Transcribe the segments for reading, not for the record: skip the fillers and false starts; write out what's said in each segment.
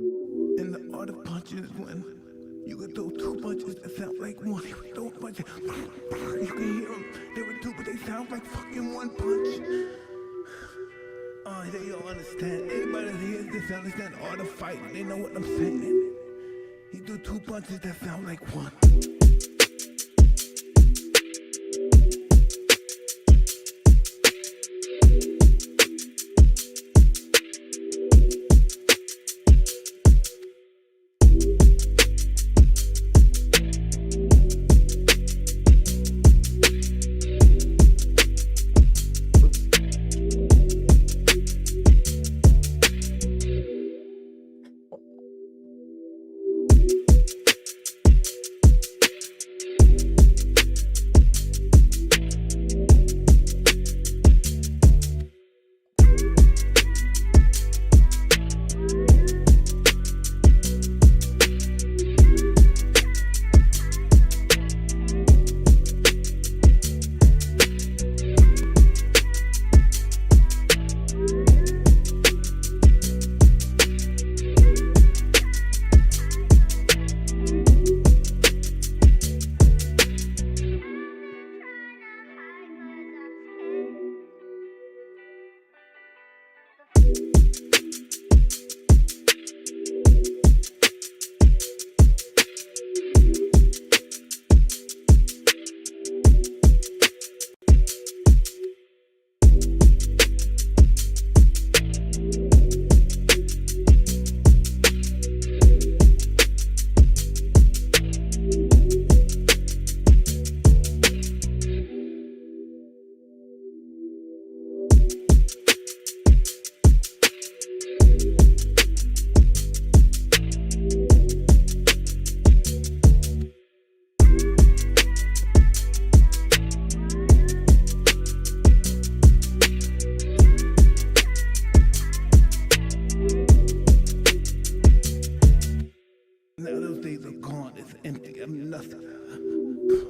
And the art of punching is when you could throw two punches that sound like one. You could throw a punch, you can hear them. There were two, but they sound like fucking one punch. Oh, they don't understand. Anybody that hears this understand the art of fighting. They know what I'm saying. He do two punches that sound like one. Now those days are gone. It's empty. I'm nothing.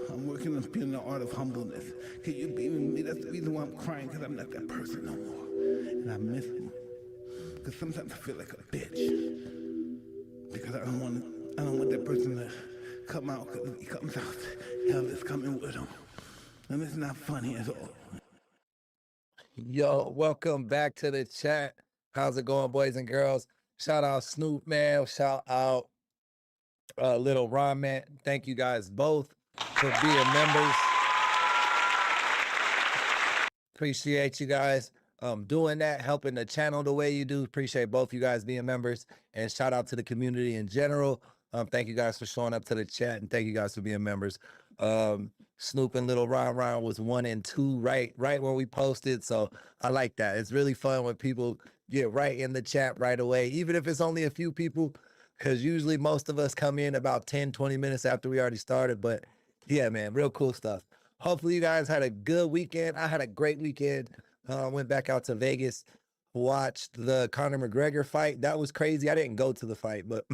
I'm working on being the art of humbleness. Can you be with me? That's the reason why I'm crying, because I'm not that person no more. And I miss him. Because sometimes I feel like a bitch. Because I don't want that person to come out, because if he comes out, hell is coming with him. And it's not funny at all. Yo, welcome back to the chat. How's it going, boys and girls? Shout out Snoop, man. Shout out Little Ron, man. Thank you guys both for being members. Appreciate you guys doing that, helping the channel the way you do. Appreciate both you guys being members, and shout out to the community in general. Thank you guys for showing up to the chat, and thank you guys for being members. Snoop and Little Ron was 1 and 2 right when we posted, so I like that. It's really fun when people get right in the chat right away, even if it's only a few people, because usually most of us come in about 10-20 minutes after we already started. But yeah, man, real cool stuff. Hopefully you guys had a good weekend. I had a great weekend. Went back out to Vegas, watched the Conor McGregor fight. That was crazy. I didn't go to the fight, but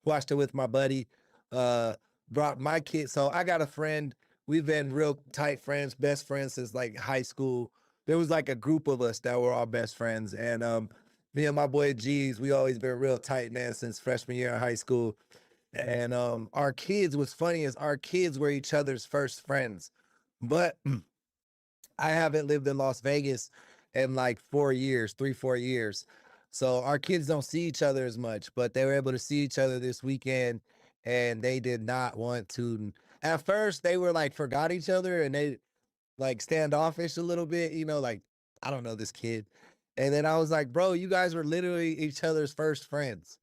watched it with my buddy. Brought my kid. So I got a friend. We've been real tight friends, best friends since like high school. There was like a group of us that were all best friends. And me and my boy G's, we always been real tight, man, since freshman year in high school. And our kids, what's funny is our kids were each other's first friends. But I haven't lived in Las Vegas in like 4 years, 3-4 years. So our kids don't see each other as much, but they were able to see each other this weekend, and they did not want to. At first, they were like forgot each other, and they like standoffish a little bit, like, I don't know this kid. And then I was like, bro, you guys were literally each other's first friends.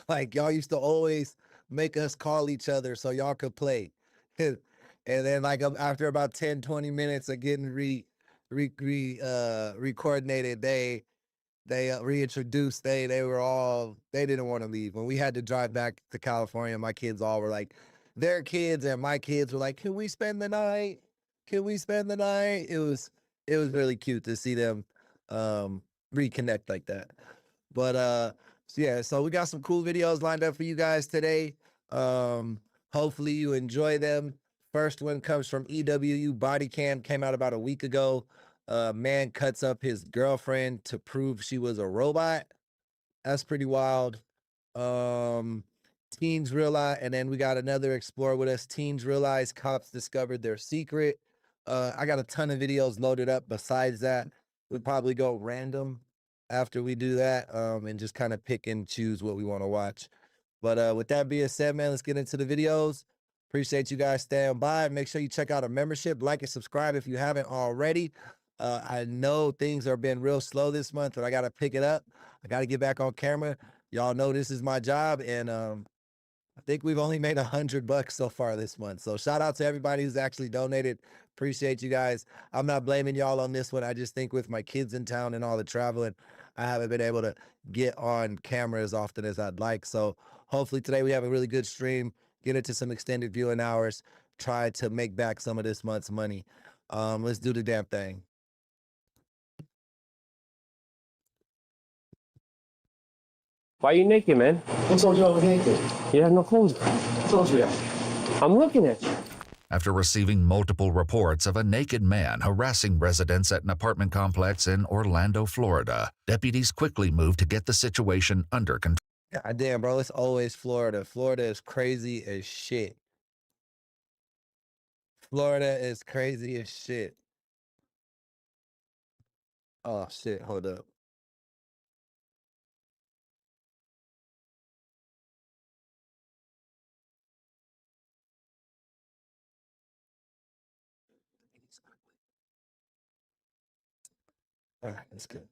Like, y'all used to always make us call each other so y'all could play. And then like after about 10-20 minutes of getting recoordinated, they reintroduced. They didn't want to leave. When we had to drive back to California, my kids all were like, their kids and my kids were like, can we spend the night? Can we spend the night? It was really cute to see them reconnect like that. But yeah, so we got some cool videos lined up for you guys today. Hopefully you enjoy them. First one comes from EWU Body Cam, came out about a week ago. Man cuts up his girlfriend to prove she was a robot. That's pretty wild. Teens realize, and then we got another explorer with us. Teens realize cops discovered their secret. I got a ton of videos loaded up. Besides that, we'll probably go random after we do that, and just kind of pick and choose what we want to watch. But with that being said, man, let's get into the videos. Appreciate you guys staying by. Make sure you check out our membership, like and subscribe if you haven't already. I know things are been real slow this month, but I got to pick it up. I got to get back on camera. Y'all know this is my job, and I think we've only made $100 so far this month. So shout out to everybody who's actually donated. Appreciate you guys. I'm not blaming y'all on this one. I just think with my kids in town and all the traveling, I haven't been able to get on camera as often as I'd like. So hopefully today we have a really good stream, get into some extended viewing hours, try to make back some of this month's money. Let's do the damn thing. Why are you naked, man? Who told you I was naked? You have no clothes. Who told you that? I'm looking at you. After receiving multiple reports of a naked man harassing residents at an apartment complex in Orlando, Florida, deputies quickly moved to get the situation under control. God damn, bro, it's always Florida. Florida is crazy as shit. Florida is crazy as shit. Oh, shit, hold up. All right, that's good.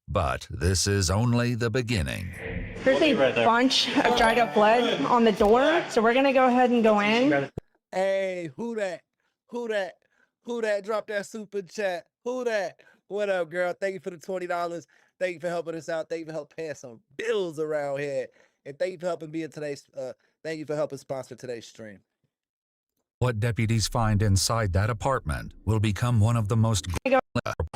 But this is only the beginning. There's a bunch of dried up blood on the door, so we're gonna go ahead and go in. Hey, who that? Who that? Who that? Drop that super chat. Who that? What up, girl? Thank you for the $20. Thank you for helping us out. Thank you for helping paying some bills around here. And thank you for helping be in today's thank you for helping sponsor today's stream. What deputies find inside that apartment will become one of the most...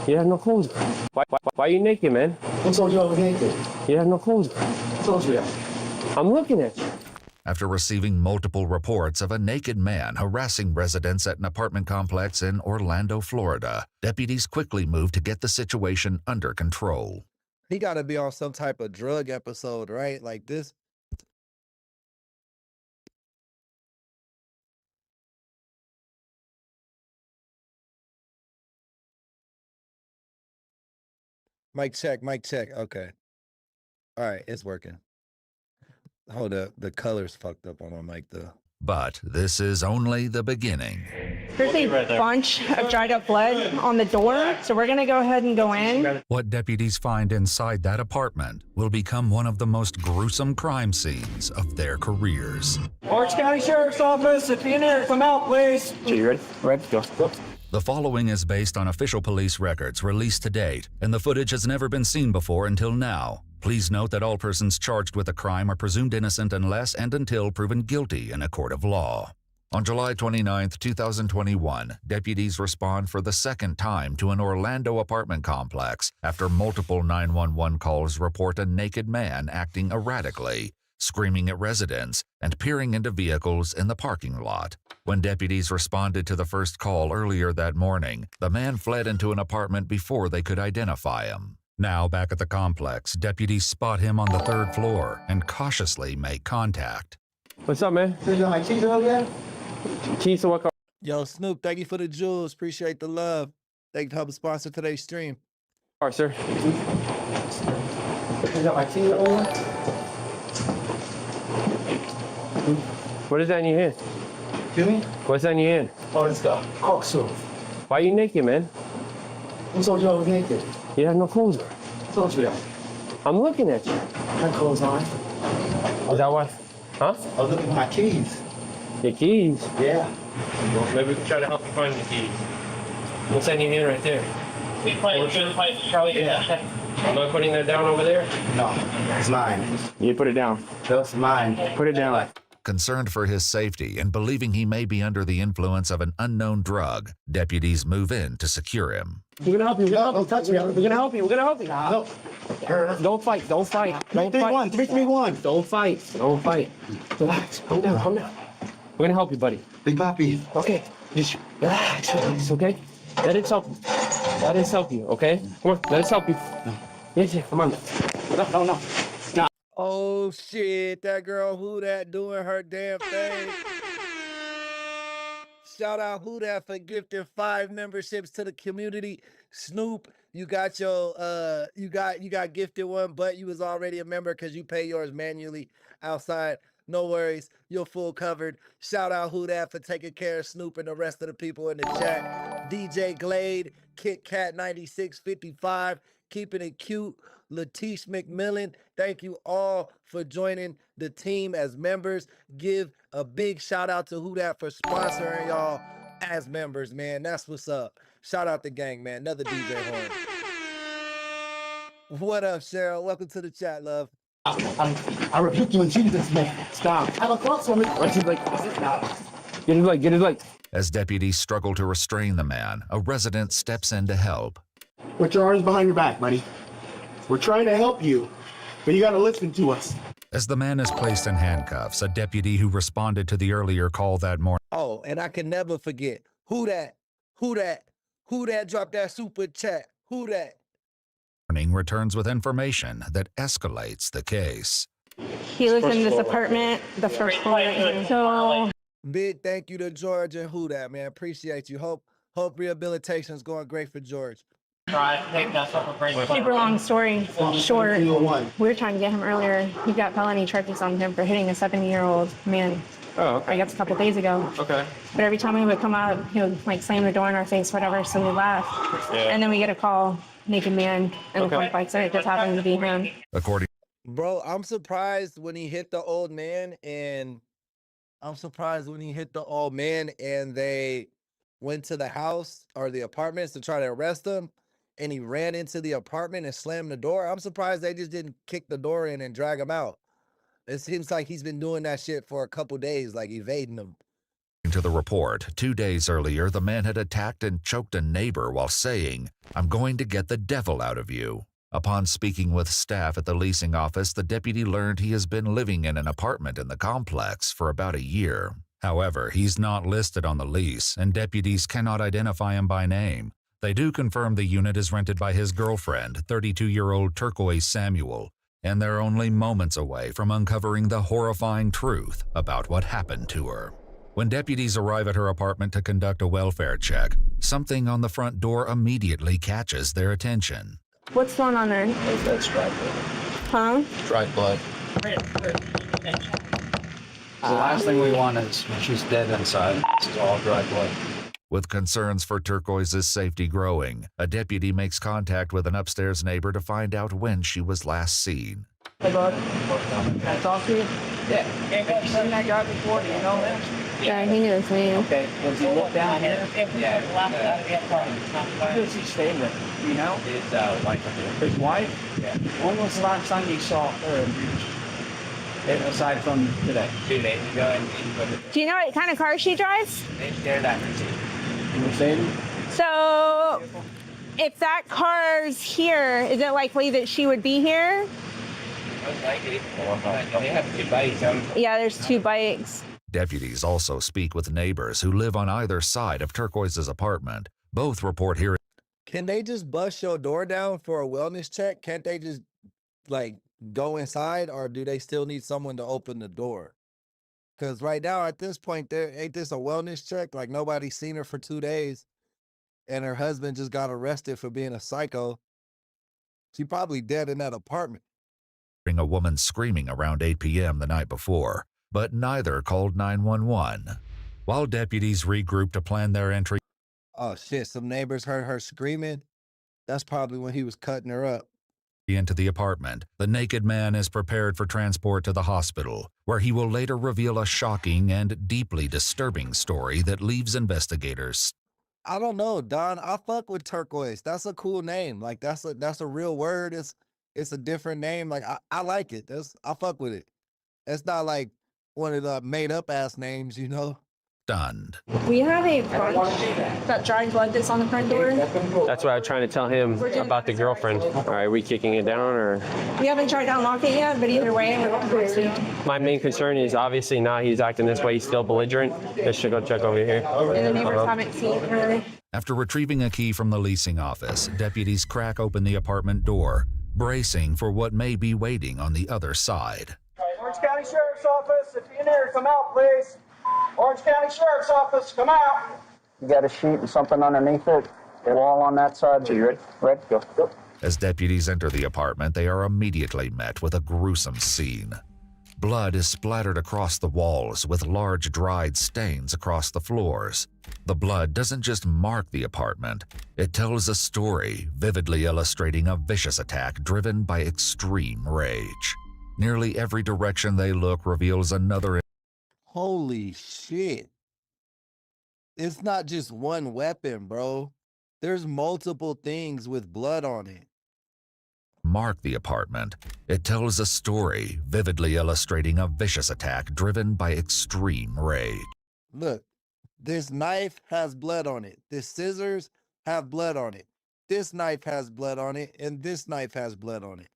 You have no clothes. Why are you naked, man? Who told you I was naked? You have no clothes. Who told you that? I'm looking at you. After receiving multiple reports of a naked man harassing residents at an apartment complex in Orlando, Florida, deputies quickly moved to get the situation under control. He got to be on some type of drug episode, right? Like this. Mic check, mic check. Okay. All right, it's working. Hold up. The color's fucked up on my mic, though. But this is only the beginning. There's a bunch of dried up blood on the door, so we're gonna go ahead and go in. What deputies find inside that apartment will become one of the most gruesome crime scenes of their careers. Orange County Sheriff's Office, if you're in here, come out, please. So you ready? Ready? Go. The following is based on official police records released to date, and the footage has never been seen before until now. Please note that all persons charged with a crime are presumed innocent unless and until proven guilty in a court of law. On July 29, 2021, deputies respond for the second time to an Orlando apartment complex after multiple 911 calls report a naked man acting erratically, screaming at residents, and peering into vehicles in the parking lot. When deputies responded to the first call earlier that morning, the man fled into an apartment before they could identify him. Now back at the complex, deputies spot him on the third floor and cautiously make contact. What's up, man? Did you like keys earlier? Keys to what car? Yo, Snoop, thank you for the jewels. Appreciate the love. Thank you for helping sponsor today's stream. Sir. Did you like keys earlier? What is that in your hand? Excuse me? What's that in your hand? Oh, it's the courtroom. Why are you naked, man? Who told you I was naked? You have no clothes. Who told you that? I'm looking at you. I had clothes on. Is that what? Huh? I was looking for my keys. Your keys? Yeah. Maybe we can try to help you find the keys. What's that in your hand right there? Yeah. Am I putting that down over there? No, it's mine. You put it down. That's mine. Put it down. Concerned for his safety and believing he may be under the influence of an unknown drug, deputies move in to secure him. We're gonna help you. We're gonna help you. Don't touch me. We're gonna help you. We're gonna help you. No. Don't fight. Don't fight. Don't fight. 331. Don't fight. Don't fight. Relax. Calm down. Calm down. We're gonna help you, buddy. Big Papi. Okay. Just relax. Relax. Okay. Let us help you. Let us help you. Okay. Come on. Let us help you. No. Yes. Come on. No. Oh shit, that girl Who Dat doing her damn thing. Shout out Who Dat for gifting 5 memberships to the community. Snoop, you got your you got gifted one, but you was already a member because you pay yours manually outside. No worries, you're full covered. Shout out Who Dat for taking care of Snoop and the rest of the people in the chat. DJ Glade, Kit Kat 9655, keeping it cute. Latish McMillan, thank you all for joining the team as members. Give a big shout out to Who Dat for sponsoring y'all as members, man. That's what's up. Shout out the gang, man. Another DJ Horn. What up, Cheryl? Welcome to the chat, love. I rebuke you in Jesus' name. Stop. Have a cross on me. Get his leg. Get his leg. As deputies struggle to restrain the man, a resident steps in to help. Put your arms behind your back, buddy. We're trying to help you, but you gotta listen to us. As the man is placed in handcuffs, a deputy who responded to the earlier call that morning Oh, and I can never forget Who Dat dropped that super chat. Who Dat? returns with information that escalates the case. He lives in this apartment, the first floor right here. So Big thank you to George and Who Dat, man. Appreciate you. Hope rehabilitation is going great for George. super long story short, we were trying to get him earlier. He got felony charges on him for hitting a 70-year-old man. Oh, okay. I guess a couple days ago. Okay. But every time he would come out, he would like slam the door in our face, whatever, so we laugh. Yeah. And then we get a call, naked man in a Okay. cornflakes, so it just happened to be him. According Bro, I'm surprised when he hit the old man and they went to the house or the apartments to try to arrest him and he ran into the apartment and slammed the door. I'm surprised they just didn't kick the door in and drag him out. It seems like he's been doing that shit for a couple days, like evading them. to the report, 2 days earlier, the man had attacked and choked a neighbor while saying, "I'm going to get the devil out of you." Upon speaking with staff at the leasing office, the deputy learned he has been living in an apartment in the complex for about a year. However, he's not listed on the lease, and deputies cannot identify him by name. They do confirm the unit is rented by his girlfriend, 32-year-old Turquoise Samuel, and they're only moments away from uncovering the horrifying truth about what happened to her. When deputies arrive at her apartment to conduct a welfare check, something on the front door immediately catches their attention. What's going on there? That's dried blood. Huh? Dried blood. The last thing we want is when she's dead inside. This is all dried blood. With concerns for Turquoise's safety growing, a deputy makes contact with an upstairs neighbor to find out when she was last seen. Hey, bud. Can I talk to you? Yeah. Hey, have you seen that guy before? Do you know him? Yeah, he knows me. Okay. Does he look down here? Yeah. Who does he stay with? You know? His wife. His wife? Yeah. When was the last time you saw her? Aside from today? 2 days ago, and Do you know what kind of car she drives? they scared that routine. Mercedes? So, if that car's here, is it likely that she would be here? Most likely. They have 2 bikes. Yeah, there's 2 bikes. Deputies also speak with neighbors who live on either side of Turquoise's apartment. Both report hearing. Can they just bust your door down for a wellness check? Can't they just like go inside, or do they still need someone to open the door? Because right now at this point, there ain't this a wellness check? Like nobody's seen her for 2 days and her husband just got arrested for being a psycho. She probably dead in that apartment. A woman screaming around 8 p.m. the night before, but neither called 911. While deputies regroup to plan their entry Oh shit, some neighbors heard her screaming. That's probably when he was cutting her up. into the apartment, the naked man is prepared for transport to the hospital, where he will later reveal a shocking and deeply disturbing story that leaves investigators. I don't know, Don. I fuck with Turquoise. That's a cool name. Like that's a real word. It's a different name. Like I like it. I fuck with it. It's not like one of the made up ass names, you know. Stunned. We have a bunch that dried blood that's on the front door. That's what I was trying to tell him about the girlfriend. All right, are we kicking it down, or? We haven't tried to unlock it yet, but either way, we're going to see. My main concern is obviously now he's acting this way. He's still belligerent. Let's go check over here. And the neighbors haven't seen her. After retrieving a key from the leasing office, deputies crack open the apartment door, bracing for what may be waiting on the other side. Orange County Sheriff's Office, if you're in here, come out, please. Orange County Sheriff's Office, come out. You got a sheet and something underneath it? The wall on that side. So you ready? Ready? Go. As deputies enter the apartment, they are immediately met with a gruesome scene. Blood is splattered across the walls with large dried stains across the floors. The blood doesn't just mark the apartment, it tells a story vividly illustrating a vicious attack driven by extreme rage. Nearly every direction they look reveals another. Holy shit. It's not just one weapon, bro. There's multiple things with blood on it. Mark the apartment. It tells a story vividly illustrating a vicious attack driven by extreme rage. Look, this knife has blood on it. This scissors have blood on it. This knife has blood on it. And this knife has blood on it.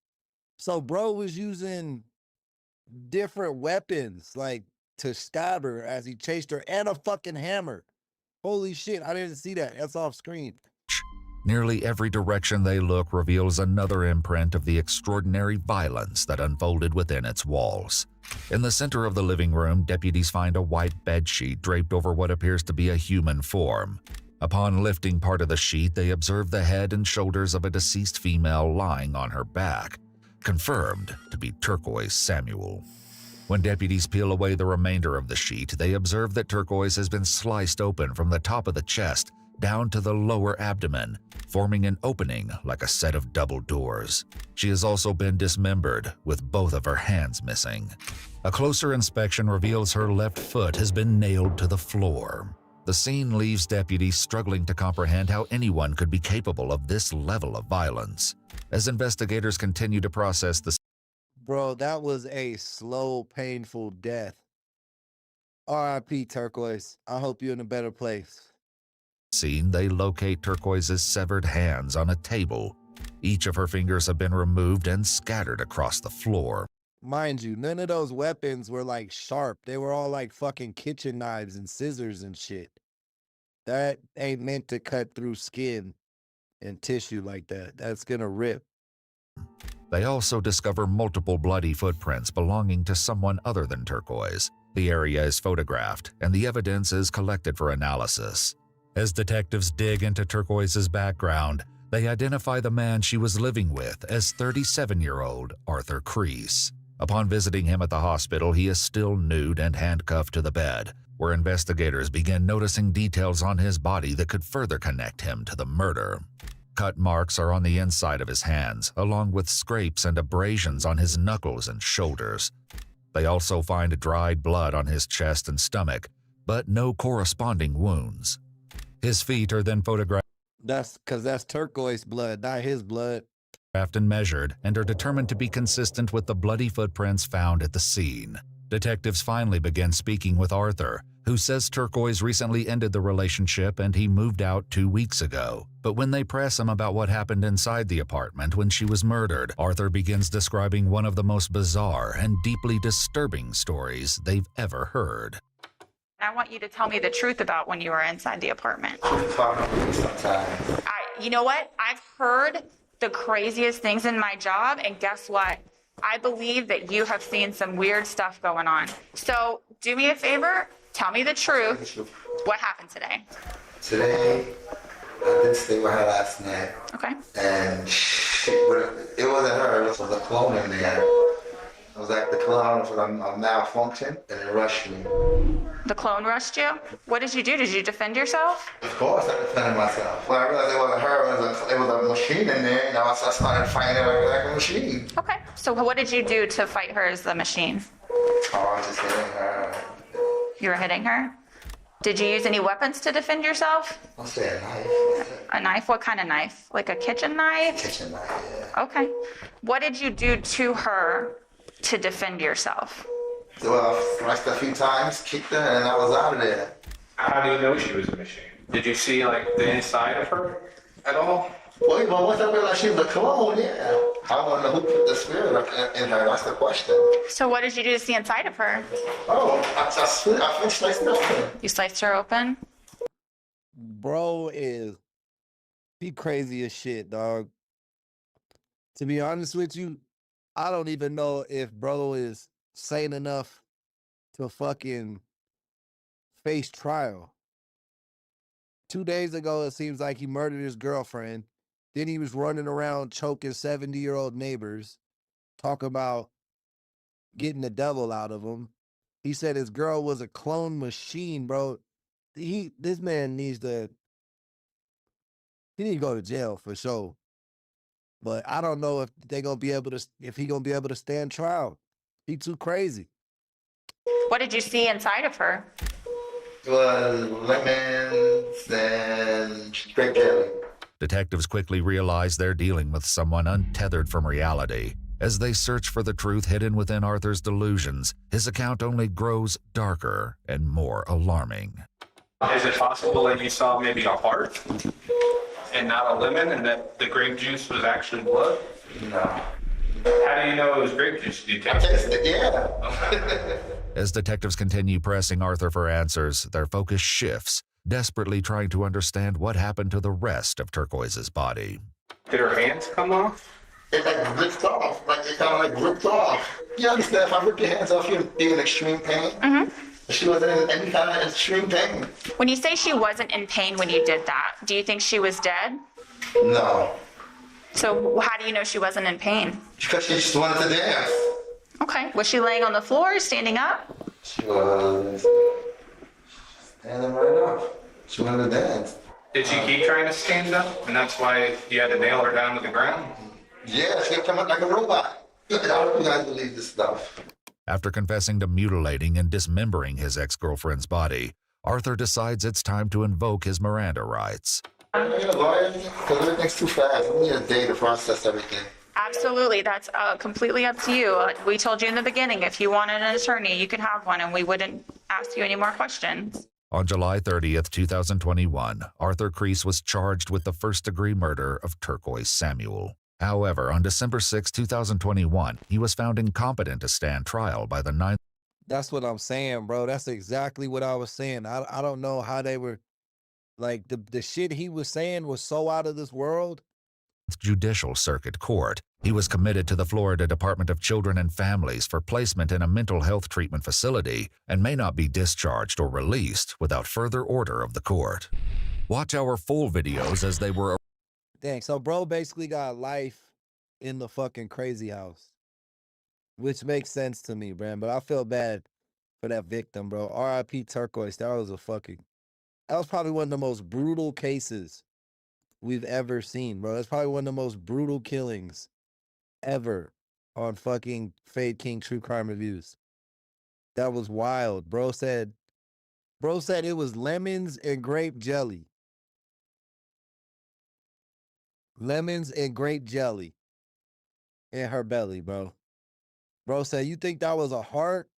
So bro was using different weapons like to stab her as he chased her, and a fucking hammer. Holy shit, I didn't see that. That's off screen. Nearly every direction they look reveals another imprint of the extraordinary violence that unfolded within its walls. In the center of the living room, deputies find a white bedsheet draped over what appears to be a human form. Upon lifting part of the sheet, they observe the head and shoulders of a deceased female lying on her back, confirmed to be Turquoise Samuel. When deputies peel away the remainder of the sheet, they observe that Turquoise has been sliced open from the top of the chest down to the lower abdomen, forming an opening like a set of double doors. She has also been dismembered, with both of her hands missing. A closer inspection reveals her left foot has been nailed to the floor. The scene leaves deputies struggling to comprehend how anyone could be capable of this level of violence. As investigators continue to process the Bro, that was a slow, painful death. R.I.P. Turquoise. I hope you're in a better place. scene, they locate Turquoise's severed hands on a table. Each of her fingers have been removed and scattered across the floor. Mind you, none of those weapons were like sharp. They were all like fucking kitchen knives and scissors and shit. That ain't meant to cut through skin and tissue like that. That's gonna rip. They also discover multiple bloody footprints belonging to someone other than Turquoise. The area is photographed, and the evidence is collected for analysis. As detectives dig into Turquoise's background, they identify the man she was living with as 37-year-old Arthur Creese. Upon visiting him at the hospital, he is still nude and handcuffed to the bed, where investigators begin noticing details on his body that could further connect him to the murder. Cut marks are on the inside of his hands, along with scrapes and abrasions on his knuckles and shoulders. They also find dried blood on his chest and stomach, but no corresponding wounds. His feet are then photographed. That's because that's Turquoise blood, not his blood. And measured, and are determined to be consistent with the bloody footprints found at the scene. Detectives finally begin speaking with Arthur, who says Turquoise recently ended the relationship and he moved out 2 weeks ago. But when they press him about what happened inside the apartment when she was murdered, Arthur begins describing one of the most bizarre and deeply disturbing stories they've ever heard. I want you to tell me the truth about when you were inside the apartment. You know what? I've heard the craziest things in my job, and guess what? I believe that you have seen some weird stuff going on. So do me a favor, tell me the truth. What happened today? Today, I did stay with her last night. Okay. And it wasn't her, it was a clone in there. It was like the clone was a malfunction, and it rushed me. The clone rushed you? What did you do? Did you defend yourself? Of course I defended myself. When I realized it wasn't her, it was a machine in there, and I started fighting her like a machine. Okay. So what did you do to fight her as the machine? Oh, I was just hitting her. You were hitting her? Did you use any weapons to defend yourself? I'll say a knife. A knife? What kind of knife? Like a kitchen knife? Kitchen knife, yeah. Okay. What did you do to her to defend yourself? Well, I thrust a few times, kicked her, and I was out of there. How do you know she was a machine? Did you see like the inside of her at all? Well, once I realized she was a clone, yeah. I want to know who put the spirit in her. That's the question. So what did you do to see inside of her? Oh, I sliced her open. You sliced her open? Bro is he crazy as shit, dog. To be honest with you, I don't even know if bro is sane enough to fucking face trial. 2 days ago, it seems like he murdered his girlfriend. Then he was running around choking 70-year-old neighbors, talking about getting the devil out of him. He said his girl was a clone machine, bro. This man needs to go to jail for sure. But I don't know if he gonna be able to stand trial. He too crazy. What did you see inside of her? It was lemons and grape jelly. Detectives quickly realize they're dealing with someone untethered from reality. As they search for the truth hidden within Arthur's delusions, his account only grows darker and more alarming. Is it possible that you saw maybe a heart and not a lemon, and that the grape juice was actually blood? No. How do you know it was grape juice? Did you taste I tasted it, it? yeah. As detectives continue pressing Arthur for answers, their focus shifts, desperately trying to understand what happened to the rest of Turquoise's body. Did her hands come off? It like ripped off, like it kind of like ripped off. You understand? If I rip your hands off, you'd be in extreme pain. Mm-hmm. She wasn't in any kind of extreme pain. When you say she wasn't in pain when you did that, do you think she was dead? No. So how do you know she wasn't in pain? Because she just wanted to dance. Okay. Was she laying on the floor, standing up? She was standing right up. She wanted to dance. Did she keep trying to stand up, and that's why you had to nail her down to the ground? Yeah, she kept coming like a robot. I don't think I believe this stuff. After confessing to mutilating and dismembering his ex-girlfriend's body, Arthur decides it's time to invoke his Miranda rights. I need a lawyer because everything's too fast. I need a day to process everything. Absolutely. That's completely up to you. We told you in the beginning, if you wanted an attorney, you could have one, and we wouldn't ask you any more questions. On July 30th, 2021, Arthur Creese was charged with the first-degree murder of Turquoise Samuel. However, on December 6, 2021, he was found incompetent to stand trial by the 9th. That's what I'm saying, bro. That's exactly what I was saying. I don't know how they were, like, the shit he was saying was so out of this world. Judicial Circuit Court. He was committed to the Florida Department of Children and Families for placement in a mental health treatment facility and may not be discharged or released without further order of the court. Watch our full videos as they were. Dang, so bro basically got life in the fucking crazy house, which makes sense to me, man. But I feel bad for that victim, bro. R.I.P. Turquoise. That was probably one of the most brutal cases we've ever seen, bro. That's probably one of the most brutal killings ever on fucking Fade King True Crime Reviews. That was wild. Bro said it was lemons and grape jelly. Lemons and grape jelly in her belly, bro. Bro said, you think that was a heart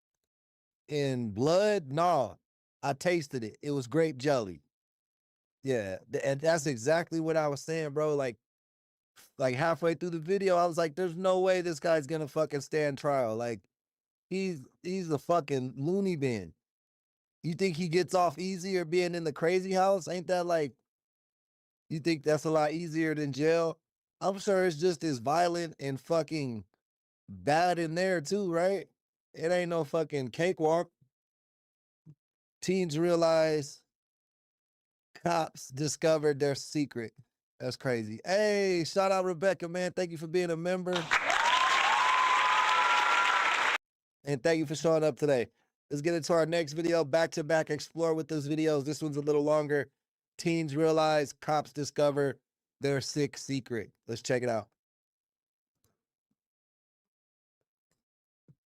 and blood? Nah, I tasted it. It was grape jelly. Yeah, and that's exactly what I was saying, bro. Like halfway through the video, I was like, there's no way this guy's gonna fucking stand trial. Like, he's a fucking loony bin. You think he gets off easier being in the crazy house? Ain't that like, you think that's a lot easier than jail? I'm sure it's just as violent and fucking bad in there too, right? It ain't no fucking cakewalk. Teens realize cops discovered their secret. That's crazy. Hey, shout out Rebecca, man. Thank you for being a member. And thank you for showing up today. Let's get into our next video. Back to back explore with those videos. This one's a little longer. Teens realize cops discover their sick secret. Let's check it out.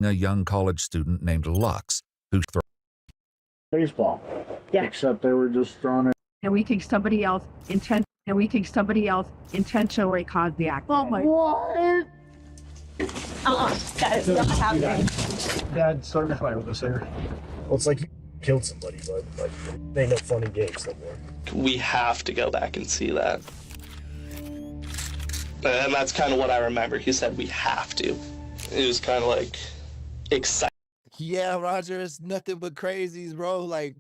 A young college student named Lux, who Baseball. Yeah. Except they were just throwing it. And we think somebody else intentionally caused the accident. Oh my. What? That is not happening. Dad started a fight with us here. Well, it's like you killed somebody, but like they ain't no fun and games no more. We have to go back and see that. And that's kind of what I remember. He said we have to. It was kind of like exciting. Yeah, Roger, it's nothing but crazies, bro. Like,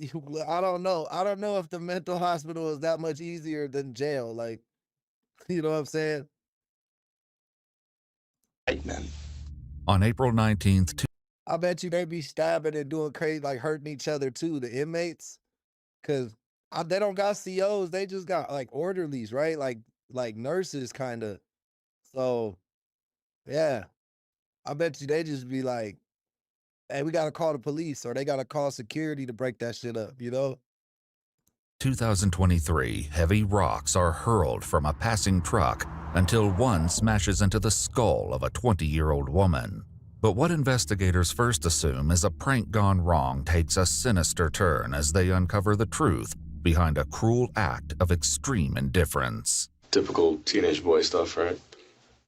I don't know. I don't know if the mental hospital is that much easier than jail. Like, you know what I'm saying? men. On April 19th, I bet you they be stabbing and doing crazy, like hurting each other too, the inmates. Cause they don't got COs, they just got like orderlies, right? Like nurses kind of. So yeah, I bet you they just be like, hey, we gotta call the police or they gotta call security to break that shit up, you know? 2023, heavy rocks are hurled from a passing truck until one smashes into the skull of a 20-year-old woman. But what investigators first assume is a prank gone wrong takes a sinister turn as they uncover the truth behind a cruel act of extreme indifference. Typical teenage boy stuff, right?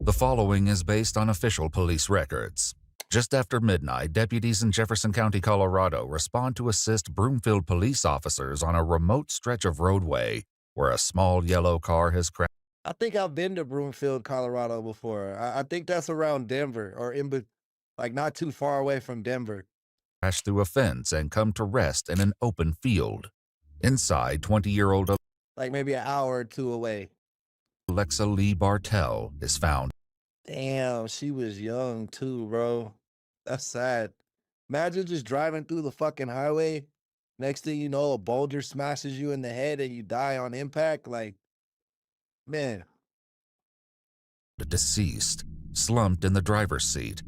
The following is based on official police records. Just after midnight, deputies in Jefferson County, Colorado respond to assist Broomfield police officers on a remote stretch of roadway where a small yellow car has crashed. I think I've been to Broomfield, Colorado before. I think that's around Denver or like not too far away from Denver. Crashed through a fence and come to rest in an open field. Inside, 20-year-old Like maybe an hour or two away. Alexa Lee Bartell is found. Damn, she was young too, bro. That's sad. Imagine just driving through the fucking highway. Next thing you know, a boulder smashes you in the head and you die on impact. Like, man. Deceased, slumped in the driver's seat.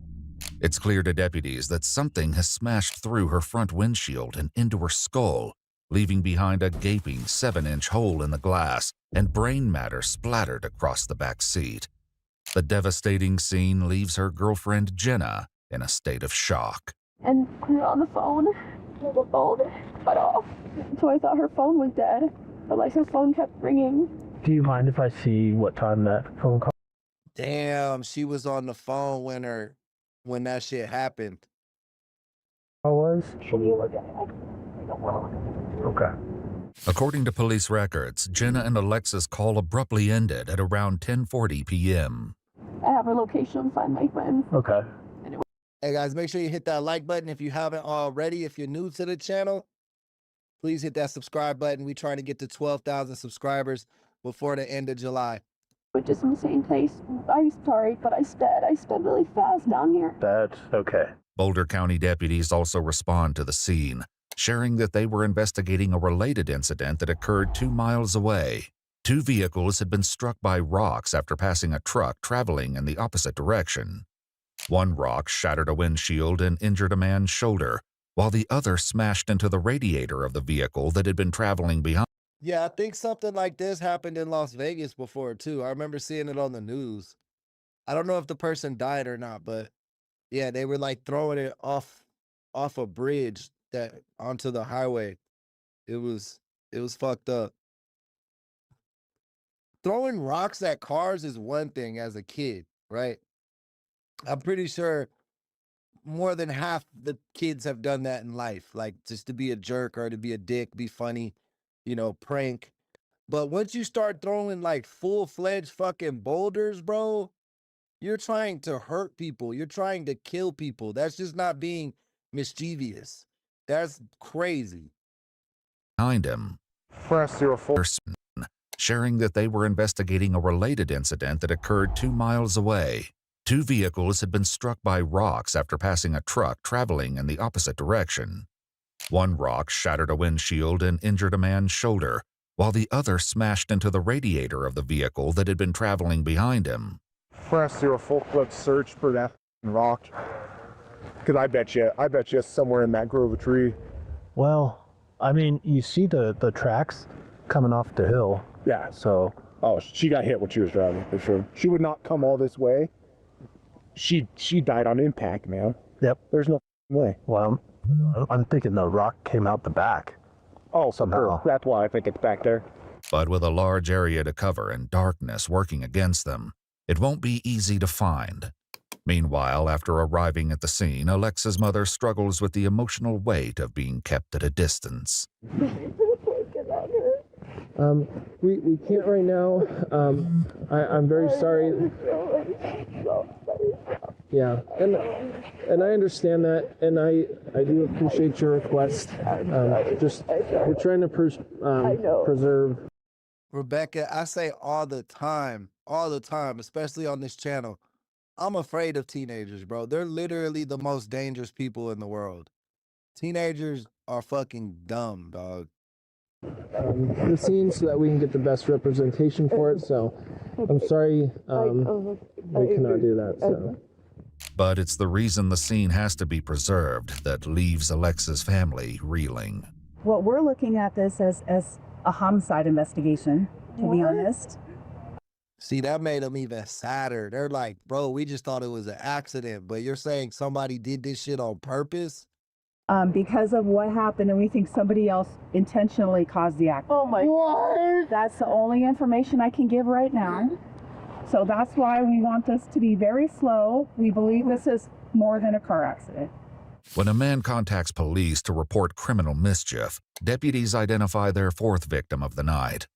It's clear to deputies that something has smashed through her front windshield and into her skull, leaving behind a gaping 7-inch hole in the glass and brain matter splattered across the back seat. The devastating scene leaves her girlfriend Jenna in a state of shock. And put it on the phone. The phone cut off. So I thought her phone was dead. But like her phone kept ringing. Do you mind if I see what time that phone call? Damn, she was on the phone when that shit happened. Was? Can you look at it? I don't want to look at it. Okay. According to police records, Jenna and Alexa's call abruptly ended at around 10:40 p.m. I have her location, find my friend. Okay. Hey guys, make sure you hit that like button if you haven't already. If you're new to the channel, please hit that subscribe button. We're trying to get to 12,000 subscribers before the end of July. Which is insane place. I'm sorry, but I sped really fast down here. That's okay. Boulder County deputies also respond to the scene, sharing that they were investigating a related incident that occurred 2 miles away. 2 vehicles had been struck by rocks after passing a truck traveling in the opposite direction. One rock shattered a windshield and injured a man's shoulder, while the other smashed into the radiator of the vehicle that had been traveling behind. Yeah, I think something like this happened in Las Vegas before too. I remember seeing it on the news. I don't know if the person died or not, but yeah, they were like throwing it off a bridge that onto the highway. It was fucked up. Throwing rocks at cars is one thing as a kid, right? I'm pretty sure more than half the kids have done that in life, like just to be a jerk or to be a dick, be funny, you know, prank. But once you start throwing like full-fledged fucking boulders, bro, you're trying to hurt people. You're trying to kill people. That's just not being mischievous. That's crazy. Behind him. Press 04. Sharing that they were investigating a related incident that occurred 2 miles away. 2 vehicles had been struck by rocks after passing a truck traveling in the opposite direction. One rock shattered a windshield and injured a man's shoulder, while the other smashed into the radiator of the vehicle that had been traveling behind him. Press 04. Let's search for that rock. Because I bet you it's somewhere in that grove of tree. Well, I mean, you see the tracks coming off the hill. Yeah. So. Oh, she got hit when she was driving, for sure. She would not come all this way. She died on impact, man. Yep. There's no way. Well, I'm thinking the rock came out the back. Oh, somehow. That's why I think it's back there. But with a large area to cover and darkness working against them, it won't be easy to find. Meanwhile, after arriving at the scene, Alexa's mother struggles with the emotional weight of being kept at a distance. We can't right now. I'm very sorry. Yeah, and I understand that, and I do appreciate your request. Just we're trying to preserve. Rebecca, I say all the time, especially on this channel, I'm afraid of teenagers, bro. They're literally the most dangerous people in the world. Teenagers are fucking dumb, dog. The scene so that we can get the best representation for it. So I'm sorry, we cannot do that. So. But it's the reason the scene has to be preserved that leaves Alexa's family reeling. Well, we're looking at this as a homicide investigation, to be honest. See, that made them even sadder. They're like, bro, we just thought it was an accident, but you're saying somebody did this shit on purpose? Because of what happened, and we think somebody else intentionally caused the accident. Oh my God. That's the only information I can give right now. So that's why we want this to be very slow. We believe this is more than a car accident. When a man contacts police to report criminal mischief, deputies identify their fourth victim of the night.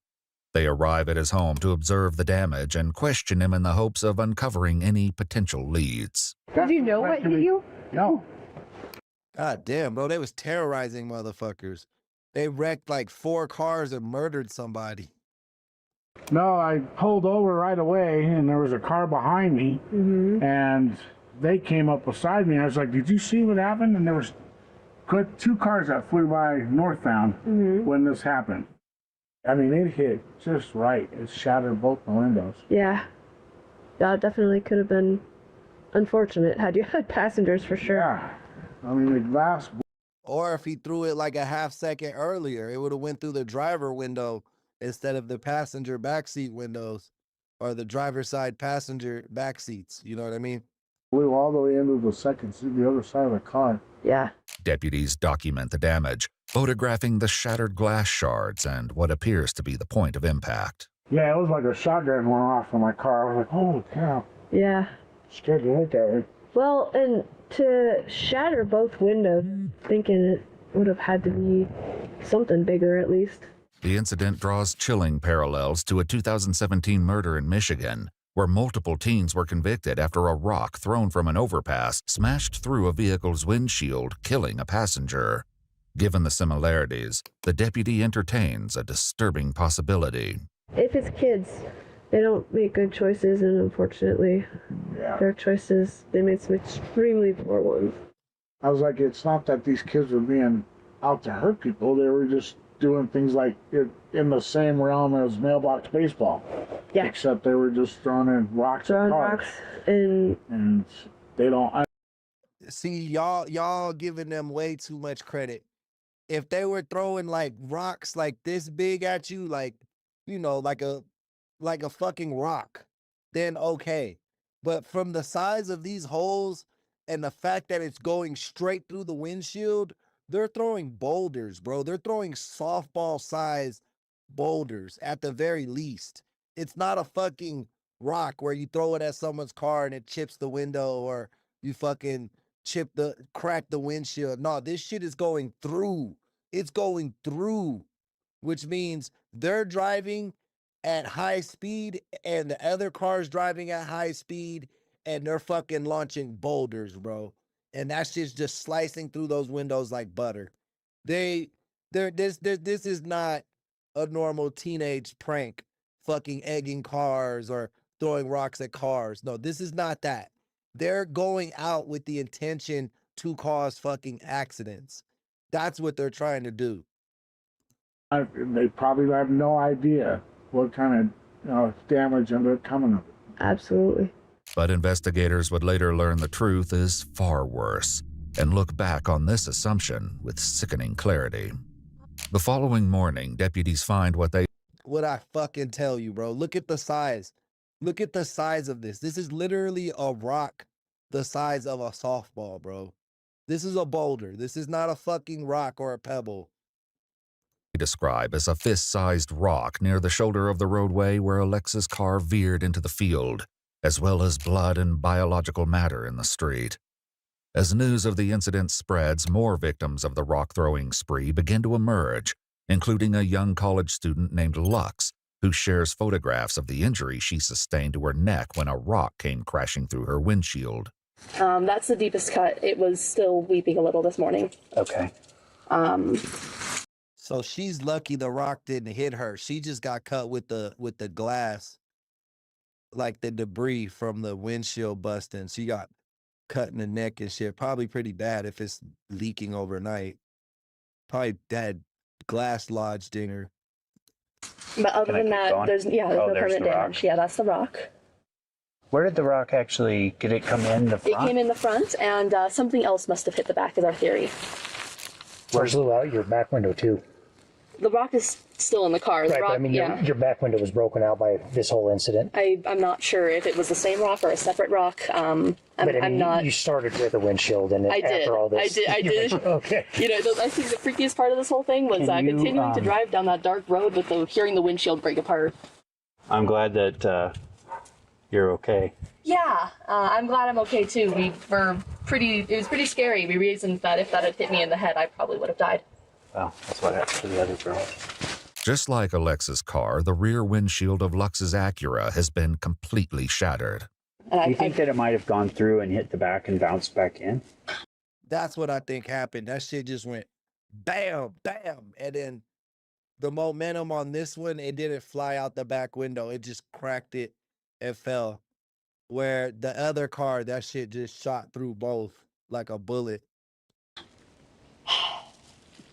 They arrive at his home to observe the damage and question him in the hopes of uncovering any potential leads. Did you know what hit you? No. God damn, bro, they was terrorizing motherfuckers. They wrecked like 4 cars and murdered somebody. No, I pulled over right away, and there was a car behind me, and they came up beside me. I was like, "Did you see what happened?" And there was 2 cars that flew by northbound when this happened. I mean, it hit just right. It shattered both the windows. Yeah. That definitely could have been unfortunate had you had passengers for sure. Yeah. I mean, the glass. Or if he threw it like a half second earlier, it would have went through the driver window instead of the passenger backseat windows or the driver's side passenger back seats. You know what I mean? Flew all the way into the other side of the car. Yeah. Deputies document the damage, photographing the shattered glass shards and what appears to be the point of impact. Yeah, it was like a shotgun went off in my car. I was like, "Holy cow." Yeah. Scared the heck out of me. Well, and to shatter both windows, thinking it would have had to be something bigger at least. The incident draws chilling parallels to a 2017 murder in Michigan, where multiple teens were convicted after a rock thrown from an overpass smashed through a vehicle's windshield, killing a passenger. Given the similarities, the deputy entertains a disturbing possibility. If it's kids, they don't make good choices, and unfortunately, their choices, they made some extremely poor ones. I was like, it's not that these kids were being out to hurt people. They were just doing things like in the same realm as mailbox baseball. Yeah. Except they were just throwing in rocks at cars. And they don't. See, y'all giving them way too much credit. If they were throwing like rocks like this big at you, like, you know, like a fucking rock, then okay. But from the size of these holes and the fact that it's going straight through the windshield, they're throwing boulders, bro. They're throwing softball size boulders at the very least. It's not a fucking rock where you throw it at someone's car and it chips the window, or you fucking crack the windshield. No, this shit is going through. It's going through, which means they're driving at high speed and the other car's driving at high speed and they're fucking launching boulders, bro. And that shit's just slicing through those windows like butter. This is not a normal teenage prank, fucking egging cars or throwing rocks at cars. No, this is not that. They're going out with the intention to cause fucking accidents. That's what they're trying to do. They probably have no idea what kind of damage ended up coming up. Absolutely. But investigators would later learn the truth is far worse and look back on this assumption with sickening clarity. The following morning, deputies find what I fucking tell you, bro. Look at the size. Look at the size of this. This is literally a rock the size of a softball, bro. This is a boulder. This is not a fucking rock or a pebble. Describe as a fist-sized rock near the shoulder of the roadway where Alexa's car veered into the field, as well as blood and biological matter in the street. As news of the incident spreads, more victims of the rock-throwing spree begin to emerge, including a young college student named Lux, who shares photographs of the injury she sustained to her neck when a rock came crashing through her windshield. That's the deepest cut. It was still weeping a little this morning. Okay. So she's lucky the rock didn't hit her. She just got cut with the glass. like the debris from the windshield busting. She got cut in the neck and shit. Probably pretty bad if it's leaking overnight. Probably dead, glass lodged in her. But other than that, there's no permanent damage. Yeah, that's the rock. Where did the rock actually, did it come in the front? It came in the front, and something else must have hit the back, is our theory. Where's blew out your back window too? The rock is still in the car. The Right, rock, but I mean, your back window was broken out by this whole incident. I'm not sure if it was the same rock or a separate rock. I'm not. You started with a windshield, and after all this, I did. Okay. You know, I think the freakiest part of this whole thing was continuing to drive down that dark road with hearing the windshield break apart. I'm glad that you're okay. Yeah, I'm glad I'm okay too. It was pretty scary. We reasoned that if that had hit me in the head, I probably would have died. Well, that's what happened to the other girl. Just like Alexa's car, the rear windshield of Lux's Acura has been completely shattered. Do you think that it might have gone through and hit the back and bounced back in? That's what I think happened. That shit just went bam, bam. And then the momentum on this one, it didn't fly out the back window. It just cracked it and fell. Where the other car, that shit just shot through both like a bullet.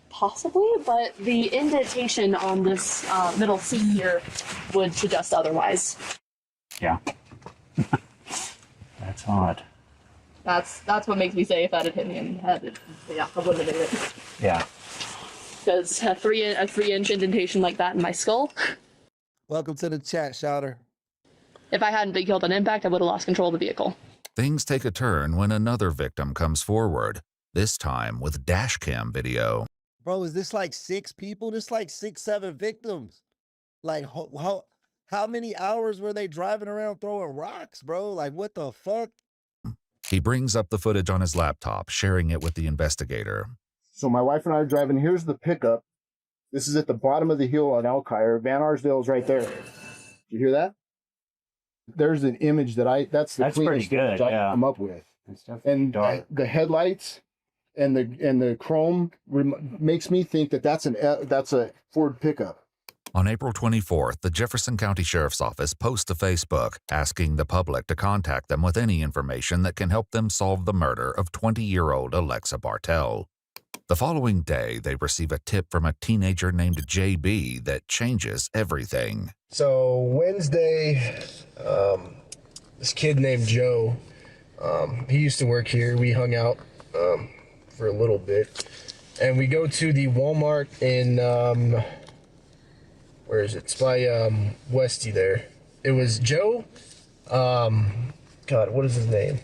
Possibly, but the indentation on this middle seat here would suggest otherwise. Yeah. That's odd. That's what makes me say if that had hit me in the head, I wouldn't have made it. Yeah. Because a 3-inch indentation like that in my skull. Welcome to the chat, Shouter. If I hadn't been killed on impact, I would have lost control of the vehicle. Things take a turn when another victim comes forward, this time with dash cam video. Bro, is this like 6 people? This like 6, 7 victims. Like, how many hours were they driving around throwing rocks, bro? Like, what the fuck? He brings up the footage on his laptop, sharing it with the investigator. So my wife and I are driving. Here's the pickup. This is at the bottom of the hill on Elkhire. Van Arsdale is right there. Did you hear that? There's an image that's pretty good. I come up with. And the headlights and the chrome makes me think that that's a Ford pickup. On April 24th, the Jefferson County Sheriff's Office posts to Facebook asking the public to contact them with any information that can help them solve the murder of 20-year-old Alexa Bartell. The following day, they receive a tip from a teenager named JB that changes everything. So Wednesday, this kid named Joe, he used to work here. We hung out for a little bit, and we go to the Walmart in where is it? It's by Westy there. It was Joe, God, what is his name?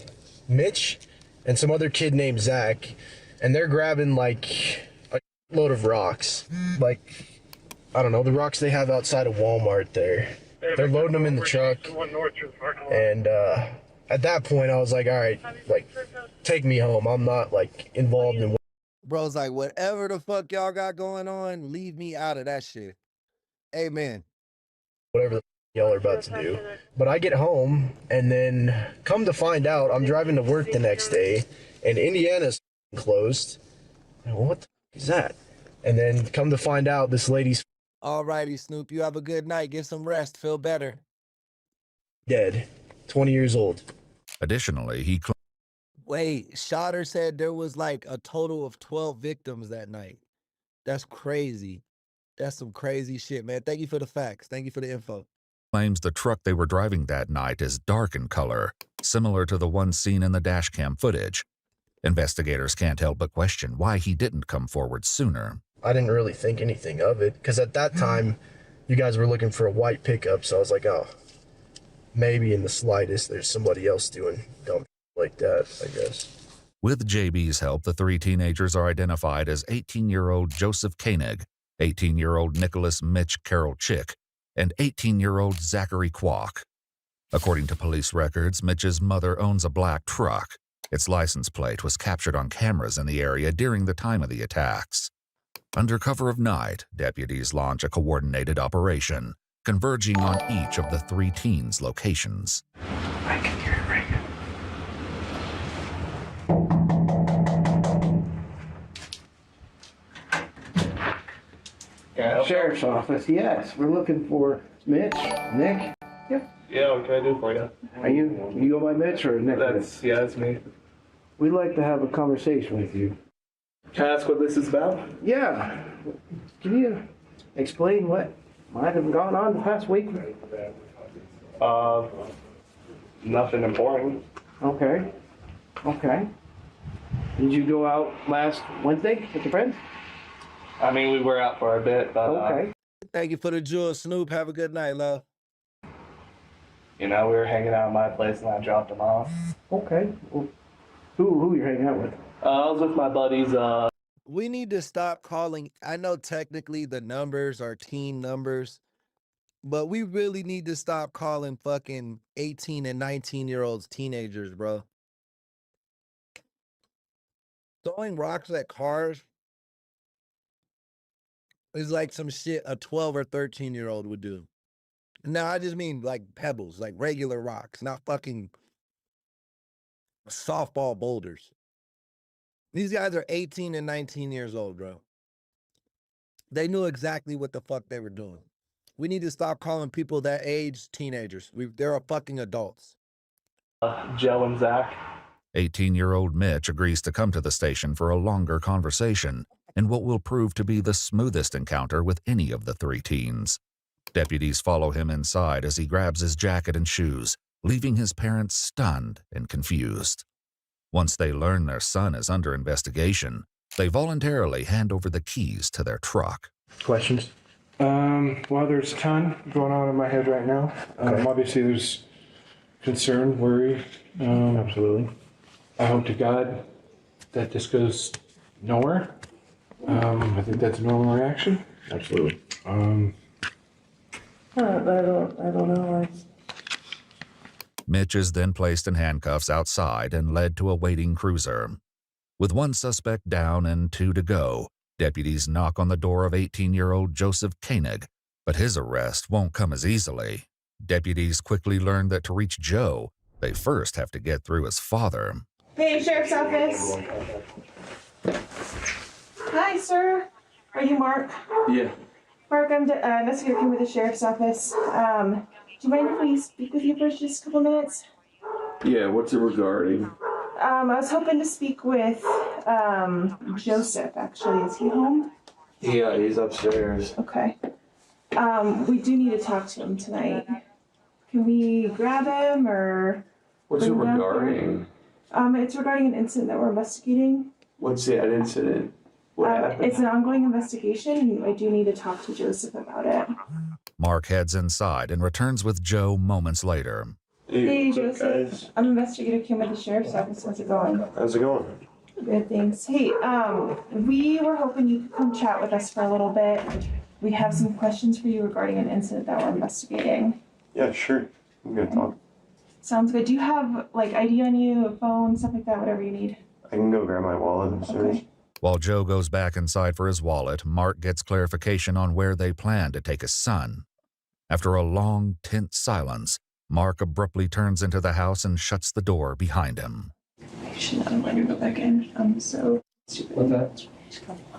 Mitch, and some other kid named Zach, and they're grabbing like a load of rocks, like, I don't know, the rocks they have outside of Walmart there. They're loading them in the truck, and at that point I was like, all right, like, take me home. I'm not like involved in. Bro's like, whatever the fuck y'all got going on, leave me out of that shit. Amen. Whatever the y'all are about to do. But I get home, and then come to find out, I'm driving to work the next day, and Indiana's closed. And what the is that? And then come to find out, this lady's Alrighty, Snoop, you have a good night. Get some rest. Feel better. dead. 20 years old. Additionally, he Wait, Shotter said there was like a total of 12 victims that night. That's crazy. That's some crazy shit, man. Thank you for the facts. Thank you for the info. claims the truck they were driving that night is dark in color, similar to the one seen in the dashcam footage. Investigators can't help but question why he didn't come forward sooner. I didn't really think anything of it, because at that time, you guys were looking for a white pickup, so I was like, oh, maybe in the slightest there's somebody else doing dumb like that, I guess. With JB's help, the 3 teenagers are identified as 18-year-old Joseph Koenig, 18-year-old Nicholas Mitch Carroll Chick, and 18-year-old Zachary Kwok. According to police records, Mitch's mother owns a black truck. Its license plate was captured on cameras in the area during the time of the attacks. Under cover of night, deputies launch a coordinated operation, converging on each of the 3 teens' locations. I can hear it ringing. Sheriff's office, yes. We're looking for Mitch, Nick. Yeah, what can I do for you? Are you go by Mitch or Nick? That's me. We'd like to have a conversation with you. Can I ask what this is about? Yeah. Can you explain what might have gone on the past week? Nothing important. Okay. Did you go out last Wednesday with your friends? I mean, we were out for a bit, but Okay. Thank you for the jewel, Snoop. Have a good night, love. we were hanging out at my place and I dropped him off. Okay. Well, who you hanging out with? I was with my buddies. We need to stop calling. I know technically the numbers are teen numbers, but we really need to stop calling fucking 18 and 19-year-olds teenagers, bro. Throwing rocks at cars is like some shit a 12 or 13-year-old would do. Now, I just mean like pebbles, like regular rocks, not fucking softball boulders. These guys are 18 and 19 years old, bro. They knew exactly what the fuck they were doing. We need to stop calling people that age teenagers. They're fucking adults. Joe and Zach. 18-year-old Mitch agrees to come to the station for a longer conversation in what will prove to be the smoothest encounter with any of the three teens. Deputies follow him inside as he grabs his jacket and shoes, leaving his parents stunned and confused. Once they learn their son is under investigation, they voluntarily hand over the keys to their truck. Questions? Well, there's a ton going on in my head right now. Obviously, there's concern, worry. Absolutely. I hope to God that this goes nowhere. I think that's a normal reaction. Absolutely. I don't know. Mitch is then placed in handcuffs outside and led to a waiting cruiser. With one suspect down and two to go, deputies knock on the door of 18-year-old Joseph Koenig, but his arrest won't come as easily. Deputies quickly learn that to reach Joe, they first have to get through his father. Hey, Sheriff's Office. Hi, sir. Are you Mark? Yeah. Mark, I'm investigator here with the Sheriff's Office. Do you mind if we speak with you for just a couple minutes? Yeah, what's it regarding? I was hoping to speak with Joseph, actually. Is he home? Yeah, he's upstairs. Okay. We do need to talk to him tonight. Can we grab him or... What's it bring him down regarding? here? It's regarding an incident that we're investigating. What's that incident? What happened? It's an ongoing investigation, and I do need to talk to Joseph about it. Mark heads inside and returns with Joe moments later. Hey, Joseph. I'm investigator Kim at the Sheriff's Office. How's it going? How's it going? Good, thanks. Hey, we were hoping you could come chat with us for a little bit. We have some questions for you regarding an incident that we're investigating. Yeah, sure. I'm gonna talk. Sounds good. Do you have, like, ID on you, a phone, stuff like that, whatever you need? I can go grab my wallet upstairs. Okay. While Joe goes back inside for his wallet, Mark gets clarification on where they plan to take his son. After a long, tense silence, Mark abruptly turns into the house and shuts the door behind him. I should not have let you go back in. I'm so stupid. What's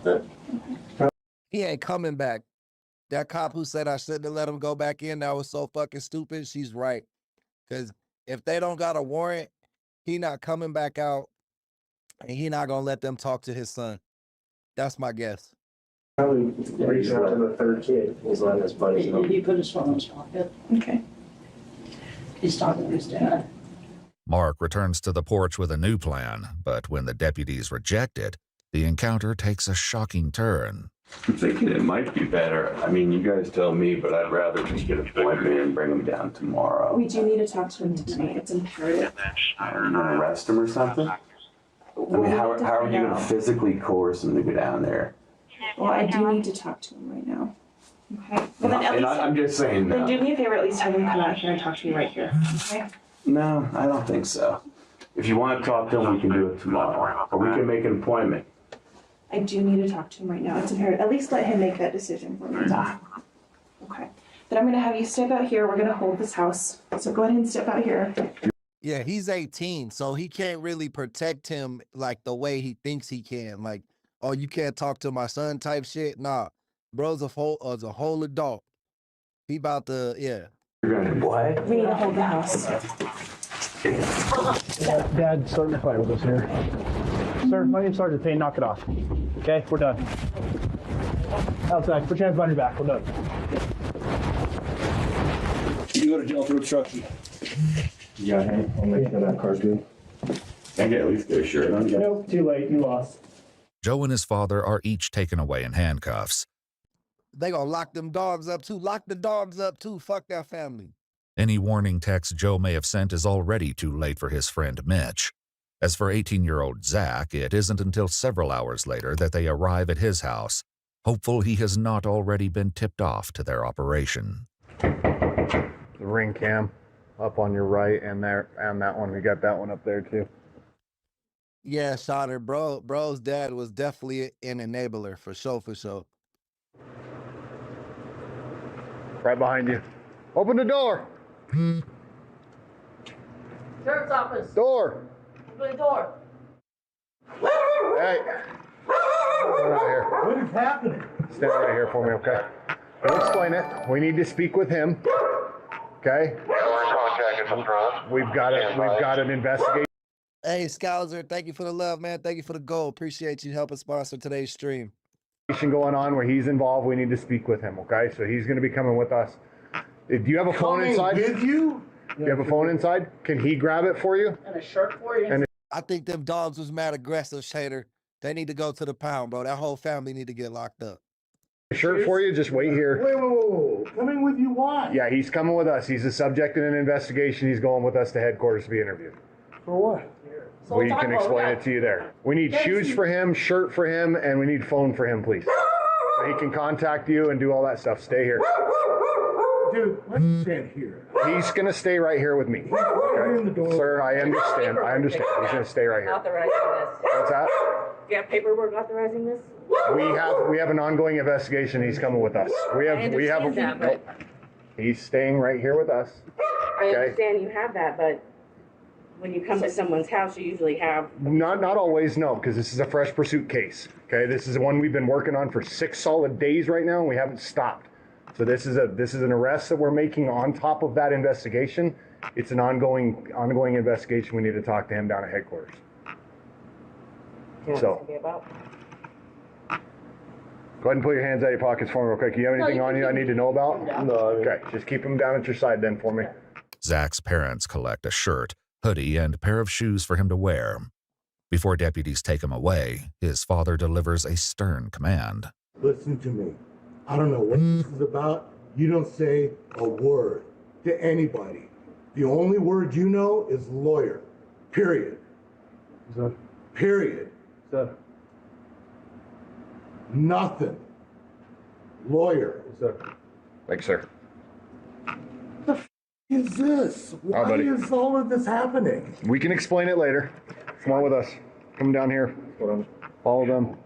that? He ain't coming back. That cop who said I shouldn't have let him go back in, that was so fucking stupid, she's right. Because if they don't got a warrant, he not coming back out, and he not going to let them talk to his son. That's my guess. Probably reached out to the third kid. He's letting his buddies know. He put his phone in his pocket. Okay. He's talking to his dad. Mark returns to the porch with a new plan, but when the deputies reject it, the encounter takes a shocking turn. I'm thinking it might be better. I mean, you guys tell me, but I'd rather just get an appointment and bring him down tomorrow. We do need to talk to him tonight. It's imperative. I don't know, arrest him or something? I mean, how are you going to physically coerce him to go down there? Well, I do need to talk to him right now. Okay. Well, then at least, I'm just saying then no. do me a favor, at least have him come out here and talk to me right here. Okay. No, I don't think so. If you want to talk to him, we can do it tomorrow. Or we can make an appointment. I do need to talk to him right now. It's imperative. At least let him make that decision for me. Okay. Then I'm going to have you step out here. We're going to hold this house. So go ahead and step out here. Yeah, he's 18, so he can't really protect him like the way he thinks he can. Like, oh, you can't talk to my son type shit. Nah, bro's a whole adult. He about to, yeah. What? We need to hold the house. Dad, starting the fire with us here. Sir, my name's Sergeant Payne. Knock it off. Okay, we're done. Outside, put your hands behind your back. We're done. You go to jail for obstruction. Yeah, hey, I'll make sure that car's good. I get at least get a shirt on. Nope, too late. You lost. Joe and his father are each taken away in handcuffs. They gonna lock them dogs up too. Lock the dogs up too. Fuck that family. Any warning text Joe may have sent is already too late for his friend Mitch. As for 18-year-old Zach, it isn't until several hours later that they arrive at his house, hopeful he has not already been tipped off to their operation. The ring cam up on your right and there and that one. We got that one up there too. Yeah, Shotter, bro's dad was definitely an enabler for sure, for sure. Right behind you. Open the door. Sheriff's office. Door. Open the door. Hey. Stand right here. What is happening? Stand right here for me, okay? We'll explain it. We need to speak with him. Okay? We've got an investigation. Hey, Scouser, thank you for the love, man. Thank you for the goal. Appreciate you helping sponsor today's stream. Going on where he's involved. We need to speak with him, okay? So he's going to be coming with us. Do you have a phone inside? With you? Do you have a phone inside? Can he grab it for you? And a shirt for you. And I think them dogs was mad aggressive, Shader. They need to go to the pound, bro. That whole family need to get locked up. a shirt for you. Just wait here. Wait. Coming with you? Why? Yeah, he's coming with us. He's a subject in an investigation. He's going with us to headquarters to be interviewed. For what? So We can explain it to you there. We need shoes for him, shirt for him, and we need phone for him, please. So he can contact you and do all that stuff. Stay here. Dude, let's stand here. He's going to stay right here with me. Okay? Sir, I understand. He's going to stay right here. Authorizing this. What's that? Do you have paperwork authorizing this? We have an ongoing investigation. He's coming with us. We have that, but He's staying right here with us. I understand you have that, but when you come to someone's house, you usually have. Not always, no, because this is a fresh pursuit case. Okay, this is one we've been working on for 6 solid days right now, and we haven't stopped. So this is an arrest that we're making on top of that investigation. It's an ongoing investigation. We need to talk to him down at headquarters. So. Go ahead and put your hands out of your pockets for me real quick. Do you have anything on you I need to know about? No. Okay, just keep them down at your side then for me. Zach's parents collect a shirt, hoodie, and pair of shoes for him to wear. Before deputies take him away, his father delivers a stern command. Listen to me. I don't know what this is about. You don't say a word to anybody. The only word you know is lawyer. Period. Sir. Period. Sir. Nothing. Lawyer. Sir. Thank you, sir. The f is this? Why is all of this happening? We can explain it later. Come on with us. Come down here. Follow them.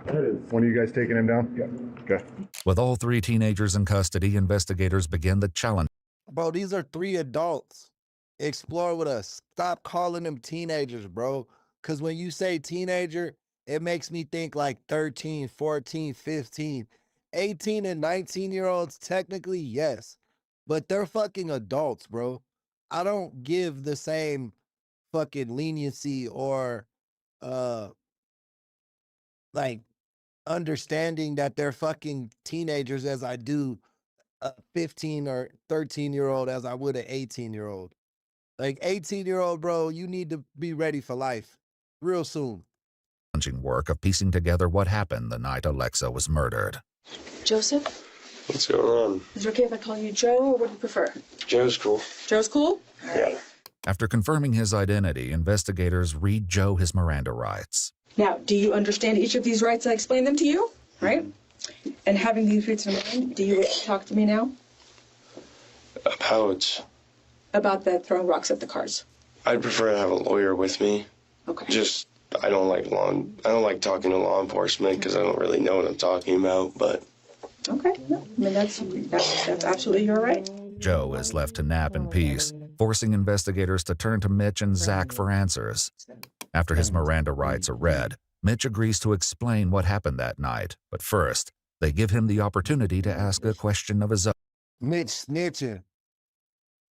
One of you guys taking him down? Yeah. Okay. With all 3 teenagers in custody, investigators begin the challenge. Bro, these are 3 adults. Explore with us. Stop calling them teenagers, bro. Because when you say teenager, it makes me think like 13, 14, 15. 18 and 19-year-olds, technically, yes. But they're fucking adults, bro. I don't give the same fucking leniency or, like, understanding that they're fucking teenagers as I do a 15 or 13-year-old as I would an 18-year-old. Like, 18-year-old, bro, you need to be ready for life real soon. Work of piecing together what happened the night Alexa was murdered. Joseph? What's going on? Is it okay if I call you Joe, or what do you prefer? Joe's cool. Joe's cool? Yeah. After confirming his identity, investigators read Joe his Miranda rights. Now, do you understand each of these rights? I explained them to you, right? And having these rights in mind, do you talk to me now? About that throwing rocks at the cars. I'd prefer to have a lawyer with me. Okay. I don't like talking to law enforcement because I don't really know what I'm talking about, but. Okay, no, I mean, that's absolutely your right. Joe is left to nap in peace, forcing investigators to turn to Mitch and Zach for answers. After his Miranda rights are read, Mitch agrees to explain what happened that night, but first, they give him the opportunity to ask a question of his own. Mitch snitching.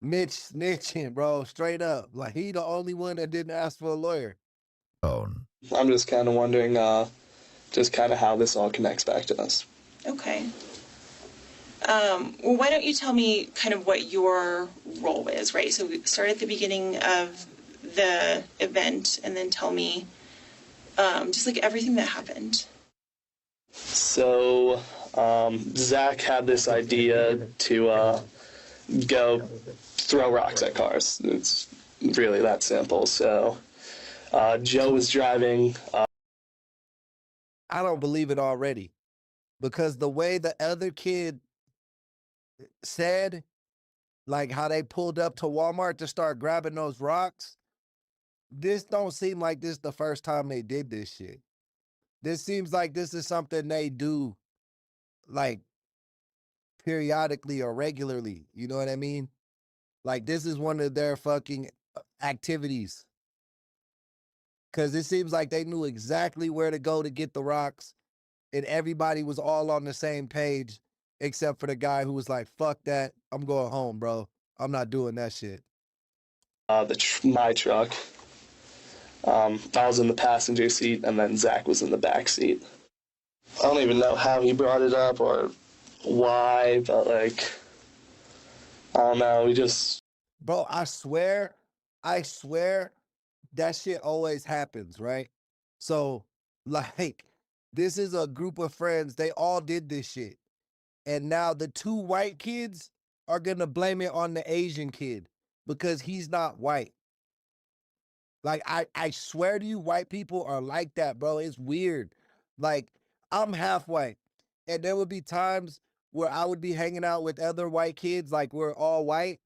Mitch snitching, bro, straight up. Like, he the only one that didn't ask for a lawyer. I'm just kind of wondering, just kind of how this all connects back to us. Okay. Well, why don't you tell me kind of what your role is, right? So we start at the beginning of the event and then tell me just like everything that happened. So, Zach had this idea to go throw rocks at cars. It's really that simple. So, Joe was driving. I don't believe it already, because the way the other kid said, like how they pulled up to Walmart to start grabbing those rocks, this don't seem like this the first time they did this shit. This seems like this is something they do, like, periodically or regularly. You know what I mean? Like, this is one of their fucking activities. Because it seems like they knew exactly where to go to get the rocks, and everybody was all on the same page, except for the guy who was like, fuck that, I'm going home, bro. I'm not doing that shit. My truck. I was in the passenger seat, and then Zach was in the back seat. I don't even know how he brought it up or why, but like, I don't know. We just. Bro, I swear, that shit always happens, right? So, like, this is a group of friends. They all did this shit. And now the two white kids are going to blame it on the Asian kid because he's not white. Like, I swear to you, white people are like that, bro. It's weird. Like, I'm half white. And there would be times where I would be hanging out with other white kids, like we're all white,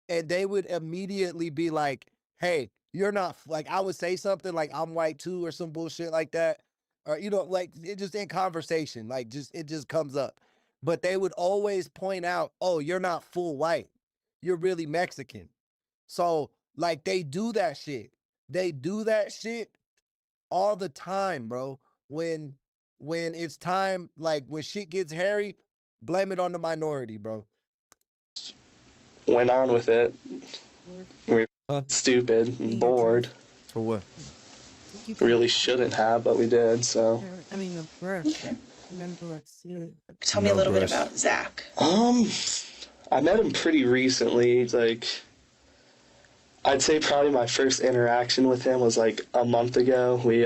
and they would immediately be like, hey, you're not, like, I would say something like, I'm white too, or some bullshit like that. Or, you know, like, it just in conversation, like, it just comes up. But they would always point out, oh, you're not full white. You're really Mexican. So, like, they do that shit. They do that shit all the time, bro. When it's time, like, when shit gets hairy, blame it on the minority, bro. Went on with it. We were stupid and bored. For what? Really shouldn't have, but we did, so. I mean, the brush. Tell me a little bit about Zach. I met him pretty recently. He's like, I'd say probably my first interaction with him was like a month ago. We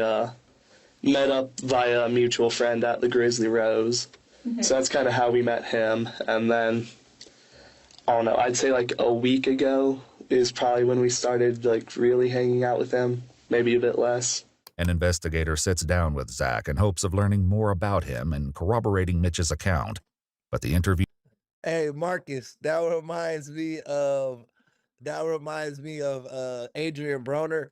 met up via a mutual friend at the Grizzly Rose. Mm-hmm. So that's kind of how we met him. And then, I don't know, I'd say like a week ago is probably when we started like really hanging out with him, maybe a bit less. An investigator sits down with Zach in hopes of learning more about him and corroborating Mitch's account. But the interview... Hey, Marcus, that reminds me of Adrian Broner,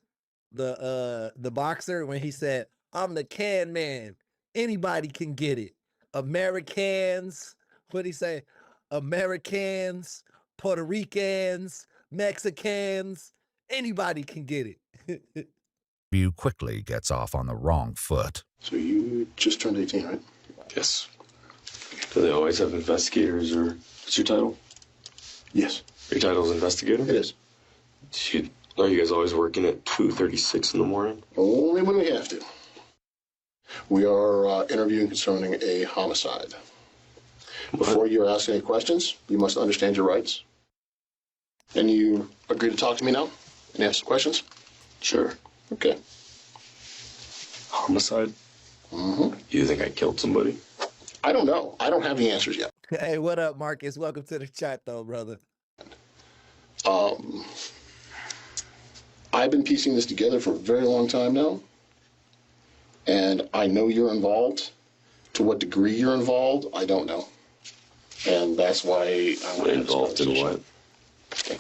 the boxer, when he said, I'm the can man. Anybody can get it. Americans, what'd he say? Americans, Puerto Ricans, Mexicans, anybody can get it. View quickly gets off on the wrong foot. So you just turned 18, right? Yes. Do they always have investigators, or what's your title? Yes. Your title's investigator? It is. Are you guys always working at 2:36 in the morning? Only when we have to. We are interviewing concerning a homicide. Before you ask any questions, you must understand your rights. And you agree to talk to me now and ask some questions? Sure. Okay. Homicide? Mm-hmm. You think I killed somebody? I don't know. I don't have the answers yet. Hey, what up, Marcus? Welcome to the chat, though, brother. I've been piecing this together for a very long time now. And I know you're involved. To what degree you're involved, I don't know. And that's why I want to involved in what? Okay.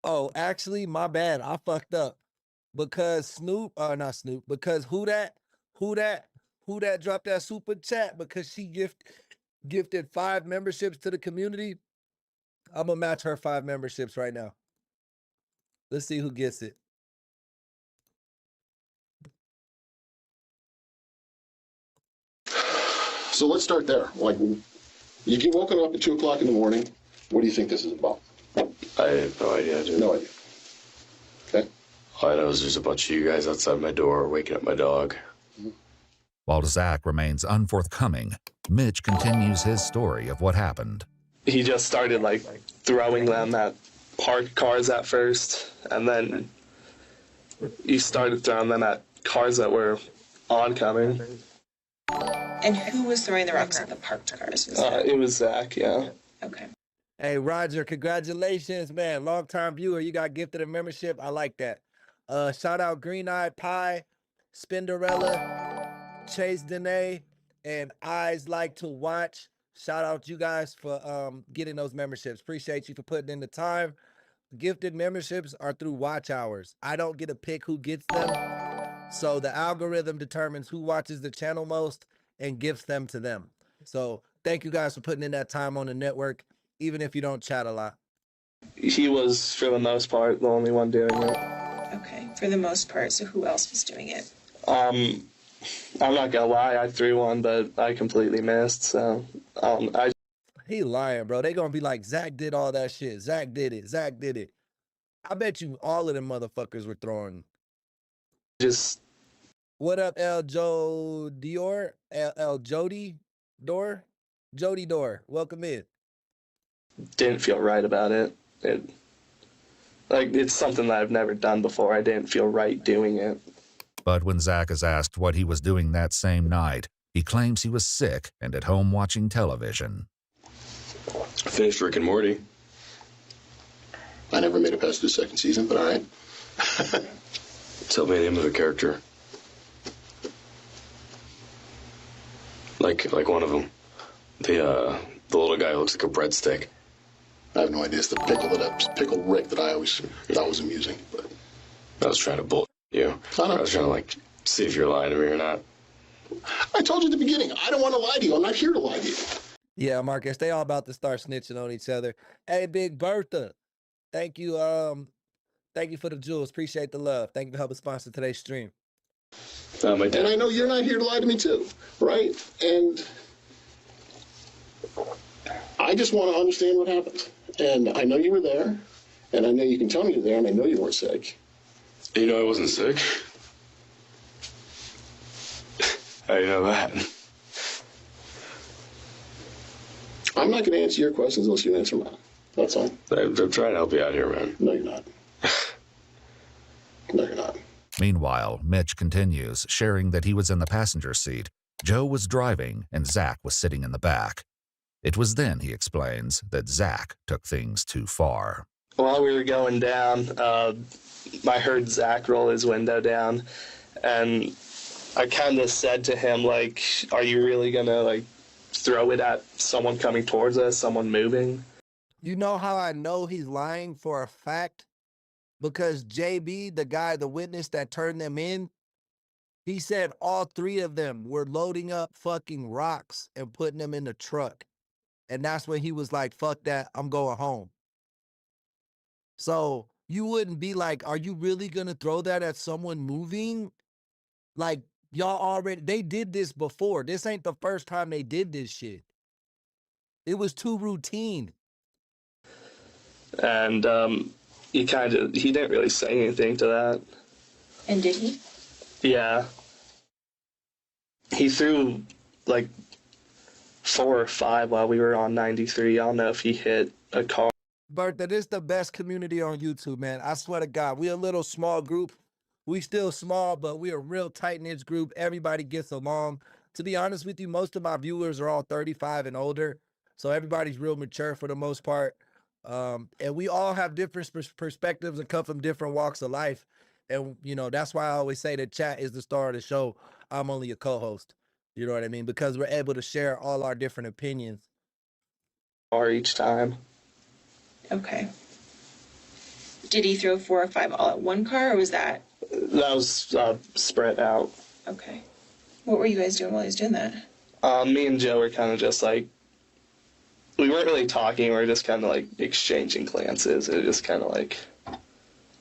Oh, actually, my bad. I fucked up. Because because who that dropped that super chat because she gifted 5 memberships to the community. I'm gonna match her 5 memberships right now. Let's see who gets it. So let's start there. Like, You get woken up at 2 o'clock in the morning. What do you think this is about? I have no idea, dude. No idea. Okay. All I know is there's a bunch of you guys outside my door waking up my dog. While Zach remains unforthcoming, Mitch continues his story of what happened. He just started like throwing them at parked cars at first, and then he started throwing them at cars that were oncoming. And who was throwing the rocks at the parked cars? It was Zach, yeah. Okay. Hey, Roger, congratulations, man. Long-time viewer. You got gifted a membership. I like that. Shout out Green Eyed Pie, Spinderella, Chase Dene, and Eyes Like to Watch. Shout out you guys for getting those memberships. Appreciate you for putting in the time. Gifted memberships are through watch hours. I don't get to pick who gets them. So the algorithm determines who watches the channel most and gifts them to them. So thank you guys for putting in that time on the network, even if you don't chat a lot. He was, for the most part, the only one doing it. Okay, for the most part. So who else was doing it? I'm not gonna lie, I threw one, but I completely missed, so He lying, bro. They gonna be like, Zach did all that shit. Zach did it. Zach did it. I bet you all of them motherfuckers were throwing. Just. What up, El Joe Dior? El Jody Door? Jody Door. Welcome in. Didn't feel right about it. It's something that I've never done before. I didn't feel right doing it. But when Zach is asked what he was doing that same night, he claims he was sick and at home watching television. I finished Rick and Morty. I never made it past the second season, but all right. Tell me the name of a character. Like one of them. The little guy who looks like a breadstick. I have no idea. It's the pickle Rick that I always thought was amusing. But I was trying to bull you. I was trying to see if you're lying to me or not. I told you at the beginning, I don't want to lie to you. I'm not here to lie to you. Yeah, Marcus, they all about to start snitching on each other. Hey, Big Bertha, thank you. Thank you for the jewels. Appreciate the love. Thank you for helping sponsor today's stream. My dad. And I know you're not here to lie to me too, right? And I just want to understand what happened. And I know you were there, and I know you can tell me you're there, and I know you weren't sick. You know I wasn't sick. How do you know that? I'm not going to answer your questions unless you answer mine. That's all. I'm trying to help you out here, man. No, you're not. No, you're not. Meanwhile, Mitch continues, sharing that he was in the passenger seat, Joe was driving, and Zach was sitting in the back. It was then, he explains, that Zach took things too far. While we were going down, I heard Zach roll his window down, and I kind of said to him, are you really gonna, throw it at someone coming towards us, someone moving? You know how I know he's lying for a fact? Because JB, the witness that turned them in, he said all three of them were loading up fucking rocks and putting them in the truck. And that's when he was like, fuck that, I'm going home. So you wouldn't be like, are you really going to throw that at someone moving? Like, they did this before. This ain't the first time they did this shit. It was too routine. And he didn't really say anything to that. And did he? Yeah. He threw 4 or 5 while we were on 93. I don't know if he hit a car. Bertha, this is the best community on YouTube, man. I swear to God, we a little small group. We still small, but we a real tight-knit group. Everybody gets along. To be honest with you, most of my viewers are all 35 and older, so everybody's real mature for the most part. And we all have different perspectives and come from different walks of life. And, that's why I always say that chat is the star of the show. I'm only a co-host. You know what I mean? Because we're able to share all our different opinions. Or each time. Okay. Did he throw 4 or 5 all at one car, or was that? That was spread out. Okay. What were you guys doing while he was doing that? Me and Joe were kind of just we weren't really talking. We were just kind of exchanging glances. It was just kind of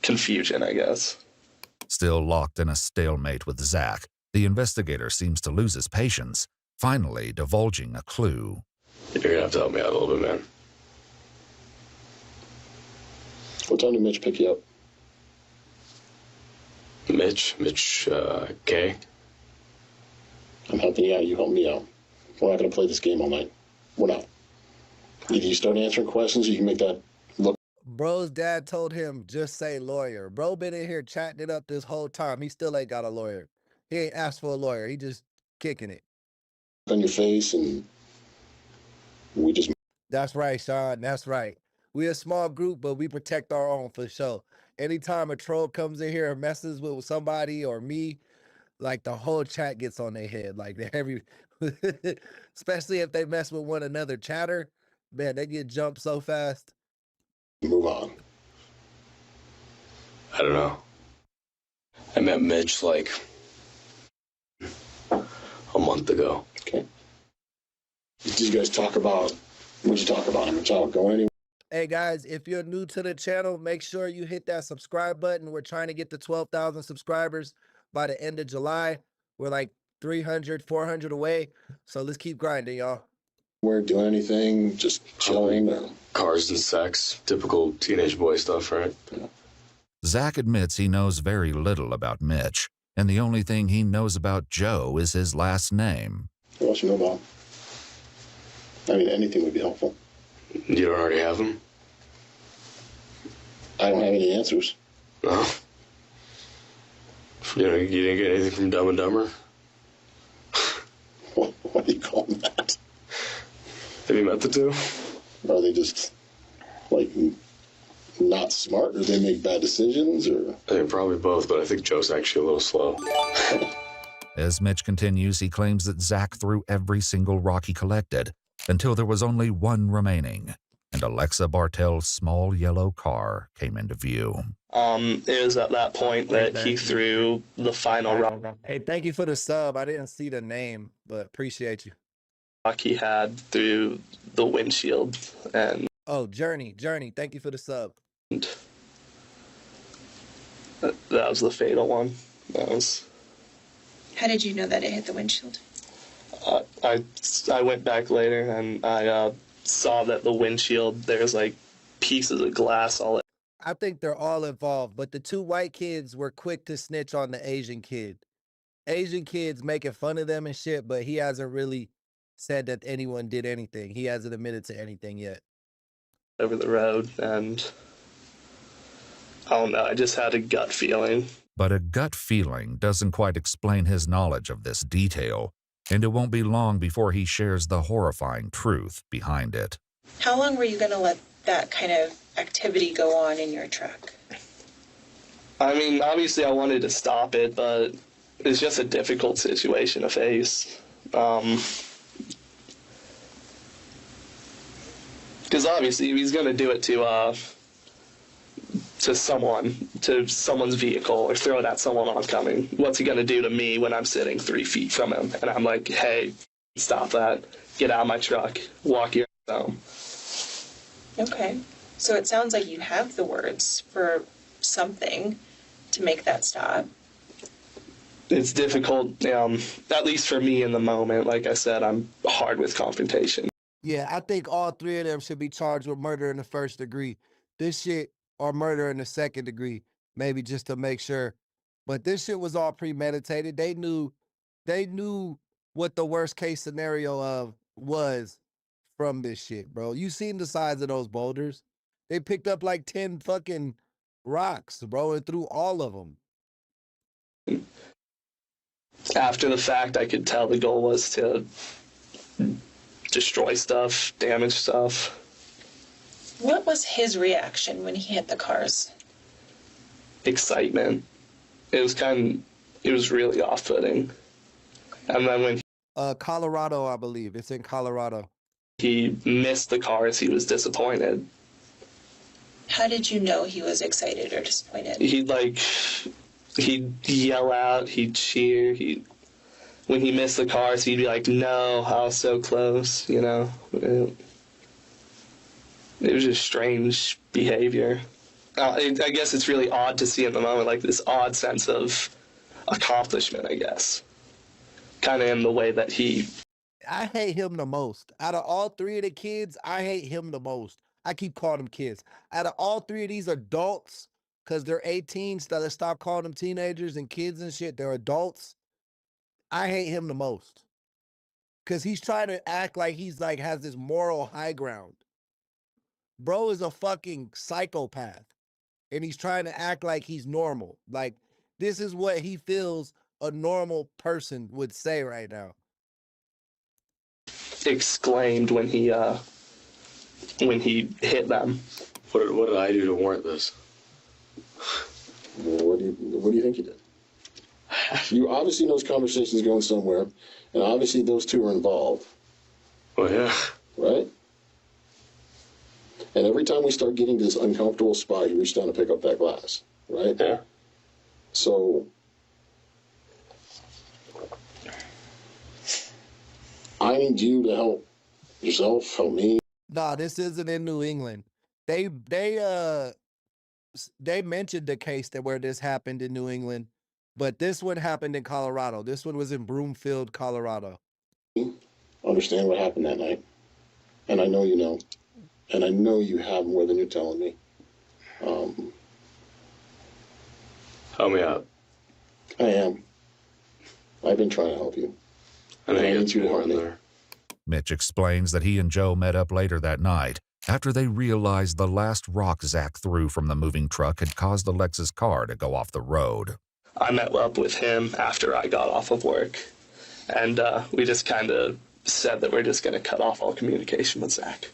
confusion, I guess. Still locked in a stalemate with Zach, the investigator seems to lose his patience, finally divulging a clue. You're gonna have to help me out a little bit, man. What time did Mitch pick you up? Mitch, K. I'm helping you out, you help me out. We're not gonna play this game all night. We're not. Either you start answering questions or you can make that look. Bro's dad told him, just say lawyer. Bro been in here chatting it up this whole time. He still ain't got a lawyer. He ain't asked for a lawyer. He just kicking it. On your face, and we just. That's right, Sean. That's right. We a small group, but we protect our own for sure. Anytime a troll comes in here and messes with somebody or me, like the whole chat gets on their head. Like every, especially if they mess with one another chatter, man, they get jumped so fast. Move on. I don't know. I met Mitch like a month ago. Okay. Did you guys talk about, what'd you talk about? Mitch out going anywhere? Hey guys, if you're new to the channel, make sure you hit that subscribe button. We're trying to get to 12,000 subscribers by the end of July. We're like 300, 400 away. So let's keep grinding, y'all. We're doing anything, just chilling or cars and sex, typical teenage boy stuff, right? Yeah. Zach admits he knows very little about Mitch, and the only thing he knows about Joe is his last name. What else you know about? I mean, anything would be helpful. You don't already have them? I don't have any answers. No. You didn't get anything from Dumb and Dumber? What do you call that? Have you met the two? Are they just, like, not smart, or they make bad decisions, or? I think probably both, but I think Joe's actually a little slow. As Mitch continues, he claims that Zach threw every single rock he collected until there was only one remaining, and Alexa Bartel's small yellow car came into view. It was at that point that he threw the final rock. Hey, thank you for the sub. I didn't see the name, but appreciate you. He had through the windshield, and oh, Journey, thank you for the sub. That was the fatal one. That was. How did you know that it hit the windshield? I went back later and I saw that the windshield, there's like pieces of glass all. I think they're all involved, but the two white kids were quick to snitch on the Asian kid. Asian kid's making fun of them and shit, but he hasn't really said that anyone did anything. He hasn't admitted to anything yet. Over the road, and I don't know, I just had a gut feeling. But a gut feeling doesn't quite explain his knowledge of this detail, and it won't be long before he shares the horrifying truth behind it. How long were you going to let that kind of activity go on in your truck? I mean, obviously I wanted to stop it, but it's just a difficult situation to face. Because obviously if he's going to do it to someone's vehicle, or throw it at someone oncoming, what's he going to do to me when I'm sitting 3 feet from him? And I'm like, hey, stop that. Get out of my truck. Walk your ass home. Okay. So it sounds like you have the words for something to make that stop. It's difficult, at least for me in the moment. Like I said, I'm hard with confrontation. Yeah, I think all three of them should be charged with murder in the first degree. This shit, or murder in the second degree, maybe just to make sure. But this shit was all premeditated. They knew what the worst case scenario was from this shit, bro. You seen the size of those boulders? They picked up like 10 fucking rocks, bro, and threw all of them. After the fact, I could tell the goal was to destroy stuff, damage stuff. What was his reaction when he hit the cars? Excitement. It was really off-putting. And then when Colorado, I believe. It's in Colorado. He missed the cars, he was disappointed. How did you know he was excited or disappointed? He'd yell out, he'd cheer, when he missed the cars, he'd be like, no, I was so close, you know. It was just strange behavior. I guess it's really odd to see in the moment, like this odd sense of accomplishment, I guess. Kind of in the way that he... I hate him the most. Out of all three of the kids, I hate him the most. I keep calling them kids. Out of all three of these adults, because they're 18, so let's stop calling them teenagers and kids and shit. They're adults. I hate him the most. Because he's trying to act like he's like has this moral high ground. Bro is a fucking psychopath. And he's trying to act like he's normal. Like, this is what he feels a normal person would say right now. Exclaimed when he hit them. What did I do to warrant this? What do you think you did? You obviously know this conversation's going somewhere, and obviously those two are involved. Well, yeah. Right? And every time we start getting to this uncomfortable spot, you reach down to pick up that glass, right? Yeah. So, I need you to help yourself, help me. Nah, this isn't in New England. They mentioned the case that where this happened in New England, but this one happened in Colorado. This one was in Broomfield, Colorado. Understand what happened that night. And I know you know. And I know you have more than you're telling me. Help me out. I am. I've been trying to help you. I need you to help me. Mitch explains that he and Joe met up later that night after they realized the last rock Zach threw from the moving truck had caused Alexa's car to go off the road. I met up with him after I got off of work, and we just kind of said that we're just going to cut off all communication with Zach.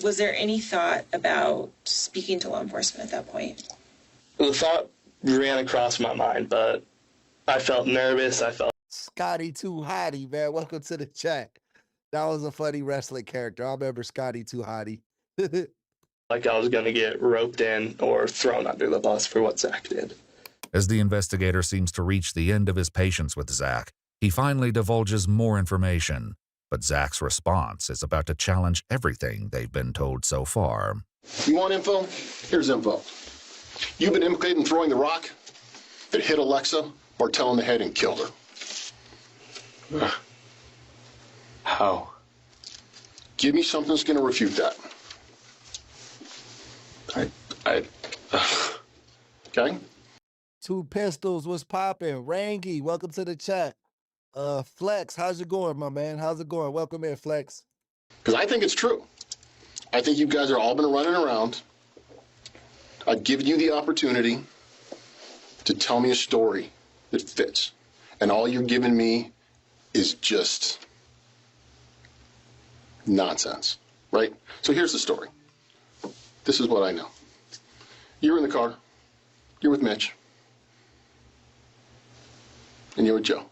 Was there any thought about speaking to law enforcement at that point? The thought ran across my mind, but I felt nervous. I felt Scotty Too Hottie, man. Welcome to the chat. That was a funny wrestling character. I remember Scotty Too Hottie. like I was going to get roped in or thrown under the bus for what Zach did. As the investigator seems to reach the end of his patience with Zach, he finally divulges more information. But Zach's response is about to challenge everything they've been told so far. You want info? Here's info. You've been implicated in throwing the rock that hit Alexa, Bartell in the head, and killed her. How? Give me something that's going to refute that. Okay? Two Pistols was popping. Rangy, welcome to the chat. Flex, how's it going, my man? How's it going? Welcome in, Flex. Because I think it's true. I think you guys are all been running around. I've given you the opportunity to tell me a story that fits. And all you're giving me is just nonsense, right? So here's the story. This is what I know. You're in the car. You're with Mitch. And you're with Joe.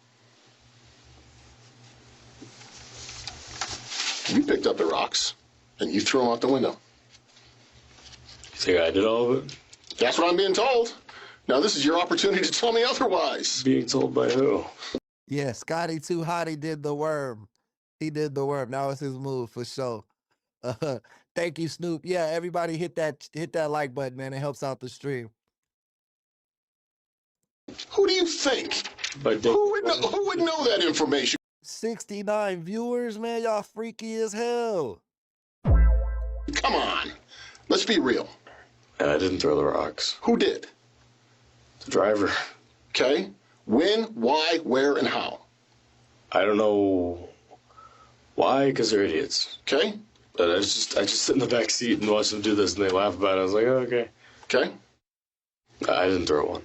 You picked up the rocks, and you threw them out the window. You think I did all of it? That's what I'm being told. Now, this is your opportunity to tell me otherwise. Being told by who? Yeah, Scotty Too Hottie did the worm. He did the worm. Now it's his move for sure. Thank you, Snoop. Yeah, everybody hit that like button, man. It helps out the stream. Who do you think? Who would know that information? 69 viewers, man. Y'all freaky as hell. Come on. Let's be real. I didn't throw the rocks. Who did? The driver. Okay. When, why, where, and how? I don't know why, because they're idiots. Okay. But I just sit in the back seat and watch them do this, and they laugh about it. I was like, oh, okay. Okay. I didn't throw one.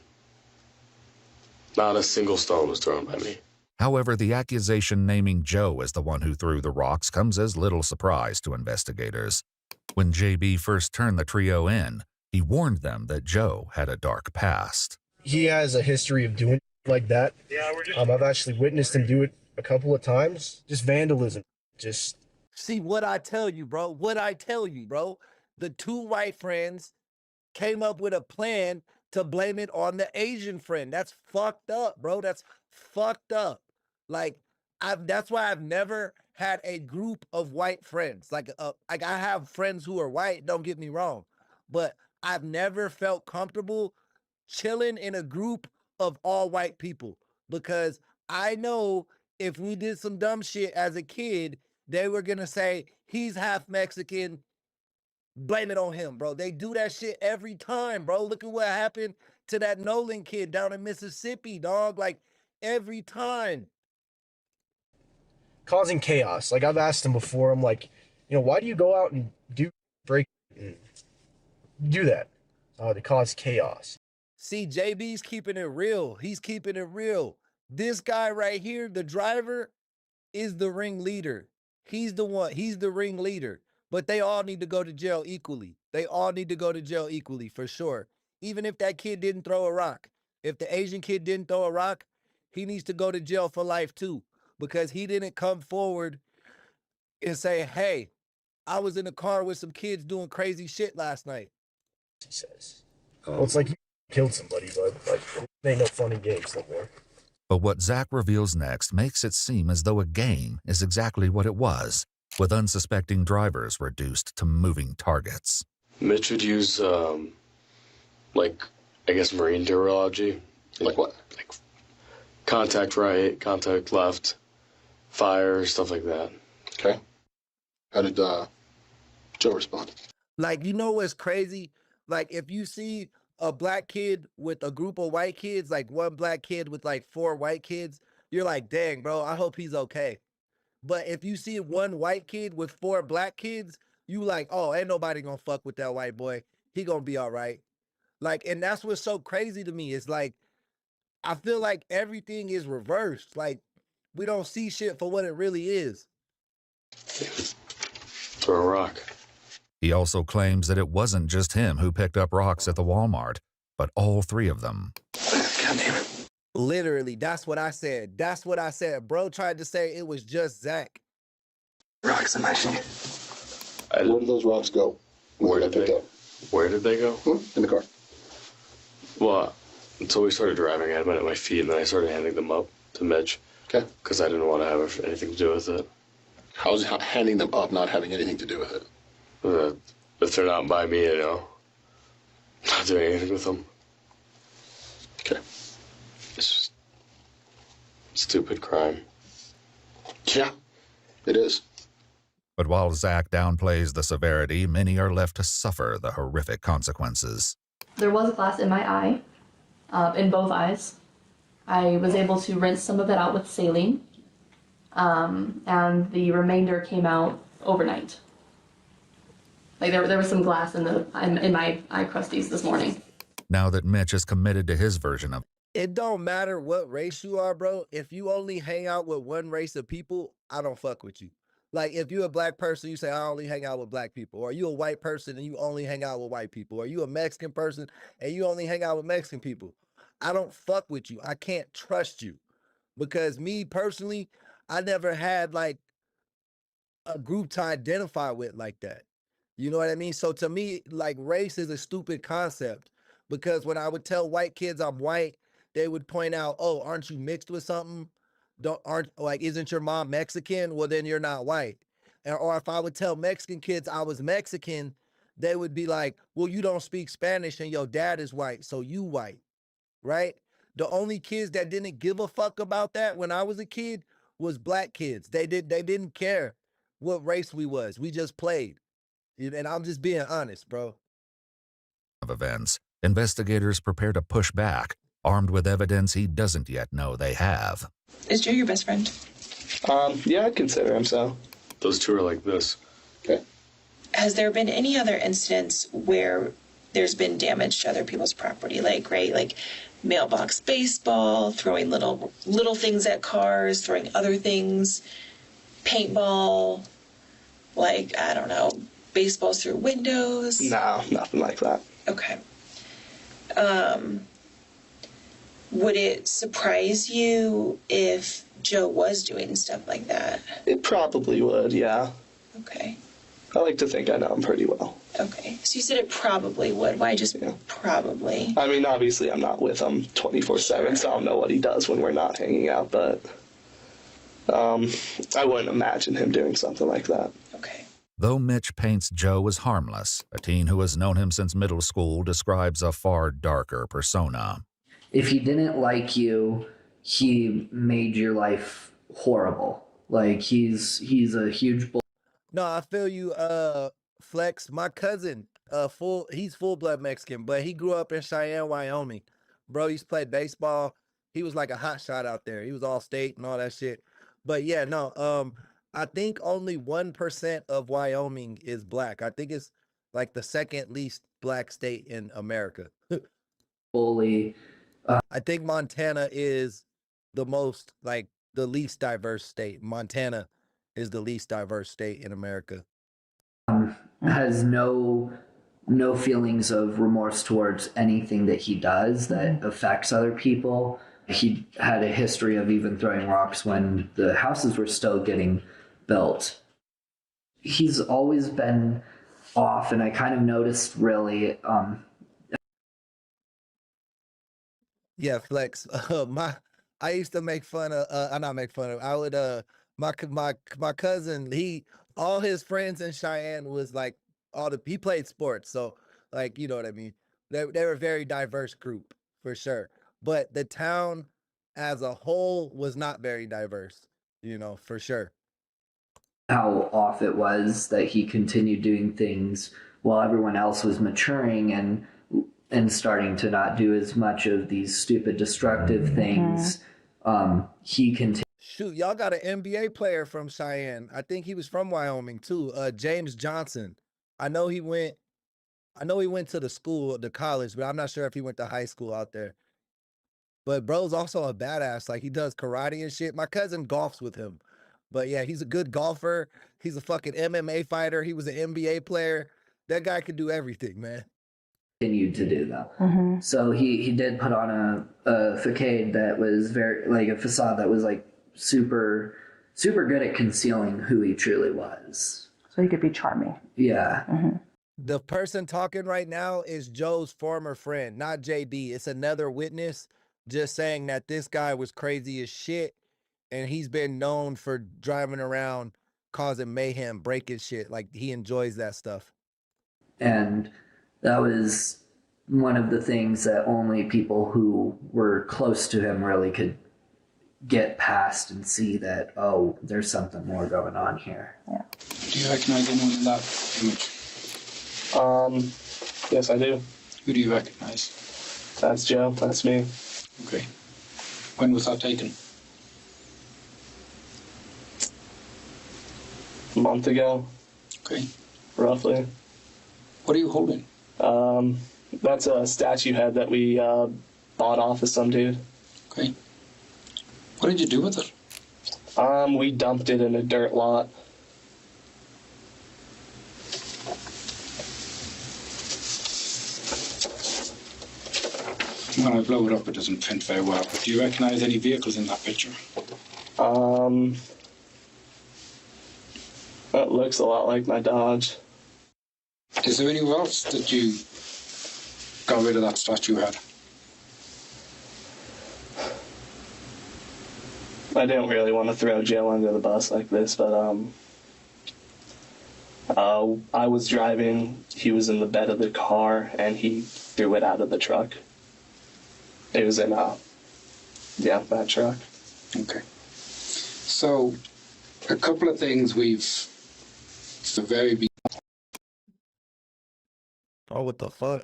Not a single stone was thrown by me. However, the accusation naming Joe as the one who threw the rocks comes as little surprise to investigators. When JB first turned the trio in, he warned them that Joe had a dark past. He has a history of doing like that. Yeah, I've actually witnessed him do it a couple of times. Just vandalism. Just see what I tell you, bro. What I tell you, bro. The two white friends came up with a plan to blame it on the Asian friend. That's fucked up, bro. That's fucked up. Like, that's why I've never had a group of white friends. Like I have friends who are white, don't get me wrong, but I've never felt comfortable chilling in a group of all white people because I know if we did some dumb shit as a kid, they were gonna say he's half Mexican. Blame it on him, bro. They do that shit every time, bro. Look at what happened to that Nolan kid down in Mississippi, dog. Like every time. Causing chaos. Like I've asked him before, I'm like, why do you go out and do that? To cause chaos. See, JB's keeping it real. He's keeping it real. This guy right here, the driver, is the ringleader. He's the one. He's the ringleader. But they all need to go to jail equally. They all need to go to jail equally, for sure. Even if that kid didn't throw a rock. If the Asian kid didn't throw a rock, he needs to go to jail for life too. Because he didn't come forward and say, hey, I was in the car with some kids doing crazy shit last night. He says. Well, it's like you killed somebody, but like, it ain't no fun and games no more. But what Zach reveals next makes it seem as though a game is exactly what it was, with unsuspecting drivers reduced to moving targets. Mitch would use, like, I guess marine terminology. Like what? Like contact right, contact left, fire, stuff like that. Okay. How did Joe respond? Like, you know what's crazy? Like, if you see a black kid with a group of white kids, like one black kid with like 4 white kids, you're like, dang, bro, I hope he's okay. But if you see one white kid with 4 black kids, you like, oh, ain't nobody gonna fuck with that white boy. He gonna be all right. Like, and that's what's so crazy to me. It's like, I feel like everything is reversed. Like, we don't see shit for what it really is. Throw a rock. He also claims that it wasn't just him who picked up rocks at the Walmart, but all 3 of them. God damn it. Literally, that's what I said. That's what I said. Bro tried to say it was just Zach. Rocks in my shit. Where did those rocks go? Where did they go? Where did they go? In the car. Well, until we started driving, I had them at my feet, and then I started handing them up to Mitch. Okay. Because I didn't want to have anything to do with it. How's handing them up not having anything to do with it? If they're not by me, not doing anything with them. Okay. It's just stupid crime. Yeah, it is. But while Zach downplays the severity, many are left to suffer the horrific consequences. There was glass in my eye, in both eyes. I was able to rinse some of it out with saline, and the remainder came out overnight. Like there was some glass in my eye crusties this morning. Now that Mitch is committed to his version of It don't matter what race you are, bro. If you only hang out with one race of people, I don't fuck with you. Like, if you're a black person, you say, I only hang out with black people. Or you a white person and you only hang out with white people. Or you a Mexican person and you only hang out with Mexican people. I don't fuck with you. I can't trust you. Because me personally, I never had like a group to identify with like that. You know what I mean? So to me, like, race is a stupid concept. Because when I would tell white kids I'm white, they would point out, oh, aren't you mixed with something? Isn't your mom Mexican? Well, then you're not white. Or if I would tell Mexican kids I was Mexican, they would be like, well, you don't speak Spanish and your dad is white, so you white, right? The only kids that didn't give a fuck about that when I was a kid was black kids. They didn't care what race we was. We just played. And I'm just being honest, bro. of events, investigators prepare to push back, armed with evidence he doesn't yet know they have. Is Joe your best friend? Yeah, I'd consider him so. Those 2 are like this. Okay. Has there been any other incidents where there's been damage to other people's property? Like mailbox baseball, throwing little things at cars, throwing other things, paintball, like, I don't know, baseballs through windows? No, nothing like that. Okay. Would it surprise you if Joe was doing stuff like that? It probably would, yeah. Okay. I like to think I know him pretty well. Okay. So you said it probably would. Why just probably? I mean, obviously I'm not with him 24/7, so I don't know what he does when we're not hanging out, but I wouldn't imagine him doing something like that. Okay. Though Mitch paints Joe as harmless, a teen who has known him since middle school describes a far darker persona. If he didn't like you, he made your life horrible. Like he's a huge bull. No, I feel you, Flex. My cousin, he's full blood Mexican, but he grew up in Cheyenne, Wyoming. Bro used to play baseball. He was like a hot shot out there. He was all state and all that shit. But yeah, no, I think only 1% of Wyoming is black. I think it's like the second least black state in America. Fully. I think Montana is the most, like, the least diverse state. Montana is the least diverse state in America. Has no feelings of remorse towards anything that he does that affects other people. He had a history of even throwing rocks when the houses were still getting built. He's always been off, and I kind of noticed really Yeah, Flex. I used to make fun of. Not make fun of. I would. My cousin. All his friends in Cheyenne was like he played sports, so like you know what I mean. They were a very diverse group for sure, but the town as a whole was not very diverse. You know, for sure. how off it was that he continued doing things while everyone else was maturing and starting to not do as much of these stupid destructive things. He continued. Shoot, y'all got an NBA player from Cheyenne. I think he was from Wyoming too. James Johnson. I know he went to the college, but I'm not sure if he went to high school out there. But bro's also a badass. Like he does karate and shit. My cousin golfs with him. But yeah, he's a good golfer. He's a fucking MMA fighter. He was an NBA player. That guy could do everything, man. Continued to do though. So he did put on a facade that was very like a facade that was like super good at concealing who he truly was. So he could be charming. Yeah. The person talking right now is Joe's former friend, not JB. It's another witness just saying that this guy was crazy as shit, and he's been known for driving around causing mayhem, breaking shit. Like he enjoys that stuff. And that was one of the things that only people who were close to him really could get past and see that, oh, there's something more going on here. Yeah. Do you recognize anyone in that image? Yes, I do. Who do you recognize? That's Joe. That's me. Okay. When was that taken? A month ago. Okay. Roughly. What are you holding? That's a statue head that we bought off of some dude. Okay. What did you do with it? We dumped it in a dirt lot. When I blow it up, it doesn't print very well. But do you recognize any vehicles in that picture? That looks a lot like my Dodge. Is there anywhere else that you got rid of that statue head? I didn't really want to throw Joe under the bus like this, but I was driving, he was in the bed of the car, and he threw it out of the truck. It was in, that truck. Okay. So, a couple of things it's the very beginning. Oh, what the fuck?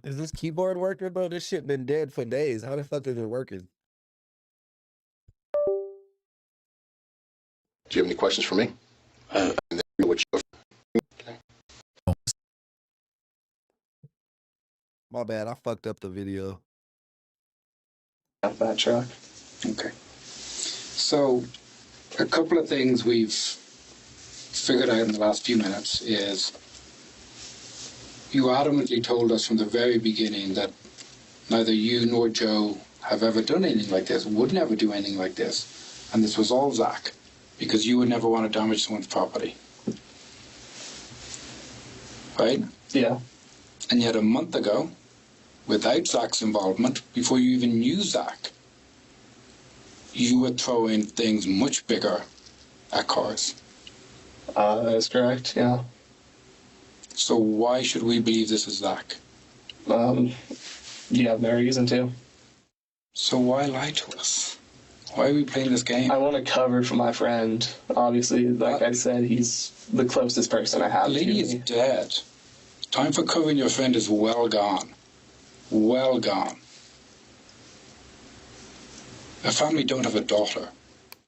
Is this keyboard working, bro? This shit been dead for days. How the fuck is it working? Do you have any questions for me? And then what you My bad. I fucked up the video. That truck. Okay. So, a couple of things we've figured out in the last few minutes is you adamantly told us from the very beginning that neither you nor Joe have ever done anything like this, would never do anything like this. And this was all Zach, because you would never want to damage someone's property. Right? Yeah. And yet a month ago, without Zach's involvement, before you even knew Zach, you were throwing things much bigger at cars. That's correct, yeah. So why should we believe this is Zach? You have no reason to. So why lie to us? Why are we playing this game? I want to cover for my friend. Obviously, like I said, he's the closest person I have The lady is dead. Time for covering your friend is well gone. Well gone. Her family don't have a daughter.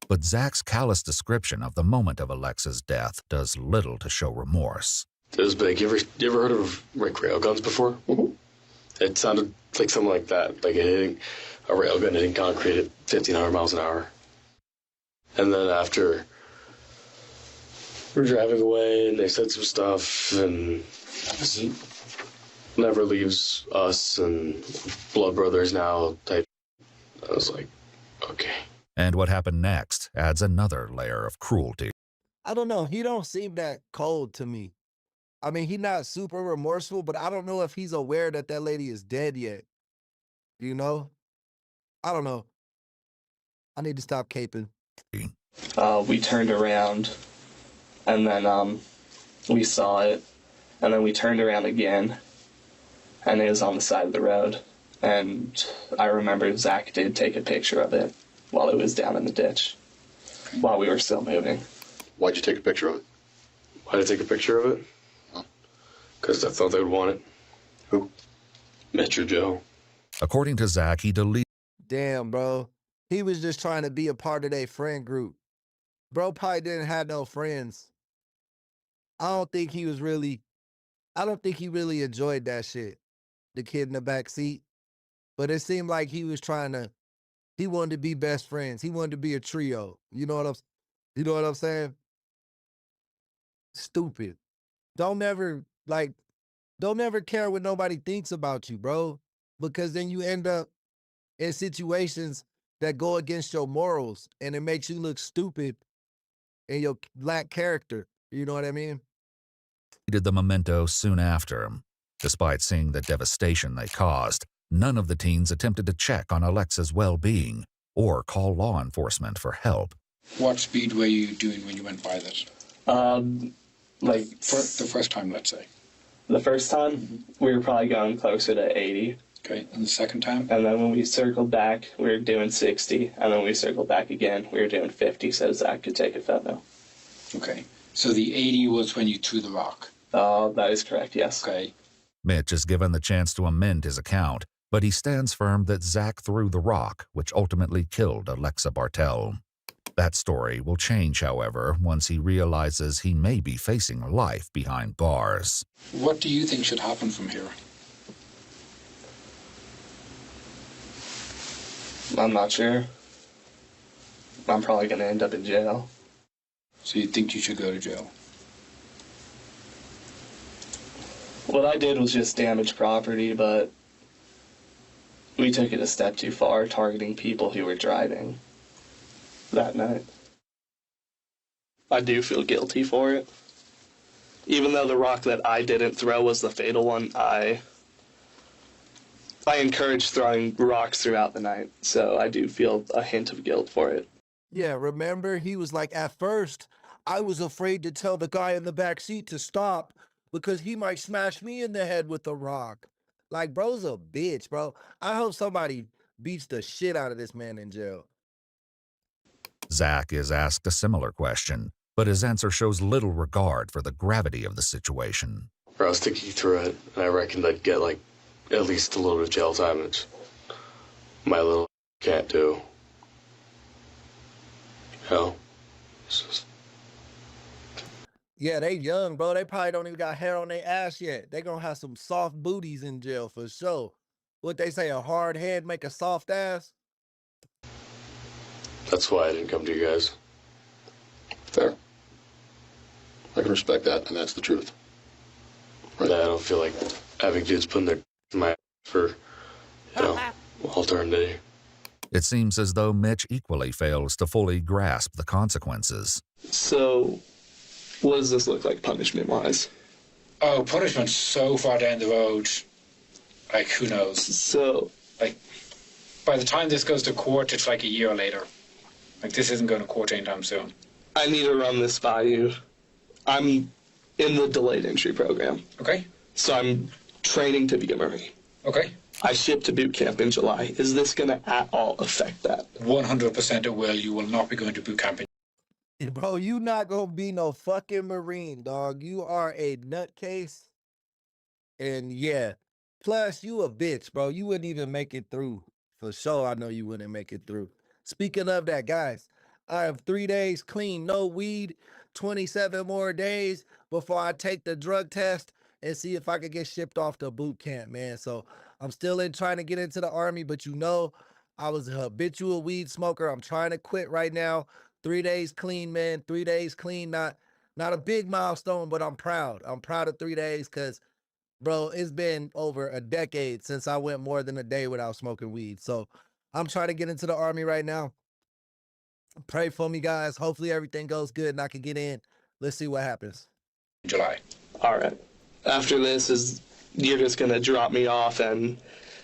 But Zach's callous description of the moment of Alexa's death does little to show remorse. It was big. You ever heard of railguns before? Mm-hmm. It sounded like something like that, like a railgun hitting concrete at 1,500 miles an hour. And then after we're driving away, and they said some stuff, and never leaves us, and blood brothers now type. I was like, okay. And what happened next adds another layer of cruelty. I don't know. He don't seem that cold to me. I mean, he's not super remorseful, but I don't know if he's aware that that lady is dead yet. You know? I don't know. I need to stop caping. We turned around, and then we saw it, and then we turned around again, and it was on the side of the road. And I remember Zach did take a picture of it while it was down in the ditch, while we were still moving. Why'd you take a picture of it? Why'd I take a picture of it? Because I thought they would want it. Who? Mitch or Joe. According to Zach, he deleted. Damn, bro. He was just trying to be a part of their friend group. Bro probably didn't have no friends. I don't think he really enjoyed that shit. The kid in the back seat. But it seemed like he wanted to be best friends. He wanted to be a trio. You know what I'm saying? Stupid. Don't ever care what nobody thinks about you, bro. Because then you end up in situations that go against your morals, and it makes you look stupid and you lack character. You know what I mean? Did the memento soon after. Despite seeing the devastation they caused, none of the teens attempted to check on Alexa's well-being or call law enforcement for help. What speed were you doing when you went by that? For the first time, let's say. The first time, we were probably going closer to 80. Okay, and the second time? And then when we circled back, we were doing 60. And then when we circled back again, we were doing 50, so Zach could take a photo. Okay, so the 80 was when you threw the rock? That is correct, yes. Okay. Mitch is given the chance to amend his account, but he stands firm that Zach threw the rock, which ultimately killed Alexa Bartel. That story will change, however, once he realizes he may be facing life behind bars. What do you think should happen from here? I'm not sure. I'm probably going to end up in jail. So you think you should go to jail? What I did was just damage property, but we took it a step too far, targeting people who were driving that night. I do feel guilty for it. Even though the rock that I didn't throw was the fatal one, I encouraged throwing rocks throughout the night, so I do feel a hint of guilt for it. Yeah, remember? He was like, at first, I was afraid to tell the guy in the back seat to stop because he might smash me in the head with a rock. Like, bro's a bitch, bro. I hope somebody beats the shit out of this man in jail. Zach is asked a similar question, but his answer shows little regard for the gravity of the situation. Bro, I was thinking through it, and I reckoned I'd get, at least a little bit of jail time, which my little can't do. You know? It's just... Yeah, they young, bro. They probably don't even got hair on their ass yet. They gonna have some soft booties in jail for sure. What they say, a hard head make a soft ass? That's why I didn't come to you guys. Fair. I can respect that, and that's the truth. Right. I don't feel like having dudes putting their in my for, all eternity. It seems as though Mitch equally fails to fully grasp the consequences. So, what does this look like punishment-wise? Oh, punishment's so far down the road. Who knows? So... by the time this goes to court, it's a year later. This isn't going to court anytime soon. I need to run this by you. I'm in the delayed entry program. Okay. So I'm training to be a Marine. Okay. I ship to boot camp in July. Is this going to at all affect that? 100% it will. You will not be going to boot camp. Bro, you not gonna be no fucking Marine, dog. You are a nutcase. And yeah, plus you a bitch, bro. You wouldn't even make it through. For sure, I know you wouldn't make it through. Speaking of that, guys, I have 3 days clean, no weed, 27 more days before I take the drug test and see if I could get shipped off to boot camp, man. So I'm still trying to get into the Army, but you know, I was a habitual weed smoker. I'm trying to quit right now. 3 days clean, man. 3 days clean. Not a big milestone, but I'm proud. I'm proud of 3 days because, bro, it's been over a decade since I went more than a day without smoking weed. So I'm trying to get into the Army right now. Pray for me, guys. Hopefully everything goes good and I can get in. Let's see what happens. July. All right. After this, you're just going to drop me off, and,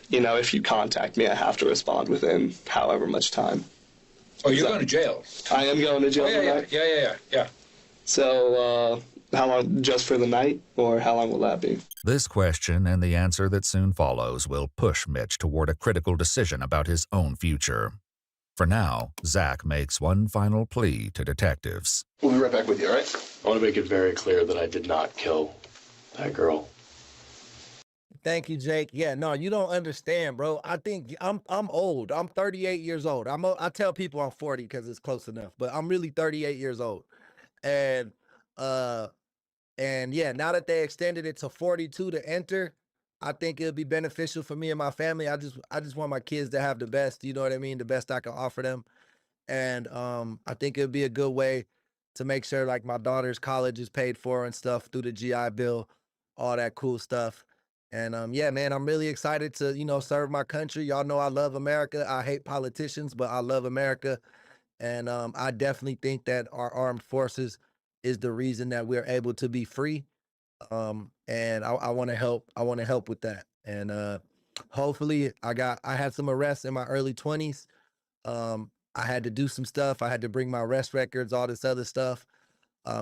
you know, if you contact me, I have to respond within however much time. Oh, you're going to jail? I am going to jail tonight? Yeah. So, how long, just for the night, or how long will that be? This question and the answer that soon follows will push Mitch toward a critical decision about his own future. For now, Zach makes one final plea to detectives. We'll be right back with you, all right? I want to make it very clear that I did not kill that girl. Thank you, Jake. Yeah, no, you don't understand, bro. I think I'm old. I'm 38 years old. I tell people I'm 40 because it's close enough, but I'm really 38 years old. And yeah, now that they extended it to 42 to enter, I think it'll be beneficial for me and my family. I just want my kids to have the best, you know what I mean? The best I can offer them. And I think it'll be a good way to make sure like my daughter's college is paid for and stuff through the GI Bill, all that cool stuff. And yeah, man, I'm really excited to, you know, serve my country. Y'all know I love America. I hate politicians, but I love America. And I definitely think that our armed forces is the reason that we're able to be free. And I want to help. I want to help with that. And hopefully I had some arrests in my early 20s. I had to do some stuff. I had to bring my arrest records, all this other stuff.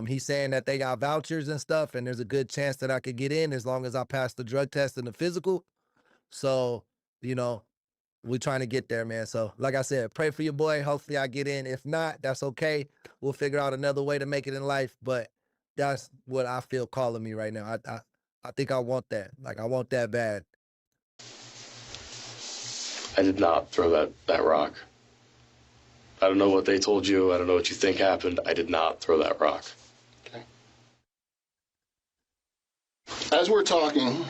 He's saying that they got vouchers and stuff, and there's a good chance that I could get in as long as I pass the drug test and the physical. So, you know, we're trying to get there, man. So, like I said, pray for your boy. Hopefully I get in. If not, that's okay. We'll figure out another way to make it in life. But that's what I feel calling me right now. I think I want that. Like, I want that bad. I did not throw that rock. I don't know what they told you. I don't know what you think happened. I did not throw that rock. Okay. As we're talking,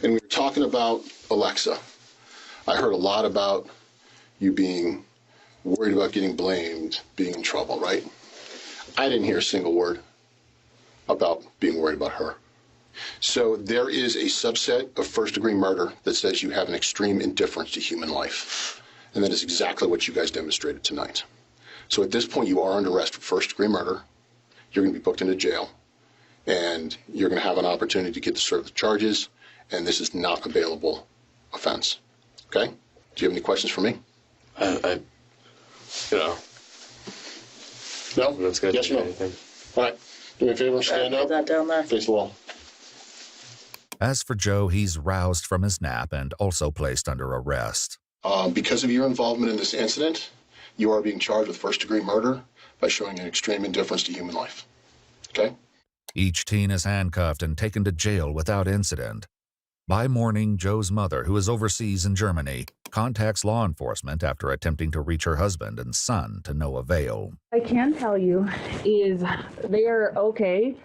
and we were talking about Alexa, I heard a lot about you being worried about getting blamed, being in trouble, right? I didn't hear a single word about being worried about her. So there is a subset of first-degree murder that says you have an extreme indifference to human life. And that is exactly what you guys demonstrated tonight. So at this point, you are under arrest for first-degree murder. You're going to be booked into jail. And you're going to have an opportunity to get to serve the charges. And this is not a bailable offense. Okay? Do you have any questions for me? You know. No? That's good. Yes or no? Anything. All right. Do me a favor, stand up. That down there. Face the wall. As for Joe, he's roused from his nap and also placed under arrest. Because of your involvement in this incident, you are being charged with first-degree murder by showing an extreme indifference to human life. Okay? Each teen is handcuffed and taken to jail without incident. By morning, Joe's mother, who is overseas in Germany, contacts law enforcement after attempting to reach her husband and son to no avail. I can tell you is they are okay.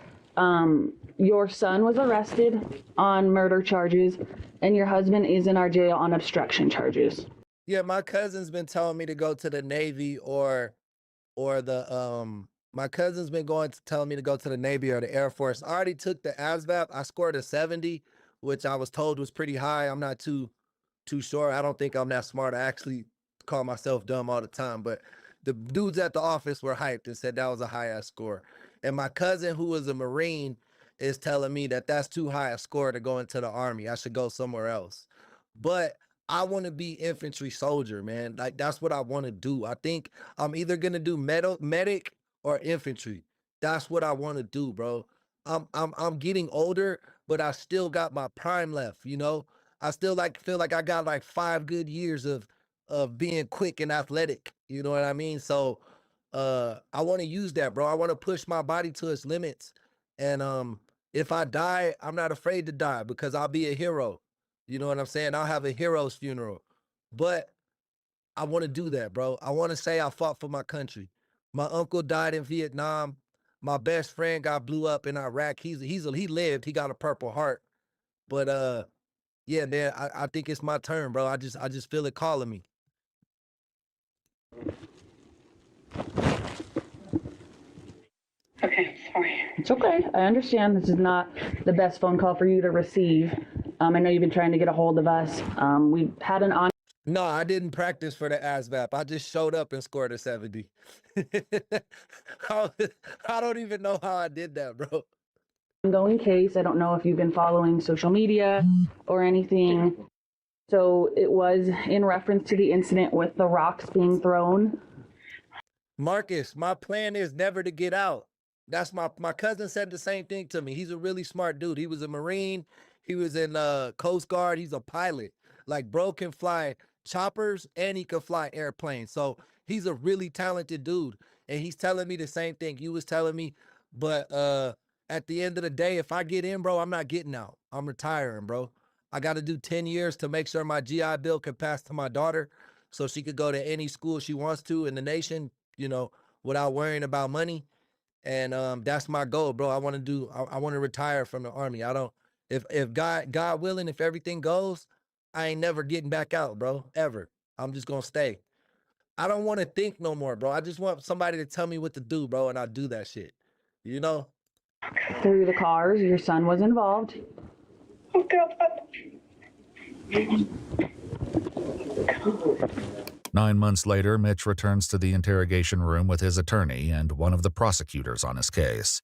Your son was arrested on murder charges, and your husband is in our jail on obstruction charges. Yeah, my cousin's been telling me to go to the Navy or the my cousin's been telling me to go to the Navy or the Air Force. I already took the ASVAB. I scored a 70, which I was told was pretty high. I'm not too sure. I don't think I'm that smart. I actually call myself dumb all the time, but the dudes at the office were hyped and said that was a high ass score. And my cousin, who was a Marine, is telling me that that's too high a score to go into the Army. I should go somewhere else. But I want to be infantry soldier, man. Like, that's what I want to do. I think I'm either going to do medic or infantry. That's what I want to do, bro. I'm getting older, but I still got my prime left, you know? I still like feel like I got like 5 good years of being quick and athletic. You know what I mean? So I want to use that, bro. I want to push my body to its limits. And if I die, I'm not afraid to die because I'll be a hero. You know what I'm saying? I'll have a hero's funeral. But I want to do that, bro. I want to say I fought for my country. My uncle died in Vietnam. My best friend got blew up in Iraq. He lived. He got a Purple Heart. But yeah, man, I think it's my turn, bro. I just feel it calling me. Okay, sorry. It's okay. I understand this is not the best phone call for you to receive. I know you've been trying to get a hold of us. We've had an No, I didn't practice for the ASVAB. I just showed up and scored a 70. I don't even know how I did that, bro. ongoing case. I don't know if you've been following social media or anything. So it was in reference to the incident with the rocks being thrown. Marcus, my plan is never to get out. That's my cousin said the same thing to me. He's a really smart dude. He was a Marine. He was in Coast Guard. He's a pilot. Like, bro can fly choppers and he can fly airplanes. So he's a really talented dude. And he's telling me the same thing you was telling me. But at the end of the day, if I get in, bro, I'm not getting out. I'm retiring, bro. I got to do 10 years to make sure my GI Bill can pass to my daughter so she could go to any school she wants to in the nation, you know, without worrying about money. And that's my goal, bro. I want to retire from the Army. I don't, if God willing, if everything goes, I ain't never getting back out, bro, ever. I'm just gonna stay. I don't want to think no more, bro. I just want somebody to tell me what to do, bro, and I do that shit. You know? Through the cars, your son was involved. Oh God. 9 months later, Mitch returns to the interrogation room with his attorney and one of the prosecutors on his case.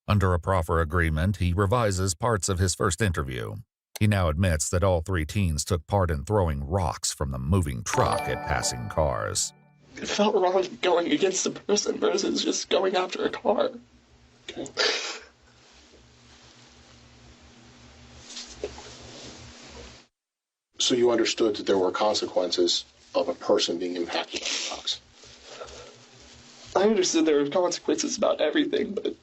Under a proffer agreement, he revises parts of his first interview. He now admits that all 3 teens took part in throwing rocks from the moving truck at passing cars. It felt wrong going against a person versus just going after a car. Okay. So you understood that there were consequences of a person being impacted by the rocks? I understood there were consequences about everything, but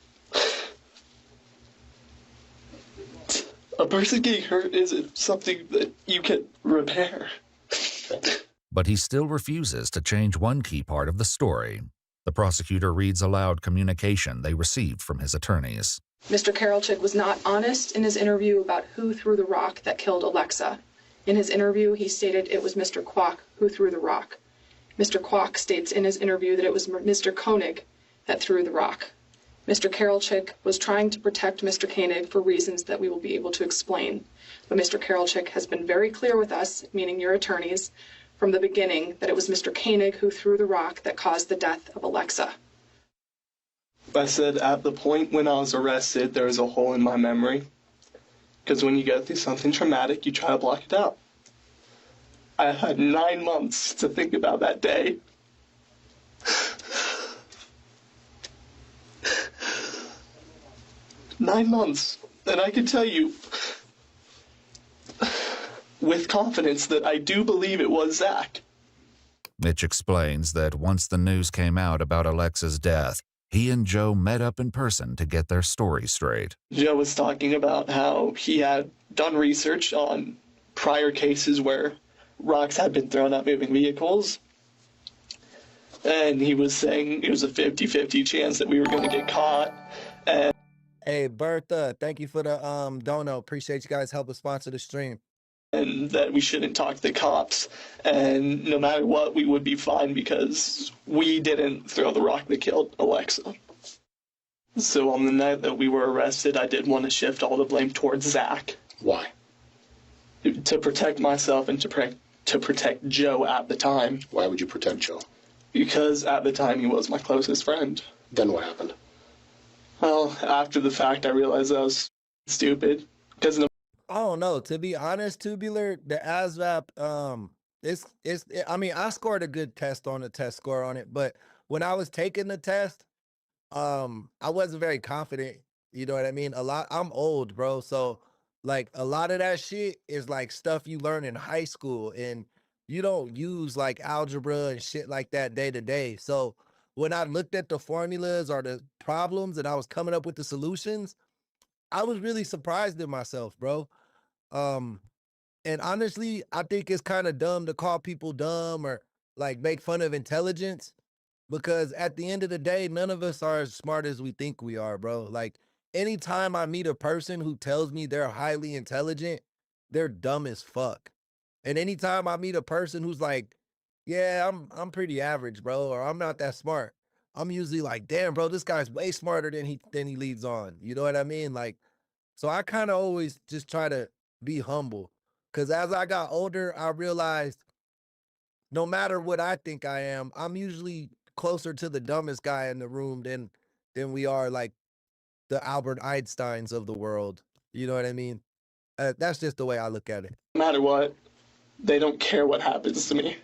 a person getting hurt isn't something that you can repair. But he still refuses to change one key part of the story. The prosecutor reads aloud communication they received from his attorneys. Mr. Karolczyk was not honest in his interview about who threw the rock that killed Alexa. In his interview, he stated it was Mr. Kwok who threw the rock. Mr. Kwok states in his interview that it was Mr. Koenig that threw the rock. Mr. Karolczyk was trying to protect Mr. Koenig for reasons that we will be able to explain. But Mr. Karolczyk has been very clear with us, meaning your attorneys, from the beginning that it was Mr. Koenig who threw the rock that caused the death of Alexa. I said at the point when I was arrested, there was a hole in my memory. Because when you go through something traumatic, you try to block it out. I had 9 months to think about that day. Nine months. And I can tell you with confidence that I do believe it was Zach. Mitch explains that once the news came out about Alexa's death, he and Joe met up in person to get their story straight. Joe was talking about how he had done research on prior cases where rocks had been thrown at moving vehicles. And he was saying it was a 50-50 chance that we were going to get caught. And hey, Bertha, thank you for the dono. Appreciate you guys helping sponsor the stream. And that we shouldn't talk to the cops. And no matter what, we would be fine because we didn't throw the rock that killed Alexa. So on the night that we were arrested, I did want to shift all the blame towards Zach. Why? To protect myself and to protect Joe at the time. Why would you protect Joe? Because at the time he was my closest friend. Then what happened? Well, after the fact, I realized I was stupid. Because I don't know. To be honest, Tubular, the ASVAB, I mean, I scored a good test score on it, but when I was taking the test, I wasn't very confident. You know what I mean? I'm old, bro. So Like a lot of that shit is like stuff you learn in high school, and you don't use like algebra and shit like that day to day. So when I looked at the formulas or the problems and I was coming up with the solutions, I was really surprised in myself, bro. Um, and honestly, I think it's kind of dumb to call people dumb or like make fun of intelligence, because at the end of the day, none of us are as smart as we think we are, bro. Like anytime I meet a person who tells me they're highly intelligent, they're dumb as fuck. And anytime I meet a person who's like, yeah, I'm pretty average, bro, or I'm not that smart, I'm usually like, damn, bro, this guy's way smarter than he leads on. You know what I mean? Like, so I kind of always just try to be humble. Cause as I got older, I realized no matter what I think I am, I'm usually closer to the dumbest guy in the room than we are like the Albert Einsteins of the world. You know what I mean? That's just the way I look at it. No matter what, they don't care what happens to me.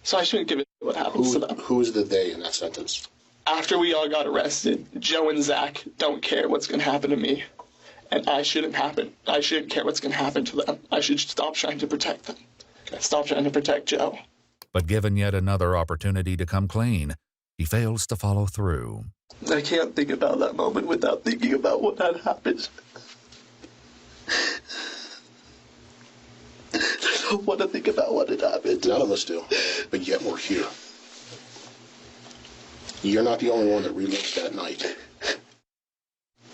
So I shouldn't give it what happens to them. Who's the they in that sentence? After we all got arrested, Joe and Zach don't care what's going to happen to me. And I shouldn't care what's going to happen to them. I should stop trying to protect them. Stop trying to protect Joe. But given yet another opportunity to come clean, he fails to follow through. I can't think about that moment without thinking about what had happened. I don't want to think about what had happened. None of us do, but yet we're here. You're not the only one that relives that night.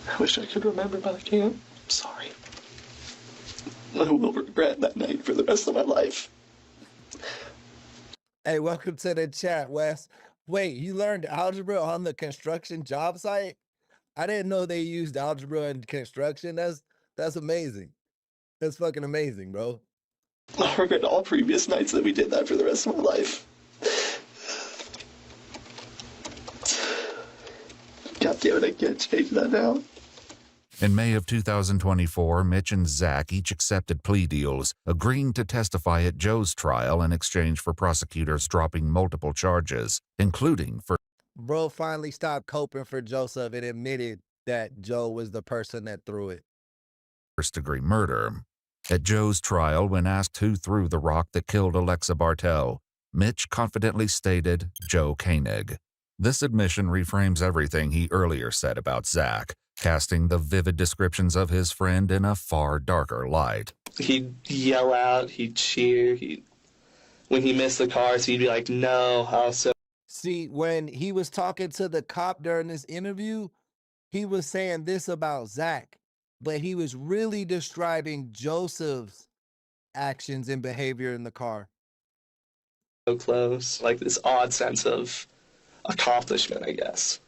I wish I could remember, but I can't. I'm sorry. I will regret that night for the rest of my life. Hey, welcome to the chat, Wes. Wait, you learned algebra on the construction job site? I didn't know they used algebra in construction. That's amazing. That's fucking amazing, bro. I regret all previous nights that we did that for the rest of my life. God damn it, I can't change that now. In May of 2024, Mitch and Zach each accepted plea deals, agreeing to testify at Joe's trial in exchange for prosecutors dropping multiple charges, including for... Bro finally stopped coping for Joseph and admitted that Joe was the person that threw it. first-degree murder. At Joe's trial, when asked who threw the rock that killed Alexa Bartell, Mitch confidently stated Joe Koenig. This admission reframes everything he earlier said about Zach, casting the vivid descriptions of his friend in a far darker light. He'd yell out, he'd cheer, when he missed the cars, he'd be like, no, how so? See, when he was talking to the cop during this interview, he was saying this about Zach, but he was really describing Joseph's actions and behavior in the car. So close, like this odd sense of accomplishment, I guess.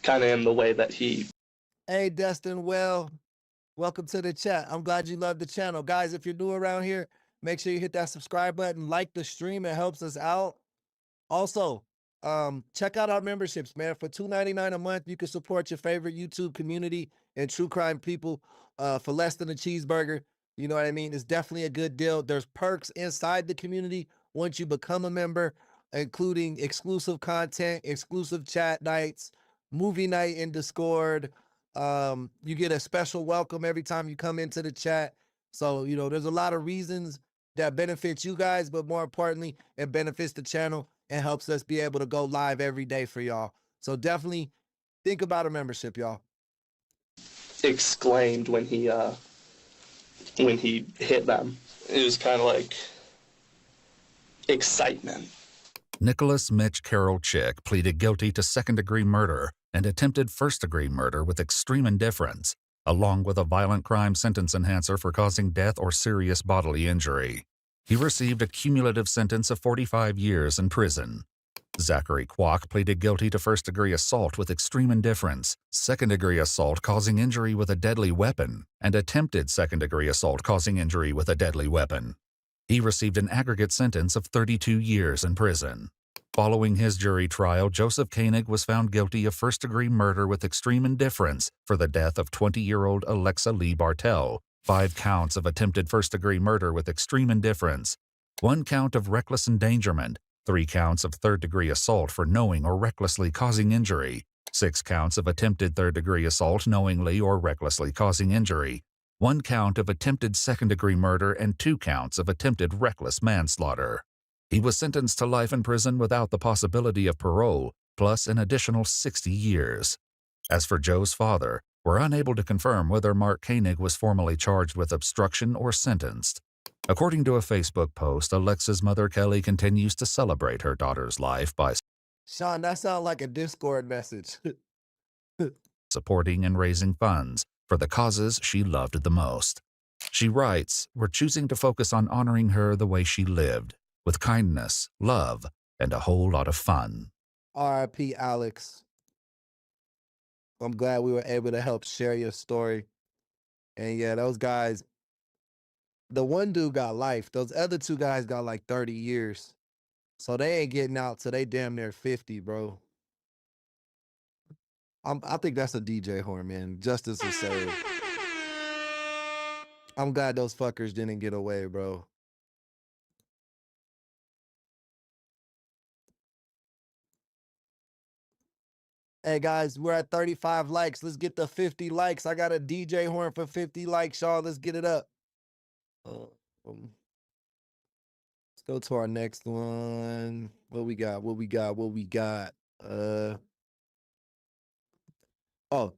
Kind of in the way that he... Hey, Dustin, welcome to the chat. I'm glad you love the channel. Guys, if you're new around here, make sure you hit that subscribe button, like the stream. It helps us out. Also, check out our memberships, man. For $2.99 a month, you can support your favorite YouTube community and true crime people for less than a cheeseburger. You know what I mean? It's definitely a good deal. There's perks inside the community once you become a member, including exclusive content, exclusive chat nights, movie night in Discord. You get a special welcome every time you come into the chat. So, you know, there's a lot of reasons that benefits you guys, but more importantly, it benefits the channel and helps us be able to go live every day for y'all. So definitely think about a membership, y'all. Exclaimed when he hit them. It was kind of like excitement. Nicholas Mitch Carroll Chick pleaded guilty to second-degree murder and attempted first-degree murder with extreme indifference, along with a violent crime sentence enhancer for causing death or serious bodily injury. He received a cumulative sentence of 45 years in prison. Zachary Kwok pleaded guilty to first-degree assault with extreme indifference, second-degree assault causing injury with a deadly weapon, and attempted second-degree assault causing injury with a deadly weapon. He received an aggregate sentence of 32 years in prison. Following his jury trial, Joseph Koenig was found guilty of first-degree murder with extreme indifference for the death of 20-year-old Alexa Lee Bartell, 5 counts of attempted first-degree murder with extreme indifference, 1 count of reckless endangerment, 3 counts of third-degree assault for knowing or recklessly causing injury, 6 counts of attempted third-degree assault knowingly or recklessly causing injury, 1 count of attempted second-degree murder, and 2 counts of attempted reckless manslaughter. He was sentenced to life in prison without the possibility of parole, plus an additional 60 years. As for Joe's father, we're unable to confirm whether Mark Koenig was formally charged with obstruction or sentenced. According to a Facebook post, Alexa's mother Kelly continues to celebrate her daughter's life by Sean, that sounds like a Discord message. supporting and raising funds for the causes she loved the most. She writes, "We're choosing to focus on honoring her the way she lived, with kindness, love, and a whole lot of fun." R.I.P. Alex. I'm glad we were able to help share your story. And yeah, those guys, the one dude got life. Those other 2 guys got like 30 years. So they ain't getting out till they damn near 50, bro. I think that's a DJ horn, man. Justice is served. I'm glad those fuckers didn't get away, bro. Hey guys, we're at 35 likes. Let's get to 50 likes. I got a DJ horn for 50 likes, y'all. Let's get it up. Let's go to our next one. What we got? Oh,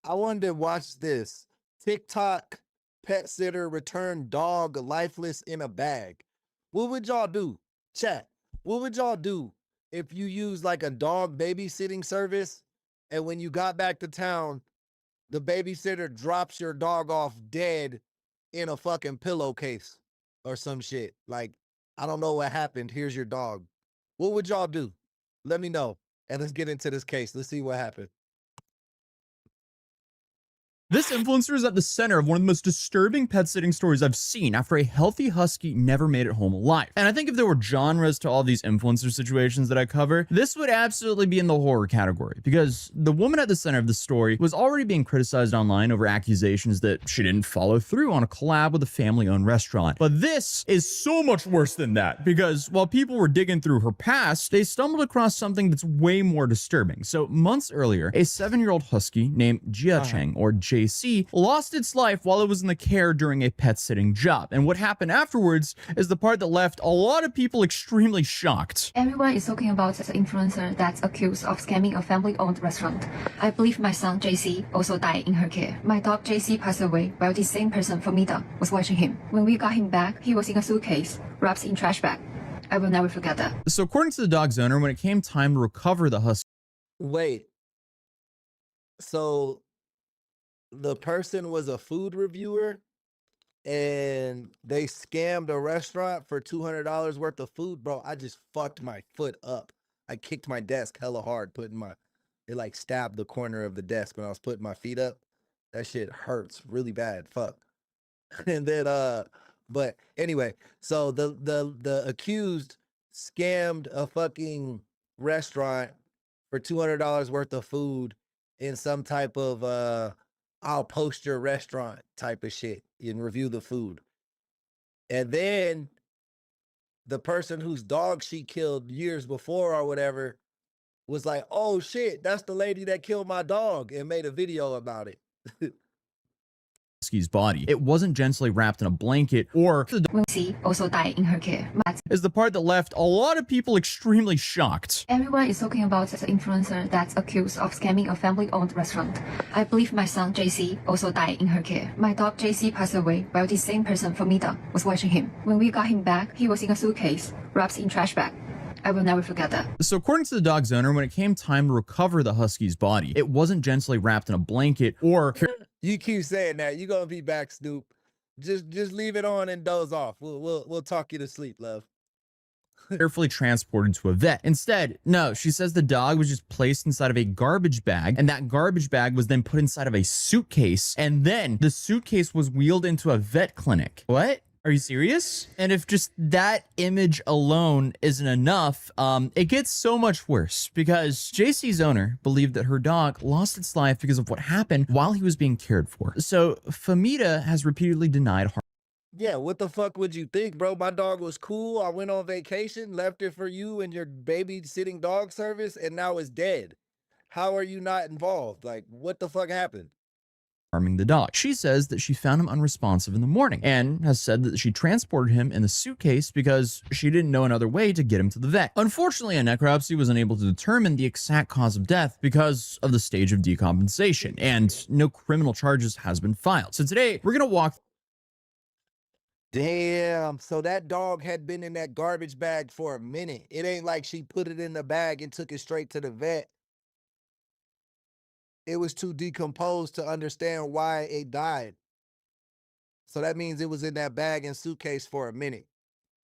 I wanted to watch this. TikTok pet sitter returned dog lifeless in a bag. What would y'all do? Chat. What would y'all do if you use like a dog babysitting service and when you got back to town, the babysitter drops your dog off dead in a fucking pillowcase or some shit? Like, I don't know what happened. Here's your dog. What would y'all do? Let me know. And let's get into this case. Let's see what happened. This influencer is at the center of one of the most disturbing pet sitting stories I've seen after a healthy husky never made it home alive. And I think if there were genres to all these influencer situations that I cover, this would absolutely be in the horror category, because the woman at the center of the story was already being criticized online over accusations that she didn't follow through on a collab with a family-owned restaurant. But this is so much worse than that, because while people were digging through her past, they stumbled across something that's way more disturbing. So months earlier, a 7-year-old husky named Jia Cheng, or JC, lost its life while it was in the care during a pet sitting job. And what happened afterwards is the part that left a lot of people extremely shocked. Everyone is talking about the influencer that's accused of scamming a family-owned restaurant. I believe my son JC also died in her care. My dog JC passed away while the same person, Famida, was watching him. When we got him back, he was in a suitcase, wrapped in trash bag. I will never forget that. So according to the dog's owner, when it came time to recover the husky... Wait. So the person was a food reviewer and they scammed a restaurant for $200 worth of food. Bro, I just fucked my foot up. I kicked my desk hella hard, it like stabbed the corner of the desk when I was putting my feet up. That shit hurts really bad. Fuck. And then but anyway, so the accused scammed a fucking restaurant for $200 worth of food in some type of I'll post your restaurant type of shit and review the food. And then the person whose dog she killed years before or whatever was like, oh shit, that's the lady that killed my dog, and made a video about it. husky's body. It wasn't gently wrapped in a blanket or... Lucy also died in her care. Is the part that left a lot of people extremely shocked. Everyone is talking about the influencer that's accused of scamming a family-owned restaurant. I believe my son JC also died in her care. My dog JC passed away while the same person, Famida, was watching him. When we got him back, he was in a suitcase, wrapped in trash bag. I will never forget that. So according to the dog's owner, when it came time to recover the husky's body, it wasn't gently wrapped in a blanket or... You keep saying that. You're gonna be back, Snoop. Just leave it on and doze off. We'll talk you to sleep, love. carefully transported to a vet. Instead, no, she says the dog was just placed inside of a garbage bag, and that garbage bag was then put inside of a suitcase, and then the suitcase was wheeled into a vet clinic. What? Are you serious? And if just that image alone isn't enough, it gets so much worse, because JC's owner believed that her dog lost its life because of what happened while he was being cared for. So Famida has repeatedly denied harm. Yeah, what the fuck would you think, bro? My dog was cool. I went on vacation, left it for you and your babysitting dog service, and now it's dead. How are you not involved? Like, what the fuck happened? harming the dog. She says that she found him unresponsive in the morning and has said that she transported him in the suitcase because she didn't know another way to get him to the vet. Unfortunately, a necropsy was unable to determine the exact cause of death because of the stage of decompensation, and no criminal charges has been filed. So today, we're going to walk. Damn, so that dog had been in that garbage bag for a minute. It ain't like she put it in the bag and took it straight to the vet. It was too decomposed to understand why it died. So that means it was in that bag and suitcase for a minute.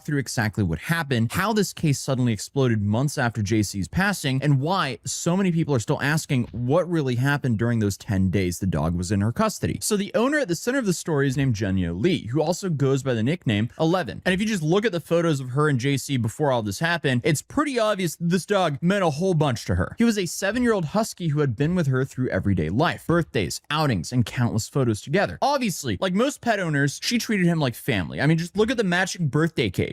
Through exactly what happened, how this case suddenly exploded months after JC's passing, and why so many people are still asking what really happened during those 10 days the dog was in her custody. So the owner at the center of the story is named Jenyo Lee, who also goes by the nickname 11. And if you just look at the photos of her and JC before all this happened, it's pretty obvious this dog meant a whole bunch to her. He was a 7-year-old husky who had been with her through everyday life, birthdays, outings, and countless photos together. Obviously, like most pet owners, she treated him like family. I mean, just look at the matching birthday cake.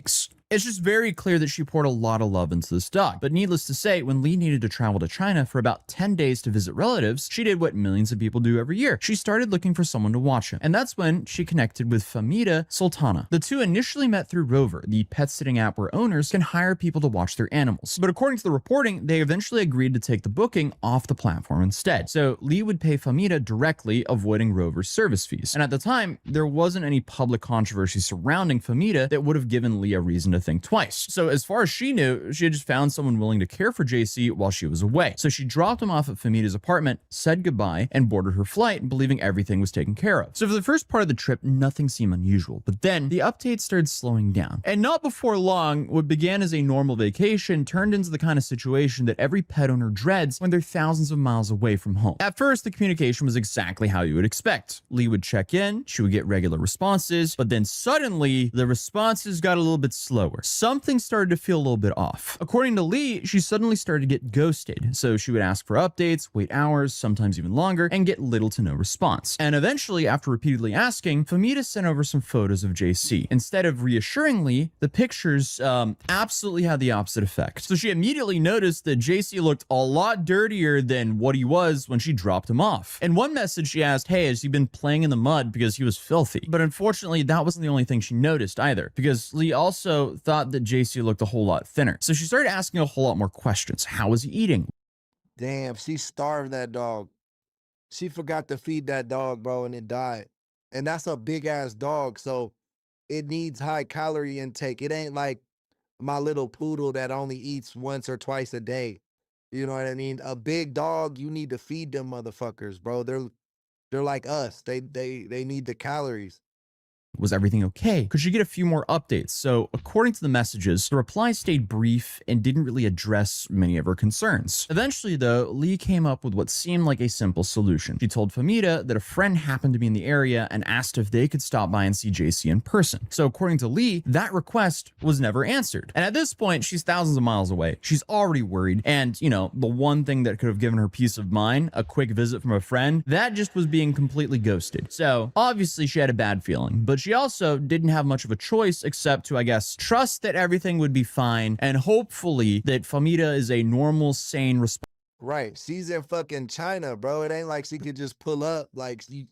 It's just very clear that she poured a lot of love into this dog. But needless to say, when Lee needed to travel to China for about 10 days to visit relatives, she did what millions of people do every year. She started looking for someone to watch him. And that's when she connected with Famida Sultana. The two initially met through Rover, the pet sitting app where owners can hire people to watch their animals. But according to the reporting, they eventually agreed to take the booking off the platform instead. So Lee would pay Famida directly, avoiding Rover's service fees. And at the time, there wasn't any public controversy surrounding Famida that would have given Lee a reason to think twice. So as far as she knew, she had just found someone willing to care for JC while she was away. So she dropped him off at Famida's apartment, said goodbye, and boarded her flight, believing everything was taken care of. So for the first part of the trip, nothing seemed unusual. But then the updates started slowing down. And not before long, what began as a normal vacation turned into the kind of situation that every pet owner dreads when they're thousands of miles away from home. At first, the communication was exactly how you would expect. Lee would check in, she would get regular responses, but then suddenly the responses got a little bit slower. Something started to feel a little bit off. According to Lee, she suddenly started to get ghosted. So she would ask for updates, wait hours, sometimes even longer, and get little to no response. And eventually, after repeatedly asking, Famida sent over some photos of JC. Instead of reassuring Lee, the pictures absolutely had the opposite effect. So she immediately noticed that JC looked a lot dirtier than what he was when she dropped him off. In one message, she asked, hey, has he been playing in the mud because he was filthy? But unfortunately, that wasn't the only thing she noticed either, because Lee also thought that JC looked a whole lot thinner. So she started asking a whole lot more questions. How was he eating? Damn, she starved that dog. She forgot to feed that dog, bro, and it died. And that's a big ass dog, so it needs high calorie intake. It ain't like my little poodle that only eats once or twice a day. You know what I mean? A big dog, you need to feed them motherfuckers, bro. They're like us. They need the calories. Was everything okay? Could she get a few more updates? So according to the messages, the replies stayed brief and didn't really address many of her concerns. Eventually though, Lee came up with what seemed like a simple solution. She told Famida that a friend happened to be in the area and asked if they could stop by and see JC in person. So according to Lee, that request was never answered. And at this point, she's thousands of miles away. She's already worried. And you know, the one thing that could have given her peace of mind, a quick visit from a friend, that just was being completely ghosted. So obviously she had a bad feeling, but she also didn't have much of a choice except to, I guess, trust that everything would be fine and hopefully that Famida is a normal, sane, responsible. Right. She's in fucking China, bro. It ain't like she could just pull up like she.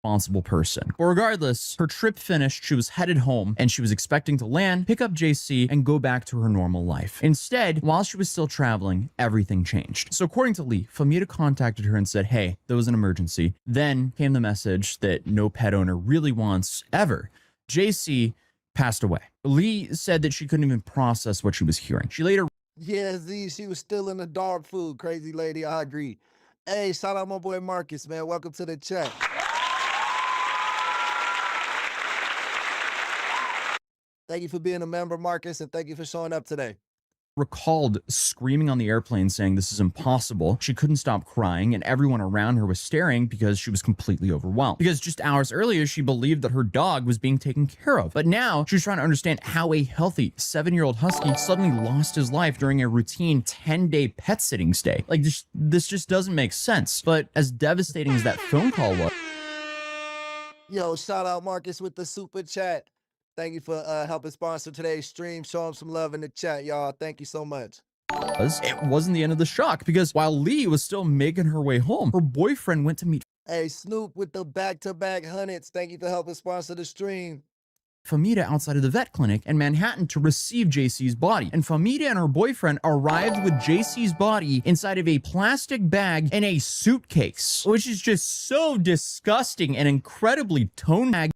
Responsible person. But regardless, her trip finished, she was headed home, and she was expecting to land, pick up JC, and go back to her normal life. Instead, while she was still traveling, everything changed. So according to Lee, Famida contacted her and said, hey, there was an emergency. Then came the message that no pet owner really wants ever. JC passed away. Lee said that she couldn't even process what she was hearing. She later... Yeah, Z, she was still in the dog food. Crazy lady, I agree. Hey, shout out my boy Marcus, man. Welcome to the chat. Thank you for being a member, Marcus, and thank you for showing up today. Recalled screaming on the airplane saying this is impossible. She couldn't stop crying and everyone around her was staring because she was completely overwhelmed. Because just hours earlier, she believed that her dog was being taken care of. But now she was trying to understand how a healthy 7-year-old husky suddenly lost his life during a routine 10-day pet sitting stay. Like this just doesn't make sense. But as devastating as that phone call was. Yo, shout out Marcus with the super chat. Thank you for helping sponsor today's stream. Show him some love in the chat, y'all. Thank you so much. It wasn't the end of the shock because while Lee was still making her way home, her boyfriend went to meet. Hey, Snoop with the back-to-back hundreds. Thank you for helping sponsor the stream. Famita outside of the vet clinic in Manhattan to receive JC's body. And Famita and her boyfriend arrived with JC's body inside of a plastic bag in a suitcase, which is just so disgusting and incredibly tone-deaf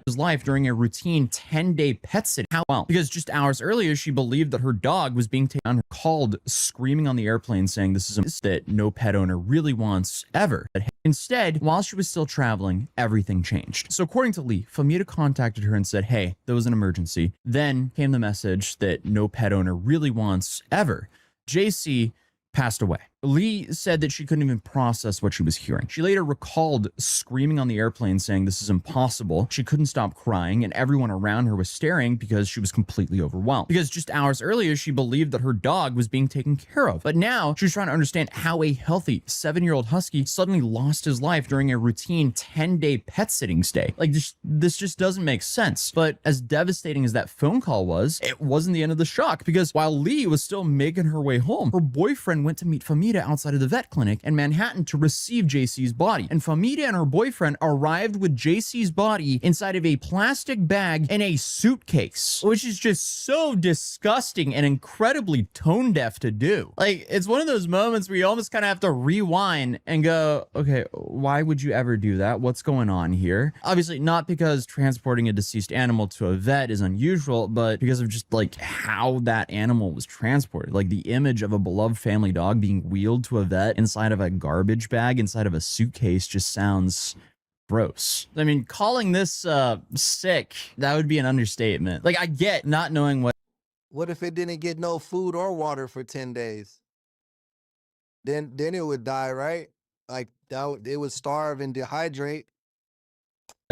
his life during a routine 10-day pet sitting. How well? Because just hours earlier, she believed that her dog was being taken on her, called screaming on the airplane saying this is a that no pet owner really wants ever. Instead, while she was still traveling, everything changed. So according to Lee, Famita contacted her and said, hey, there was an emergency. Then came the message that no pet owner really wants ever. JC passed away. Lee said that she couldn't even process what she was hearing. She later recalled screaming on the airplane saying this is impossible. She couldn't stop crying and everyone around her was staring because she was completely overwhelmed. Because just hours earlier, she believed that her dog was being taken care of. But now she was trying to understand how a healthy 7-year-old husky suddenly lost his life during a routine 10-day pet sitting stay. Like this just doesn't make sense. But as devastating as that phone call was, it wasn't the end of the shock because while Lee was still making her way home, her boyfriend went to meet Famita outside of the vet clinic in Manhattan to receive JC's body. And Famita and her boyfriend arrived with JC's body inside of a plastic bag in a suitcase, which is just so disgusting and incredibly tone deaf to do. Like, it's one of those moments where you almost kind of have to rewind and go, okay, why would you ever do that? What's going on here? Obviously, not because transporting a deceased animal to a vet is unusual, but because of just like how that animal was transported. Like the image of a beloved family dog being wheeled to a vet inside of a garbage bag, inside of a suitcase, just sounds gross. I mean, calling this sick, that would be an understatement. Like, I get not knowing What if it didn't get no food or water for 10 days? Then it would die, right? Like it would starve and dehydrate.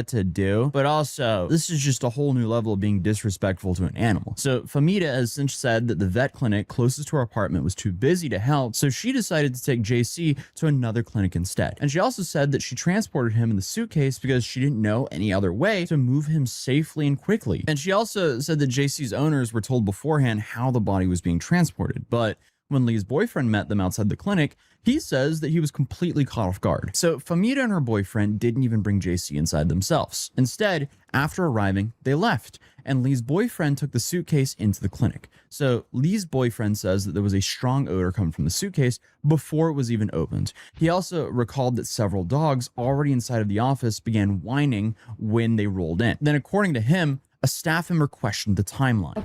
to do, but also this is just a whole new level of being disrespectful to an animal. So Famita has since said that the vet clinic closest to her apartment was too busy to help, so she decided to take JC to another clinic instead. And she also said that she transported him in the suitcase because she didn't know any other way to move him safely and quickly. And she also said that JC's owners were told beforehand how the body was being transported, but when Lee's boyfriend met them outside the clinic, he says that he was completely caught off guard. So Famita and her boyfriend didn't even bring JC inside themselves. Instead, after arriving, they left, and Lee's boyfriend took the suitcase into the clinic. So Lee's boyfriend says that there was a strong odor coming from the suitcase before it was even opened. He also recalled that several dogs already inside of the office began whining when they rolled in. Then according to him, a staff member questioned the timeline.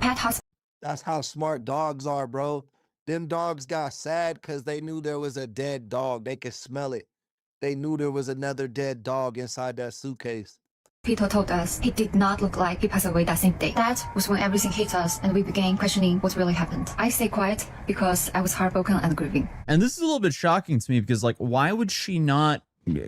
That's how smart dogs are, bro. Them dogs got sad because they knew there was a dead dog. They could smell it. They knew there was another dead dog inside that suitcase. Peter told us he did not look like he passed away that same day. That was when everything hit us and we began questioning what really happened. I stayed quiet because I was heartbroken and grieving. And this is a little bit shocking to me because, like, why would she not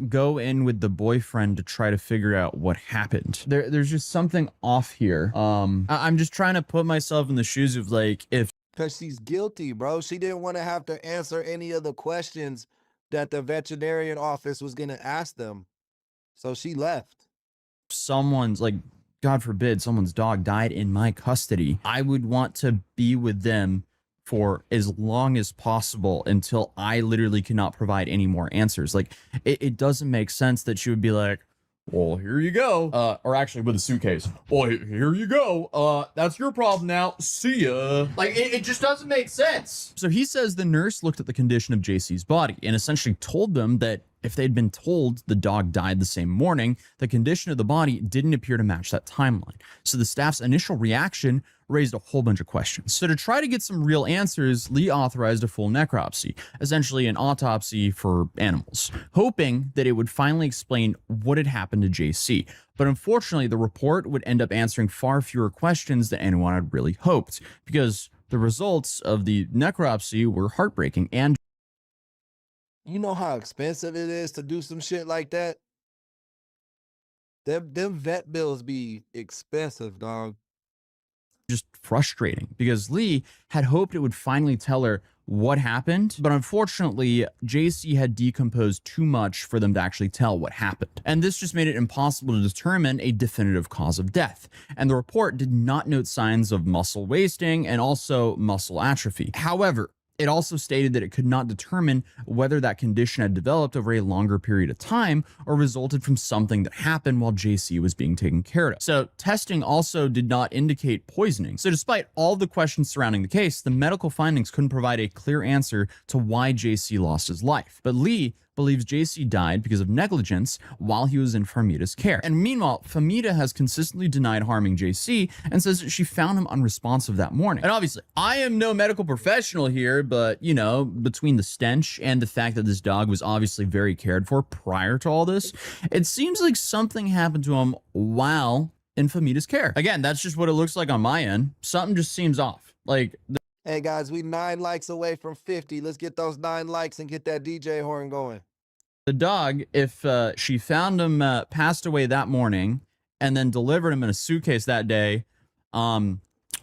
go in with the boyfriend to try to figure out what happened? There's just something off here. I'm just trying to put myself in the shoes of, like, if Because she's guilty, bro. She didn't want to have to answer any of the questions that the veterinarian office was going to ask them. So she left. someone's, like, God forbid, someone's dog died in my custody, I would want to be with them for as long as possible until I literally cannot provide any more answers. Like, it doesn't make sense that she would be like, well, here you go. Or actually with a suitcase. Well, here you go. That's your problem now. See ya. Like, it just doesn't make sense. So he says the nurse looked at the condition of JC's body and essentially told them that if they'd been told the dog died the same morning, the condition of the body didn't appear to match that timeline. So the staff's initial reaction raised a whole bunch of questions. So to try to get some real answers, Lee authorized a full necropsy, essentially an autopsy for animals, hoping that it would finally explain what had happened to JC. But unfortunately, the report would end up answering far fewer questions than anyone had really hoped, because the results of the necropsy were heartbreaking and You know how expensive it is to do some shit like that? Them vet bills be expensive, dog. just frustrating, because Lee had hoped it would finally tell her what happened, but unfortunately, JC had decomposed too much for them to actually tell what happened. And this just made it impossible to determine a definitive cause of death. And the report did not note signs of muscle wasting and also muscle atrophy. However, It also stated that it could not determine whether that condition had developed over a longer period of time or resulted from something that happened while JC was being taken care of. So testing also did not indicate poisoning. So despite all the questions surrounding the case, the medical findings couldn't provide a clear answer to why JC lost his life. But Lee believes JC died because of negligence while he was in Famita's care. And meanwhile, Famita has consistently denied harming JC and says that she found him unresponsive that morning. And obviously, I am no medical professional here, but you know, between the stench and the fact that this dog was obviously very cared for prior to all this, it seems like something happened to him while in Famita's care. Again, that's just what it looks like on my end. Something just seems off. Like, hey guys, we 9 likes away from 50. Let's get those 9 likes and get that DJ horn going. the dog, if she found him passed away that morning and then delivered him in a suitcase that day, why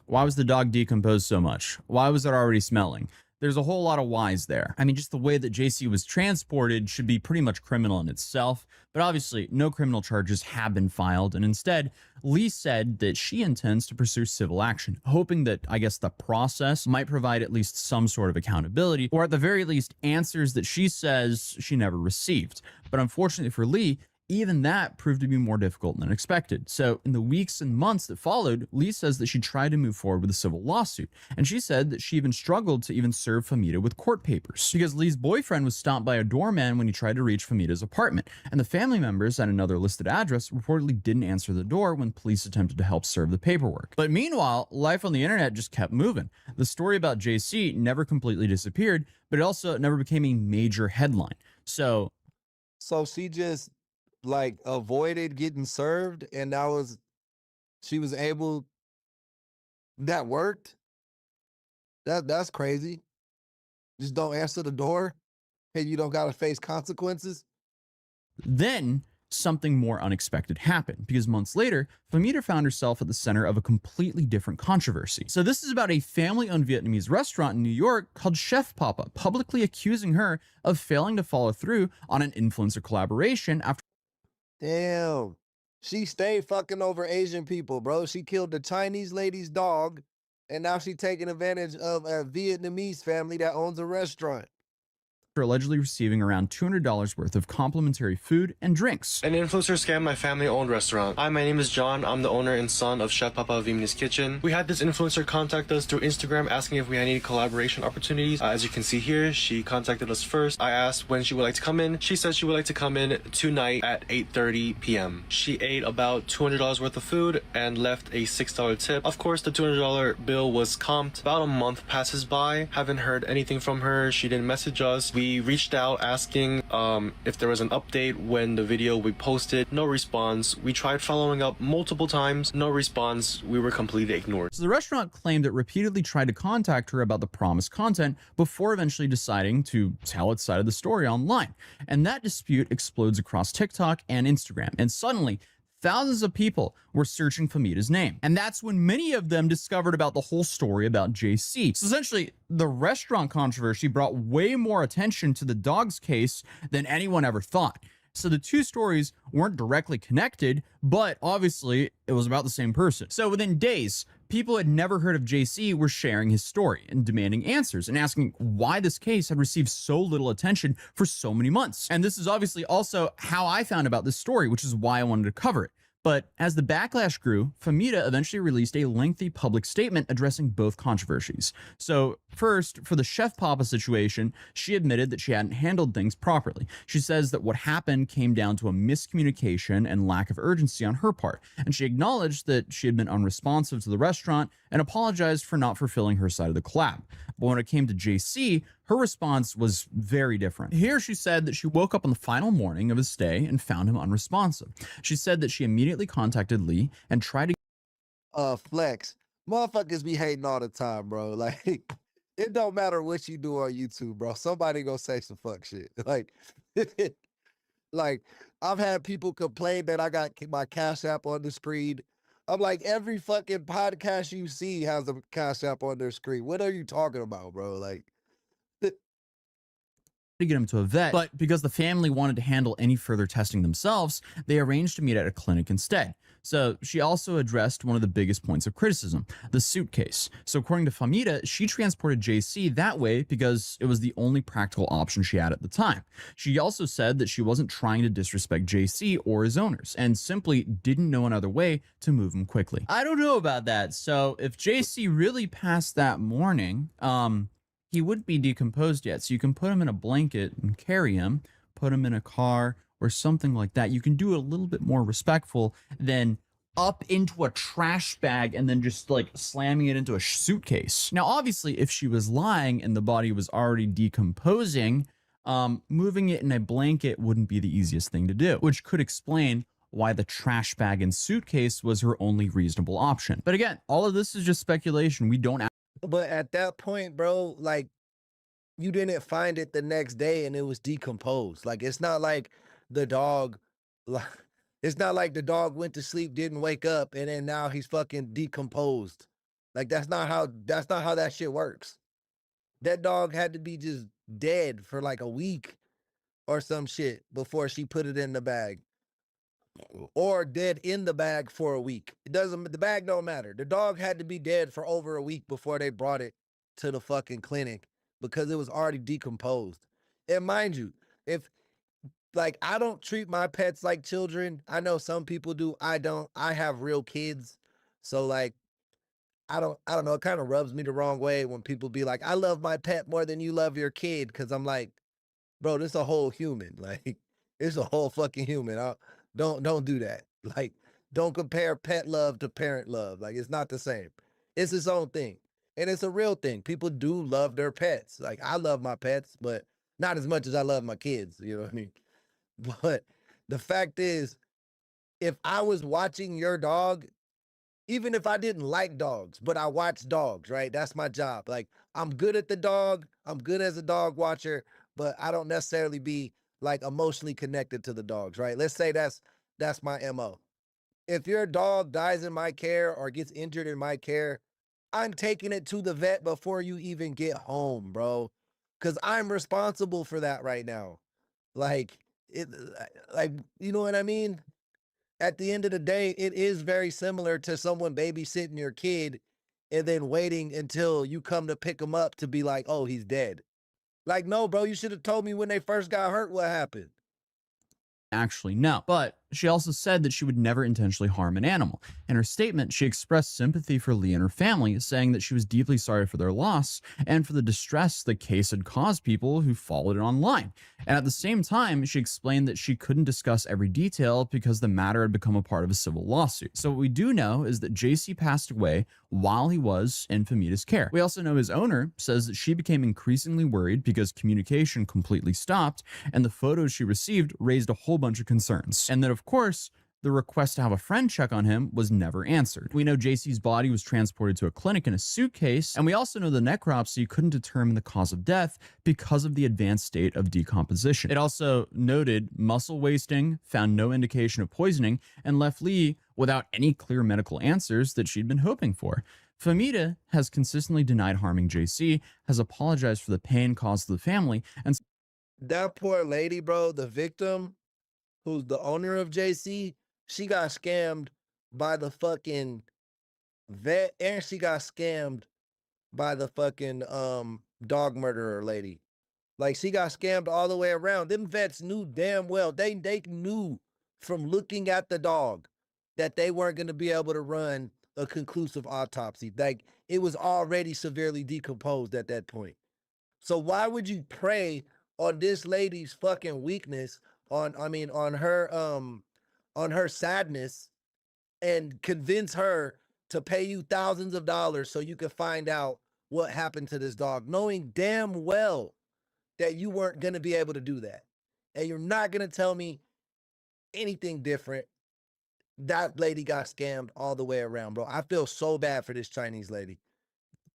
was the dog decomposed so much? Why was it already smelling? There's a whole lot of whys there. I mean, just the way that JC was transported should be pretty much criminal in itself, but obviously no criminal charges have been filed, and instead, Lee said that she intends to pursue civil action, hoping that, I guess, the process might provide at least some sort of accountability, or at the very least, answers that she says she never received. But unfortunately for Lee, even that proved to be more difficult than expected. So in the weeks and months that followed, Lee says that she tried to move forward with a civil lawsuit. And she said that she even struggled to even serve Famita with court papers because Lee's boyfriend was stopped by a doorman when he tried to reach Famita's apartment. And the family members at another listed address reportedly didn't answer the door when police attempted to help serve the paperwork. But meanwhile, life on the internet just kept moving. The story about JC never completely disappeared, but it also never became a major headline. So she just like avoided getting served, and she was able, that worked. That's crazy. Just don't answer the door and you don't gotta face consequences. Then something more unexpected happened because months later, Famita found herself at the center of a completely different controversy. So this is about a family-owned Vietnamese restaurant in New York called Chef Papa, publicly accusing her of failing to follow through on an influencer collaboration after. Damn. She stayed fucking over Asian people, bro. She killed the Chinese lady's dog, and now she's taking advantage of a Vietnamese family that owns a restaurant. For allegedly receiving around $200 worth of complimentary food and drinks. An influencer scammed my family-owned restaurant. Hi, my name is John. I'm the owner and son of Chef Papa Vietnamese Kitchen. We had this influencer contact us through Instagram asking if we had any collaboration opportunities. As you can see here, she contacted us first. I asked when she would like to come in. She said she would like to come in tonight at 8:30 p.m. She ate about $200 worth of food and left a $6 tip. Of course, the $200 bill was comped. About a month passes by. Haven't heard anything from her. She didn't message us. We reached out asking if there was an update when the video we posted. No response. We tried following up multiple times. No response. We were completely ignored. So the restaurant claimed it repeatedly tried to contact her about the promised content before eventually deciding to tell its side of the story online. And that dispute explodes across TikTok and Instagram. And suddenly, thousands of people were searching Famita's name. And that's when many of them discovered about the whole story about JC. So essentially, the restaurant controversy brought way more attention to the dog's case than anyone ever thought. So the two stories weren't directly connected, but obviously it was about the same person. So within days, people had never heard of JC were sharing his story and demanding answers and asking why this case had received so little attention for so many months. And this is obviously also how I found about this story, which is why I wanted to cover it. But as the backlash grew, Famita eventually released a lengthy public statement addressing both controversies. So first, for the Chef Papa situation, she admitted that she hadn't handled things properly. She says that what happened came down to a miscommunication and lack of urgency on her part, and she acknowledged that she had been unresponsive to the restaurant and apologized for not fulfilling her side of the collab. But when it came to JC, her response was very different. Here she said that she woke up on the final morning of his stay and found him unresponsive. She said that she immediately contacted Lee and tried to flex. Motherfuckers be hating all the time, bro. Like, it don't matter what you do on YouTube, bro. Somebody gonna say some fuck shit. Like, like, I've had people complain that I got my Cash App on the screen. I'm like, every fucking podcast you see has a Cash App on their screen. What are you talking about, bro? Like, to get him to a vet, but because the family wanted to handle any further testing themselves, they arranged to meet at a clinic instead. So she also addressed one of the biggest points of criticism, the suitcase. So according to Famita, she transported JC that way because it was the only practical option she had at the time. She also said that she wasn't trying to disrespect JC or his owners and simply didn't know another way to move him quickly. I don't know about that. So if JC really passed that morning, he wouldn't be decomposed yet. So you can put him in a blanket and carry him, put him in a car or something like that. You can do it a little bit more respectful than up into a trash bag and then just like slamming it into a suitcase. Now, obviously, if she was lying and the body was already decomposing, moving it in a blanket wouldn't be the easiest thing to do, which could explain why the trash bag and suitcase was her only reasonable option. But again, all of this is just speculation. We don't. But at that point, bro, like, you didn't find it the next day and it was decomposed. Like, it's not like the dog, like, it's not like the dog went to sleep, didn't wake up, and then now he's fucking decomposed. Like, that's not how that shit works. That dog had to be just dead for like a week or some shit before she put it in the bag. Or dead in the bag for a week. The bag don't matter. The dog had to be dead for over a week before they brought it to the fucking clinic because it was already decomposed. And mind you, if, like, I don't treat my pets like children. I know some people do. I don't. I have real kids. So like, I don't know. It kind of rubs me the wrong way when people be like, I love my pet more than you love your kid. Cause I'm like, bro, this is a whole human. Like, it's a whole fucking human. Don't do that. Like, don't compare pet love to parent love. Like, it's not the same. It's its own thing. And it's a real thing. People do love their pets. Like, I love my pets, but not as much as I love my kids. You know what I mean? But the fact is, if I was watching your dog, even if I didn't like dogs, but I watch dogs, right? That's my job. Like, I'm good at the dog. I'm good as a dog watcher, but I don't necessarily be like emotionally connected to the dogs, right? Let's say that's my MO. If your dog dies in my care or gets injured in my care, I'm taking it to the vet before you even get home, bro. Cause I'm responsible for that right now. Like, you know what I mean? At the end of the day, it is very similar to someone babysitting your kid and then waiting until you come to pick him up to be like, oh, he's dead. Like, no, bro, you should have told me when they first got hurt what happened. Actually know. But she also said that she would never intentionally harm an animal. In her statement, she expressed sympathy for Lee and her family, saying that she was deeply sorry for their loss and for the distress the case had caused people who followed it online. And at the same time, she explained that she couldn't discuss every detail because the matter had become a part of a civil lawsuit. So what we do know is that JC passed away while he was in Famita's care. We also know his owner says that she became increasingly worried because communication completely stopped and the photos she received raised a whole bunch of concerns. And that, of course, the request to have a friend check on him was never answered. We know JC's body was transported to a clinic in a suitcase, and we also know the necropsy couldn't determine the cause of death because of the advanced state of decomposition. It also noted muscle wasting, found no indication of poisoning, and left Lee without any clear medical answers that she'd been hoping for. Famita has consistently denied harming JC, has apologized for the pain caused to the family, and that poor lady, bro, the victim, who's the owner of JC, she got scammed by the fucking vet, and she got scammed by the fucking dog murderer lady. Like, she got scammed all the way around. Them vets knew damn well. They knew from looking at the dog that they weren't going to be able to run a conclusive autopsy. Like, it was already severely decomposed at that point. So why would you prey on this lady's fucking weakness, on her sadness, and convince her to pay you thousands of dollars so you can find out what happened to this dog, knowing damn well that you weren't going to be able to do that. And you're not going to tell me anything different. That lady got scammed all the way around, bro. I feel so bad for this Chinese lady.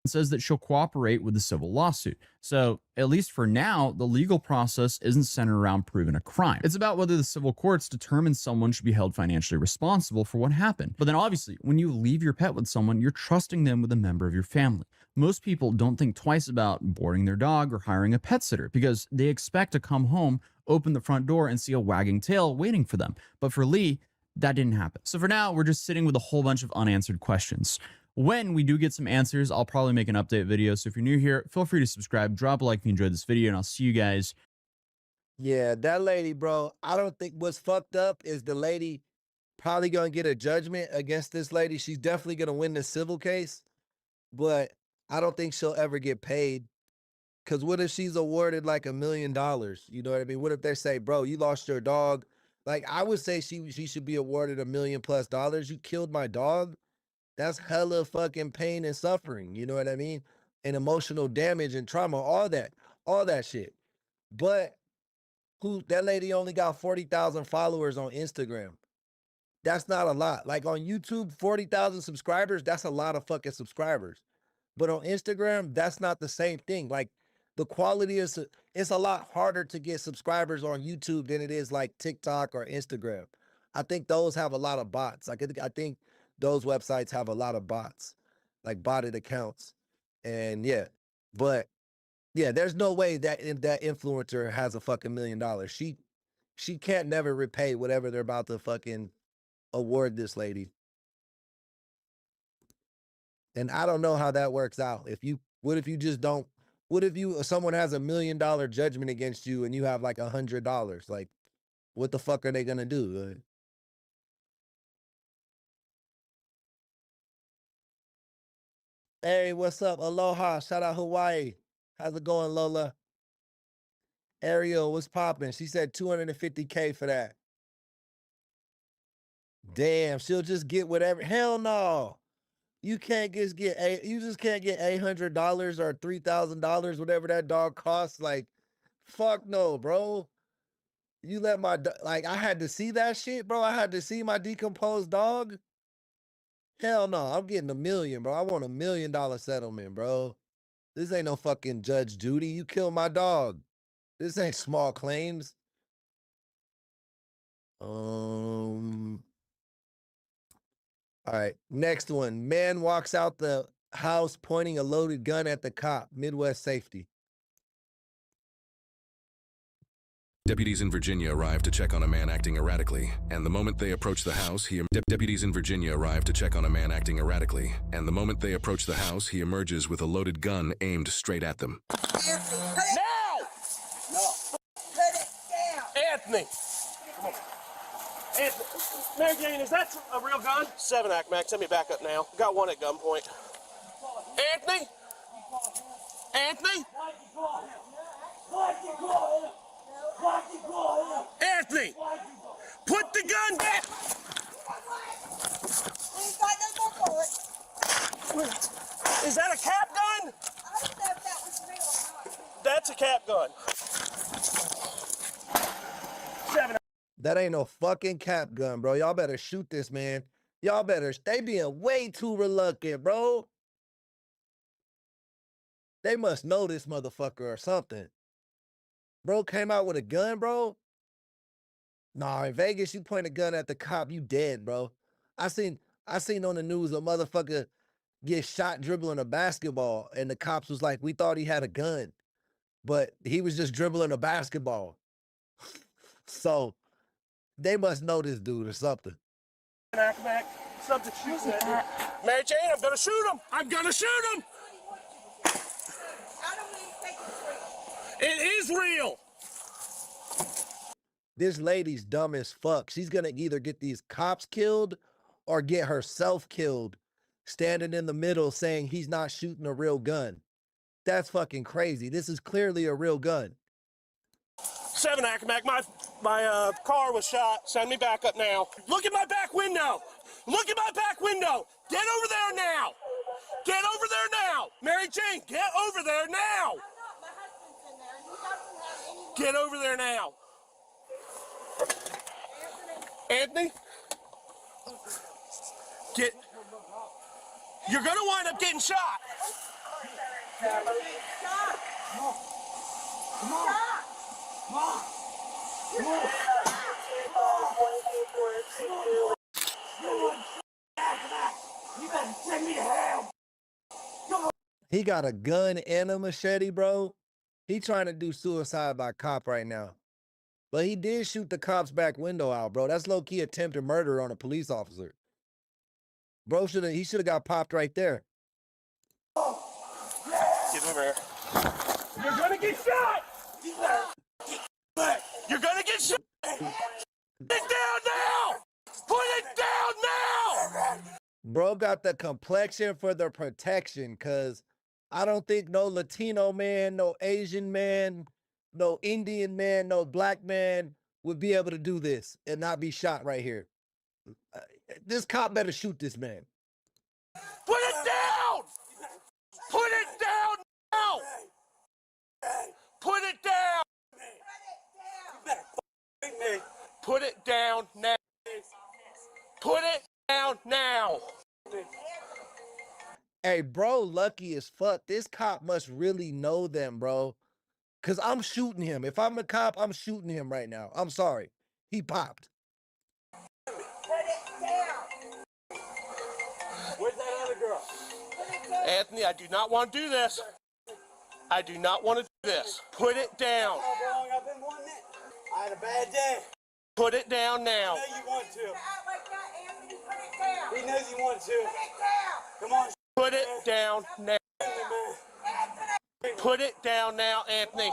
Says that she'll cooperate with the civil lawsuit. So, at least for now, the legal process isn't centered around proving a crime. It's about whether the civil courts determine someone should be held financially responsible for what happened. But then obviously, when you leave your pet with someone, you're trusting them with a member of your family. most people don't think twice about boarding their dog or hiring a pet sitter because they expect to come home, open the front door, and see a wagging tail waiting for them. But for Lee, that didn't happen. So for now, we're just sitting with a whole bunch of unanswered questions. When we do get some answers, I'll probably make an update video. So if you're new here, feel free to subscribe, drop a like if you enjoyed this video, and I'll see you guys. Yeah, that lady, bro, I don't think what's fucked up is the lady probably gonna get a judgment against this lady. She's definitely gonna win the civil case, but I don't think she'll ever get paid. Cause what if she's awarded like $1 million? You know what I mean? What if they say, bro, you lost your dog? Like I would say she should be awarded $1 million+ dollars. You killed my dog. That's hella fucking pain and suffering. You know what I mean? And emotional damage and trauma, all that shit. But that lady only got 40,000 followers on Instagram. That's not a lot. Like on YouTube, 40,000 subscribers, that's a lot of fucking subscribers. But on Instagram, that's not the same thing. Like the quality is, it's a lot harder to get subscribers on YouTube than it is like TikTok or Instagram. I think those have a lot of bots. Like I think those websites have a lot of bots, like botted accounts. And yeah, but yeah, there's no way that that influencer has a fucking $1 million. She can't never repay whatever they're about to fucking award this lady. And I don't know how that works out. What if you just don't, what if someone has $1 million judgment against you and you have like $100? Like, what the fuck are they gonna do? Hey, what's up? Aloha, shout out Hawaii. How's it going, Lola? Ariel, what's popping? She said 250K for that. Damn, she'll just get whatever. Hell no. You can't just get $800 or $3,000, whatever that dog costs. Like, fuck no, bro. You let my like I had to see that shit, bro. I had to see my decomposed dog. Hell no, I'm getting $1 million, bro. I want $1 million settlement, bro. This ain't no fucking Judge Judy. You killed my dog. This ain't small claims. All right, next one. Man walks out the house pointing a loaded gun at the cop. Midwest safety. Deputies in Virginia arrived to check on a man acting erratically, and the moment they approached the house, Deputies in Virginia arrived to check on a man acting erratically, and the moment they approach the house, he emerges with a loaded gun aimed straight at them. Now! No. Put it down. Anthony! Come on. Anthony. Mary Jane, is that a real gun? 7-Act, Max. Let me back up now. Got one at gunpoint. Anthony? Anthony? Anthony! Put the gun back! Is that a cap gun? I don't know if that was real or not. That's a cap gun. 7. That ain't no fucking cap gun, bro. Y'all better shoot this man. Y'all better, they being way too reluctant, bro. They must know this motherfucker or something. Bro came out with a gun, bro. Nah, in Vegas, you point a gun at the cop, you dead, bro. I seen on the news a motherfucker get shot dribbling a basketball, and the cops was like, we thought he had a gun, but he was just dribbling a basketball. So they must know this dude or something. Something she said. Mary Jane, I'm gonna shoot him. I'm gonna shoot him. It is real. This lady's dumb as fuck. She's gonna either get these cops killed or get herself killed, standing in the middle saying he's not shooting a real gun. That's fucking crazy. This is clearly a real gun. 7-Act, Mac, my car was shot. Send me back up now. Look at my back window. Look at my back window. Get over there now. Get over there now. Mary Jane, get over there now. Get over there now. Anthony? You're gonna wind up getting shot. You better send me to hell. He got a gun and a machete, bro. He trying to do suicide by cop right now. But he did shoot the cop's back window out, bro. That's low-key attempted murder on a police officer. Bro, he should have got popped right there. Get over here. You're gonna get shot! You're gonna get shot! Put it down now! Put it down now! Bro got the complexion for the protection, cause I don't think no Latino man, no Asian man, no Indian man, no black man would be able to do this and not be shot right here. This cop better shoot this man. Put it down! Put it down now! Put it down! Put it down now! Put it down now! Hey, bro, lucky as fuck. This cop must really know them, bro. Cause I'm shooting him. If I'm a cop, I'm shooting him right now. I'm sorry. He popped. Put it down! Where's that other girl? Anthony, I do not want to do this. I do not want to do this. Put it down. I've been wanting it. I had a bad day. Put it down now. I know you want to. He knows you want to. Put it down. Come on. Put it down now. Put it down now, Anthony.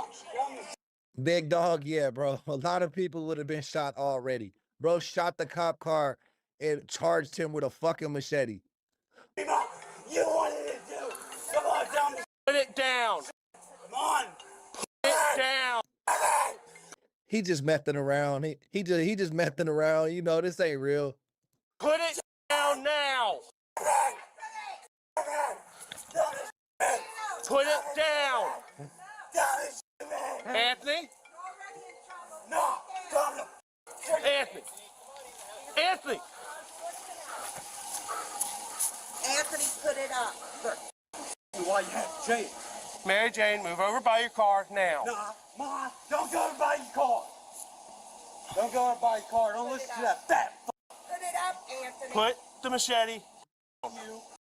Big dog, yeah, bro. A lot of people would have been shot already. Bro shot the cop car and charged him with a fucking machete. You wanted it to. Come on, tell me. Put it down. Come on. Put it down. He just messing around. He just messing around. You know, this ain't real. Put it down now. Put it down. Anthony? No. Anthony. Anthony. Anthony, put it up. Why you have Jane? Mary Jane, move over by your car now. Nah, Ma, don't go over by your car. Don't go over by your car. Don't listen to that fat Put it up, Anthony. Put the machete.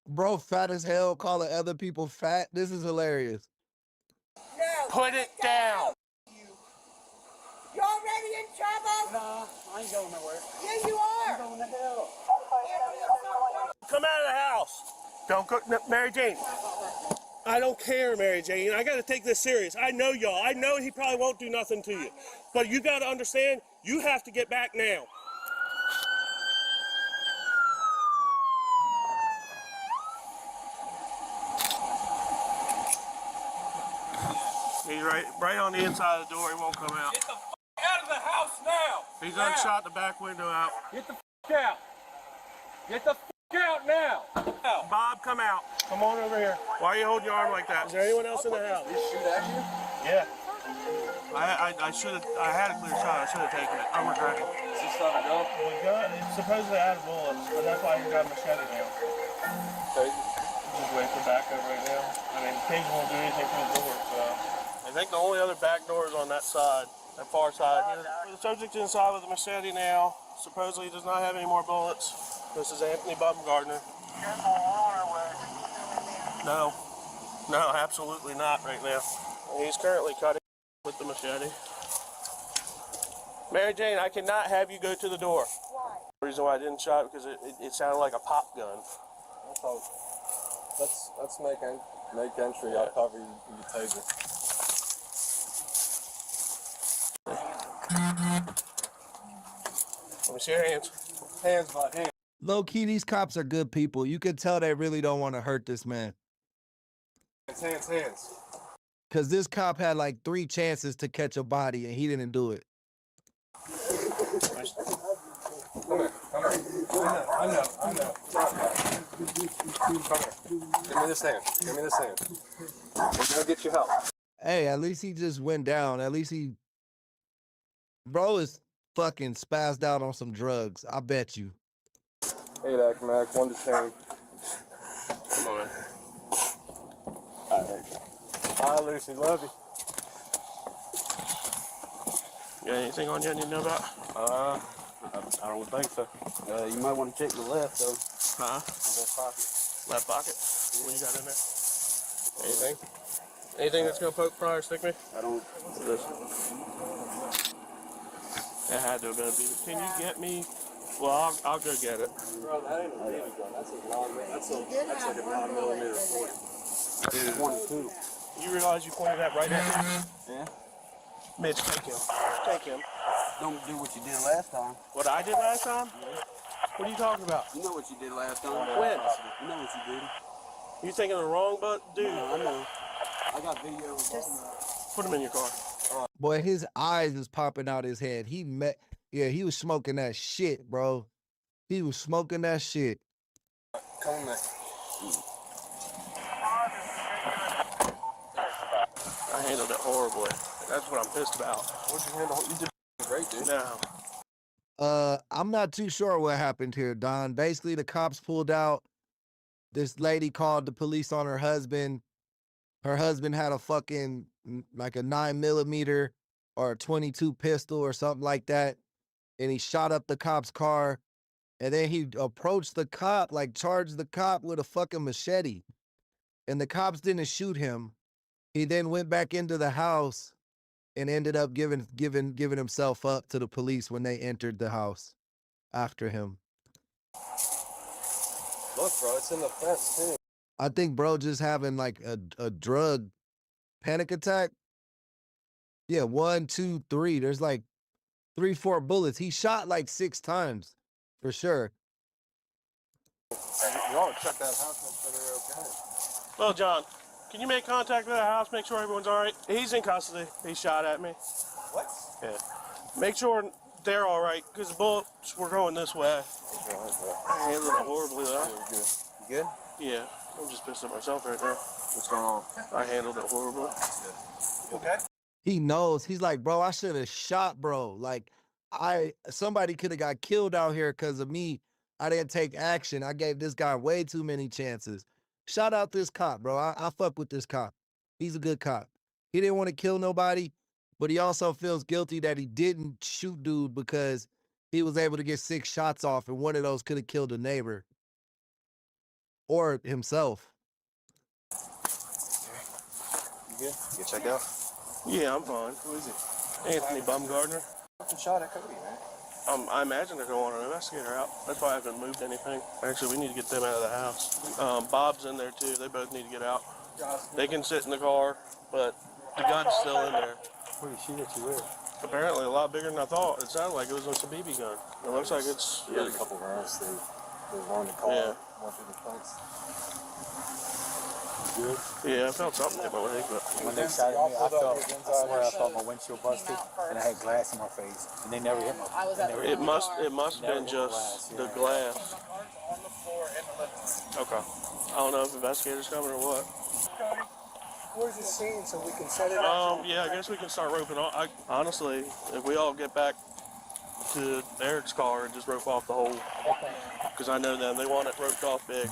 Bro, fat as hell, calling other people fat. This is hilarious. No. Put it down. You already in trouble? Nah, I ain't going nowhere. Yeah, you are. I'm going to hell. Come out of the house. Don't go, no, Mary Jane. I don't care, Mary Jane. I got to take this serious. I know y'all. I know he probably won't do nothing to you. But you got to understand, you have to get back now. He's right on the inside of the door. He won't come out. Get the out of the house now. He's unshot the back window out. Get the out. Get the out now. Bob, come out. Come on over here. Why are you holding your arm like that? Is there anyone else in the house? Did he shoot at you? Yeah. I should have. I had a clear shot. I should have taken it. I'm regretting. Is this not a gun? The gun, it's supposedly out of bullets, but that's why he got a machete now. Okay. Just wait for backup right now. I mean, the cage won't do anything to the door, so. I think the only other back door is on that side, that far side. The subject inside with a machete now. Supposedly he does not have any more bullets. This is Anthony Baumgartner. No, absolutely not right now. He's currently cutting with the machete. Mary Jane, I cannot have you go to the door. Why? The reason why I didn't shot it because it sounded like a pop gun. Let's make entry. I'll cover you with the taser. Let me see your hands. Hands, bud. Hands. Low key, these cops are good people. You can tell they really don't want to hurt this man. Hands. Cause this cop had like 3 chances to catch a body and he didn't do it. Come here. I know. Come here. Give me this hand. We're gonna get you help. Hey, at least he just went down. At least he... Bro is fucking spazzed out on some drugs. I bet you. 8 Act Mac, 1 to 10. Come on, man. Alright. Hi, Lucy. Love you. You got anything on you I need to know about? I don't think so. You might want to check the left, though. Huh? Left pocket. Left pocket? What you got in there? Anything? Anything that's gonna poke, pry, or stick me? I don't. This. That had to have been a BB. Can you get me? Well, I'll go get it. Bro, that ain't a BB gun. That's a long. That's like a 9mm 22. You realize you pointed that right at me? Yeah. Mitch, take him. Take him. Don't do what you did last time. What I did last time? What are you talking about? You know what you did last time. When? You know what you did. You thinking of the wrong dude? No, I know. I got videos. Put him in your car. Boy, his eyes is popping out his head. He was smoking that shit, bro. He was smoking that shit. Come on, man. I handled it horribly. That's what I'm pissed about. What'd you handle? You did great, dude. No. I'm not too sure what happened here, Don. Basically, the cops pulled out. This lady called the police on her husband. Her husband had a fucking, like a 9mm or a 22 pistol or something like that. And he shot up the cop's car. And then he approached the cop, like charged the cop with a fucking machete. And the cops didn't shoot him. He then went back into the house and ended up giving himself up to the police when they entered the house after him. Look, bro, it's in the fence, too. I think bro just having like a drug panic attack. Yeah, 1, 2, 3. There's like 3, 4 bullets. He shot like 6 times, for sure. You ought to check that house, make sure they're okay. Well, John, can you make contact with the house, make sure everyone's all right? He's in custody. He shot at me. What? Yeah. Make sure they're all right, because the bullets were going this way. I handled it horribly, though. You good? Yeah. I'm just pissed at myself right now. What's going on? I handled it horribly. Okay. He knows. He's like, bro, I should have shot bro. Like, somebody could have got killed out here because of me. I didn't take action. I gave this guy way too many chances. Shout out this cop, bro. I fuck with this cop. He's a good cop. He didn't want to kill nobody, but he also feels guilty that he didn't shoot dude because he was able to get 6 shots off, and one of those could have killed a neighbor. Or himself. You good? You checked out? Yeah, I'm fine. Who is it? Anthony Bumgardner. Fucking shot at Cody, man. I imagine they're going to want an investigator out. That's why I haven't moved anything. Actually, we need to get them out of the house. Bob's in there too. They both need to get out. They can sit in the car, but the gun's still in there. What did you shoot at you with? Apparently a lot bigger than I thought. It sounded like it was a BB gun. It looks like it's... You had a couple rounds. They were on the car. Yeah. One through the fence. Good? Yeah, I felt something in my leg, but... When they shot at me, I swear I thought my windshield busted, and I had glass in my face, and they never hit my... It must have been just the glass. Okay. I don't know if investigators coming or what. Where's the scene so we can set it up? Yeah, I guess we can start roping off. Honestly, if we all get back to Eric's car and just rope off the whole, because I know them, they want it roped off big.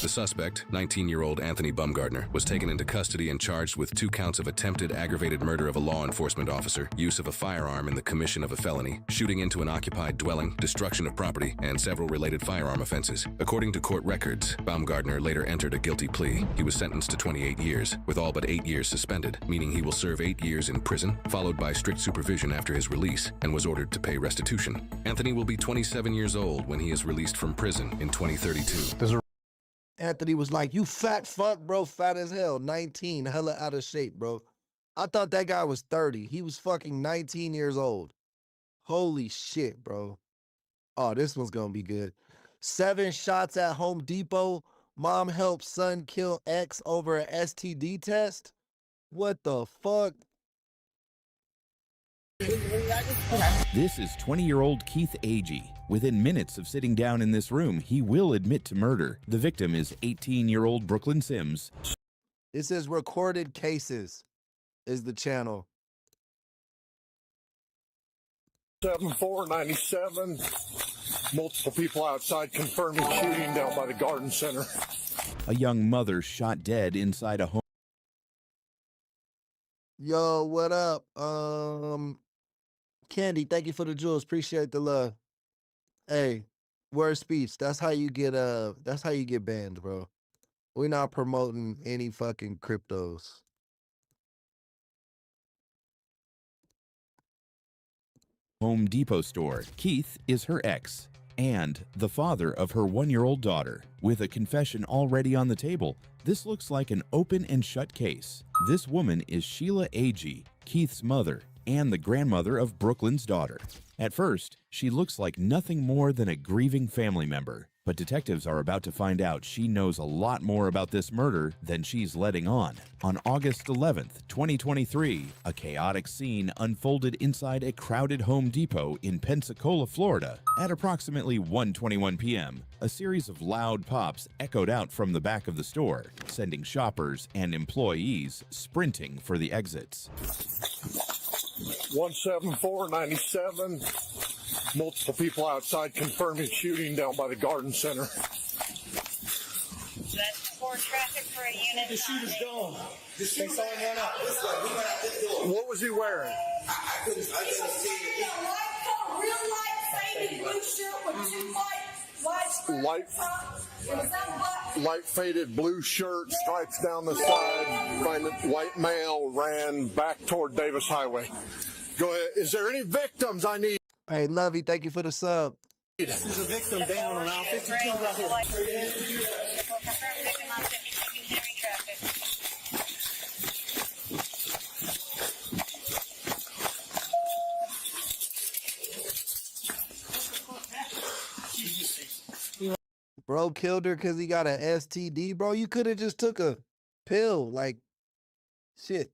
The suspect, 19-year-old Anthony Bumgardner, was taken into custody and charged with 2 counts of attempted aggravated murder of a law enforcement officer, use of a firearm in the commission of a felony, shooting into an occupied dwelling, destruction of property, and several related firearm offenses. According to court records, Baumgartner later entered a guilty plea. He was sentenced to 28 years, with all but 8 years suspended, meaning he will serve 8 years in prison, followed by strict supervision after his release, and was ordered to pay restitution. Anthony will be 27 years old when he is released from prison in 2032. Anthony was like, you fat fuck, bro, fat as hell. 19, hella out of shape, bro. I thought that guy was 30. He was fucking 19 years old. Holy shit, bro. Oh, this one's gonna be good. 7 shots at Home Depot. Mom helps son kill ex over an STD test. What the fuck? This is 20-year-old Keith Agee. Within minutes of sitting down in this room, he will admit to murder. The victim is 18-year-old Brooklyn Sims. It says recorded cases is the channel. 7497. Multiple people outside confirming shooting down by the garden center. A young mother shot dead inside a home. Yo, what up? Candy, thank you for the jewels. Appreciate the love. Hey, word speech. That's how you get banned, bro. We're not promoting any fucking cryptos. Home Depot store. Keith is her ex and the father of her 1-year-old daughter. With a confession already on the table, this looks like an open and shut case. This woman is Sheila Agee, Keith's mother and the grandmother of Brooklyn's daughter. At first, she looks like nothing more than a grieving family member, but detectives are about to find out she knows a lot more about this murder than she's letting on. On August 11th, 2023, a chaotic scene unfolded inside a crowded Home Depot in Pensacola, Florida. At approximately 1:21 p.m., a series of loud pops echoed out from the back of the store, sending shoppers and employees sprinting for the exits. 17497. Multiple people outside confirming shooting down by the garden center. That's 4 traffic for a unit. The shooter's gone. They saw him run out. What was he wearing? I couldn't see it. Real light faded blue shirt with 2 white stripes. Light faded blue shirt, stripes down the side. White male ran back toward Davis Highway. Go ahead. Is there any victims I need? Hey, Lovey, thank you for the sub. There's a victim down on aisle 52 right here. Bro killed her because he got an STD, bro. You could have just took a pill, like, shit.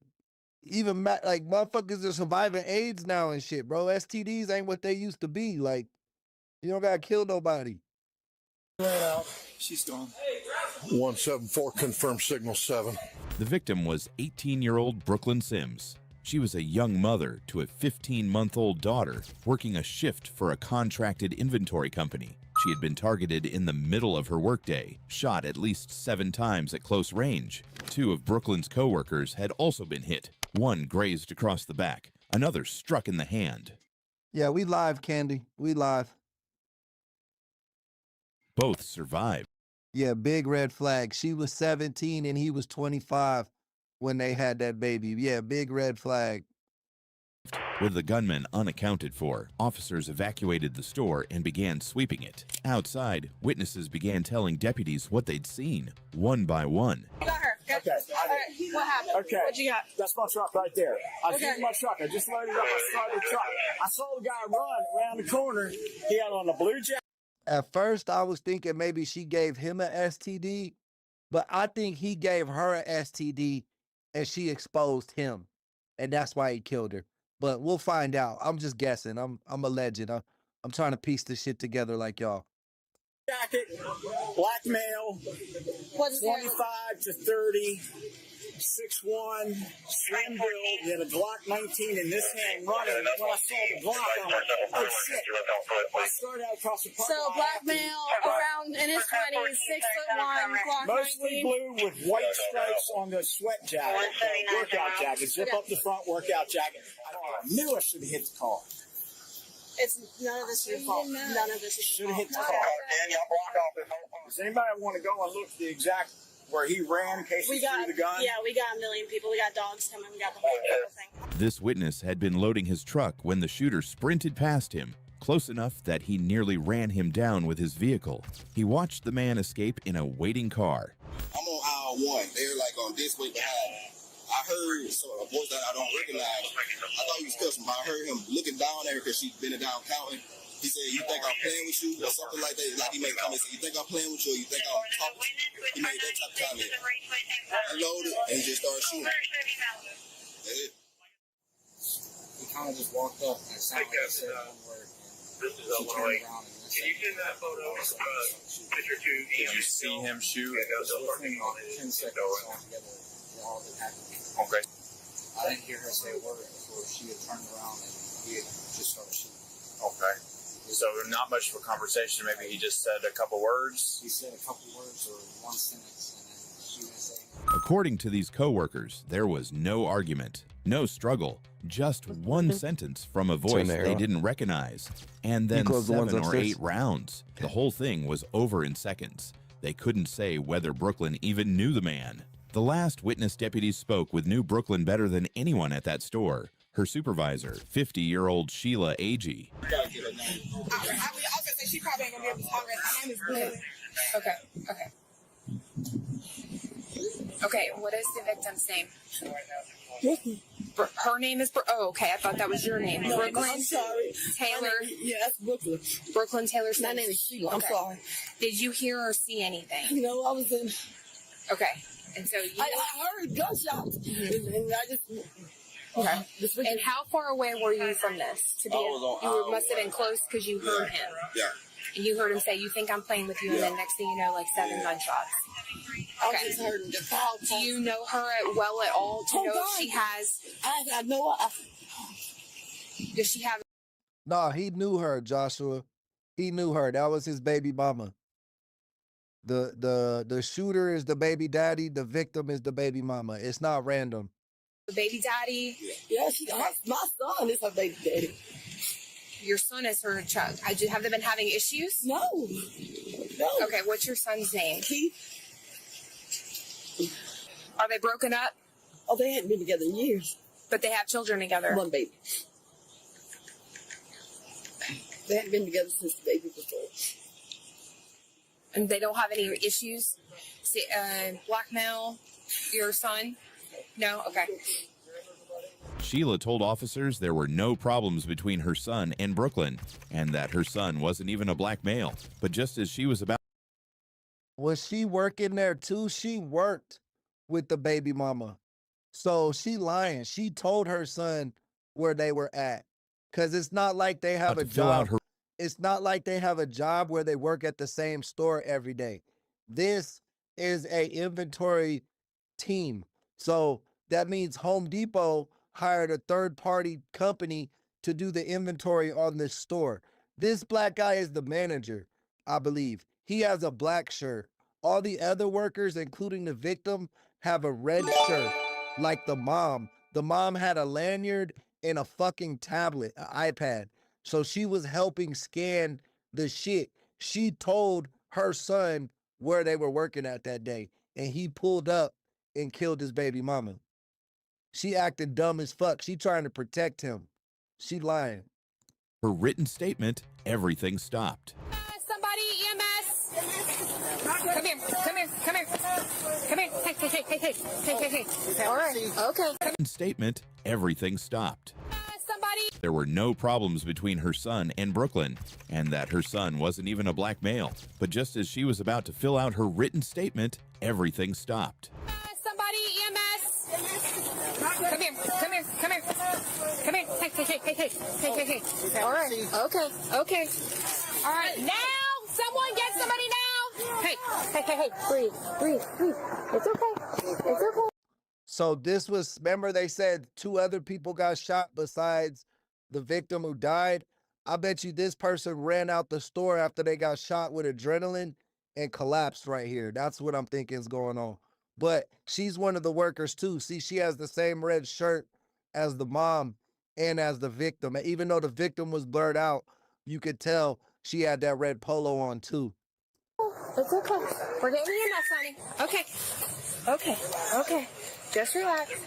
Even like motherfuckers are surviving AIDS now and shit, bro. STDs ain't what they used to be. Like, you don't gotta kill nobody. She's gone. 174 confirmed signal 7. The victim was 18-year-old Brooklyn Sims. She was a young mother to a 15-month-old daughter working a shift for a contracted inventory company. She had been targeted in the middle of her workday, shot at least 7 times at close range. 2 of Brooklyn's co-workers had also been hit. One grazed across the back, another struck in the hand. Yeah, we live, Candy. We live. Both survived. Yeah, big red flag. She was 17 and he was 25 when they had that baby. Yeah, big red flag. With the gunman unaccounted for, officers evacuated the store and began sweeping it. Outside, witnesses began telling deputies what they'd seen, one by one. You got her. Okay. What happened? Okay. What'd you got? That's my truck right there. I Okay. see my truck. I just loaded up. I started the truck. I saw the guy run around the corner. He had on a blue jacket. At first, I was thinking maybe she gave him an STD, but I think he gave her an STD and she exposed him, and that's why he killed her. But we'll find out. I'm just guessing. I'm a legend. I'm trying to piece this shit together like y'all. Jacket, black male, 25 to 30, 6'1", slim build, he had a Glock 19 in this hand running. And when I saw the Glock, I'm like, oh shit. I started out across the parking lot. So black male around in his 20s, 6'1", Glock 19. Mostly blue with white stripes on the sweat jacket, workout jacket, zip up the front workout jacket. I knew I should have hit the car. It's none of this is your fault. None of this is Should your have fault. hit the car. Does anybody want to go and look at the exact where he ran in case he threw the gun? Yeah, we got a million people. We got dogs coming. We got the whole thing. This witness had been loading his truck when the shooter sprinted past him, close enough that he nearly ran him down with his vehicle. He watched the man escape in a waiting car. I'm on aisle 1. They're like on this way behind me. I heard a voice that I don't recognize. I thought he was cussing, but I heard him looking down at her because she'd been down counting. He said, "You think I'm playing with you?" or something like that. Like he made a comment, said, "You think I'm playing with you? Or you think I'm talking to you?" He made that type of comment. I loaded and he just started shooting. That's it. He kind of just walked up and it sounded like he said one word. This is Illinois. Can you send that photo picture to Did you see him shoot? Within 10 seconds altogether, all that happened. Okay. I didn't hear her say a word before she had turned around and he had just started shooting. Okay. So not much of a conversation. Maybe he just said a couple words. He said a couple words or one sentence, and then she was saying. According to these co-workers, there was no argument, no struggle, just one sentence from a voice they didn't recognize, and then 7 or 8 rounds. The whole thing was over in seconds. They couldn't say whether Brooklyn even knew the man. The last witness deputies spoke with knew Brooklyn better than anyone at that store. Her supervisor, 50-year-old Sheila Agee. I was gonna say she probably ain't gonna be able to talk right. My name is Blue. Okay. Okay, what is the victim's name? Her name is oh, okay. I thought that was your name. No, Brooklyn. I'm sorry. Taylor. Yeah, that's Brooklyn. Brooklyn Taylor. My name is Sheila. I'm Okay. sorry. Did you hear or see anything? No, I was in. Okay, and so you. I heard gunshots, and I just. Okay. And how far away were you from this? To be, must have been close because you heard him. Yeah. And you heard him say, "You think I'm playing with you?" And then next thing you know, like 7 gunshots. I just heard the call. Do you know her well at all to know if she has? I know. Does she have? No, he knew her, Joshua. He knew her. That was his baby mama. The shooter is the baby daddy. The victim is the baby mama. It's not random. The baby daddy? Yeah, my son is her baby daddy. Your son is her child. Have they been having issues? No. Okay, what's your son's name? Keith. Are they broken up? Oh, they hadn't been together in years. But they have children together. One baby. They hadn't been together since the baby was born. And they don't have any issues? Blackmail your son? No? Okay. Sheila told officers there were no problems between her son and Brooklyn, and that her son wasn't even a black male. But just as she was about... Was she working there too? She worked with the baby mama. So she lying. She told her son where they were at. Because it's not like they have a job. It's not like they have a job where they work at the same store every day. This is a inventory team. So that means Home Depot hired a third-party company to do the inventory on this store. This black guy is the manager, I believe. He has a black shirt. All the other workers, including the victim, have a red shirt, like the mom. The mom had a lanyard and a fucking tablet, an iPad. So she was helping scan the shit. She told her son where they were working at that day, and he pulled up and killed his baby mama. She acted dumb as fuck. She trying to protect him. She lying. Her written statement, everything stopped. Somebody, EMS! Come here. Hey. All right, okay. Written statement, everything stopped. Somebody. There were no problems between her son and Brooklyn, and that her son wasn't even a black male. But just as she was about to fill out her written statement, everything stopped. Somebody, EMS! Come here. Hey. All right, okay. All right, now! Someone get somebody now! Hey, breathe. It's okay. So this was, remember they said 2 other people got shot besides the victim who died? I bet you this person ran out the store after they got shot with adrenaline and collapsed right here. That's what I'm thinking is going on. But she's one of the workers too. See, she has the same red shirt as the mom and as the victim. And even though the victim was blurred out, you could tell she had that red polo on too. It's okay. We're getting you enough, honey. Okay. Just relax. They're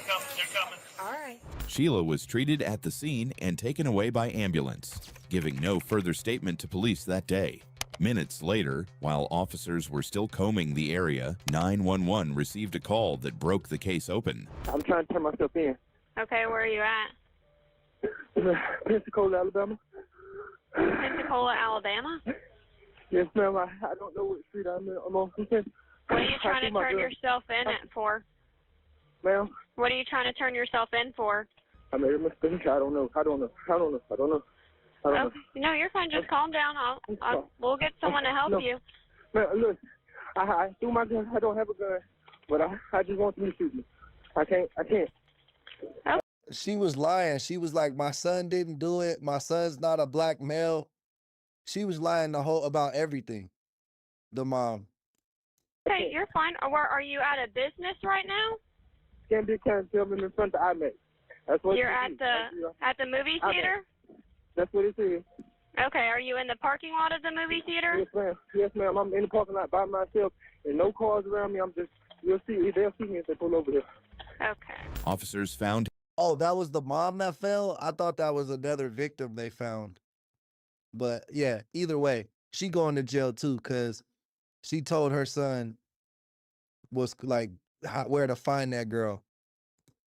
coming. All right. Sheila was treated at the scene and taken away by ambulance, giving no further statement to police that day. Minutes later, while officers were still combing the area, 911 received a call that broke the case open. I'm trying to turn myself in. Okay, where are you at? Pensacola, Alabama. Pensacola, Alabama? Yes, ma'am. I don't know what street I'm on. What are you trying to turn yourself in for? Ma'am? What are you trying to turn yourself in for? I made a mistake. I don't know. No, you're fine. Just calm down. We'll get someone to help you. Man, look, I threw my gun. I don't have a gun, but I just want them to shoot me. I can't. Oh. She was lying. She was like, my son didn't do it. My son's not a black male. She was lying about everything. The mom. Hey, you're fine. Are you at a business right now? Can't be trying to tell me in front of IMAX. That's what you're at the movie theater? That's what it is. Okay, are you in the parking lot of the movie theater? Yes, ma'am. Yes, ma'am. I'm in the parking lot by myself, and no cars around me. They'll see me if they pull over here. Okay. Officers found. Oh, that was the mom that fell? I thought that was another victim they found. But yeah, either way, she going to jail too because she told her son was like where to find that girl.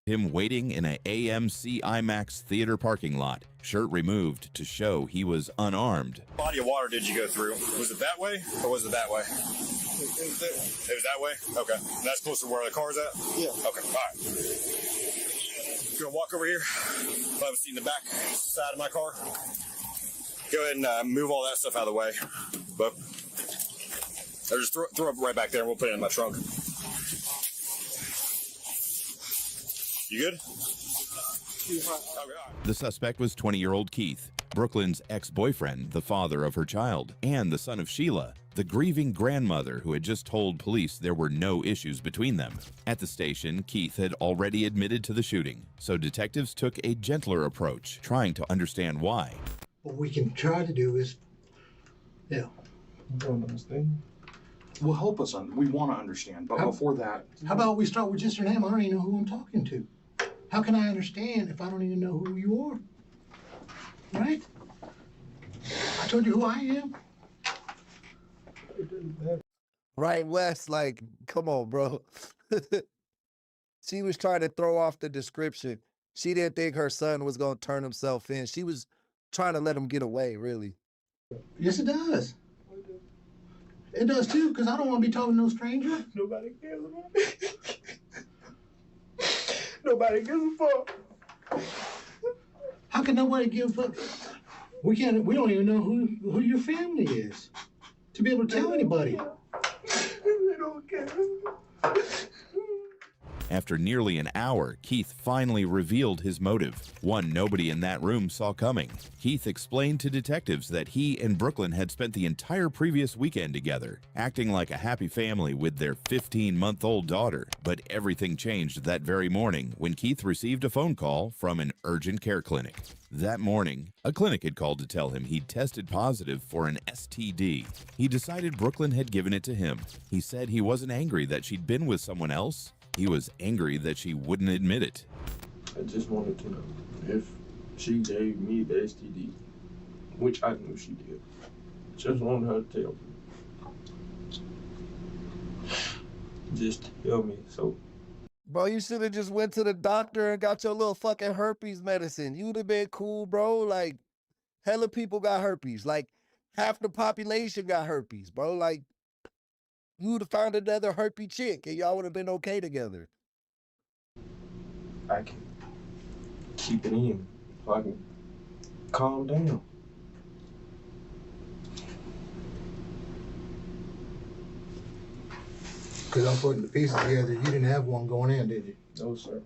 Him waiting in a AMC IMAX theater parking lot, shirt removed to show he was unarmed. Body of water did you go through? Was it that way or was it that way? It was that way? Okay. That's close to where the car's at? Yeah. Okay. All right. Gonna walk over here. I have a seat in the back side of my car. Go ahead and move all that stuff out of the way. But I'll just throw it right back there and we'll put it in my trunk. You good? The suspect was 20-year-old Keith, Brooklyn's ex-boyfriend, the father of her child, and the son of Sheila, the grieving grandmother who had just told police there were no issues between them. At the station, Keith had already admitted to the shooting, so detectives took a gentler approach, trying to understand why. What we can try to do is, yeah. Don't understand. Well, help us we want to understand, but before that... How about we start with just your name? I don't even know who I'm talking to. How can I understand if I don't even know who you are? Right? I told you who I am. Right, Wes, like, come on, bro. She was trying to throw off the description. She didn't think her son was going to turn himself in. She was trying to let him get away, really. Yes, it does. It does too, because I don't want to be talking to no stranger. Nobody cares about me. Nobody gives a fuck. How can nobody give a fuck? We don't even know who your family is to be able to tell anybody. They don't care. After nearly an hour, Keith finally revealed his motive, one nobody in that room saw coming. Keith explained to detectives that he and Brooklyn had spent the entire previous weekend together, acting like a happy family with their 15-month-old daughter. But everything changed that very morning when Keith received a phone call from an urgent care clinic. That morning, a clinic had called to tell him he'd tested positive for an STD. He decided Brooklyn had given it to him. He said he wasn't angry that she'd been with someone else. He was angry that she wouldn't admit it. I just wanted to know if she gave me the STD, which I knew she did. Just wanted her to tell me. Just tell me, so. Bro, you should have just went to the doctor and got your little fucking herpes medicine. You would have been cool, bro. Like, hella people got herpes. Like, half the population got herpes, bro. Like, you would have found another herpy chick and y'all would have been okay together. I can keep it in so I can calm down. Because I'm putting the pieces together. You didn't have one going in, did you? No, sir.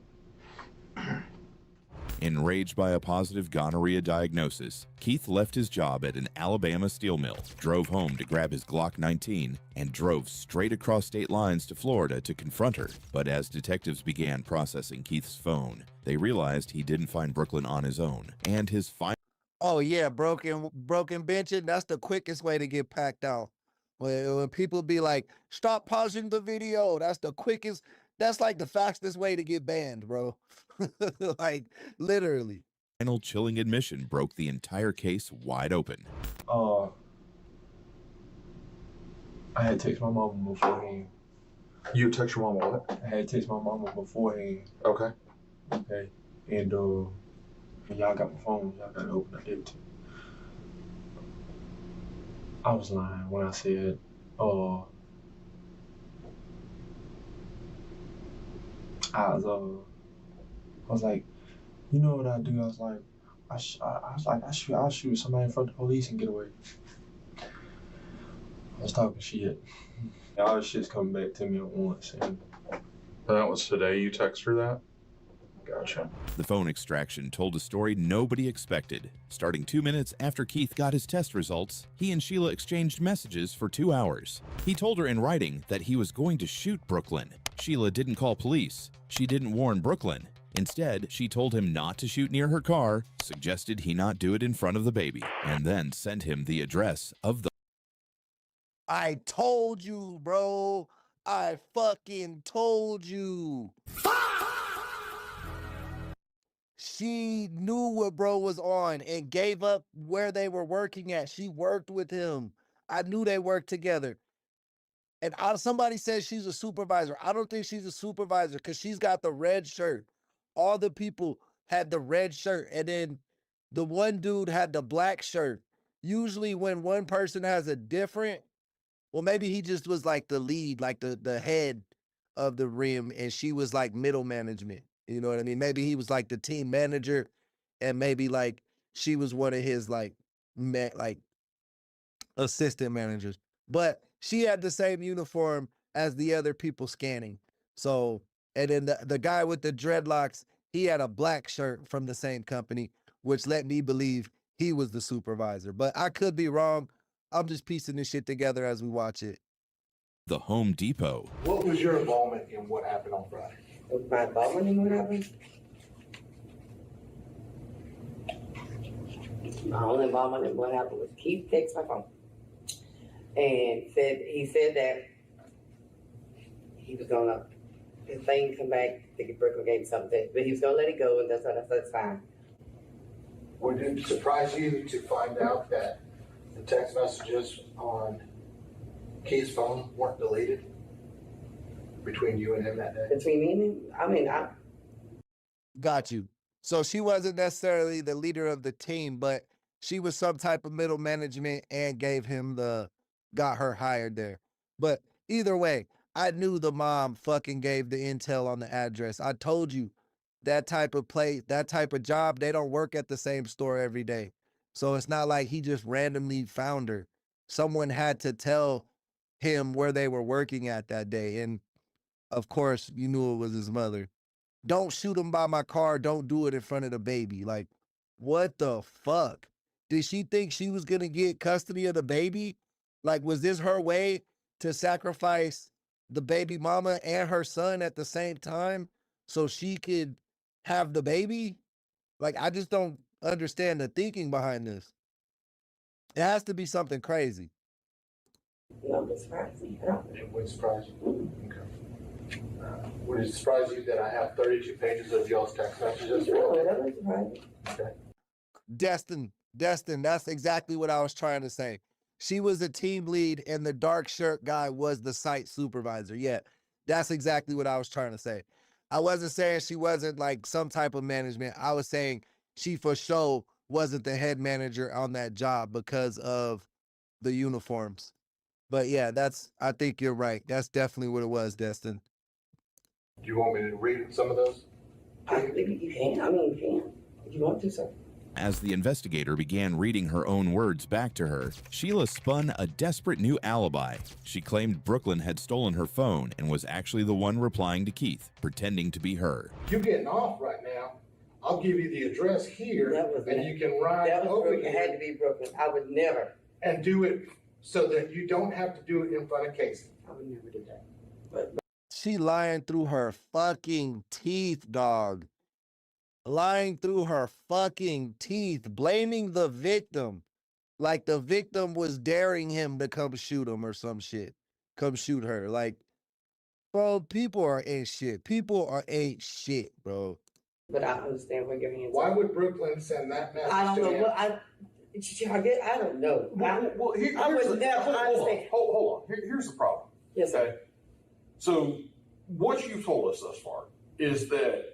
Enraged by a positive gonorrhea diagnosis, Keith left his job at an Alabama steel mill, drove home to grab his Glock 19, and drove straight across state lines to Florida to confront her. But as detectives began processing Keith's phone, they realized he didn't find Brooklyn on his own, and his final... Oh yeah, broken benching, that's the quickest way to get packed out. When people be like, stop pausing the video, that's the quickest, that's like the fastest way to get banned, bro. Like, literally. Final chilling admission broke the entire case wide open. I had to text my mama beforehand. You text your mama what? I had to text my mama beforehand. Okay. Okay. And y'all got my phone, y'all got to open it. Did too. I was lying when I said, I was like, you know what I do? I was like, I'll shoot somebody in front of the police and get away. I was talking shit. All this shit's coming back to me at once. And that was today you text her that? Gotcha. The phone extraction told a story nobody expected. Starting 2 minutes after Keith got his test results, he and Sheila exchanged messages for 2 hours. He told her in writing that he was going to shoot Brooklyn. Sheila didn't call police. She didn't warn Brooklyn. Instead, she told him not to shoot near her car, suggested he not do it in front of the baby, and then sent him the address of the... I told you, bro. I fucking told you. She knew what bro was on and gave up where they were working at. She worked with him. I knew they worked together. And somebody says she's a supervisor. I don't think she's a supervisor because she's got the red shirt. All the people had the red shirt, and then the one dude had the black shirt. Usually when one person has a different, well, maybe he just was like the lead, like the head of the rim, and she was like middle management. You know what I mean? Maybe he was like the team manager, and maybe like she was one of his like assistant managers. But she had the same uniform as the other people scanning. So, and then the guy with the dreadlocks, he had a black shirt from the same company, which let me believe he was the supervisor. But I could be wrong. I'm just piecing this shit together as we watch it. The Home Depot. What was your involvement in what happened on Friday? My involvement in what happened? My only involvement in what happened was Keith texted my phone and he said that he was gonna, his thing come back, I think Brooklyn gave him something, but he was gonna let it go, and that's fine. Would it surprise you to find out that the text messages on Keith's phone weren't deleted between you and him that day? Between me and him? I mean, Got you. So she wasn't necessarily the leader of the team, but she was some type of middle management and got her hired there. But either way, I knew the mom fucking gave the intel on the address. I told you that type of that type of job, they don't work at the same store every day. So it's not like he just randomly found her. Someone had to tell him where they were working at that day. And of course, you knew it was his mother. Don't shoot him by my car. Don't do it in front of the baby. Like, what the fuck? Did she think she was going to get custody of the baby? Like, was this her way to sacrifice the baby mama and her son at the same time so she could have the baby? Like, I just don't understand the thinking behind this. It has to be something crazy. No, it's surprising. It would surprise you. Okay. Would it surprise you that I have 32 pages of y'all's text messages? No, that doesn't surprise me. Okay. Destin, that's exactly what I was trying to say. She was a team lead and the dark shirt guy was the site supervisor. Yeah, that's exactly what I was trying to say. I wasn't saying she wasn't like some type of management. I was saying she for sure wasn't the head manager on that job because of the uniforms. But yeah, I think you're right. That's definitely what it was, Destin. Do you want me to read some of those? I think you can. I mean, you can. If you want to, sir. As the investigator began reading her own words back to her, Sheila spun a desperate new alibi. She claimed Brooklyn had stolen her phone and was actually the one replying to Keith, pretending to be her. You're getting off right now. I'll give you the address here, and you can ride over here. It had to be Brooklyn. I would never. And do it so that you don't have to do it in front of Casey. I would never do that. But she lying through her fucking teeth, dog. Lying through her fucking teeth, blaming the victim. Like the victim was daring him to come shoot him or some shit. Come shoot her. Like, bro, people ain't shit. People ain't shit, bro. But I understand where your hands Why would Brooklyn send that message I don't know. to him? I don't know. Hold on. Here's the problem. Yes, okay? So what you've told us thus far is that,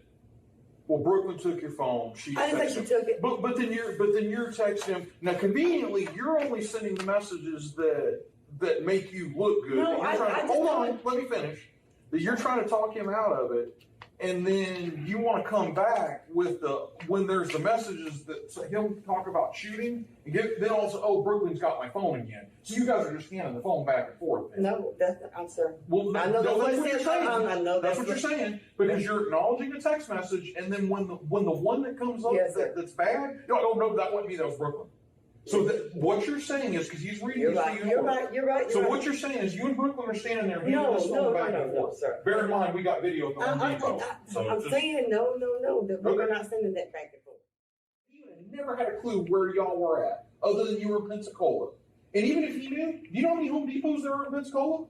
well, Brooklyn took your phone. I didn't think she took it. But then you're texting him. Now, conveniently, you're only sending the messages that make you look good. No, hold on. Let me finish. That you're trying to talk him out of it, and then you want to come back with when there's the messages that he'll talk about shooting, and then also, Brooklyn's got my phone again. So you guys are just handing the phone back and forth. No, I'm sorry. Well, I know that's what you're saying. saying. I know that's what you're saying, because you're acknowledging the text message, and then when the one that comes up that's bad, no, that wasn't me, that was Brooklyn. So what you're saying is, because he's reading this to you. You're right. So what you're saying is you and Brooklyn are standing there handing this phone back and forth. Sir. Bear in mind, we got video of the Home Depot. I'm saying no, that we're not sending that back and forth. You never had a clue where y'all were at, other than you were in Pensacola. And even if you knew, you know how many Home Depots there are in Pensacola?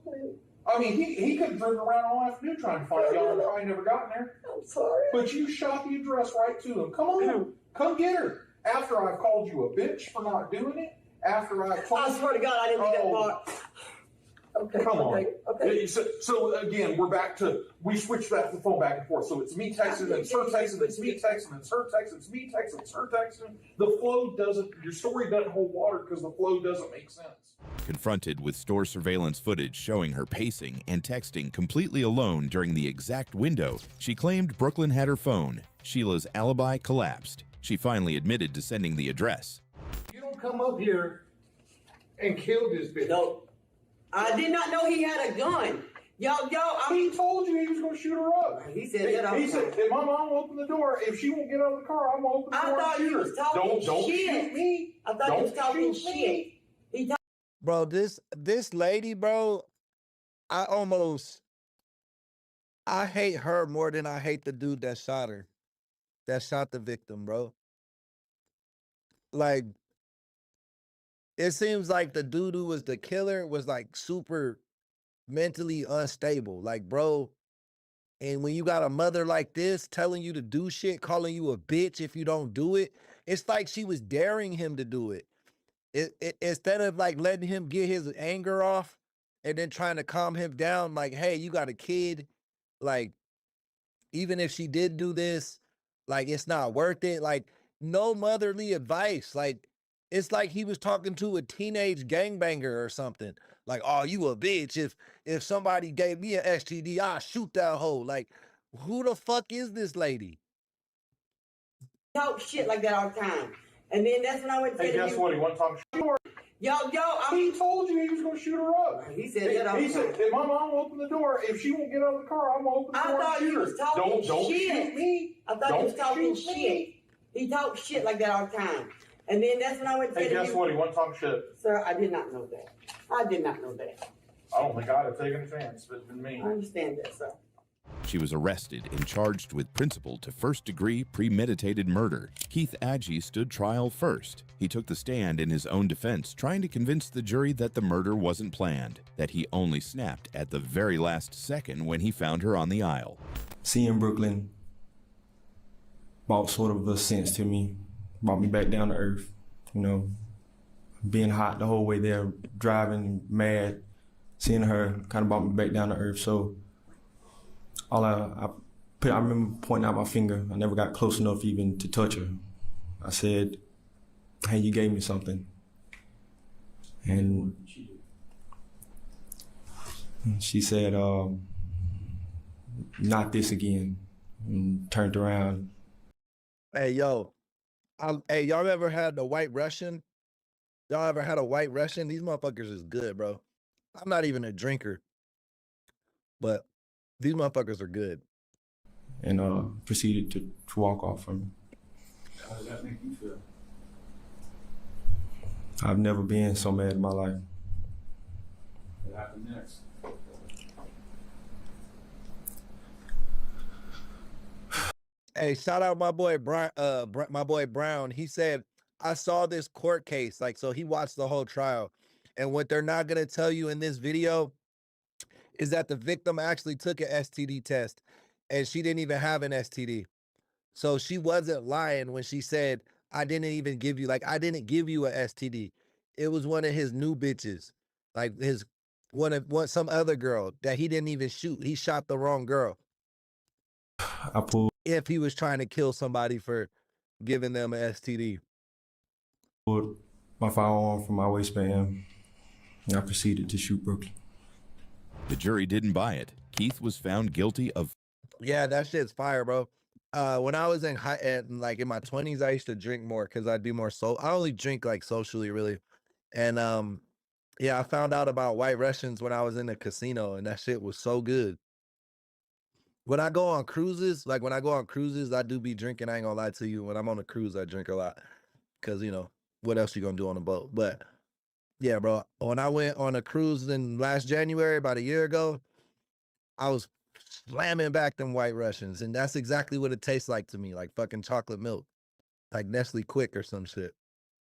I mean, he could have driven around all afternoon trying to find y'all and probably never gotten there. I'm sorry. But you shot the address right to him. Come on, come get her. After I've called you a bitch for not doing it, after I've told I swear to God, I didn't do that part. Okay. Come on. Okay. So again, we're back to, we switched the phone back and forth. So it's me texting, and it's her texting, it's me texting, it's her texting, it's me texting, it's her texting. The flow doesn't, your story doesn't hold water because the flow doesn't make sense. Confronted with store surveillance footage showing her pacing and texting completely alone during the exact window, she claimed Brooklyn had her phone. Sheila's alibi collapsed. She finally admitted to sending the address. You don't come up here and kill this bitch. No. I did not know he had a gun. He told you he was going to shoot her up. He said that. He said, if my mom will open the door, if she won't get out of the car, I'm going to open the door and shoot her. Don't shoot me. I thought he was talking shit. Bro, this lady, bro, I hate her more than I hate the dude that shot her. That shot the victim, bro. Like, it seems like the dude who was the killer was like super mentally unstable. Like, bro, and when you got a mother like this telling you to do shit, calling you a bitch if you don't do it, it's like she was daring him to do it. Instead of like letting him get his anger off and then trying to calm him down, like, hey, you got a kid, like, even if she did do this, like, it's not worth it. Like, no motherly advice. Like, it's like he was talking to a teenage gangbanger or something. Like, oh, you a bitch. If somebody gave me an STD, I'll shoot that hoe. Like, who the fuck is this lady? Talk shit like that all the time. And then that's when I went to Hey, guess what? He wasn't talking shit. He told you he was going to shoot her up. He said that all the time. He said, if my mom will open the door, if she won't get out of the car, I'm going to open the door and shoot her. Don't shoot me. I thought he was talking shit. He talks shit like that all the time. And then that's when I went to Hey, guess what? He wasn't talking shit. Sir, I did not know that. I did not know that. I don't think I'd have taken a chance if it's been me. I understand that, sir. She was arrested and charged with principal to first-degree premeditated murder. Keith Agee stood trial first. He took the stand in his own defense, trying to convince the jury that the murder wasn't planned, that he only snapped at the very last second when he found her on the aisle. Seeing Brooklyn brought sort of a sense to me, brought me back down to earth. You know, being hot the whole way there, driving mad, seeing her kind of brought me back down to earth. So I remember pointing out my finger. I never got close enough even to touch her. I said, hey, you gave me something. And she said, not this again, and turned around. Hey, yo. Hey, y'all ever had the White Russian? Y'all ever had a White Russian? These motherfuckers is good, bro. I'm not even a drinker, but these motherfuckers are good. And proceeded to walk off from me. How does that make you feel? I've never been so mad in my life. What happened next? Hey, shout out my boy Brown. He said, I saw this court case. Like, so he watched the whole trial. And what they're not going to tell you in this video is that the victim actually took an STD test and she didn't even have an STD. So she wasn't lying when she said, I didn't even give you, like, I didn't give you a STD. It was one of his new bitches, like some other girl that he didn't even shoot. He shot the wrong girl. If he was trying to kill somebody for giving them an STD. Pulled my firearm from my waistband and I proceeded to shoot Brooklyn. The jury didn't buy it. Keith was found guilty of... Yeah, that shit's fire, bro. When I was in my 20s, I used to drink more because I'd be more I only drink like socially, really. And yeah, I found out about White Russians when I was in the casino, and that shit was so good. When I go on cruises, I do be drinking. I ain't gonna lie to you. When I'm on a cruise, I drink a lot because, you know, what else you gonna do on a boat? But yeah, bro, when I went on a cruise in last January, about a year ago, I was slamming back them White Russians, and that's exactly what it tastes like to me, like fucking chocolate milk, like Nestle Quick or some shit.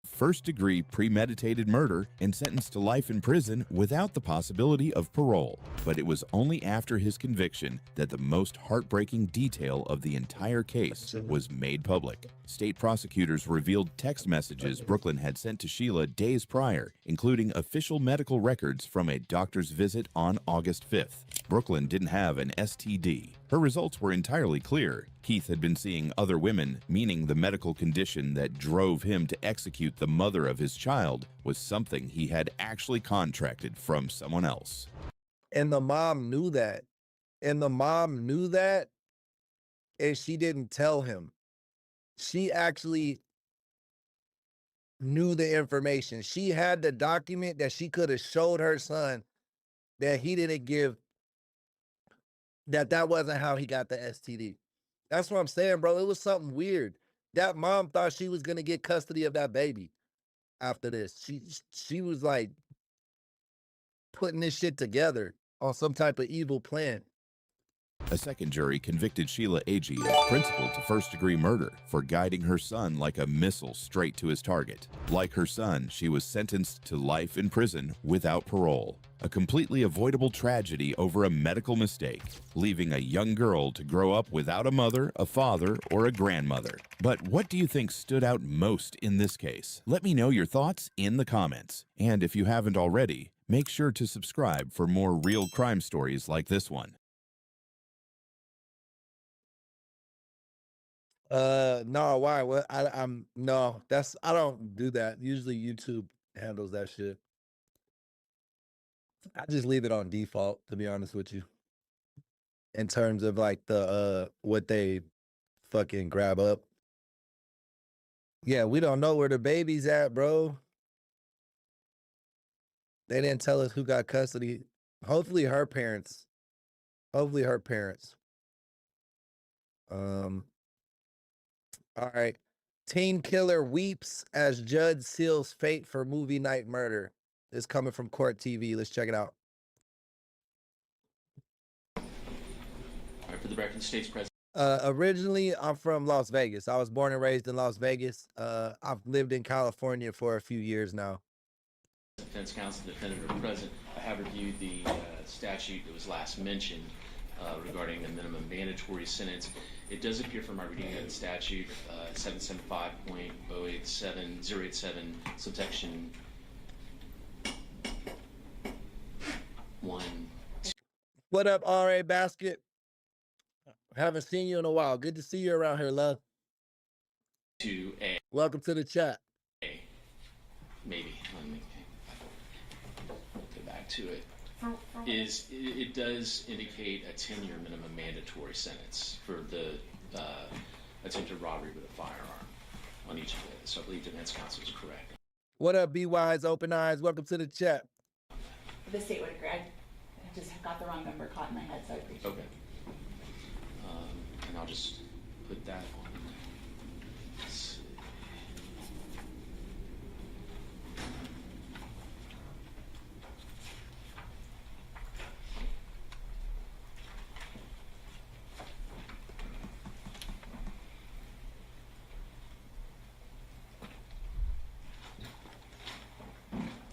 First-degree premeditated murder and sentenced to life in prison without the possibility of parole. But it was only after his conviction that the most heartbreaking detail of the entire case was made public. State prosecutors revealed text messages Brooklyn had sent to Sheila days prior, including official medical records from a doctor's visit on August 5th. Brooklyn didn't have an STD. Her results were entirely clear. Keith had been seeing other women, meaning the medical condition that drove him to execute the mother of his child was something he had actually contracted from someone else. And the mom knew that. And she didn't tell him. She actually knew the information. She had the document that she could have showed her son that he didn't give, that wasn't how he got the STD. That's what I'm saying, bro. It was something weird. That mom thought she was gonna get custody of that baby after this. She was like putting this shit together on some type of evil plan. A second jury convicted Sheila Agee of principal to first-degree murder for guiding her son like a missile straight to his target. Like her son, she was sentenced to life in prison without parole. A completely avoidable tragedy over a medical mistake, leaving a young girl to grow up without a mother, a father, or a grandmother. But what do you think stood out most in this case? Let me know your thoughts in the comments. And if you haven't already, make sure to subscribe for more real crime stories like this one. No, why? What? No, I don't do that. Usually YouTube handles that shit. I just leave it on default, to be honest with you. In terms of like the what they fucking grab up. Yeah, we don't know where the baby's at, bro. They didn't tell us who got custody. Hopefully her parents. All right. Teen killer weeps as judge seals fate for movie night murder. It's coming from Court TV. Let's check it out. All right, for the record, state's president. Originally, I'm from Las Vegas. I was born and raised in Las Vegas. I've lived in California for a few years now. Defense counsel, defendant, or present. I have reviewed the statute that was last mentioned regarding the minimum mandatory sentence. It does appear from my reading of the statute, 775.087, subsection 1. What up, R.A. Basket? Haven't seen you in a while. Good to see you around here, love. 2A. Welcome to the chat. Maybe. Let me get back to it. It does indicate a 10-year minimum mandatory sentence for the attempted robbery with a firearm on each of it. So I believe defense counsel is correct. What up, B-Wise, Open Eyes? Welcome to the chat. The state would agree. I just got the wrong number caught in my head, so I appreciate it. Okay. And I'll just put that on. Let's see.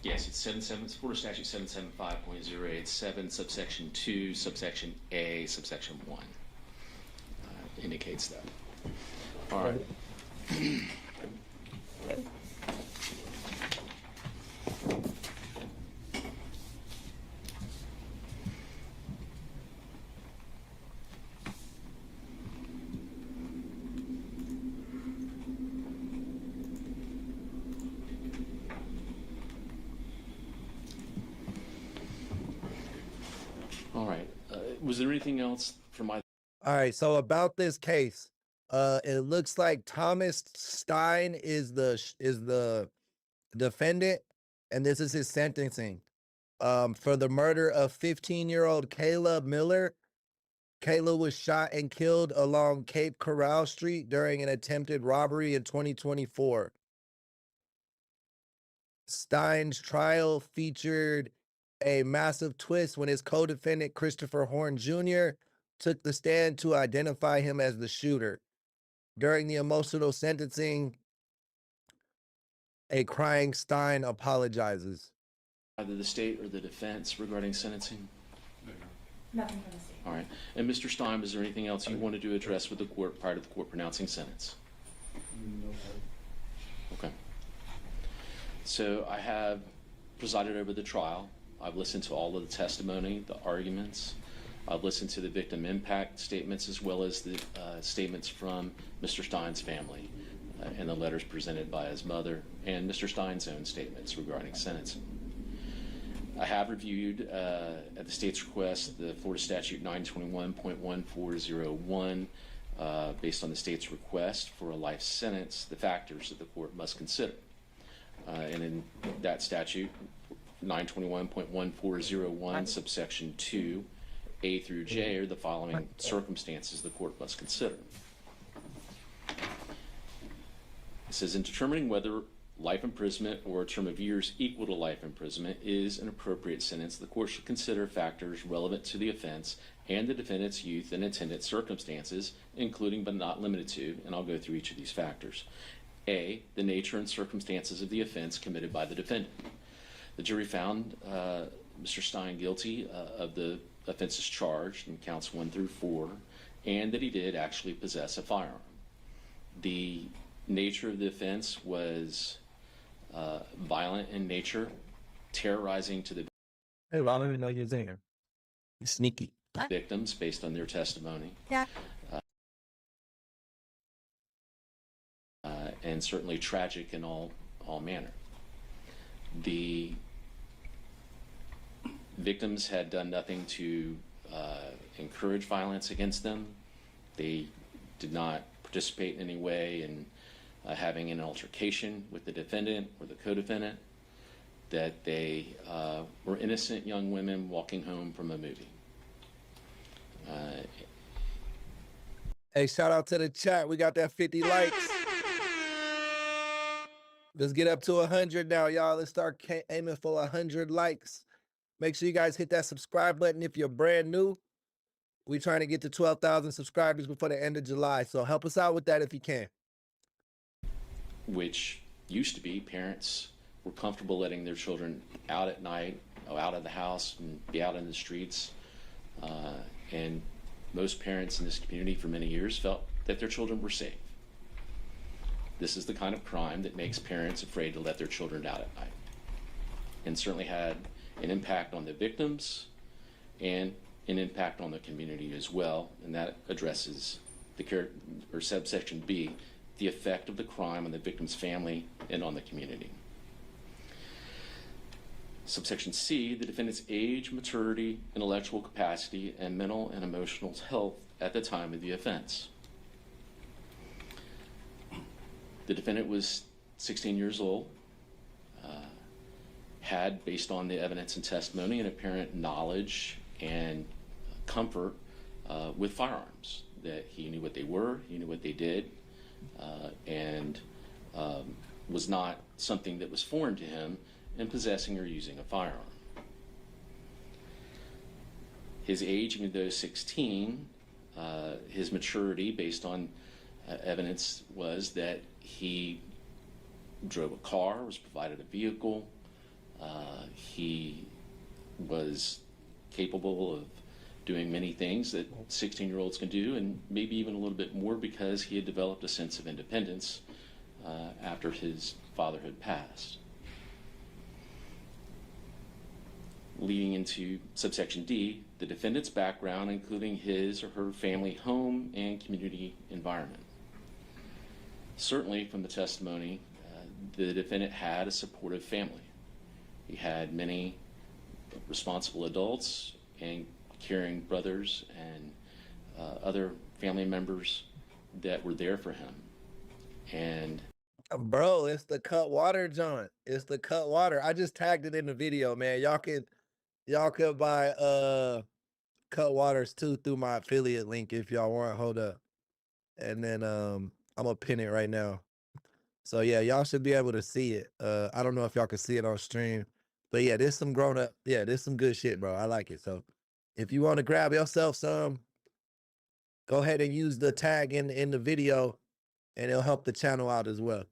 Yes, it's Florida statute 775.087, subsection 2, subsection A, subsection 1. Indicates that. All right. All right. Was there anything else from my... All right, so about this case, it looks like Thomas Stein is the defendant, and this is his sentencing for the murder of 15-year-old Kayla Miller. Kayla was shot and killed along Cape Coral Street during an attempted robbery in 2024. Stein's trial featured a massive twist when his co-defendant Christopher Horn Jr. took the stand to identify him as the shooter. During the emotional sentencing, a crying Stein apologizes. Either the state or the defense regarding sentencing? Nothing from the state. All right. And Mr. Stein, is there anything else you wanted to address with the court prior to the court pronouncing sentence? No. Okay. So I have presided over the trial. I've listened to all of the testimony, the arguments. I've listened to the victim impact statements as well as the statements from Mr. Stein's family and the letters presented by his mother and Mr. Stein's own statements regarding sentencing. I have reviewed, at the state's request, the Florida Statute 921.1401, based on the state's request for a life sentence, the factors that the court must consider. And in that statute, 921.1401, subsection 2, A through J, are the following circumstances the court must consider. It says, in determining whether life imprisonment or a term of years equal to life imprisonment is an appropriate sentence, the court should consider factors relevant to the offense and the defendant's youth and attendant circumstances, including but not limited to, and I'll go through each of these factors. A, the nature and circumstances of the offense committed by the defendant. The jury found Mr. Stein guilty of the offenses charged in counts 1 through 4, and that he did actually possess a firearm. The nature of the offense was violent in nature, terrorizing to the Hey, well, I don't even know you're there. You're sneaky. victims based on their testimony. Yeah. And certainly tragic in all manner. The victims had done nothing to encourage violence against them. They did not participate in any way in having an altercation with the defendant or the co-defendant, that they were innocent young women walking home from a movie. Hey, shout out to the chat. We got that 50 likes. Let's get up to 100 now, y'all. Let's start aiming for 100 likes. Make sure you guys hit that subscribe button if you're brand new. We're trying to get to 12,000 subscribers before the end of July, so help us out with that if you can. Which used to be parents were comfortable letting their children out at night, out of the house, and be out in the streets. And most parents in this community for many years felt that their children were safe. This is the kind of crime that makes parents afraid to let their children out at night, and certainly had an impact on the victims and an impact on the community as well. And that addresses subsection B, the effect of the crime on the victim's family and on the community. Subsection C, the defendant's age, maturity, intellectual capacity, and mental and emotional health at the time of the offense. The defendant was 16 years old, had, based on the evidence and testimony, an apparent knowledge and comfort with firearms, that he knew what they were, he knew what they did, and was not something that was foreign to him in possessing or using a firearm. His age, even though 16, his maturity, based on evidence, was that he drove a car, was provided a vehicle, he was capable of doing many things that 16-year-olds can do, and maybe even a little bit more, because he had developed a sense of independence after his father had passed. Leading into subsection D, the defendant's background, including his or her family home and community environment. Certainly from the testimony, the defendant had a supportive family. He had many responsible adults and caring brothers and other family members that were there for him. And bro, it's the cut water joint. It's the cut water. I just tagged it in the video, man. Y'all could buy cut waters too through my affiliate link if y'all want. Hold up. And then I'm gonna pin it right now. So yeah, y'all should be able to see it. I don't know if y'all can see it on stream, but yeah, there's some grown up. Yeah, there's some good shit, bro. I like it. So if you want to grab yourself some, go ahead and use the tag in the video, and it'll help the channel out as well.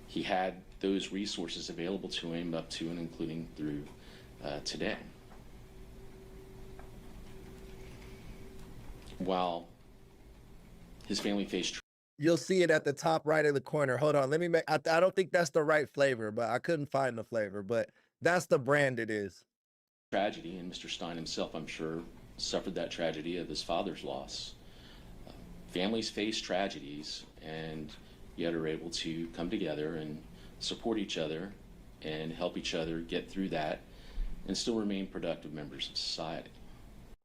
He had those resources available to him up to and including through today. While his family faced You'll see it at the top right in the corner. Hold on, let me make. I don't think that's the right flavor, but I couldn't find the flavor. But that's the brand it is. tragedy, and Mr. Stein himself, I'm sure, suffered that tragedy of his father's loss. Families face tragedies, and yet are able to come together and support each other and help each other get through that and still remain productive members of society.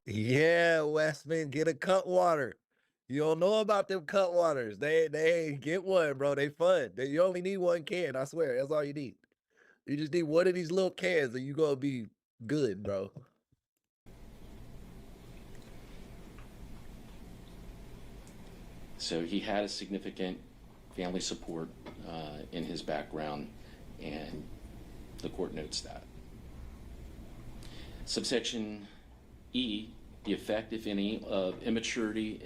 Yeah, Westman, get a cut water. You don't know about them cut waters. They get one, bro. They fun. You only need one can. I swear, that's all you need. You just need one of these little cans, and you gonna be good, bro. So he had a significant family support in his background, and the court notes that. Subsection E, the effect, if any, of immaturity,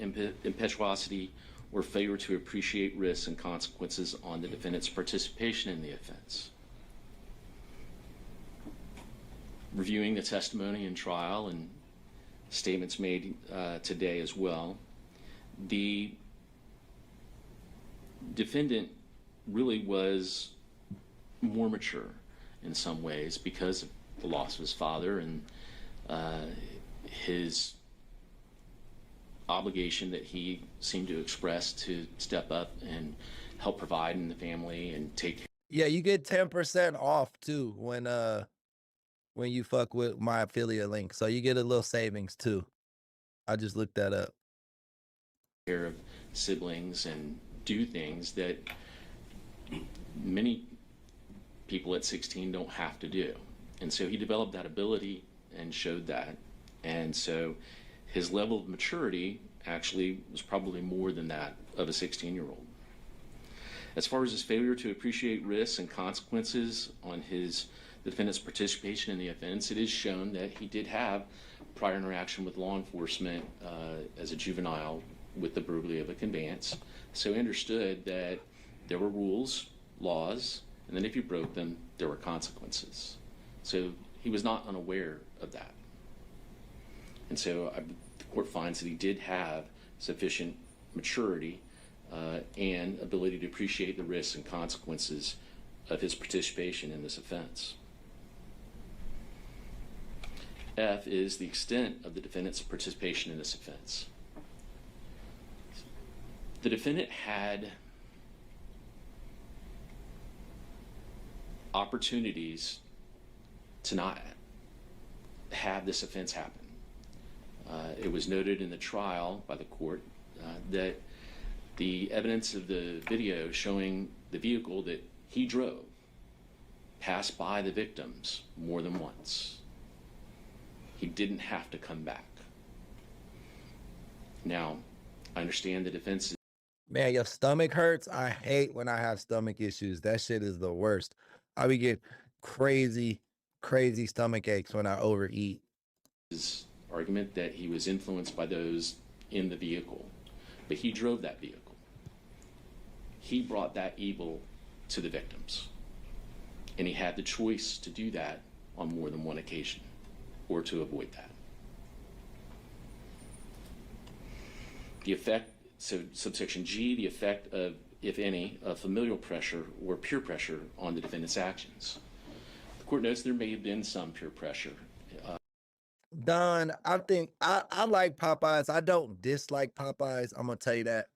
impetuosity, or failure to appreciate risks and consequences on the defendant's participation in the offense. Reviewing the testimony in trial and statements made today as well, the defendant really was more mature in some ways because of the loss of his father and his obligation that he seemed to express to step up and help provide in the family and take care. Yeah, you get 10% off too when you fuck with my affiliate link. So you get a little savings too. I just looked that up. Care of siblings and do things that many people at 16 don't have to do. And so he developed that ability and showed that. And so his level of maturity actually was probably more than that of a 16-year-old. As far as his failure to appreciate risks and consequences on the defendant's participation in the offense, it is shown that he did have prior interaction with law enforcement as a juvenile with the burglary of a conveyance. So he understood that there were rules, laws, and then if you broke them, there were consequences. So he was not unaware of that. And so the court finds that he did have sufficient maturity and ability to appreciate the risks and consequences of his participation in this offense. F is the extent of the defendant's participation in this offense. The defendant had opportunities to not have this offense happen. It was noted in the trial by the court that the evidence of the video showing the vehicle that he drove passed by the victims more than once. He didn't have to come back. Now, I understand the defense. Man, your stomach hurts. I hate when I have stomach issues. That shit is the worst. I be get crazy stomach aches when I overeat. His argument that he was influenced by those in the vehicle, but he drove that vehicle. He brought that evil to the victims, and he had the choice to do that on more than one occasion or to avoid that. The effect, so subsection G, the effect of, if any, of familial pressure or peer pressure on the defendant's actions. The court notes there may have been some peer pressure. Don, I think I like Popeyes. I don't dislike Popeyes. I'm gonna tell you that,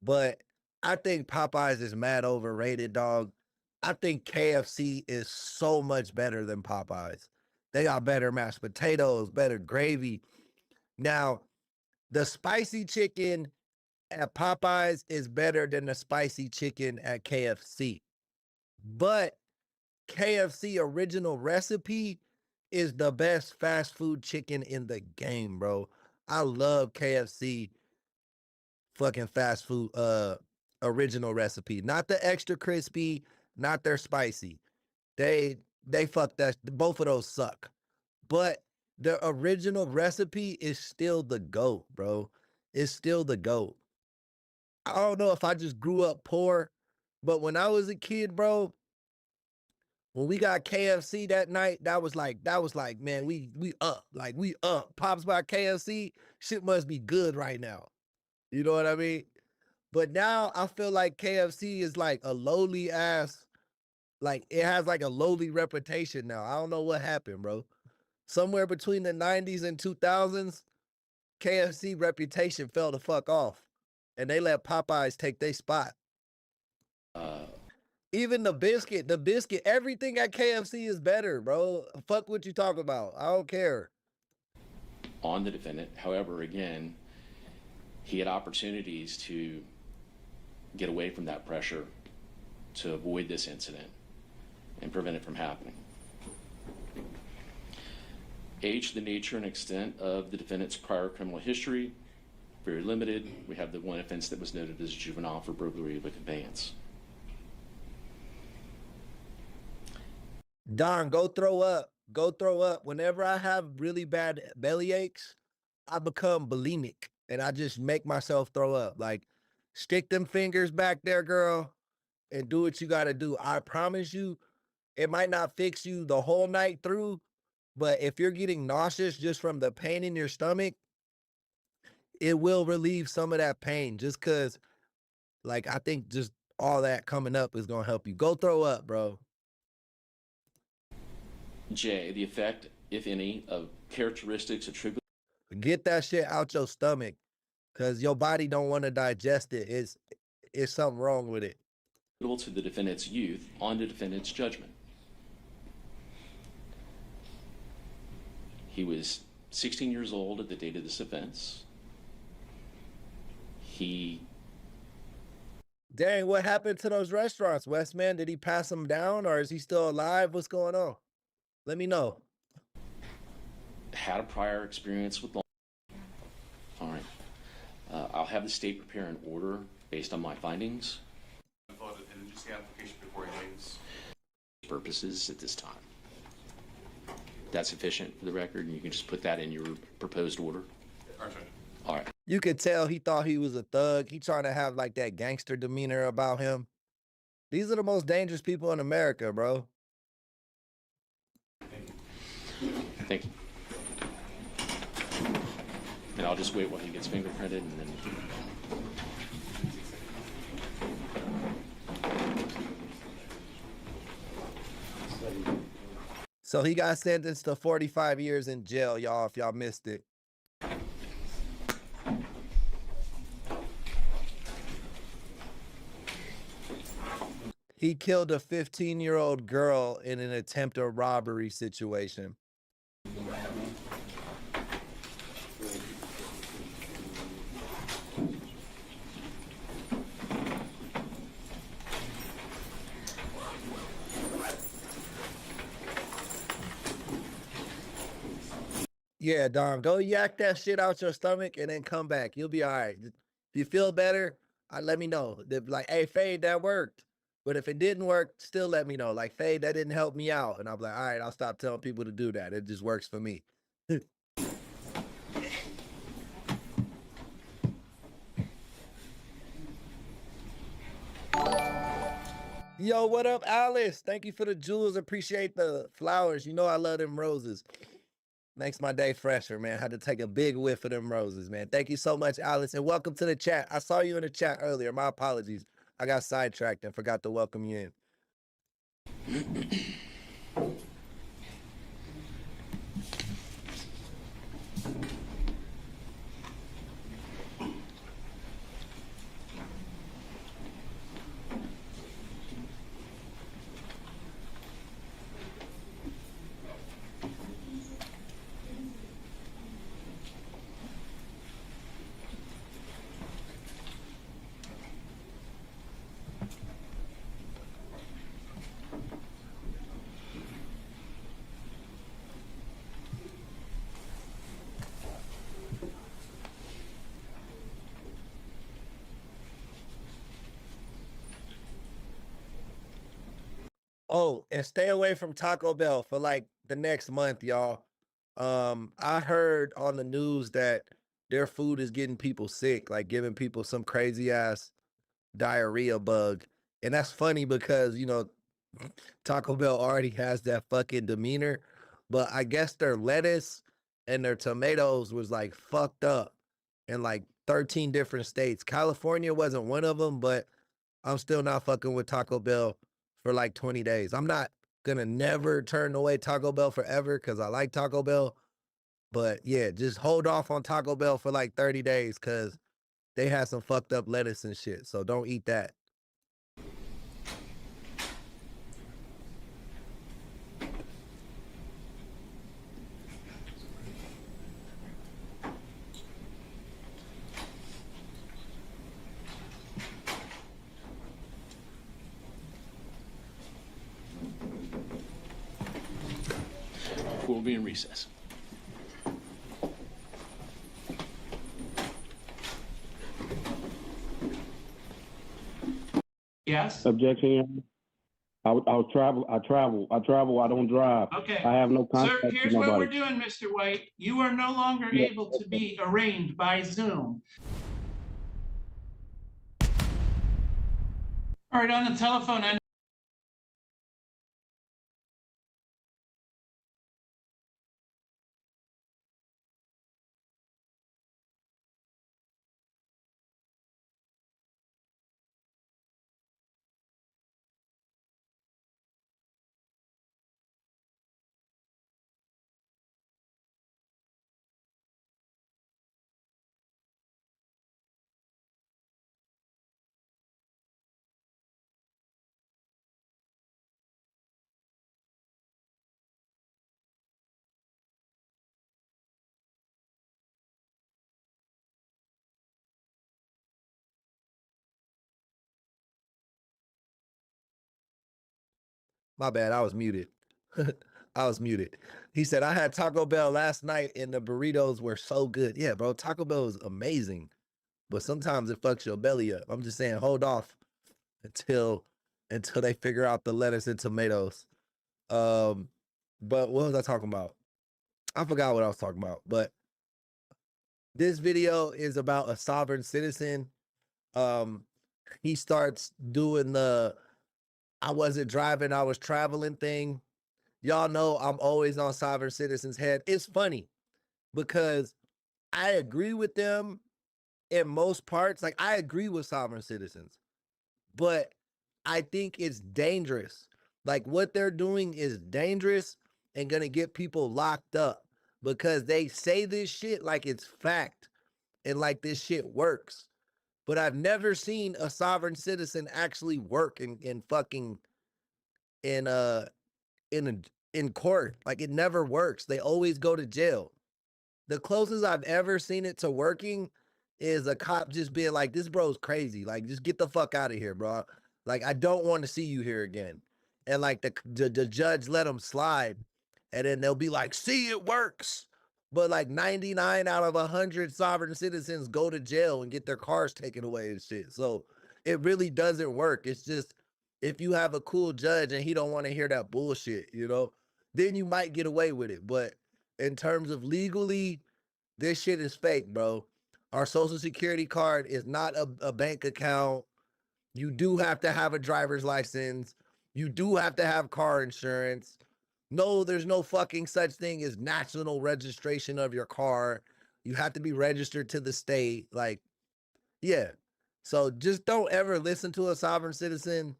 but I think Popeyes is mad overrated, dog. I think KFC is so much better than Popeyes. They got better mashed potatoes, better gravy. Now, the spicy chicken at Popeyes is better than the spicy chicken at KFC. But KFC original recipe is the best fast food chicken in the game, bro. I love KFC fucking fast food original recipe, not the extra crispy, not their spicy. They fuck that. Both of those suck. But the original recipe is still the GOAT, bro. It's still the GOAT. I don't know if I just grew up poor, but when I was a kid, bro, when we got KFC that night, that was like, man, we up. Like, we up. Pops by KFC, shit must be good right now. You know what I mean? But now I feel like KFC is like a lowly ass, like it has like a lowly reputation now. I don't know what happened, bro. Somewhere between the 90s and 2000s, KFC reputation fell the fuck off. And they let Popeyes take their spot. Even the biscuit, everything at KFC is better, bro. Fuck what you talk about. I don't care. On the defendant, however, again, he had opportunities to get away from that pressure to avoid this incident and prevent it from happening. Age, the nature, and extent of the defendant's prior criminal history, very limited. We have the one offense that was noted as juvenile for burglary of a conveyance. Don, go throw up. Go throw up. Whenever I have really bad belly aches, I become bulimic and I just make myself throw up. Like, stick them fingers back there, girl, and do what you got to do. I promise you, it might not fix you the whole night through, but if you're getting nauseous just from the pain in your stomach, it will relieve some of that pain just because, like, I think just all that coming up is going to help you. Go throw up, bro. J, the effect, if any, of characteristics attributable. Get that shit out your stomach because your body don't want to digest it. It's something wrong with it. To the defendant's youth on the defendant's judgment. He was 16 years old at the date of this offense. Dang, what happened to those restaurants, Westman? Did he pass them down or is he still alive? What's going on? Let me know. Had a prior experience with law. All right. I'll have the state prepare an order based on my findings. Purposes at this time. That's sufficient for the record, and you can just put that in your proposed order. All right. You could tell he thought he was a thug. He trying to have like that gangster demeanor about him. These are the most dangerous people in America, bro. Thank you. And I'll just wait while he gets fingerprinted and then. So he got sentenced to 45 years in jail, y'all, if y'all missed it. He killed a 15-year-old girl in an attempted robbery situation. Yeah, Dom, go yak that shit out your stomach and then come back. You'll be all right. If you feel better, let me know. They're like, hey, Fade, that worked. But if it didn't work, still let me know. Like, Fade, that didn't help me out. And I'm like, all right, I'll stop telling people to do that. It just works for me. Yo, what up, Alice? Thank you for the jewels. Appreciate the flowers. You know I love them roses. Makes my day fresher, man. Had to take a big whiff of them roses, man. Thank you so much, Alice, and welcome to the chat. I saw you in the chat earlier. My apologies. I got sidetracked and forgot to welcome you in. Oh, and stay away from Taco Bell for like the next month, y'all. I heard on the news that their food is getting people sick, like giving people some crazy ass diarrhea bug. And that's funny because, you know, Taco Bell already has that fucking demeanor, but I guess their lettuce and their tomatoes was like fucked up in like 13 different states. California wasn't one of them, but I'm still not fucking with Taco Bell for like 20 days. I'm not gonna never turn away Taco Bell forever because I like Taco Bell. But yeah, just hold off on Taco Bell for like 30 days because they had some fucked up lettuce and shit. So don't eat that. We'll be in recess. Yes. Objection. I travel. I don't drive. Okay. I have no Sir, contact here's with what nobody. we're doing, Mr. White. You are no longer Yeah. able to be arraigned by Zoom. All right, on the telephone end. My bad, I was muted. I was muted. He said, I had Taco Bell last night and the burritos were so good. Yeah, bro, Taco Bell is amazing, but sometimes it fucks your belly up. I'm just saying, hold off until they figure out the lettuce and tomatoes. But what was I talking about? I forgot what I was talking about, but this video is about a sovereign citizen. He starts doing the I wasn't driving, I was traveling thing. Y'all know I'm always on sovereign citizens' head. It's funny because I agree with them in most parts. Like, I agree with sovereign citizens, but I think it's dangerous. Like, what they're doing is dangerous and gonna get people locked up because they say this shit like it's fact and like this shit works. But I've never seen a sovereign citizen actually work in fucking in court. Like, it never works. They always go to jail. The closest I've ever seen it to working is a cop just being like, this bro's crazy. Like, just get the fuck out of here, bro. Like, I don't want to see you here again. And like the judge let him slide. And then they'll be like, see, it works. But like 99 out of 100 sovereign citizens go to jail and get their cars taken away and shit. So it really doesn't work. It's just, if you have a cool judge and he don't want to hear that bullshit, you know, then you might get away with it. But in terms of legally, this shit is fake, bro. Our social security card is not a bank account. You do have to have a driver's license. You do have to have car insurance. No, there's no fucking such thing as national registration of your car. You have to be registered to the state. Like, yeah. So just don't ever listen to a sovereign citizen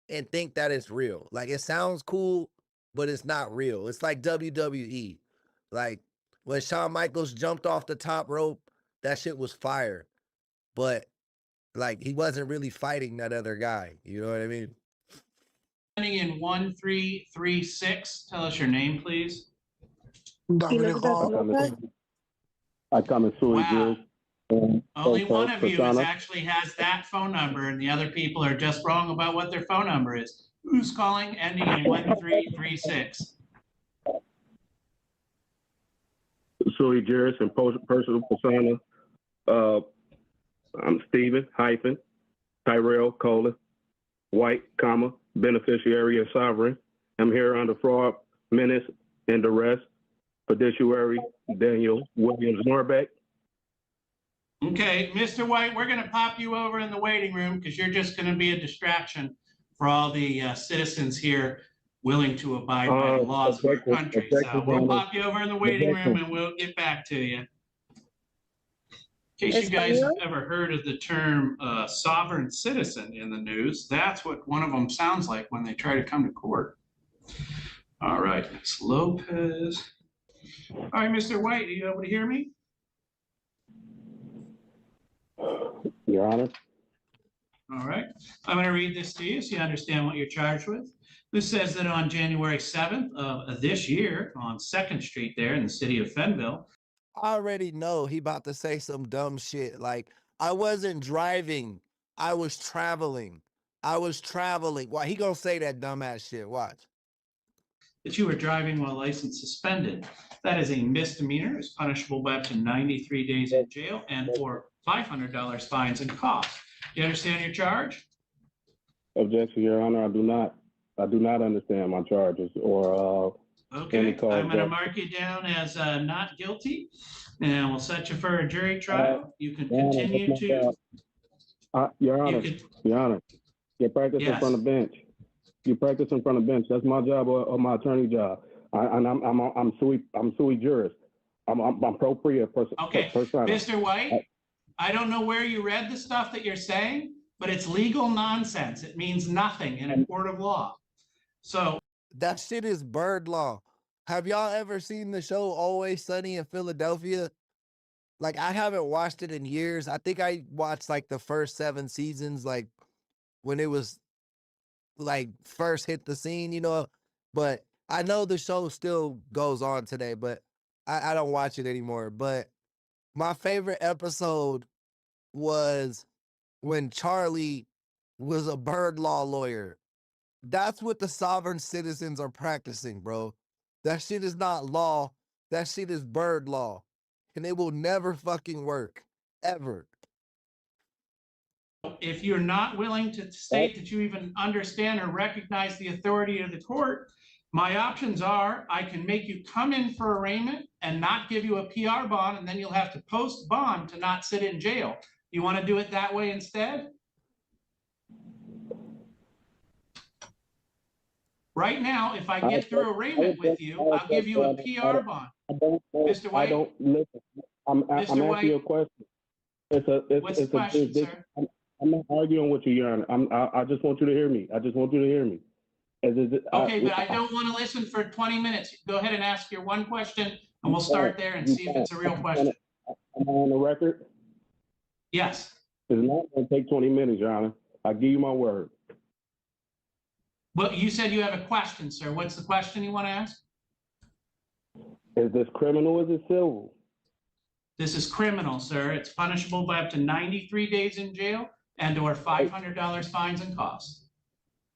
and think that it's real. Like, it sounds cool, but it's not real. It's like WWE. Like, when Shawn Michaels jumped off the top rope, that shit was fire. But like, he wasn't really fighting that other guy. You know what I mean? In 1336, tell us your name, please. I come in sui juris. Only one of you actually has that phone number, and the other people are just wrong about what their phone number is. Who's calling ending in 1336? Sui juris and personal persona. I'm Stephen hyphen Tyrell : White, comma beneficiary, and sovereign. I'm here under fraud, menace, and duress. Fiduciary Daniel Williams Norbeck. Okay, Mr. White, we're going to pop you over in the waiting room because you're just going to be a distraction for all the citizens here willing to abide by the laws of our country. So we'll pop you over in the waiting room and we'll get back to you. In case you guys have ever heard of the term sovereign citizen in the news, that's what one of them sounds like when they try to come to court. All right, Ms. Lopez. All right, Mr. White, are you able to hear me? Your Honor. All right, I'm going to read this to you so you understand what you're charged with. This says that on January 7th of this year on 2nd Street there in the city of Fenville. I already know he about to say some dumb shit. Like, I wasn't driving. I was traveling. Why, he gonna say that dumbass shit. Watch. That you were driving while license suspended. That is a misdemeanor. It's punishable by up to 93 days in jail and or $500 fines and costs. Do you understand your charge? Objection, Your Honor. I do not understand my charges or okay. I'm going to mark you down as not guilty, and we'll set you for a jury trial. You can continue to. Your Honor. Your Honor. You practice in front of bench. You practice in front of bench. That's my job or my attorney job. I'm sui juris. I'm pro prior person. Okay, Mr. White. I don't know where you read the stuff that you're saying, but it's legal nonsense. It means nothing in a court of law. So that shit is bird law. Have y'all ever seen the show Always Sunny in Philadelphia? Like, I haven't watched it in years. I think I watched like the first 7 seasons, like when it was like first hit the scene, you know, but I know the show still goes on today, but I don't watch it anymore. But my favorite episode was when Charlie was a bird law lawyer. That's what the sovereign citizens are practicing, bro. That shit is not law. That shit is bird law. And it will never fucking work. Ever. If you're not willing to state that you even understand or recognize the authority of the court, my options are I can make you come in for arraignment and not give you a PR bond, and then you'll have to post bond to not sit in jail. You want to do it that way instead? Right now, if I get through arraignment with you, I'll give you a PR bond. Mr. White? Listen. I'm asking you a question. What's the question, sir? I'm not arguing with you, Your Honor. I just want you to hear me. Okay, but I don't want to listen for 20 minutes. Go ahead and ask your one question, and we'll start there and see if it's a real question. Am I on the record? Yes. It's not going to take 20 minutes, Your Honor. I give you my word. Well, you said you have a question, sir. What's the question you want to ask? Is this criminal or is it civil? This is criminal, sir. It's punishable by up to 93 days in jail and or $500 fines and costs.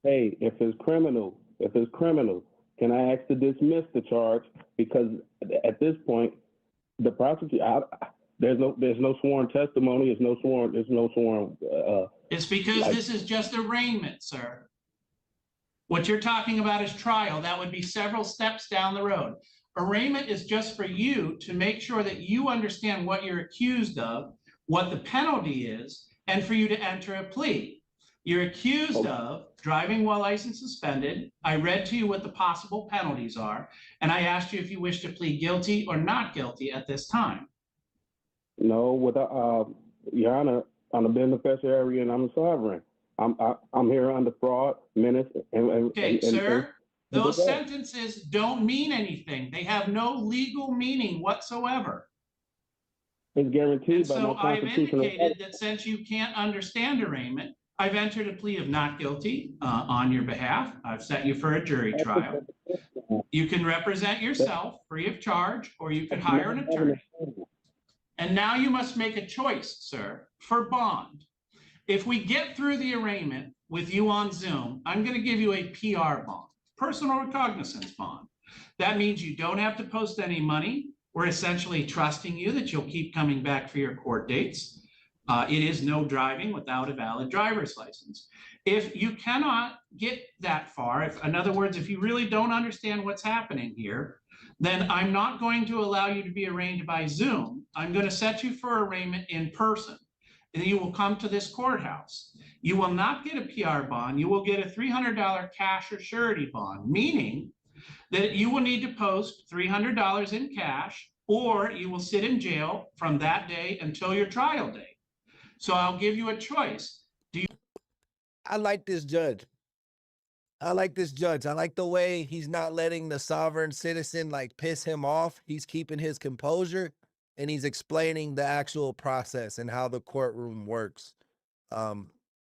Hey, if it's criminal, can I ask to dismiss the charge? Because at this point, the prosecutor, there's no sworn testimony. It's because this is just arraignment, sir. What you're talking about is trial. That would be several steps down the road. Arraignment is just for you to make sure that you understand what you're accused of, what the penalty is, and for you to enter a plea. You're accused of driving while license suspended. I read to you what the possible penalties are, and I asked you if you wish to plead guilty or not guilty at this time. No, Your Honor, I'm a beneficiary and I'm a sovereign. I'm here under fraud, menace, sir. Those sentences don't mean anything. They have no legal meaning whatsoever. It's guaranteed by so my constitutional. I've indicated that since you can't understand arraignment, I've entered a plea of not guilty on your behalf. I've set you for a jury trial. You can represent yourself free of charge, or you could hire an attorney. And now you must make a choice, sir, for bond. If we get through the arraignment with you on Zoom, I'm going to give you a PR bond. Personal recognizance bond. That means you don't have to post any money. We're essentially trusting you that you'll keep coming back for your court dates. It is no driving without a valid driver's license. If you cannot get that far, in other words, if you really don't understand what's happening here, then I'm not going to allow you to be arraigned by Zoom. I'm going to set you for arraignment in person. And you will come to this courthouse. You will not get a PR bond. You will get a $300 cash or surety bond, meaning that you will need to post $300 in cash, or you will sit in jail from that day until your trial date. So I'll give you a choice. I like this judge. I like this judge. I like the way he's not letting the sovereign citizen like piss him off. He's keeping his composure and he's explaining the actual process and how the courtroom works.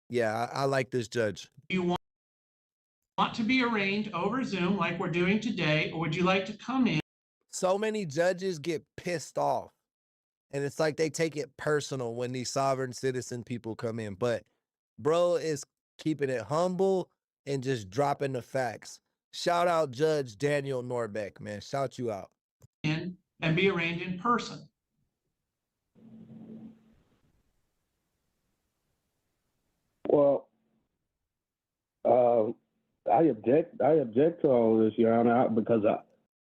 Yeah, I like this judge. Do you want to be arraigned over Zoom like we're doing today, or would you like to come in? So many judges get pissed off. And it's like they take it personal when these sovereign citizen people come in. But bro is keeping it humble and just dropping the facts. Shout out Judge Daniel Norbeck, man. Shout you out. And be arraigned in person. Well, I object to all this, Your Honor, because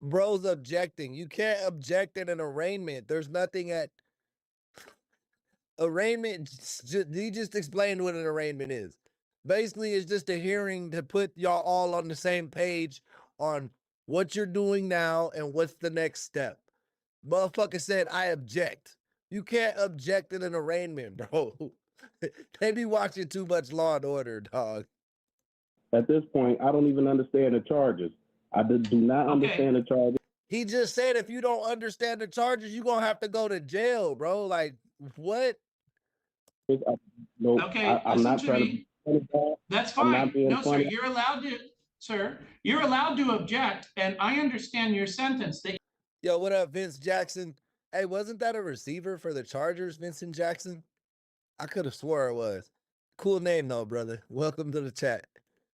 bro's objecting. You can't object in an arraignment. There's nothing at arraignment. He just explained what an arraignment is. Basically, it's just a hearing to put y'all all on the same page on what you're doing now and what's the next step. Motherfucker said, I object. You can't object in an arraignment, bro. They be watching too much Law and Order, dog. At this point, I don't even understand the charges. I do not understand the charges. He just said if you don't understand the charges, you're going to have to go to jail, bro. Like, what? I'm not trying to. That's fine. No, sir, you're allowed to, you're allowed to object, and I understand your sentence. Yo, what up, Vince Jackson? Hey, wasn't that a receiver for the Chargers, Vincent Jackson? I could have swore it was. Cool name, though, brother. Welcome to the chat.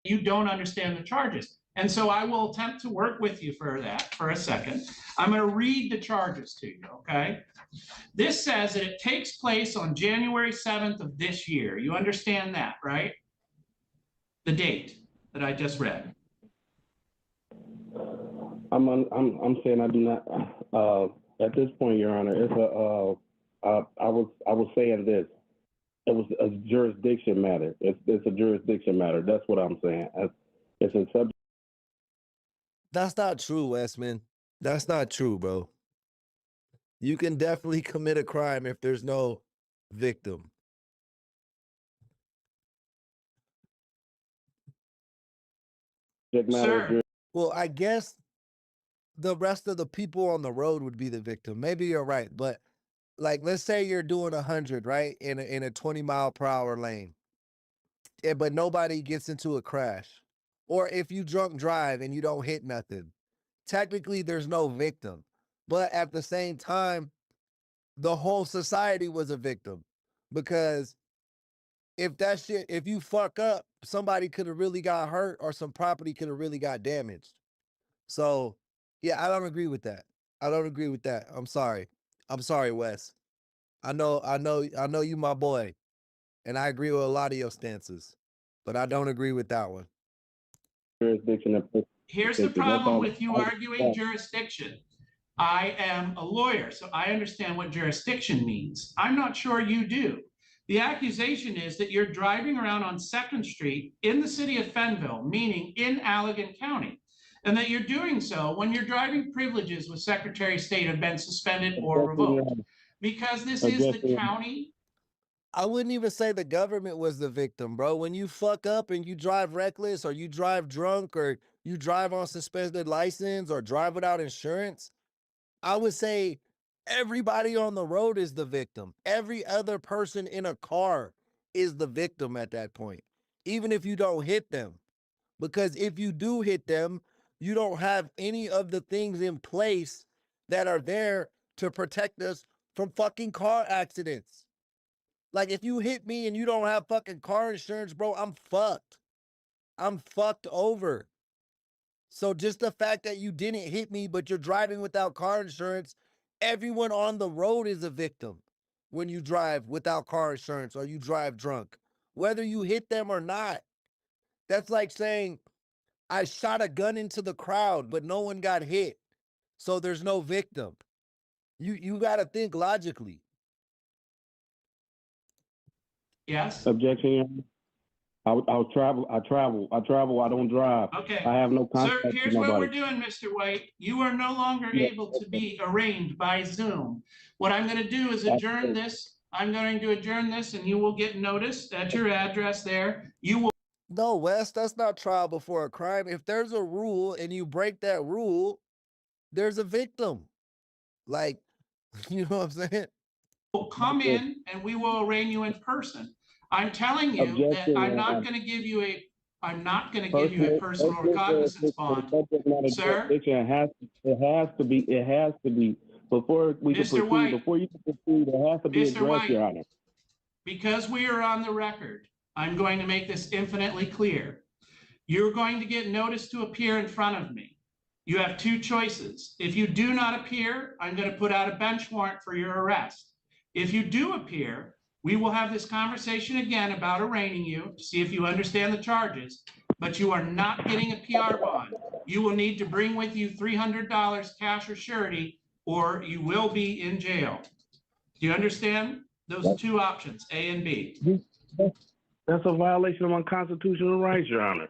You don't understand the charges. And so I will attempt to work with you for that for a second. I'm going to read the charges to you, okay? This says that it takes place on January 7th of this year. You understand that, right? The date that I just read. I'm saying I do not. At this point, Your Honor, it's I was saying this. It was a jurisdiction matter. It's a jurisdiction matter. That's what I'm saying. It's a subject. That's not true, Westman. That's not true, bro. You can definitely commit a crime if there's no victim. Sir. Well, I guess the rest of the people on the road would be the victim. Maybe you're right, but like, let's say you're doing 100, right, in a 20-mile-per-hour lane, but nobody gets into a crash. Or if you drunk drive and you don't hit nothing, technically there's no victim. But at the same time, the whole society was a victim, because if you fuck up, somebody could have really got hurt or some property could have really got damaged. So, yeah, I don't agree with that. I don't agree with that. I'm sorry. I'm sorry, Wes. I know you my boy, and I agree with a lot of your stances, but I don't agree with that one. Here's the problem with you arguing jurisdiction. I am a lawyer, so I understand what jurisdiction means. I'm not sure you do. The accusation is that you're driving around on 2nd Street in the city of Fenville, meaning in Allegan County, and that you're doing so when your driving privileges with Secretary of State have been suspended or revoked. Because this is the county. I wouldn't even say the government was the victim, bro. When you fuck up and you drive reckless or you drive drunk or you drive on suspended license or drive without insurance, I would say everybody on the road is the victim. Every other person in a car is the victim at that point, even if you don't hit them. Because if you do hit them, you don't have any of the things in place that are there to protect us from fucking car accidents. Like, if you hit me and you don't have fucking car insurance, bro, I'm fucked. I'm fucked over. So just the fact that you didn't hit me, but you're driving without car insurance, everyone on the road is a victim. when you drive without car insurance or you drive drunk, whether you hit them or not. That's like saying, I shot a gun into the crowd, but no one got hit, so there's no victim. You got to think logically. Yes. Objection, Your Honor. I travel. I don't drive. Okay. I have no Sir, contact with here's what nobody. we're doing, Mr. White. You are no longer able to be arraigned by Zoom. What I'm going to do is adjourn this. I'm going to adjourn this, and you will get notice at your address there. You will. No, Wes, that's not trial before a crime. If there's a rule and you break that rule, there's a victim. Like, you know what I'm saying? Will come in and we will arraign you in person. I'm telling you that Objection, I'm not Your going to give you a personal Personal recognizance bond. Sir? It has to be before we can Mr. proceed. White. Before you can proceed, it has to be Mr. addressed, White. Your Honor. Because we are on the record, I'm going to make this infinitely clear. You're going to get notice to appear in front of me. You have two choices. If you do not appear, I'm going to put out a bench warrant for your arrest. If you do appear, we will have this conversation again about arraigning you to see if you understand the charges, but you are not getting a PR bond. You will need to bring with you $300 cash or surety, or you will be in jail. Do you understand those two options, A and B? That's a violation of my constitutional rights, Your Honor.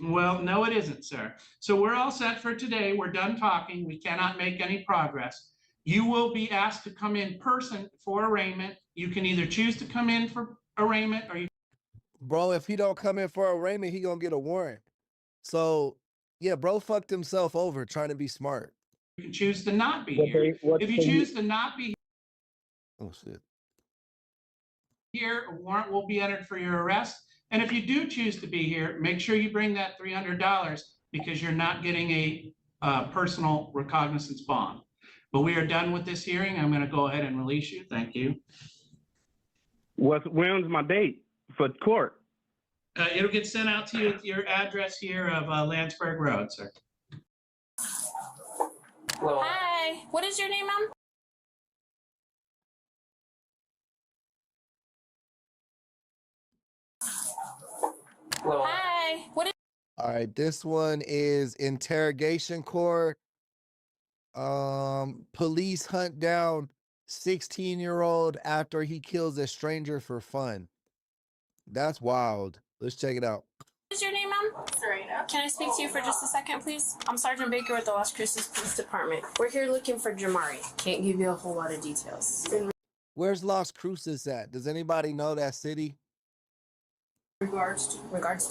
Well, no, it isn't, sir. So we're all set for today. We're done talking. We cannot make any progress. You will be asked to come in person for arraignment. You can either choose to come in for arraignment or you. Bro, if he don't come in for arraignment, he gonna get a warrant. So, yeah, bro fucked himself over trying to be smart. You can choose to not be here. If you choose to not be Oh, shit. here, a warrant will be entered for your arrest. And if you do choose to be here, make sure you bring that $300 because you're not getting a personal recognizance bond. But we are done with this hearing. I'm going to go ahead and release you. Thank you. When's my date for court? It'll get sent out to you at your address here of Landsberg Road, sir. Hi, what is your name, ma'am? Hi, what is? All right, this one is interrogation court. Police hunt down 16-year-old after he kills a stranger for fun. That's wild. Let's check it out. What is your name, ma'am? Serena. Can I speak to you for just a second, please? I'm Sergeant Baker with the Las Cruces Police Department. We're here looking for Jamari. Can't give you a whole lot of details. Where's Las Cruces at? Does anybody know that city? Regards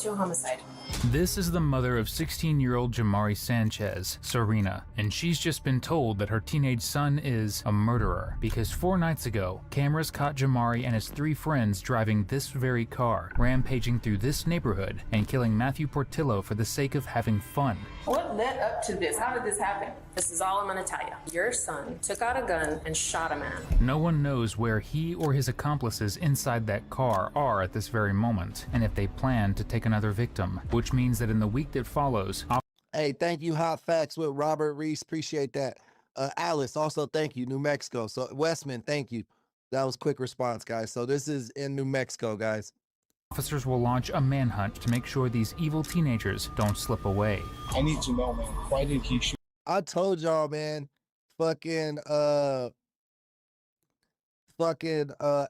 to a homicide. This is the mother of 16-year-old Jamari Sanchez, Serena, and she's just been told that her teenage son is a murderer because 4 nights ago, cameras caught Jamari and his 3 friends driving this very car, rampaging through this neighborhood and killing Matthew Portillo for the sake of having fun. What led up to this? How did this happen? This is all I'm gonna tell you. Your son took out a gun and shot a man. No one knows where he or his accomplices inside that car are at this very moment, and if they plan to take another victim, which means that in the week that follows. Hey, thank you, Hot Facts with Robert Reese. Appreciate that. Alice, also thank you, New Mexico. So Westman, thank you. That was quick response, guys. So this is in New Mexico, guys. Officers will launch a manhunt to make sure these evil teenagers don't slip away. I need to know, man, why did he shoot? I told y'all, man. Fucking,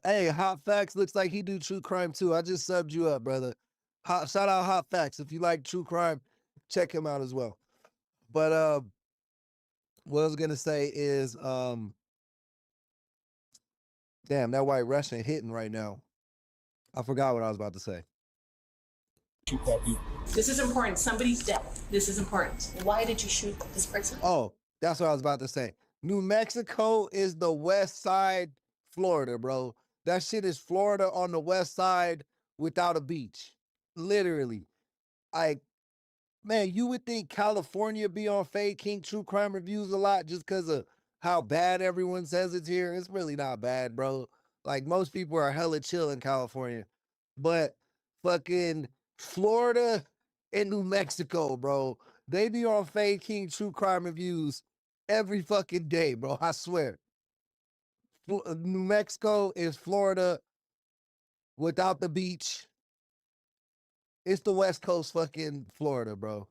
hey, Hot Facts looks like he do true crime too. I just subbed you up, brother. Shout out Hot Facts. If you like true crime, check him out as well. But what I was gonna say is, damn, that White Russian hitting right now. I forgot what I was about to say. This is important. Somebody's dead. This is important. Why did you shoot this person? Oh, that's what I was about to say. New Mexico is the west side Florida, bro. That shit is Florida on the west side without a beach. Literally. Like, man, you would think California be on Fade King True Crime Reviews a lot just because of how bad everyone says it's here. It's really not bad, bro. Like, most people are hella chill in California. But fucking Florida and New Mexico, bro, they be on Fade King True Crime Reviews every fucking day, bro. I swear. New Mexico is Florida without the beach. It's the West Coast fucking Florida, bro.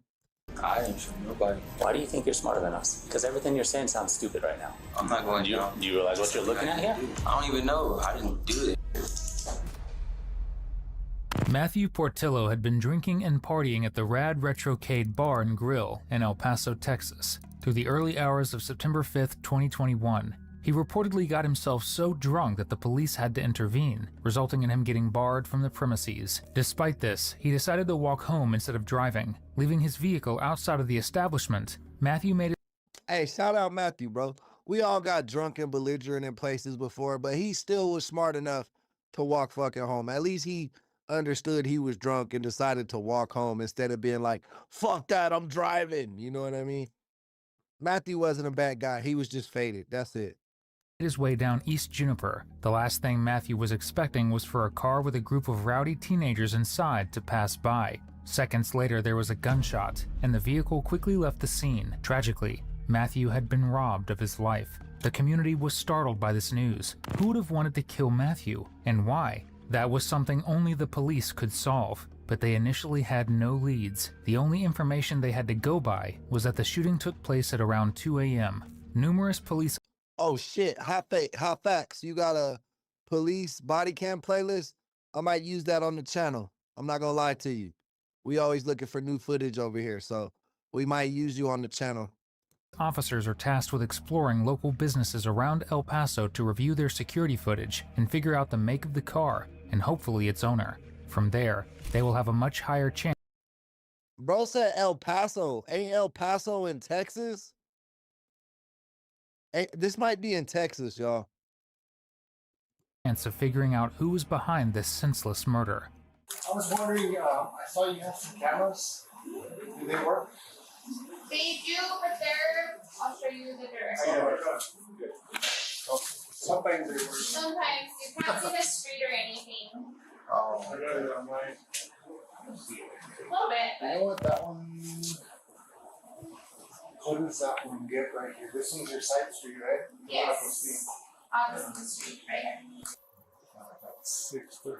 I ain't sure nobody. Why do you think you're smarter than us? Because everything you're saying sounds stupid right now. I'm not going down. Do you realize what you're looking at here? I don't even know. I didn't do it. Matthew Portillo had been drinking and partying at the Rad Retrocade Bar and Grill in El Paso, Texas, through the early hours of September 5th, 2021. He reportedly got himself so drunk that the police had to intervene, resulting in him getting barred from the premises. Despite this, he decided to walk home instead of driving, leaving his vehicle outside of the establishment. Matthew made it. Hey, shout out Matthew, bro. We all got drunk and belligerent in places before, but he still was smart enough to walk fucking home. At least he understood he was drunk and decided to walk home instead of being like, fuck that, I'm driving. You know what I mean? Matthew wasn't a bad guy. He was just faded. That's it. His way down East Juniper. The last thing Matthew was expecting was for a car with a group of rowdy teenagers inside to pass by. Seconds later, there was a gunshot, and the vehicle quickly left the scene. Tragically, Matthew had been robbed of his life. The community was startled by this news. Who would have wanted to kill Matthew, and why? That was something only the police could solve, but they initially had no leads. The only information they had to go by was that the shooting took place at around 2 a.m. Numerous police. Oh shit, hot facts. You got a police body cam playlist? I might use that on the channel. I'm not gonna lie to you. We always looking for new footage over here, so we might use you on the channel. Officers are tasked with exploring local businesses around El Paso to review their security footage and figure out the make of the car and hopefully its owner. From there, they will have a much higher chance. Bro said El Paso. Ain't El Paso in Texas? Hey, this might be in Texas, y'all. Chance of figuring out who was behind this senseless murder. I was wondering, I saw you had some cameras. Do they work? They do, but I'll show you the directions. Sometimes they work. Sometimes you can't see the street or anything. Oh. A little bit, but. You know what that one? What does that one get right here? This one's your side street, right? Yes. Opposite the street, right here. 6:34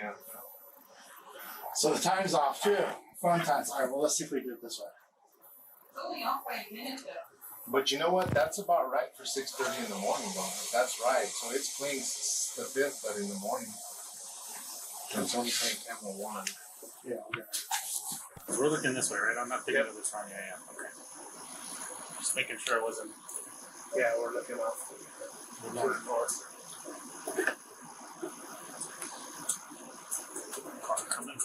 a.m. So the time's off too. Fun times. All right, well, let's see if we do it this way. It's only off by a minute though. But you know what? That's about right for 6:30 in the morning, though. That's right. So it's playing the 5th, but in the morning. It's only playing camera 1. Yeah, okay. We're looking this way, right? I'm not thinking of this wrong. Yeah, yeah. Okay. Just making sure it wasn't. Yeah, we're looking off the north. Car coming.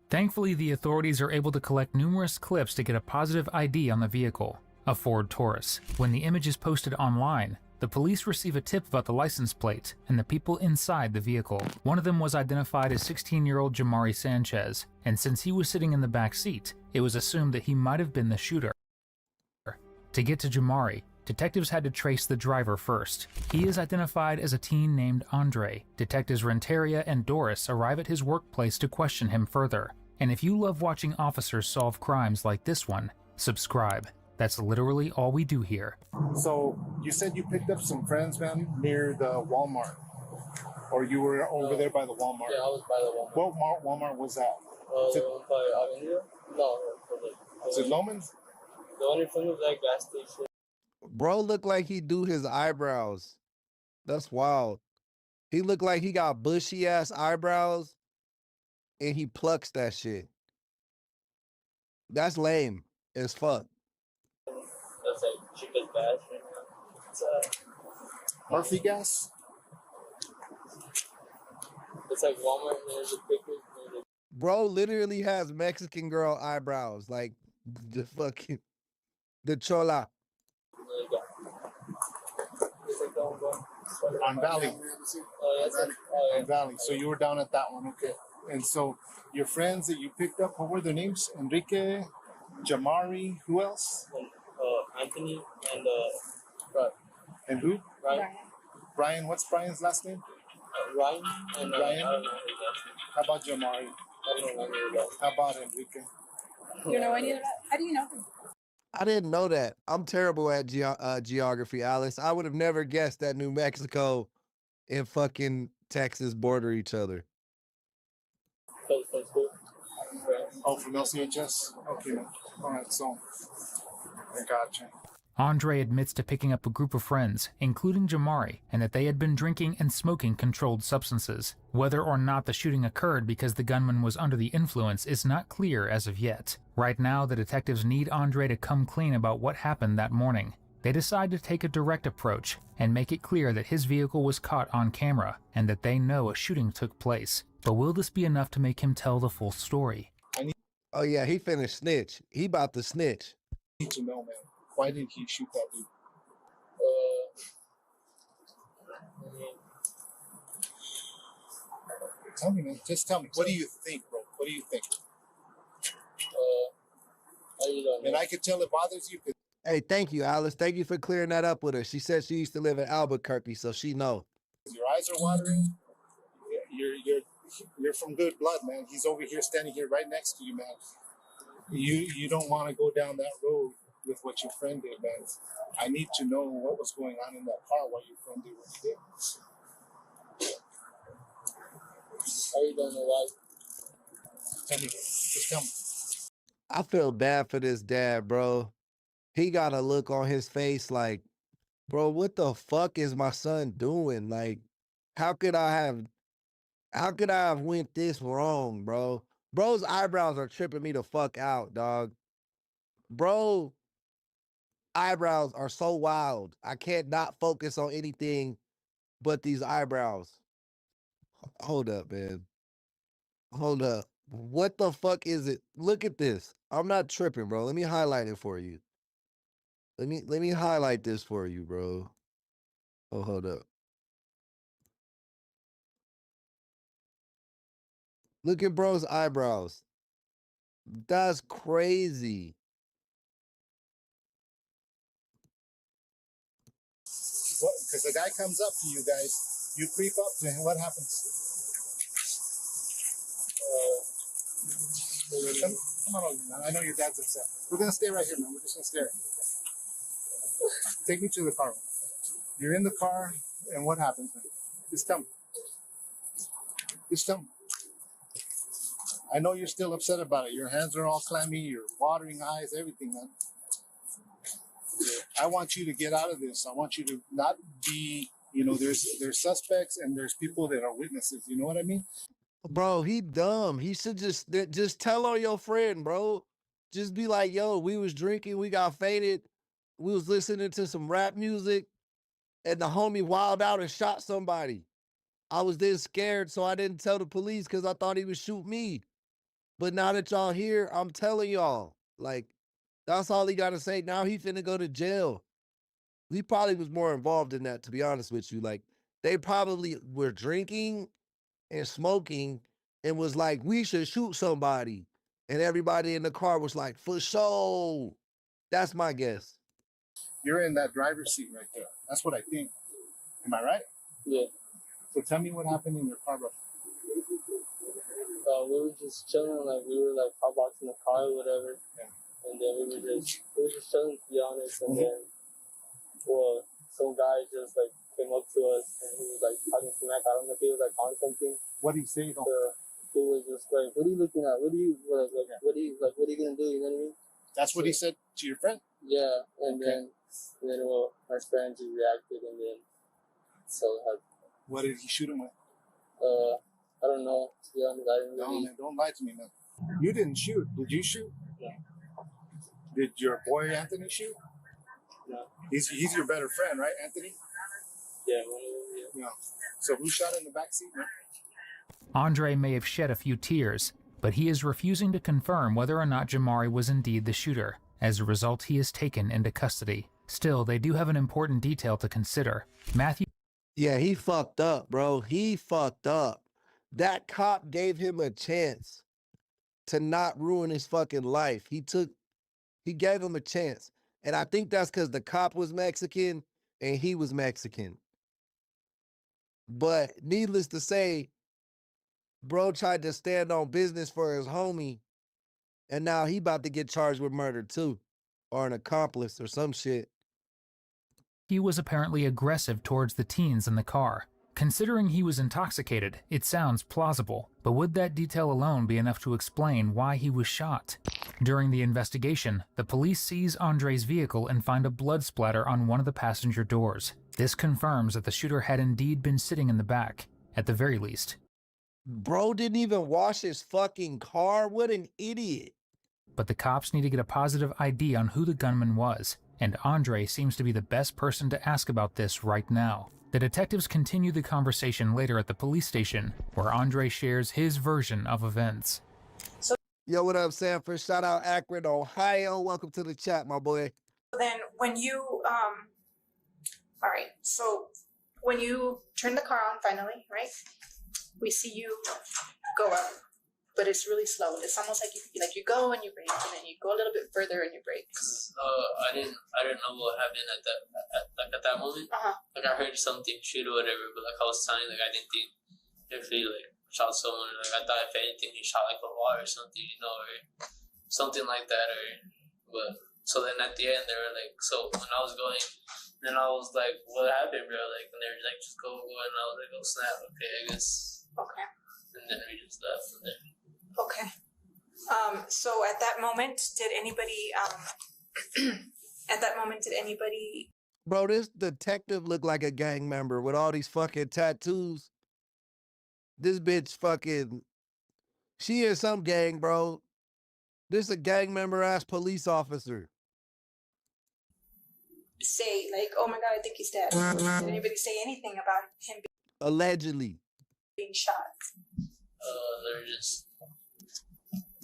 Thankfully, the authorities are able to collect numerous clips to get a positive ID on the vehicle, a Ford Taurus. When the image is posted online, the police receive a tip about the license plate and the people inside the vehicle. One of them was identified as 16-year-old Jamari Sanchez, and since he was sitting in the back seat, it was assumed that he might have been the shooter. To get to Jamari, detectives had to trace the driver first. He is identified as a teen named Andre. Detectives Renteria and Doris arrive at his workplace to question him further. And if you love watching officers solve crimes like this one, subscribe. That's literally all we do here. So you said you picked up some friends, man, near the Walmart, or you were over there by the Walmart? Yeah, I was by the Walmart. What Walmart was that? By Avenida? No, is it Loman's? The one in front of that gas station. Bro looked like he do his eyebrows. That's wild. He looked like he got bushy ass eyebrows and he plucks that shit. That's lame as fuck. That's like cheapest gas right now. It's Murphy gas? It's like Walmart near the pictures. Bro literally has Mexican girl eyebrows, like the fucking the chola. On Valley. On Valley. So you were down at that one, okay. And so your friends that you picked up, what were their names? Enrique, Jamari, who else? Anthony and right. And who? Ryan. Brian, what's Brian's last name? Ryan and Ryan. I don't know his last name. How about Jamari? I don't know his last name. How about Enrique? You know any of that? How do you know him? I didn't know that. I'm terrible at geography, Alice. I would have never guessed that New Mexico and fucking Texas border each other. Oh, from LCHS? Okay, man. All right, so I gotcha. Andre admits to picking up a group of friends, including Jamari, and that they had been drinking and smoking controlled substances. Whether or not the shooting occurred because the gunman was under the influence is not clear as of yet. Right now, the detectives need Andre to come clean about what happened that morning. They decide to take a direct approach and make it clear that his vehicle was caught on camera and that they know a shooting took place. But will this be enough to make him tell the full story? Oh yeah, he finna snitch. He about to snitch. I need to know, man. Why did he shoot that dude? Tell me, man. Just tell me. What do you think, bro? What do you think? And I could tell it bothers you. Hey, thank you, Alice. Thank you for clearing that up with her. She said she used to live in Albuquerque, so she know. Your eyes are watering. You're from good blood, man. He's over here, standing here right next to you, man. You don't want to go down that road with what your friend did, man. I need to know what was going on in that car while your friend did what he did. How you don't know why? Tell me. Just tell me. I feel bad for this dad, bro. He got a look on his face like, bro, what the fuck is my son doing? Like, how could I have went this wrong, bro? Bro's eyebrows are tripping me the fuck out, dog. Bro, eyebrows are so wild. I can't not focus on anything but these eyebrows. Hold up, man. Hold up. What the fuck is it? Look at this. I'm not tripping, bro. Let me highlight it for you. Let me highlight this for you, bro. Oh, hold up. Look at bro's eyebrows. That's crazy. Because the guy comes up to you guys, you creep up to him. What happens? Come on, man. I know your dad's upset. We're gonna stay right here, man. We're just gonna stare. Take me to the car. You're in the car, and what happens, man? Just tell me. Just tell me. I know you're still upset about it. Your hands are all clammy. You're watering eyes, everything, man. I want you to get out of this. I want you to not be. There's suspects and there's people that are witnesses. You know what I mean? Bro, he dumb. He should just tell on your friend, bro. Just be like, yo, we was drinking, we got faded, we was listening to some rap music, and the homie wild out and shot somebody. I was then scared, so I didn't tell the police because I thought he would shoot me. But now that y'all here, I'm telling y'all. Like, that's all he gotta say. Now he finna go to jail. He probably was more involved in that, to be honest with you. Like, they probably were drinking and smoking and was like, we should shoot somebody. And everybody in the car was like, for sure. That's my guess. You're in that driver's seat right there. That's what I think. Am I right? Yeah. So tell me what happened in your car, bro. We were just chilling, like we were like hotboxing the car or whatever. Yeah. And then we were just chilling, to be honest. And then, some guy just like came up to us and he was like talking smack. I don't know if he was like on something. What did he say? He was just like, "What are you looking at? What are you what are you gonna do?" You know what I mean? That's what he said to your friend. Yeah, and then our friend just reacted, and then what did he shoot him with? I don't know. To be honest, I didn't really. No, man, don't lie to me, man. You didn't shoot. Did you shoot? No. Did your boy Anthony shoot? No. He's your better friend, right, Anthony? Yeah, one of them, yeah. So who shot in the backseat, man? Andre may have shed a few tears, but he is refusing to confirm whether or not Jamari was indeed the shooter. As a result, he is taken into custody. Still, they do have an important detail to consider. Matthew. Yeah, he fucked up, bro. He fucked up. That cop gave him a chance to not ruin his fucking life. He gave him a chance. And I think that's because the cop was Mexican and he was Mexican. But needless to say, bro tried to stand on business for his homie, and now he about to get charged with murder too. or an accomplice or some shit. He was apparently aggressive towards the teens in the car. Considering he was intoxicated, it sounds plausible, but would that detail alone be enough to explain why he was shot? During the investigation, the police seize Andre's vehicle and find a blood splatter on one of the passenger doors. This confirms that the shooter had indeed been sitting in the back, at the very least. Bro didn't even wash his fucking car? What an idiot. But the cops need to get a positive ID on who the gunman was, and Andre seems to be the best person to ask about this right now. The detectives continue the conversation later at the police station, where Andre shares his version of events. Yo, what up, Sanford? Shout out Akron, Ohio. Welcome to the chat, my boy. Then when you, all right, so when you turn the car on finally, right, we see you go up, but it's really slow. It's almost like you go and you brake, and then you go a little bit further and you brake. I didn't know what happened at that moment. Like I heard something shoot or whatever, but like I was telling, like I didn't think if he like shot someone. Like I thought if anything he shot like a wall or something, you know, or something like that. But so then at the end they were like, so when I was going, then I was like, what happened, bro? Like, and they were like, just go, and I was like, oh snap, okay, I guess. Okay. And then we just left from there. Okay. So at that moment, did anybody, Bro, this detective looked like a gang member with all these fucking tattoos. This bitch fucking, she is some gang, bro. This a gang member ass police officer. say like, oh my God, I think he's dead? Did anybody say anything about him Allegedly. being shot? They're just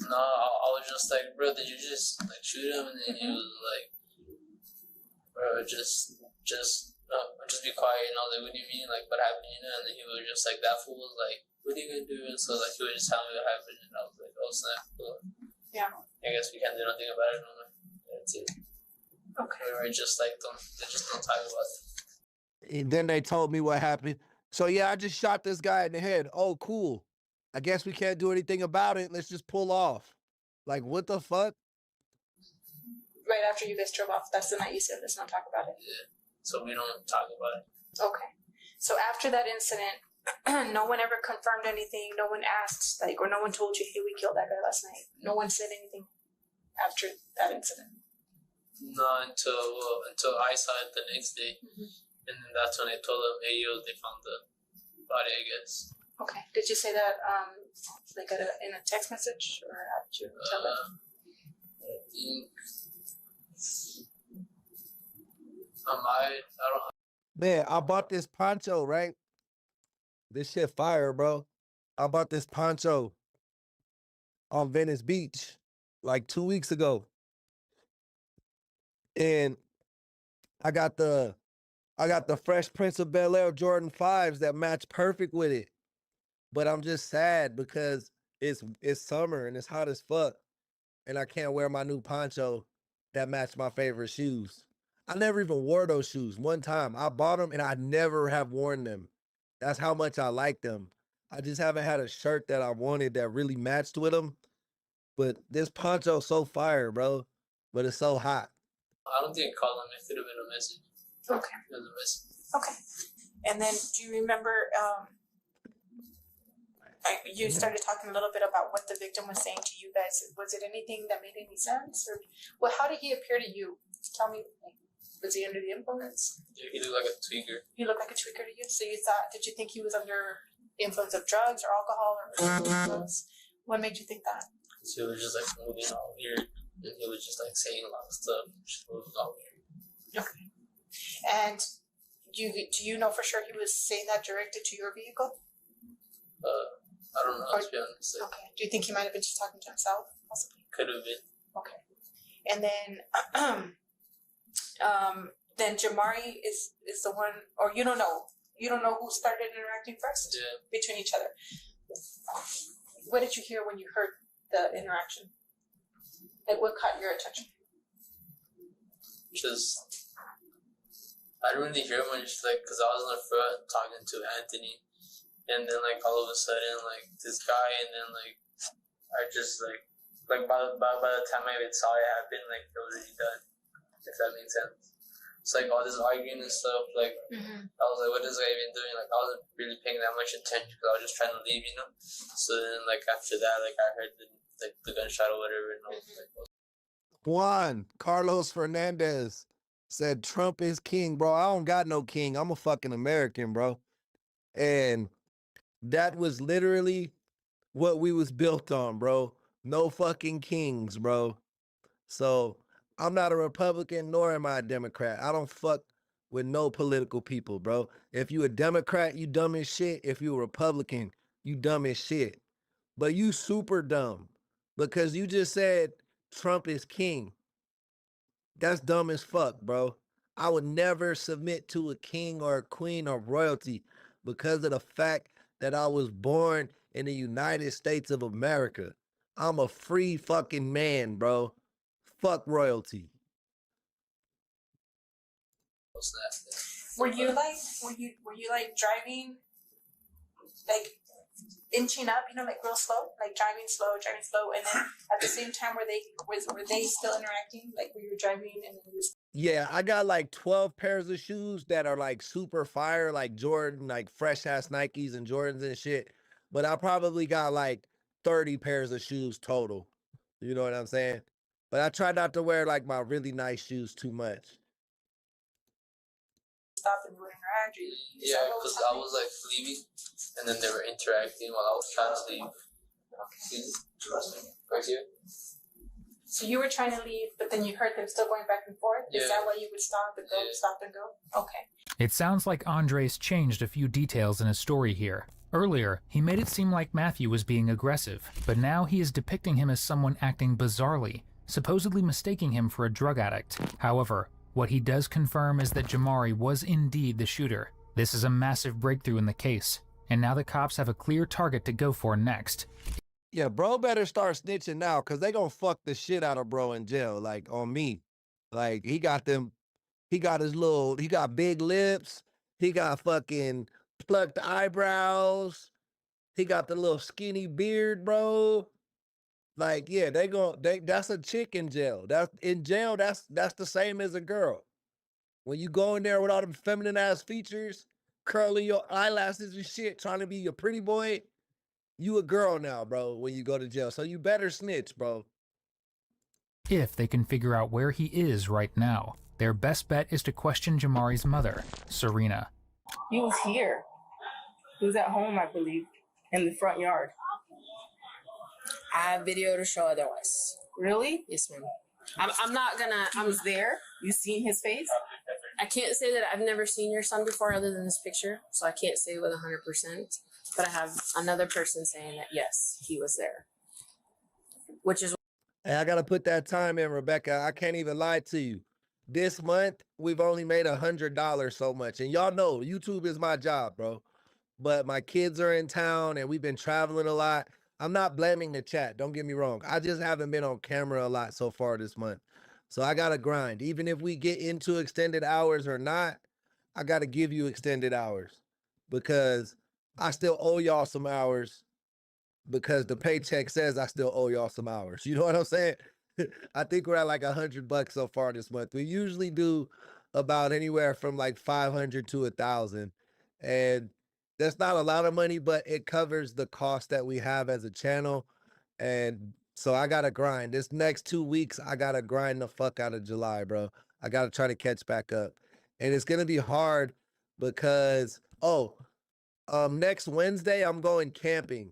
no. I was just like, bro, did you just like shoot him? And then he was like, bro, just be quiet. And I was like, what do you mean? Like, what happened? You know? And then he was just like, that fool was like, what are you gonna do? And so like he was just telling me what happened, and I was like, oh snap. Well, yeah. I guess we can't do nothing about it no more. That's it. Okay. We were just like, don't talk about it. And then they told me what happened. So yeah, I just shot this guy in the head. Oh, cool. I guess we can't do anything about it. Let's just pull off. Like, what the fuck? Right after you guys drove off, that's the night you said, let's not talk about it. Yeah. So we don't talk about it. Okay. So after that incident, no one ever confirmed anything. No one asked, like, or no one told you, hey, we killed that guy last night. No one said anything after that incident. No, until I saw it the next day, and then that's when I told them, hey, yo, they found the body, I guess. Okay. Did you say that, like, in a text message, or how did you tell them? I think I don't. Man, I bought this poncho, right? This shit fire, bro. I bought this poncho on Venice Beach like 2 weeks ago. And I got the Fresh Prince of Bel-Air Jordan 5s that match perfect with it. But I'm just sad because it's summer and it's hot as fuck. And I can't wear my new poncho that match my favorite shoes. I never even wore those shoes. One time I bought them and I never have worn them. That's how much I like them. I just haven't had a shirt that I wanted that really matched with them. But this poncho's so fire, bro. But it's so hot. I don't think I called him. It could have been a message. Okay. It was a message. Okay. And then, do you remember? You started talking a little bit about what the victim was saying to you guys. Was it anything that made any sense, or well, how did he appear to you? Tell me. Was he under the influence? Yeah, he looked like a tweaker. He looked like a tweaker to you. So you thought? Did you think he was under the influence of drugs or alcohol or drugs? What made you think that? Because he was just like moving all weird, and he was just like saying a lot of stuff, just moving all weird. Okay. And do you know for sure he was saying that directed to your vehicle? I don't know, to be honest. Okay. Do you think he might have been just talking to himself, possibly? Could have been. Okay. And then Jamari is the one, or you don't know who started interacting first between each other. What did you hear when you heard the interaction? Like, what caught your attention? Just, I didn't really hear much, like, because I was in the front talking to Anthony, and then, like, all of a sudden, like, this guy, and then, like, I just, like by the time I even saw it happen, like, it was already done. if that makes sense. It's like all this arguing and stuff. Like I was like, what is this guy even doing? Like I wasn't really paying that much attention because I was just trying to leave, you know. So then like after that, like I heard the gunshot or whatever, and I was like, Juan Carlos Fernandez said Trump is king, bro. I don't got no king. I'm a fucking American, bro. And that was literally what we was built on, bro. No fucking kings, bro. So I'm not a Republican nor am I a Democrat. I don't fuck with no political people, bro. If you a Democrat, you dumb as shit. If you a Republican, you dumb as shit. But you super dumb because you just said Trump is king. That's dumb as fuck, bro. I would never submit to a king or a queen or royalty because of the fact that I was born in the United States of America. I'm a free fucking man, bro. Fuck royalty. what's that? Were you like driving, like inching up, you know, like real slow, like driving slow, and then at the same time were they still interacting, like were you driving and then Yeah, I got like 12 pairs of shoes that are like super fire, like Jordan, like fresh ass Nikes and Jordans and shit. But I probably got like 30 pairs of shoes total. You know what I'm saying? But I try not to wear like my really nice shoes too much. stop and were interacting? Yeah, because I was like leaving, and then they were interacting while I was trying to leave. Right here. So you were trying to leave, but then you heard them still going back and forth? Is that why you would stop and go, stop and go? Okay. It sounds like Andres changed a few details in his story here. Earlier, he made it seem like Matthew was being aggressive, but now he is depicting him as someone acting bizarrely, supposedly mistaking him for a drug addict. However, what he does confirm is that Jamari was indeed the shooter. This is a massive breakthrough in the case, and now the cops have a clear target to go for next. Yeah, bro better start snitching now because they gonna fuck the shit out of bro in jail, like on me. Like he got big lips, he got fucking plucked eyebrows, he got the little skinny beard, bro. Like, yeah, that's a chick in jail. That's the same as a girl. When you go in there with all them feminine ass features, curling your eyelashes and shit, trying to be a pretty boy, you a girl now, bro, when you go to jail. So you better snitch, bro. If they can figure out where he is right now, their best bet is to question Jamari's mother, Serena. He was here. He was at home, I believe, in the front yard. I have video to show otherwise. Really? Yes, ma'am. I'm not gonna. I was there. You seen his face? I can't say that I've never seen your son before other than this picture, so I can't say with 100%. But I have another person saying that, yes, he was there. Which is... Hey, I got to put that time in, Rebecca. I can't even lie to you. This month, we've only made $100 so much. And y'all know, YouTube is my job, bro. But my kids are in town, and we've been traveling a lot. I'm not blaming the chat. Don't get me wrong. I just haven't been on camera a lot so far this month. So I got to grind. Even if we get into extended hours or not, I got to give you extended hours. Because I still owe y'all some hours because the paycheck says I still owe y'all some hours. You know what I'm saying? I think we're at like $100 so far this month. We usually do about anywhere from like 500 to 1,000. And that's not a lot of money, but it covers the cost that we have as a channel. And so I got to grind. This next 2 weeks, I got to grind the fuck out of July, bro. I got to try to catch back up. And it's going to be hard because, next Wednesday, I'm going camping.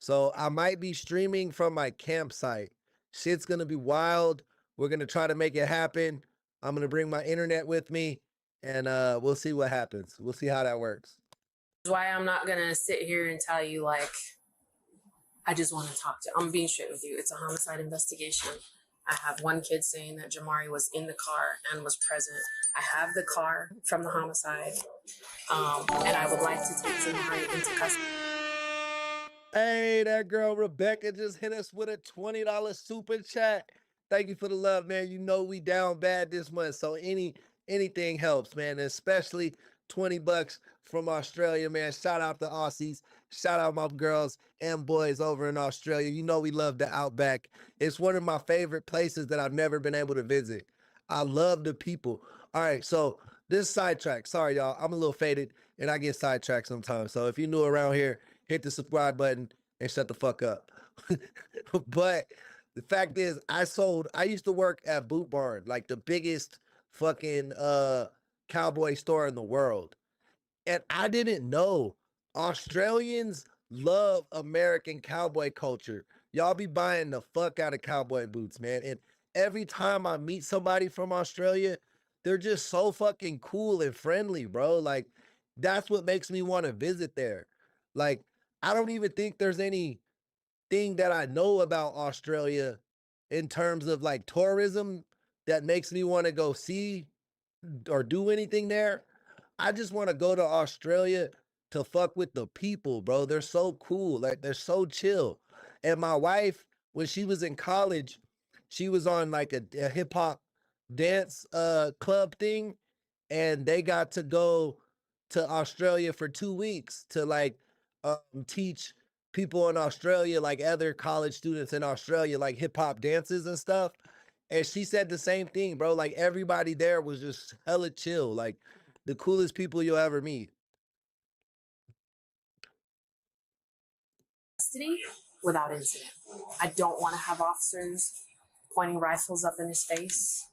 So I might be streaming from my campsite. Shit's going to be wild. We're going to try to make it happen. I'm going to bring my internet with me, and we'll see what happens. We'll see how that works. That's why I'm not going to sit here and tell you, like, I just want to talk to you. I'm being straight with you. It's a homicide investigation. I have one kid saying that Jamari was in the car and was present. I have the car from the homicide. And I would like to take Jamari into custody. Hey, that girl Rebecca just hit us with a $20 super chat. Thank you for the love, man. You know we down bad this month, so anything helps, man. Especially $20 from Australia, man. Shout out to Aussies. Shout out my girls and boys over in Australia. You know we love the Outback. It's one of my favorite places that I've never been able to visit. I love the people. All right, so this sidetrack. Sorry, y'all. I'm a little faded and I get sidetracked sometimes. So if you're new around here, hit the subscribe button and shut the fuck up. But the fact is, I used to work at Boot Barn, like the biggest fucking cowboy store in the world. And I didn't know Australians love American cowboy culture. Y'all be buying the fuck out of cowboy boots, man. And every time I meet somebody from Australia, they're just so fucking cool and friendly, bro. Like, that's what makes me want to visit there. Like, I don't even think there's anything that I know about Australia in terms of like tourism that makes me want to go see or do anything there. I just want to go to Australia to fuck with the people, bro. They're so cool. Like, they're so chill. And my wife, when she was in college, she was on like a hip hop dance club thing, and they got to go to Australia for 2 weeks to like teach people in Australia, like other college students in Australia, like hip hop dances and stuff. And she said the same thing, bro. Like, everybody there was just hella chill. Like, the coolest people you'll ever meet. Custody without incident. I don't want to have officers pointing rifles up in his face.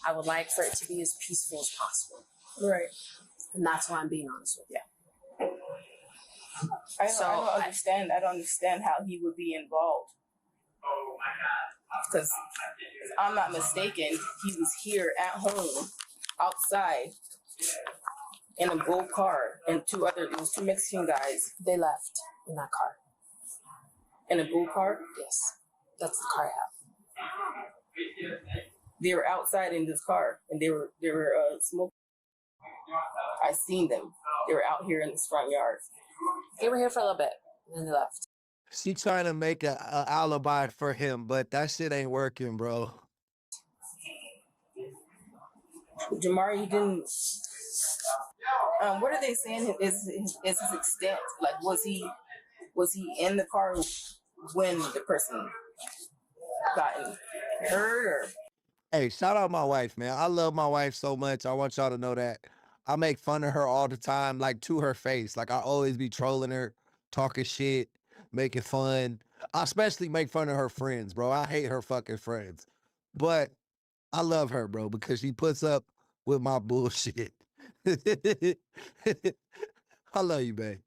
I would like for it to be as peaceful as possible. Right. And that's why I'm being honest with you. I don't understand. I don't understand how he would be involved. Because if I'm not mistaken, he was here at home, outside, in a gold car, and it was two Mexican guys. They left in that car. In a gold car? Yes. That's the car I have. They were outside in this car, and they were smoking. I seen them. They were out here in this front yard. They were here for a little bit, and then they left. She trying to make a alibi for him, but that shit ain't working, bro. Jamari didn't. What are they saying is his extent? Like, was he in the car when the person got hurt? Or Hey, shout out my wife, man. I love my wife so much. I want y'all to know that. I make fun of her all the time, like to her face. Like, I always be trolling her, talking shit, making fun. I especially make fun of her friends, bro. I hate her fucking friends. But I love her, bro, because she puts up with my bullshit. I love you, babe.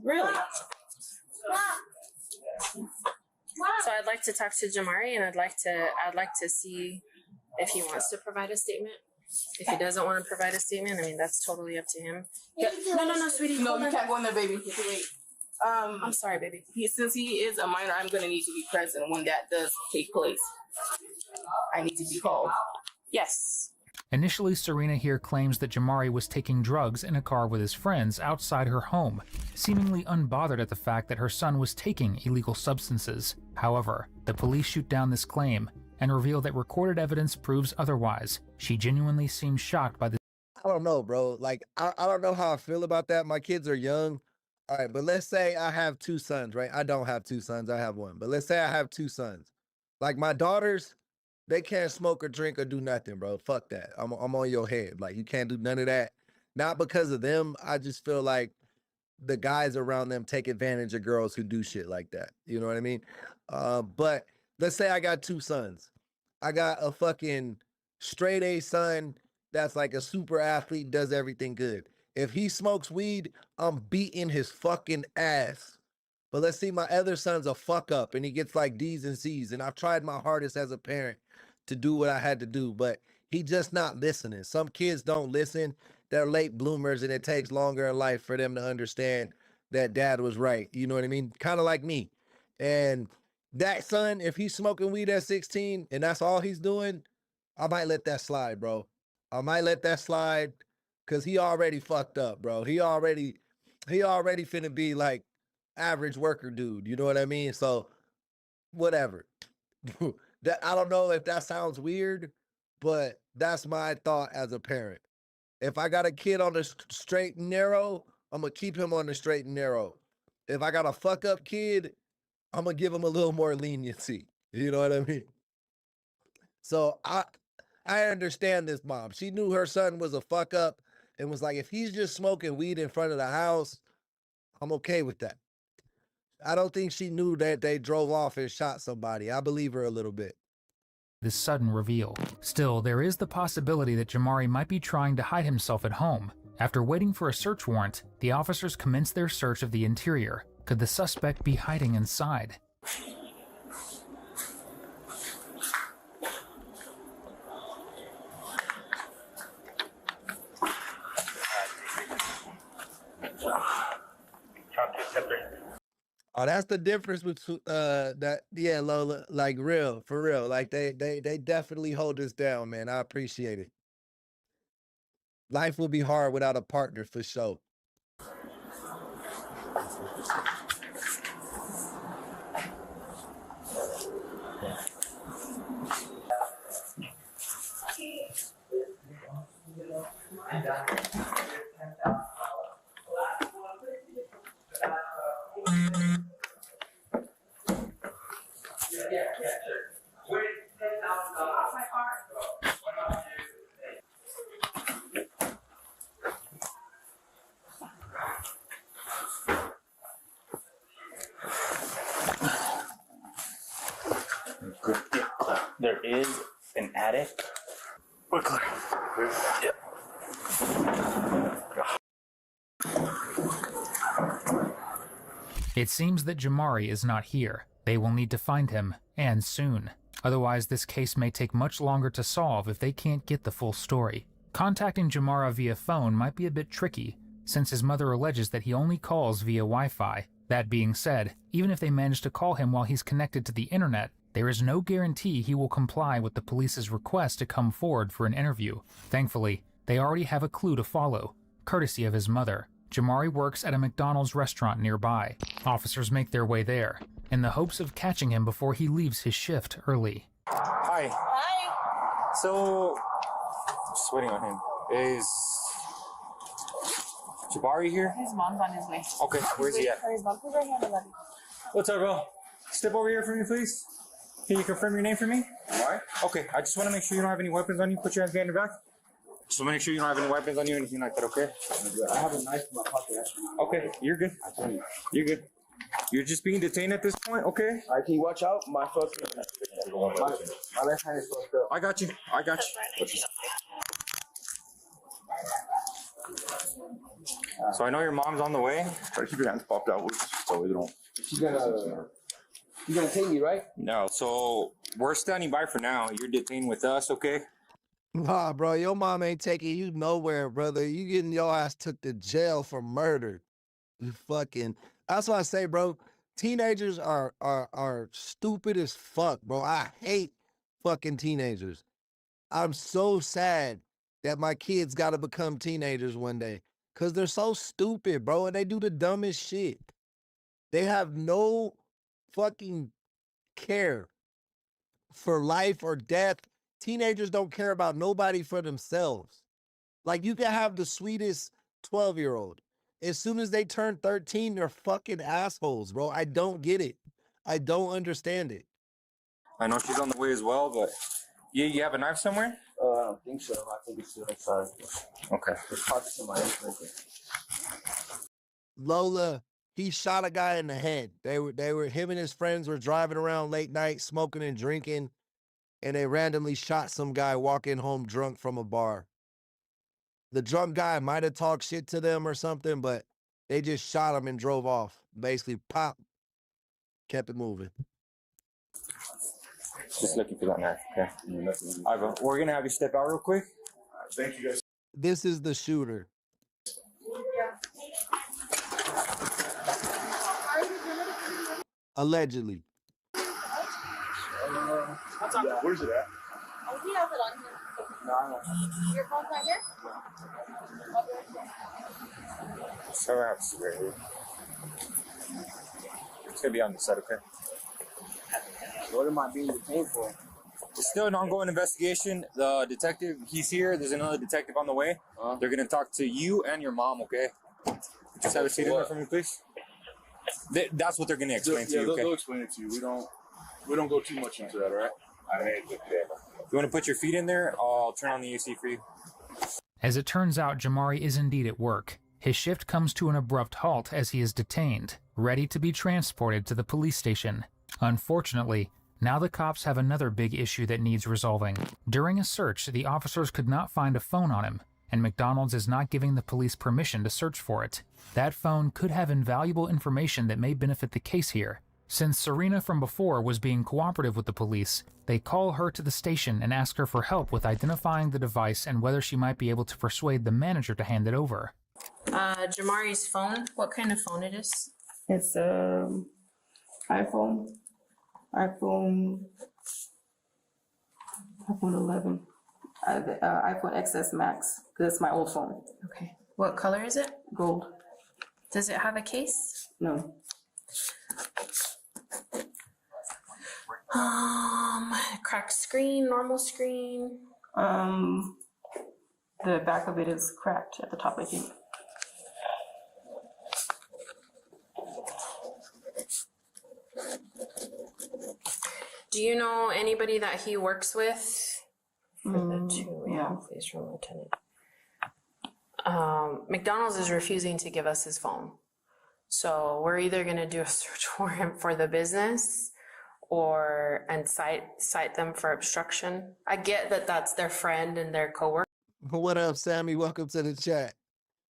Really? So I'd like to talk to Jamari, and I'd like to see if he wants to provide a statement. If he doesn't want to provide a statement, I mean, that's totally up to him. No, sweetie. No, you can't go in there, baby. You have to wait. I'm sorry, baby. Since he is a minor, I'm going to need to be present when that does take place. I need to be called. Yes. Initially, Serena here claims that Jamari was taking drugs in a car with his friends outside her home, seemingly unbothered at the fact that her son was taking illegal substances. However, the police shoot down this claim and reveal that recorded evidence proves otherwise. She genuinely seems shocked by this. I don't know, bro. Like, I don't know how I feel about that. My kids are young. All right, but let's say I have 2 sons, right? I don't have 2 sons. I have 1. But let's say I have 2 sons. Like, my daughters, they can't smoke or drink or do nothing, bro. Fuck that. I'm on your head. Like, you can't do none of that. Not because of them. I just feel like the guys around them take advantage of girls who do shit like that. You know what I mean? But let's say I got 2 sons. I got a fucking straight A son that's like a super athlete, does everything good. If he smokes weed, I'm beating his fucking ass. But let's see, my other son's a fuck up and he gets like D's and C's. And I've tried my hardest as a parent to do what I had to do, but he just not listening. Some kids don't listen. They're late bloomers and it takes longer in life for them to understand that dad was right. You know what I mean? Kind of like me. And that son, if he's smoking weed at 16 and that's all he's doing, I might let that slide, bro. I might let that slide because he already fucked up, bro. He already finna be like average worker dude. You know what I mean? So whatever. That, I don't know if that sounds weird, but that's my thought as a parent. If I got a kid on the straight and narrow, I'm gonna keep him on the straight and narrow. If I got a fuck up kid, I'm gonna give him a little more leniency. You know what I mean? So I understand this mom. She knew her son was a fuck up and was like, if he's just smoking weed in front of the house, I'm okay with that. I don't think she knew that they drove off and shot somebody. I believe her a little bit. This sudden reveal. Still, there is the possibility that Jamari might be trying to hide himself at home. After waiting for a search warrant, the officers commence their search of the interior. Could the suspect be hiding inside? Oh, that's the difference between yeah, Lola, like real, for real. Like they definitely hold us down, man. I appreciate it. Life will be hard without a partner for sure. There is an attic. We're clear. Yep. It seems that Jamari is not here. They will need to find him, and soon. Otherwise, this case may take much longer to solve if they can't get the full story. Contacting Jamara via phone might be a bit tricky, since his mother alleges that he only calls via Wi-Fi. That being said, even if they manage to call him while he's connected to the internet, there is no guarantee he will comply with the police's request to come forward for an interview. Thankfully, they already have a clue to follow, courtesy of his mother. Jamari works at a McDonald's restaurant nearby. Officers make their way there, in the hopes of catching him before he leaves his shift early. Hi. Hi. So, just waiting on him. Is Jabari here? His mom's on his way. Okay, where's he at? His mom's right here, buddy. What's up, bro? Step over here for me, please. Can you confirm your name for me? Alright. Okay, I just want to make sure you don't have any weapons on you. Put your hands behind your back. Just want to make sure you don't have any weapons on you or anything like that, okay? I have a knife in my pocket. Okay, you're good. You're good. You're just being detained at this point, okay? Alright, can you watch out? My left hand is fucked up. I got you. I got you. So I know your mom's on the way. Try to keep your hands popped out so we don't. You're gonna take me, right? No, so we're standing by for now. You're detained with us, okay? Nah, bro, your mom ain't taking you nowhere, brother. You getting your ass took to jail for murder. You fucking. That's what I say, bro. Teenagers are stupid as fuck, bro. I hate fucking teenagers. I'm so sad that my kids got to become teenagers one day because they're so stupid, bro, and they do the dumbest shit. They have no fucking care for life or death. Teenagers don't care about nobody for themselves. Like, you can have the sweetest 12-year-old. As soon as they turn 13, they're fucking assholes, bro. I don't get it. I don't understand it. I know she's on the way as well, but you have a knife somewhere? I don't think so. I think it's still inside. Okay. There's pockets in my ankle. Lola, he shot a guy in the head. Him and his friends were driving around late night, smoking and drinking, and they randomly shot some guy walking home drunk from a bar. The drunk guy might have talked shit to them or something, but they just shot him and drove off. Basically, pop, kept it moving. Just looking for that knife, okay? All right, bro. We're going to have you step out real quick. Thank you, guys. This is the shooter. Allegedly. Where's it at? Oh, he has it on him. No. Your phone's not here? So that's weird. It's going to be on the set, okay? What am I being detained for? It's still an ongoing investigation. The detective, he's here. There's another detective on the way. They're going to talk to you and your mom, okay? Just have a seat in there for me, please. That's what they're going to explain to you, okay? They'll explain it to you. We don't go too much into that, all right? You want to put your feet in there? I'll turn on the AC for you. As it turns out, Jamari is indeed at work. His shift comes to an abrupt halt as he is detained, ready to be transported to the police station. Unfortunately, now the cops have another big issue that needs resolving. During a search, the officers could not find a phone on him, and McDonald's is not giving the police permission to search for it. That phone could have invaluable information that may benefit the case here. Since Serena from before was being cooperative with the police, they call her to the station and ask her for help with identifying the device and whether she might be able to persuade the manager to hand it over. Jamari's phone, what kind of phone it is? It's iPhone 11, iPhone XS Max, because it's my old phone. Okay. What color is it? Gold. Does it have a case? No. Cracked screen, normal screen. The back of it is cracked at the top, I think. Do you know anybody that he works with? For the two, yeah. Please, from Lieutenant. McDonald's is refusing to give us his phone. So we're either going to do a search warrant for the business and cite them for obstruction. I get that that's their friend and their coworker. What up, Sammy? Welcome to the chat.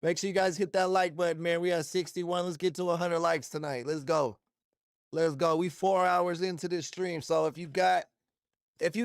Make sure you guys hit that like button, man. We have 61. Let's get to 100 likes tonight. Let's go. Let's go. We 4 hours into this stream. So if you're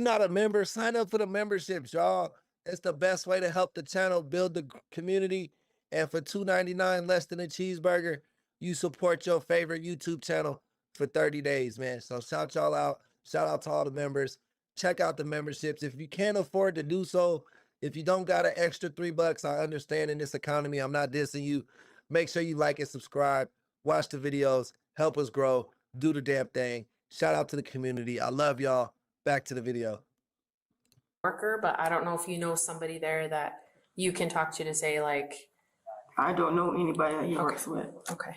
not a member, sign up for the memberships, y'all. It's the best way to help the channel build the community. And for $2.99 less than a cheeseburger, you support your favorite YouTube channel for 30 days, man. So shout y'all out. Shout out to all the members. Check out the memberships. If you can't afford to do so, if you don't got an extra $3, I understand in this economy. I'm not dissing you. Make sure you like and subscribe. Watch the videos. Help us grow. Do the damn thing. Shout out to the community. I love y'all. Back to the video. But I don't know if you know somebody there that you can talk to say like. I don't know anybody that he works with. Okay.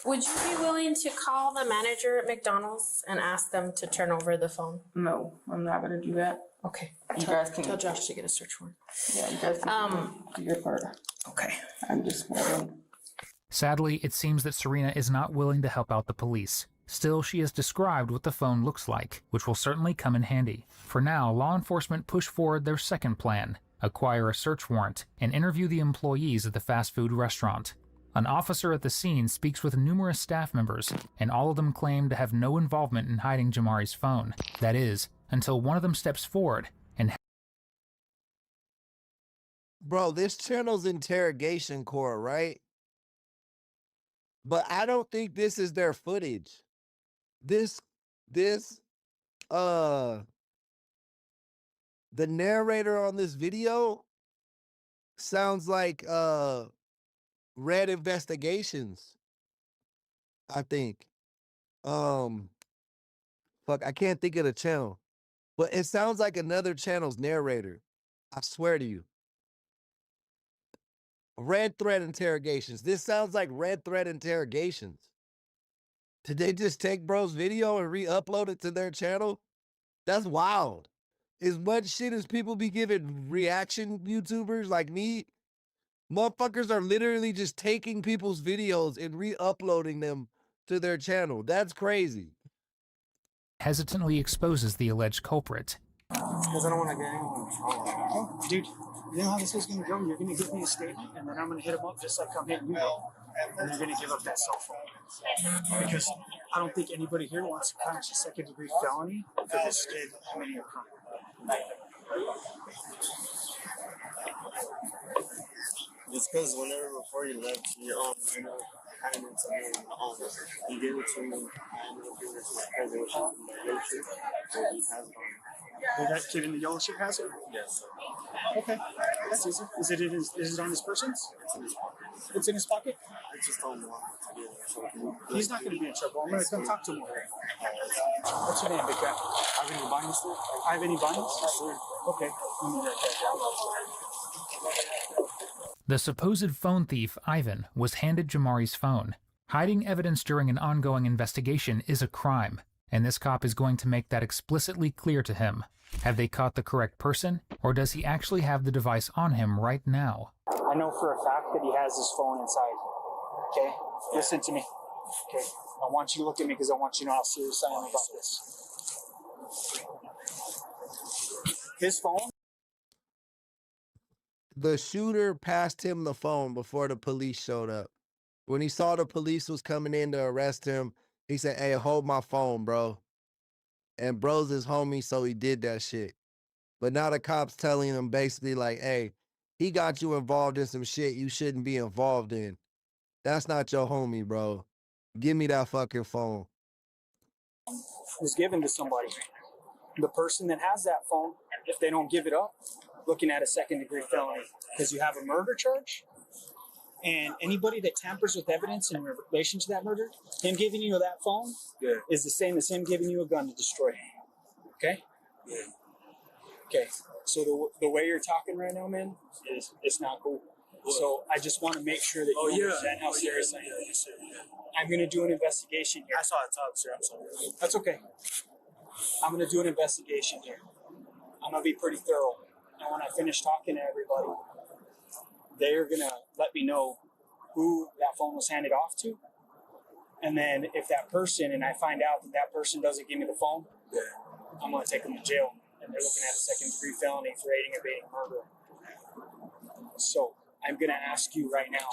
Would you be willing to call the manager at McDonald's and ask them to turn over the phone? No, I'm not gonna do that. Okay. You guys can tell Josh to get a search warrant. Yeah, you guys can do your part. Okay. I'm just wondering. Sadly, it seems that Serena is not willing to help out the police. Still, she has described what the phone looks like, which will certainly come in handy. For now, law enforcement push forward their second plan: acquire a search warrant and interview the employees at the fast food restaurant. An officer at the scene speaks with numerous staff members, and all of them claim to have no involvement in hiding Jamari's phone. That is, until one of them steps forward and... Bro, this channel's interrogation core, right? But I don't think this is their footage. The narrator on this video sounds like Red Investigations, I think. Fuck, I can't think of the channel. But it sounds like another channel's narrator. I swear to you. Red Thread Interrogations. This sounds like Red Thread Interrogations. Did they just take bro's video and re-upload it to their channel? That's wild. As much shit as people be giving reaction YouTubers like me, motherfuckers are literally just taking people's videos and re-uploading them to their channel. That's crazy. Hesitantly exposes the alleged culprit. Because I don't want to get anyone in trouble. Dude, you know how this is going to go? You're going to give me a statement, and then I'm going to hit him up just like I'm hitting you up. And they're going to give up that cell phone. Because I don't think anybody here wants to punish a second-degree felony for this kid committing a crime. It's because whenever before you left, you ended up handing it to me. You gave it to me. I ended up giving it to my cousin, which is my yellow shirt. So he has it on. That kid in the yellow shirt has it? Yes. Okay, that's easy. Is it on his person's? It's in his pocket. It's in his pocket? I just told him to get it. So He's not going to be in trouble. I'm going to come talk to him. What's your name, big guy? Ivan Bindings, sir? Ivan Bindings? Yes, sir. Okay. The supposed phone thief, Ivan, was handed Jamari's phone. Hiding evidence during an ongoing investigation is a crime, and this cop is going to make that explicitly clear to him. Have they caught the correct person, or does he actually have the device on him right now? I know for a fact that he has his phone inside. Okay? Listen to me. Okay? I want you to look at me because I want you to know how serious I am about this. His phone? The shooter passed him the phone before the police showed up. When he saw the police was coming in to arrest him, he said, "Hey, hold my phone, bro." And bro's his homie, so he did that shit. But now the cops telling him basically like, "Hey, he got you involved in some shit you shouldn't be involved in. That's not your homie, bro. Give me that fucking phone." Was given to somebody. The person that has that phone, if they don't give it up, looking at a second-degree felony because you have a murder charge. And anybody that tampers with evidence in relation to that murder, him giving you that phone is the same as him giving you a gun to destroy. Okay? Yeah. Okay. So the way you're talking right now, man, is it's not cool. So I just want to make sure that you understand how serious I am. Yes, sir. I'm going to do an investigation here. I saw it talk, sir. I'm sorry. That's okay. I'm going to do an investigation here. I'm going to be pretty thorough. And when I finish talking to everybody, they're going to let me know who that phone was handed off to. And then if that person, and I find out that that person doesn't give me the phone, I'm going to take them to jail. And they're looking at a second-degree felony for aiding and abetting murder. So I'm going to ask you right now,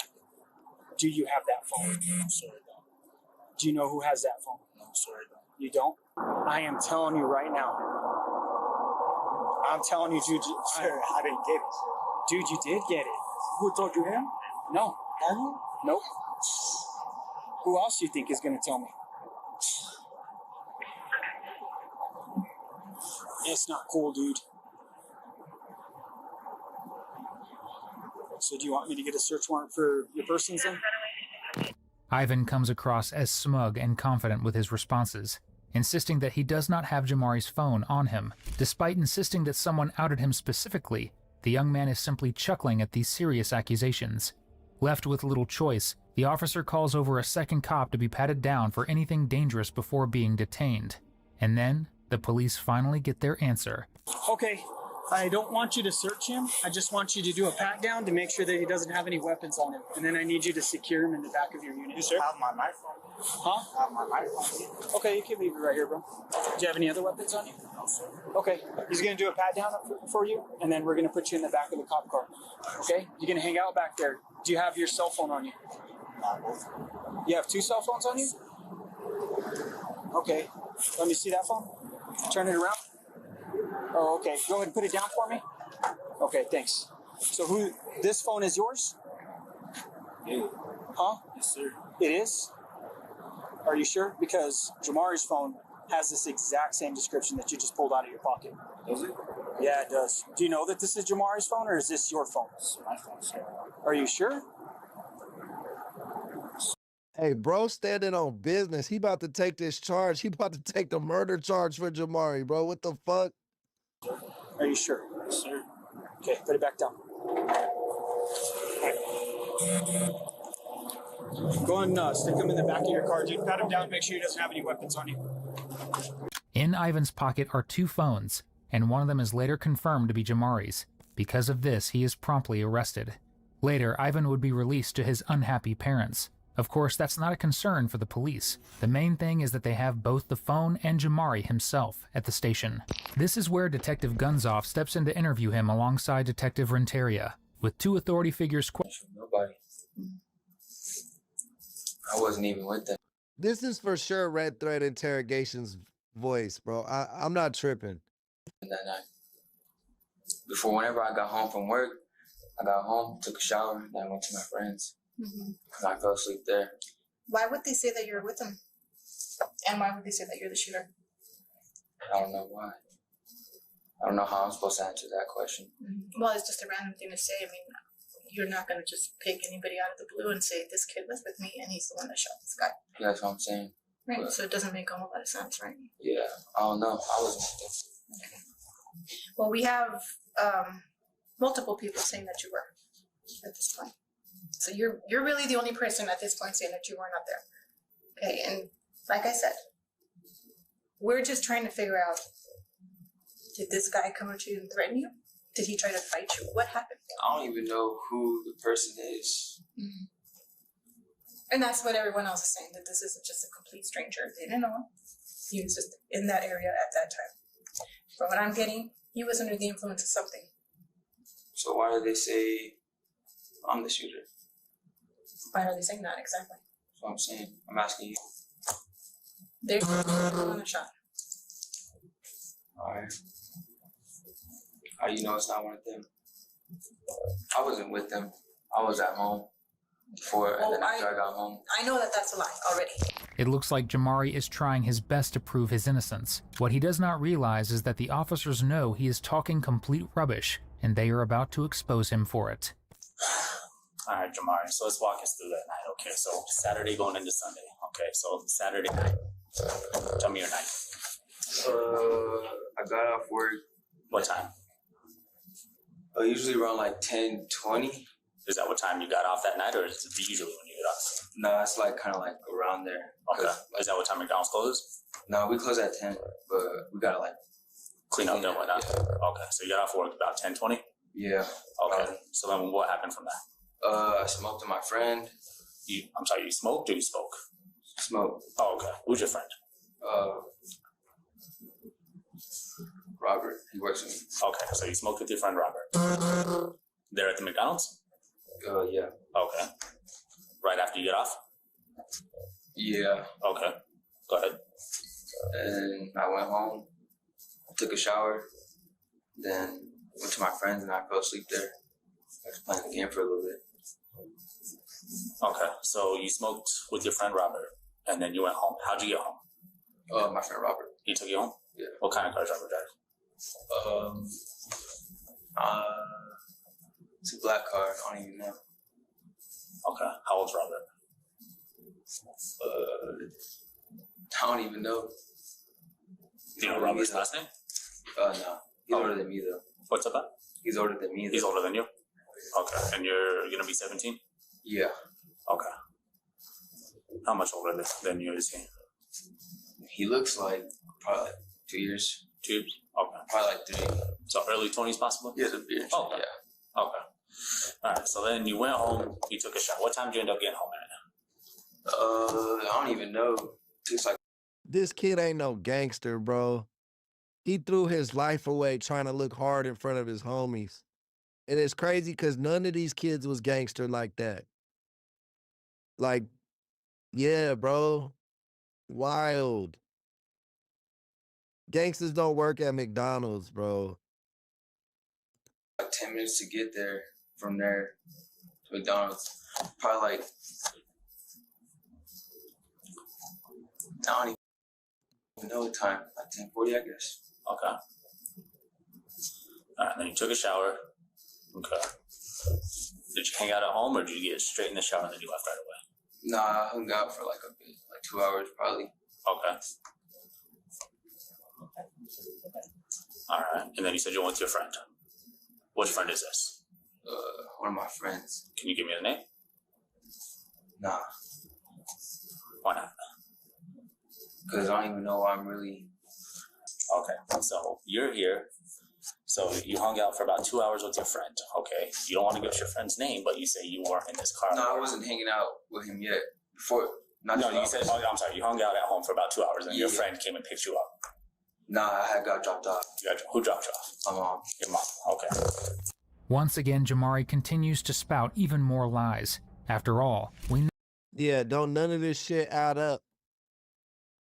do you have that phone? No, sir, I don't. Do you know who has that phone? No, sir, I don't. You don't? I am telling you right now. I'm telling you, dude. Sir, I didn't get it. Dude, you did get it. Who told you him? No. Are you? Nope. Who else do you think is going to tell me? It's not cool, dude. So do you want me to get a search warrant for your persons then? Ivan comes across as smug and confident with his responses, insisting that he does not have Jamari's phone on him. Despite insisting that someone outed him specifically, the young man is simply chuckling at these serious accusations. Left with little choice, the officer calls over a second cop to be patted down for anything dangerous before being detained. And then, the police finally get their answer. Okay, I don't want you to search him. I just want you to do a pat down to make sure that he doesn't have any weapons on him. And then I need you to secure him in the back of your unit. You, sir? I have my knife on. Huh? I have my knife on. Okay, you can leave it right here, bro. Do you have any other weapons on you? No, sir. Okay, he's going to do a pat down for you, and then we're going to put you in the back of the cop car. Okay? You're going to hang out back there. Do you have your cell phone on you? Not both. You have two cell phones on you? Okay. Let me see that phone. Turn it around. Oh, okay. Go ahead and put it down for me. Okay, thanks. So this phone is yours? Yeah. Huh? Yes, sir. It is? Are you sure? Because Jamari's phone has this exact same description that you just pulled out of your pocket. Does it? Yeah, it does. Do you know that this is Jamari's phone, or is this your phone? It's my phone, sir. Are you sure? Hey, bro, standing on business. He about to take this charge. He about to take the murder charge for Jamari, bro. What the fuck? Are you sure? Yes, sir. Okay, put it back down. Go and stick him in the back of your car, dude. Pat him down, make sure he doesn't have any weapons on you. In Ivan's pocket are two phones, and one of them is later confirmed to be Jamari's. Because of this, he is promptly arrested. Later, Ivan would be released to his unhappy parents. Of course, that's not a concern for the police. The main thing is that they have both the phone and Jamari himself at the station. This is where Detective Gunzoff steps in to interview him alongside Detective Renteria. With two authority figures... Nobody. I wasn't even with them. This is for sure Red Thread Interrogation's voice, bro. I'm not tripping. That night. Before, whenever I got home from work, I got home, took a shower, then I went to my friends. Because I fell asleep there. Why would they say that you're with them? And why would they say that you're the shooter? I don't know why. I don't know how I'm supposed to answer that question. Well, it's just a random thing to say. I mean, you're not going to just pick anybody out of the blue and say, this kid was with me and he's the one that shot this guy. Yeah, that's what I'm saying. Right, But, so it doesn't make a whole lot of sense, right? yeah, I don't know. I wasn't with them. Okay. Well, we have multiple people saying that you were at this point. So you're really the only person at this point saying that you were not there. Okay, and like I said, We're just trying to figure out, did this guy come up to you and threaten you? Did he try to fight you? What happened? I don't even know who the person is. Mm-hmm. And that's what everyone else is saying, that this isn't just a complete stranger. They didn't know him. He was just in that area at that time. From what I'm getting, he was under the influence of something. So why do they say I'm the shooter? Why are they saying that exactly? That's what I'm saying. I'm asking you. There's one shot. Alright. How do you know it's not one of them? I wasn't with them. I was at home before, and then after I got home. I know that that's a lie already. It looks like Jamari is trying his best to prove his innocence. What he does not realize is that the officers know he is talking complete rubbish, and they are about to expose him for it. All right, Jamari, so let's walk us through that night, okay? So Saturday going into Sunday, okay? So Saturday night. Tell me your night. I got off work. What time? Usually around like 10:20. Is that what time you got off that night, or is it usually when you get off? No, it's like kind of like around there. Okay. Is that what time McDonald's closes? No, we close at 10, but we gotta like clean up and whatnot. Yeah. Okay, so you got off work about 10:20? Yeah. Okay. So then what happened from that? I smoked with my friend. I'm sorry, you smoked or you spoke? Smoked. Oh, okay. Who's your friend? Robert. He works with me. Okay, so you smoked with your friend Robert. There at the McDonald's? Yeah. Okay. Right after you get off? Yeah. Okay. Go ahead. And I went home, took a shower, then went to my friends and I fell asleep there. I was playing the game for a little bit. Okay, so you smoked with your friend Robert, and then you went home. How'd you get home? My friend Robert. He took you home? Yeah. What kind of car does Robert drive? It's a black car. I don't even know. Okay. How old's Robert? I don't even know. Do you know Robert's last name? No. He's older than me though. What's up, man? He's older than me though. He's older than you? Okay. And you're gonna be 17? Yeah. Okay. How much older than you is he? He looks like probably like 2 years. 2 years? Okay. Probably like 3. So early 20s possible? He has a beard. Oh, okay. Yeah. Okay. All right. So then you went home. You took a shower. What time did you end up getting home at? I don't even know. It's like this kid ain't no gangster, bro. He threw his life away trying to look hard in front of his homies. And it's crazy because none of these kids was gangster like that. Like, yeah, bro. Wild. Gangsters don't work at McDonald's, bro. like 10 minutes to get there from there to McDonald's. Probably like, I don't even know the time, like 10:40, I guess. Okay. All right, then you took a shower. Okay. Did you hang out at home or did you get straight in the shower and then you left right away? Nah, I hung out for like a bit, like 2 hours probably. Okay. All right, and then you said you went with your friend. Which friend is this? One of my friends. Can you give me the name? Nah. Why not? Because I don't even know why I'm really... Okay, so you're here. So you hung out for about 2 hours with your friend. Okay, you don't want to give us your friend's name, but you say you weren't in this car. No, I wasn't hanging out with him yet. Before, no, you said, oh, I'm sorry, you hung out at home for about 2 hours and your friend came and picked you up. Nah, I had got dropped off. Who dropped you off? My mom. Your mom, okay. Once again, Jamari continues to spout even more lies. After all, we know. Yeah, don't none of this shit add up.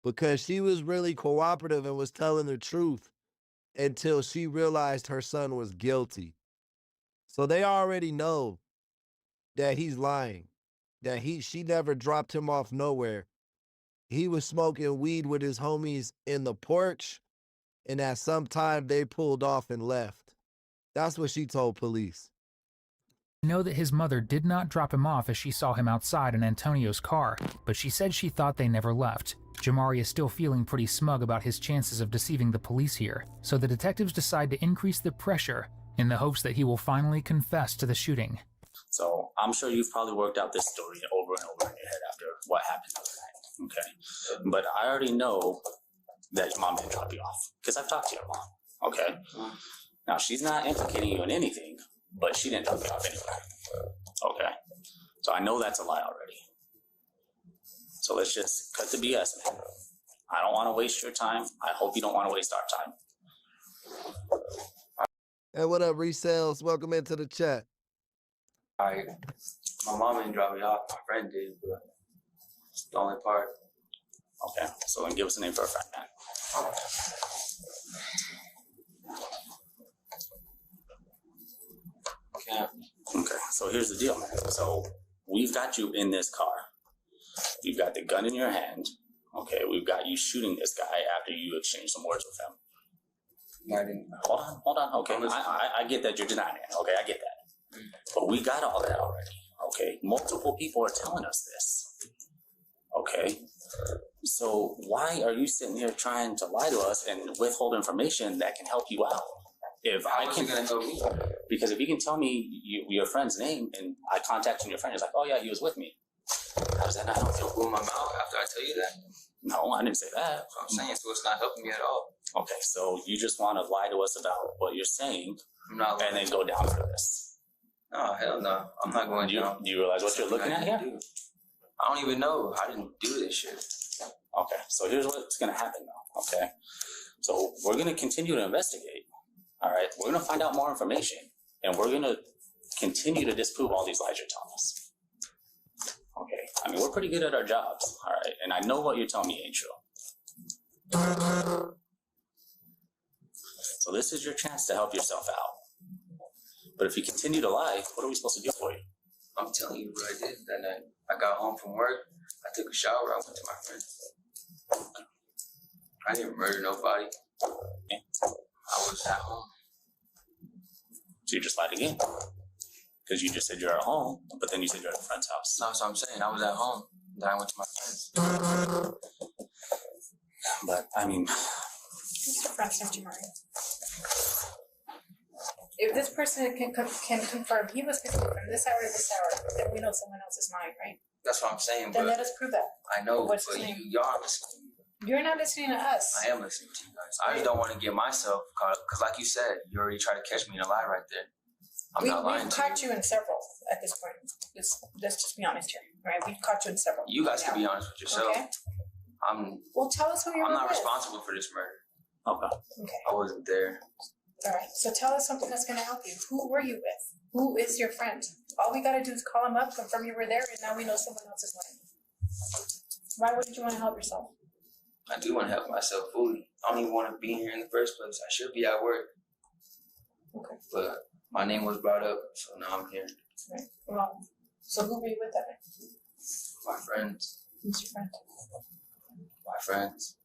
Because she was really cooperative and was telling the truth until she realized her son was guilty. So they already know that he's lying. That she never dropped him off nowhere. He was smoking weed with his homies in the porch, and at some time they pulled off and left. That's what she told police. We know that his mother did not drop him off as she saw him outside in Antonio's car, but she said she thought they never left. Jamari is still feeling pretty smug about his chances of deceiving the police here, so the detectives decide to increase the pressure in the hopes that he will finally confess to the shooting. So I'm sure you've probably worked out this story over and over in your head after what happened the other night. Okay. But I already know that your mom didn't drop you off. Because I've talked to your mom. Okay. Now, she's not implicating you in anything, but she didn't drop you off anywhere. Okay. So I know that's a lie already. So let's just cut the BS, man. I don't want to waste your time. I hope you don't want to waste our time. Hey, what up, resales? Welcome into the chat. Alright, my mom didn't drop me off. My friend did, but it's the only part. Okay, so then give us a name for a friend, man. Okay, so here's the deal, man. So we've got you in this car. You've got the gun in your hand. Okay, we've got you shooting this guy after you exchange some words with him. Hold on. Okay, I get that you're denying it. Okay, I get that. But we got all that already. Okay, multiple people are telling us this. Okay, so why are you sitting here trying to lie to us and withhold information that can help you out? If I can, gonna help me? Because if you can tell me your friend's name and I contacted your friend, it's like, oh yeah, he was with me. How does that not help you? Boom my mouth after I tell you that. No, I didn't say that. That's what I'm saying, so it's not helping me at all. Okay, so you just want to lie to us about what you're saying and then go down for this. No, hell no. I'm not going down. Do you realize what you're looking at here? I don't even know. I didn't do this shit. Okay, so here's what's going to happen now, okay? So we're going to continue to investigate, all right? We're going to find out more information, and we're going to continue to disprove all these lies you're telling us. Okay, I mean, we're pretty good at our jobs, all right? And I know what you're telling me ain't true. So this is your chance to help yourself out. But if you continue to lie, what are we supposed to do for you? I'm telling you what I did that night. I got home from work. I took a shower. I went to my friend. I didn't murder nobody. I was at home. So you just lied again? Because you just said you're at home, but then you said you're at a friend's house. No, that's what I'm saying. I was at home. Then I went to my friend's. But, I mean... Mr. Francis Jamari. If this person can confirm he was with me from this hour to this hour, then we know someone else is lying, right? That's what I'm saying. Then but let us prove that. I know, What's but his name? y'all aren't listening. You're not listening to us. I am listening to you guys. I just don't want to get myself caught up because, like you said, you already tried to catch me in a lie right there. I'm not lying We've to caught you in several at this point. Let's just be honest here, right? We've caught you in several. You guys can be honest with yourself. Okay. Well, tell us who you're I'm not with. responsible for this murder. Okay. I wasn't there. All right. So tell us something that's going to help you. Who were you with? Who is your friend? All we got to do is call him up, confirm you were there, and now we know someone else is lying. Why wouldn't you want to help yourself? I do want to help myself fully. I don't even want to be here in the first place. I should be at work. Okay. But my name was brought up, so now I'm here. Right. Well, so who were you with that night? My friends. Who's your friend? My friends.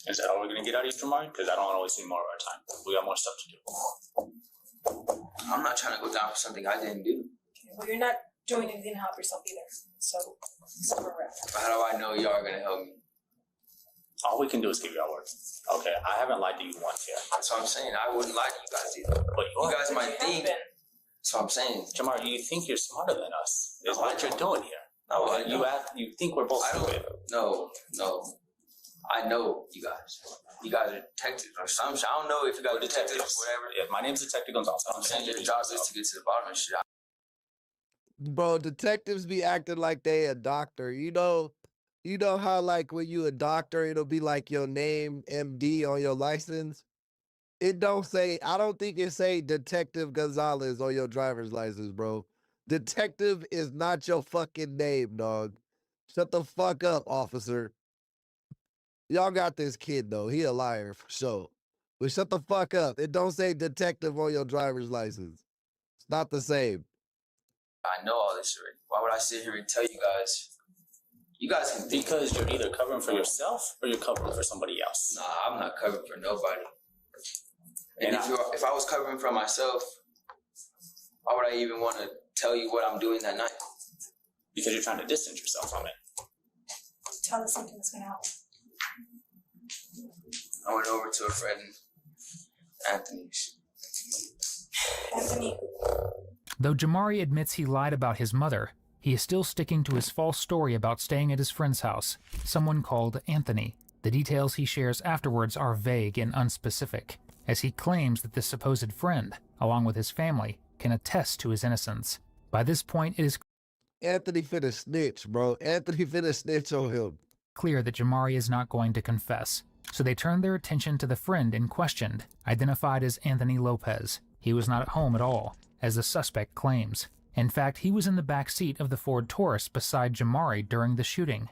Is that all we're going to get out of you, Jamari? Because I don't want to waste any more of our time. We got more stuff to do. I'm not trying to go down for something I didn't do. Okay. Well, you're not doing anything to help yourself either. So we're right. How do I know y'all are going to help me? All we can do is give you our word. Okay, I haven't lied to you once yet. That's what I'm saying. I wouldn't lie to you guys either. But you guys might think. That's what I'm saying. Jamar, you think you're smarter than us. Is what you're doing here. No, okay? You think we're both stupid. No. I know you guys. You guys are detectives or something. I don't know if you guys are detectives or whatever. Yeah, my name's Detective Gonzalez. I'm saying your job is to get to the bottom of shit. Bro, detectives be acting like they a doctor. You know how like when you a doctor, it'll be like your name MD on your license. It don't say, I don't think it say Detective Gonzalez on your driver's license, bro. Detective is not your fucking name, dog. Shut the fuck up, officer. Y'all got this kid though. He a liar for sure. But shut the fuck up. It don't say detective on your driver's license. It's not the same. I know all this already. Why would I sit here and tell you guys? You guys can think. Because you're either covering for yourself or you're covering for somebody else. Nah, I'm not covering for nobody. And if I was covering for myself, why would I even want to tell you what I'm doing that night? Because you're trying to distance yourself from it. Tell us something that's going to help. I went over to a friend, Anthony's. Anthony. Though Jamari admits he lied about his mother, he is still sticking to his false story about staying at his friend's house, someone called Anthony, The details he shares afterwards are vague and unspecific, as he claims that this supposed friend, along with his family, can attest to his innocence. By this point, it is Anthony finna snitch, bro. Anthony finna snitch on him. Clear that Jamari is not going to confess, so they turn their attention to the friend in question, identified as Anthony Lopez. He was not at home at all, as the suspect claims. In fact, he was in the back seat of the Ford Taurus beside Jamari during the shooting.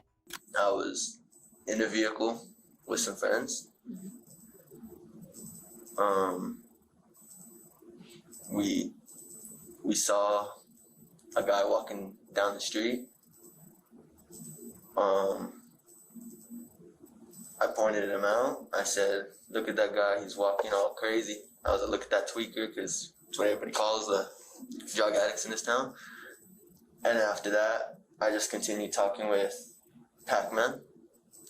I was in a vehicle with some friends. We saw a guy walking down the street. I pointed him out. I said, "Look at that guy. He's walking all crazy." I was like, "Look at that tweaker," because it's what everybody calls the drug addicts in this town. And after that, I just continued talking with Pac-Man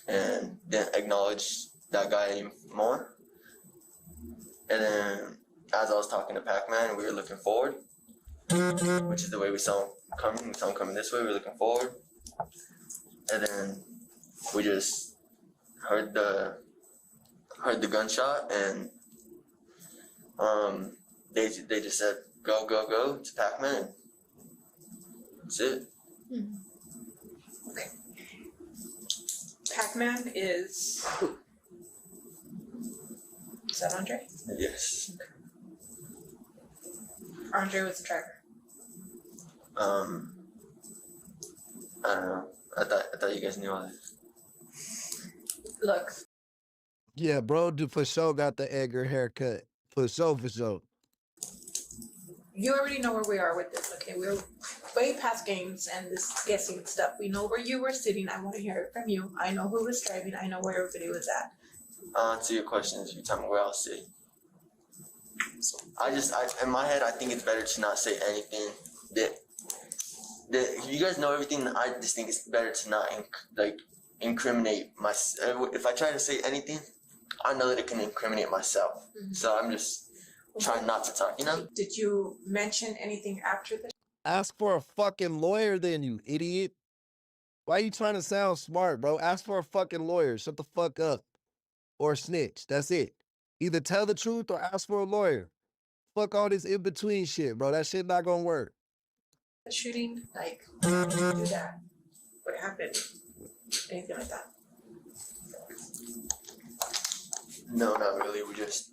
and didn't acknowledge that guy anymore. And then as I was talking to Pac-Man, we were looking forward, which is the way we saw him coming. We saw him coming this way, we were looking forward. And then we just heard the gunshot, and they just said, "Go, go, go" to Pac-Man. That's it. Okay. Pac-Man is who? Is that Andre? Yes. Okay. Andre was the driver. I don't know. I thought you guys knew all this. Look. Yeah, bro, for sure got the Edgar haircut. For sure, for sure. You already know where we are with this, okay? We're way past games and this guessing stuff. We know where you were sitting. I want to hear it from you. I know who was driving. I know where everybody was at. I'll answer your questions. You tell me where I'll sit. So in my head, I think it's better to not say anything that you guys know everything. I just think it's better to not incriminate myself. If I try to say anything, I know that it can incriminate myself. Mm-hmm. So I'm just trying not to talk, you know? Did you mention anything after this? Ask for a fucking lawyer then, you idiot. Why are you trying to sound smart, bro? Ask for a fucking lawyer. Shut the fuck up. Or snitch. That's it. Either tell the truth or ask for a lawyer. Fuck all this in-between shit, bro. That shit not gonna work. The shooting, like, do that. What happened? Anything like that? No, not really. We're just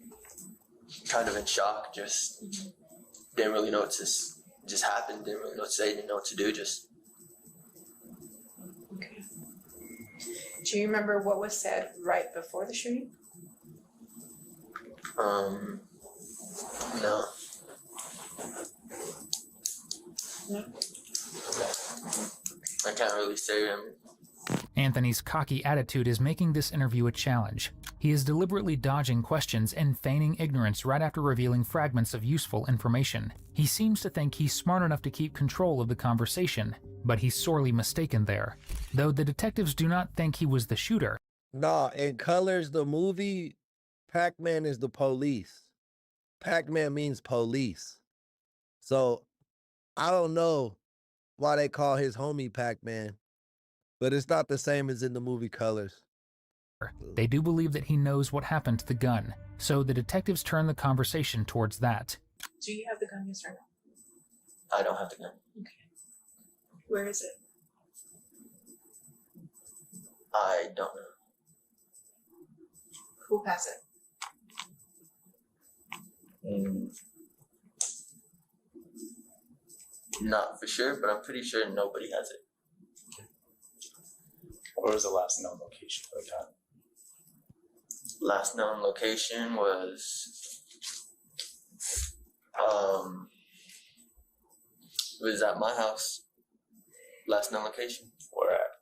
kind of in shock. Just didn't really know what to just happened. Didn't really know what to say. Didn't know what to do. Just. Okay. Do you remember what was said right before the shooting? No. No. I can't really say. Anthony's cocky attitude is making this interview a challenge. He is deliberately dodging questions and feigning ignorance right after revealing fragments of useful information. He seems to think he's smart enough to keep control of the conversation, but he's sorely mistaken there. Though the detectives do not think he was the shooter. Nah, in Colors, the movie, Pac-Man is the police. Pac-Man means police. So, I don't know why they call his homie Pac-Man, but it's not the same as in the movie Colors. They do believe that he knows what happened to the gun, so the detectives turn the conversation towards that. Do you have the gun, yes or no? I don't have the gun. Okay. Where is it? I don't know. Who has it? Not for sure, but I'm pretty sure nobody has it. Where was the last known location for the gun? Last known location was it was at my house. Last known location. Where at?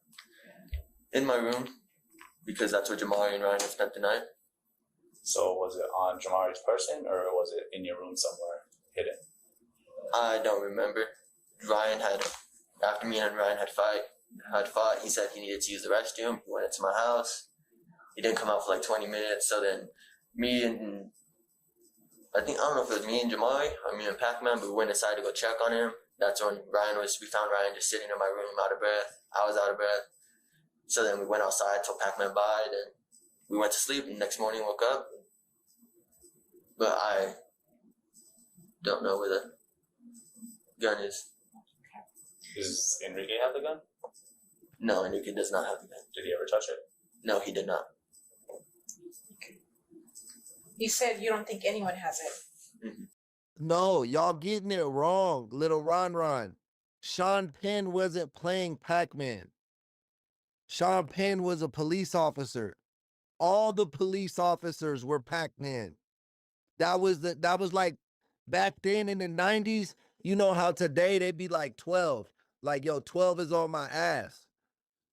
In my room, because that's where Jamari and Ryan have spent the night. So was it on Jamari's person, or was it in your room somewhere hidden? I don't remember. After me and Ryan had fought, he said he needed to use the restroom. He went into my house. He didn't come out for like 20 minutes. So then I don't know if it was me and Jamari or me and Pac-Man, but we went inside to go check on him. That's when we found Ryan just sitting in my room out of breath. I was out of breath. So then we went outside, told Pac-Man bye, then we went to sleep, and the next morning woke up. But I don't know where the gun is. Does Enrique have the gun? No, Enrique does not have the gun. Did he ever touch it? No, he did not. You said you don't think anyone has it. No, y'all getting it wrong, little Ron. Sean Penn wasn't playing Pac-Man. Sean Penn was a police officer. All the police officers were Pac-Man. That was like back then in the 90s. You know how today they'd be like 12. Like, yo, 12 is on my ass.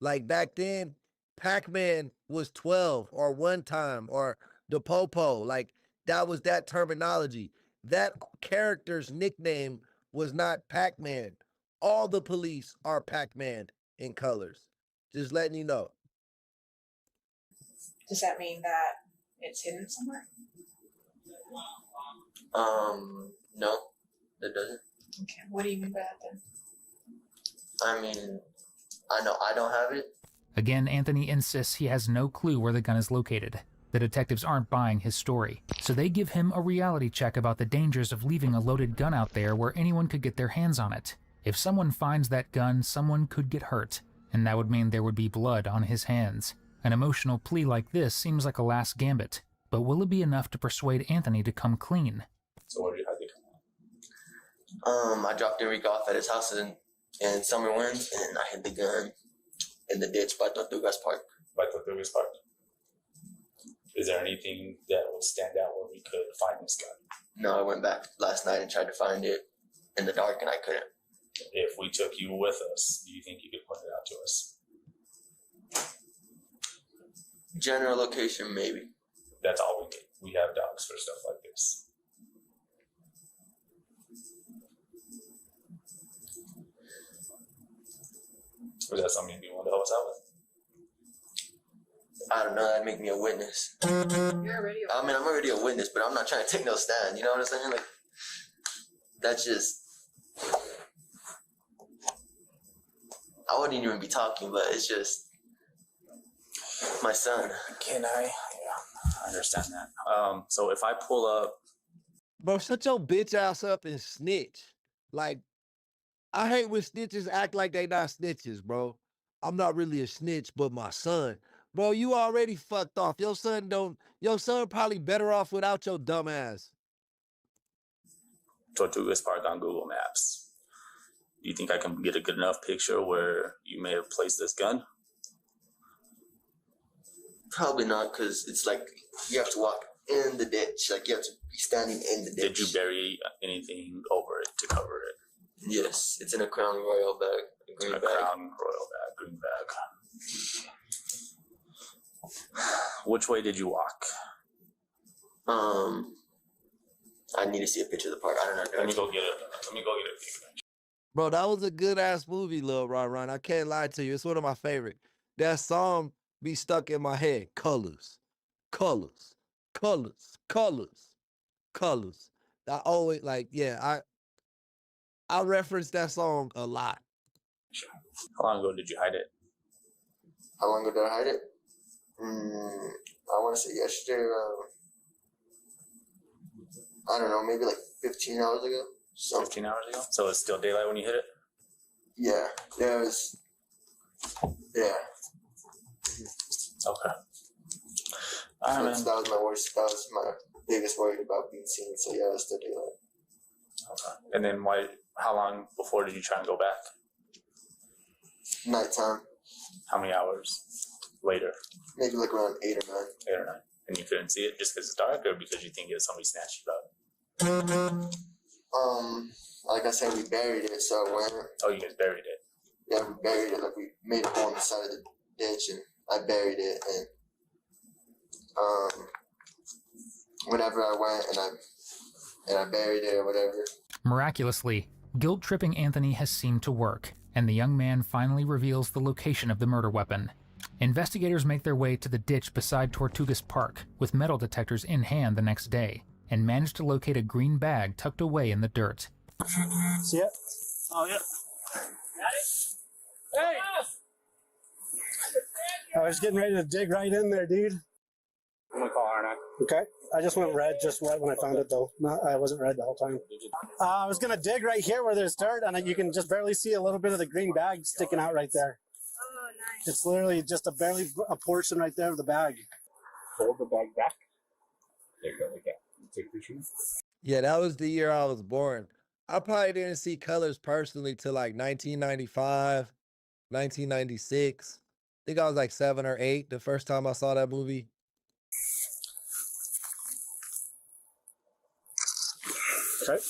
Like back then, Pac-Man was 12 or one time or the Popo. Like that was that terminology. That character's nickname was not Pac-Man. All the police are Pac-Man in colors. Just letting you know. Does that mean that it's hidden somewhere? No, it doesn't. Okay, what do you mean by that then? I mean, I know I don't have it. Again, Anthony insists he has no clue where the gun is located. The detectives aren't buying his story, so they give him a reality check about the dangers of leaving a loaded gun out there where anyone could get their hands on it. If someone finds that gun, someone could get hurt, and that would mean there would be blood on his hands. An emotional plea like this seems like a last gambit, but will it be enough to persuade Anthony to come clean? So what did you have to come out? I dropped Enrique off at his house in Summer Winds, and I hid the gun in the ditch by Tortugas Park. By Tortugas Park. Is there anything that would stand out where we could find this gun? No, I went back last night and tried to find it in the dark, and I couldn't. If we took you with us, do you think you could point it out to us? General location, maybe. That's all we need. We have dogs for stuff like this. Is that something you want to help us out with? I don't know, that'd make me a witness. I'm already a witness, but I'm not trying to take no stand, you know what I'm saying? Like, that's just, I wouldn't even be talking, but it's just my son. Can I? Yeah, I understand that. So if I pull up... Bro, shut your bitch ass up and snitch. Like, I hate when snitches act like they not snitches, bro. I'm not really a snitch, but my son. Bro, you already fucked off. Your son probably better off without your dumb ass. Tortugas Park on Google Maps. Do you think I can get a good enough picture where you may have placed this gun? Probably not, because it's like you have to walk in the ditch. Like you have to be standing in the ditch. Did you bury anything over it to cover it? Yes, it's in a Crown Royal bag. A green bag. Crown Royal bag, green bag. Which way did you walk? I need to see a picture of the park. I don't know. Let me go get it. Bro, that was a good ass movie, Lil Ron. I can't lie to you. It's one of my favorite. That song be stuck in my head. Colors. Colors. Colors. Colors. Colors. I always I reference that song a lot. How long ago did you hide it? How long ago did I hide it? I want to say yesterday around, I don't know, maybe like 15 hours ago. 15 hours ago? So it's still daylight when you hit it? Yeah. Yeah, it was. Yeah. Okay. That was my worst. That was my biggest worry about being seen. So yeah, it was still daylight. Okay. And then how long before did you try and go back? Nighttime. How many hours later? Maybe like around 8 or 9. 8 or 9. And you couldn't see it just because it's dark, or because you think it was somebody snatched it up? Like I said, we buried it, so I went. Oh, you guys buried it? Yeah, we buried it. Like we made a hole on the side of the ditch, and I buried it. And whenever I went and I buried it or whatever. Miraculously, guilt-tripping Anthony has seemed to work, and the young man finally reveals the location of the murder weapon. Investigators make their way to the ditch beside Tortugas Park with metal detectors in hand the next day, and manage to locate a green bag tucked away in the dirt. See it? Oh, yeah. Got it? Hey! I was getting ready to dig right in there, dude. Okay. I just went red just right when I found it, though. No, I wasn't red the whole time. I was going to dig right here where there's dirt, and you can just barely see a little bit of the green bag sticking out right there. Oh, nice. It's literally just a portion right there of the bag. Hold the bag back. There you go, like that. Take a picture. Yeah, that was the year I was born. I probably didn't see colors personally till like 1995, 1996. I think I was like 7 or 8 the first time I saw that movie. Okay.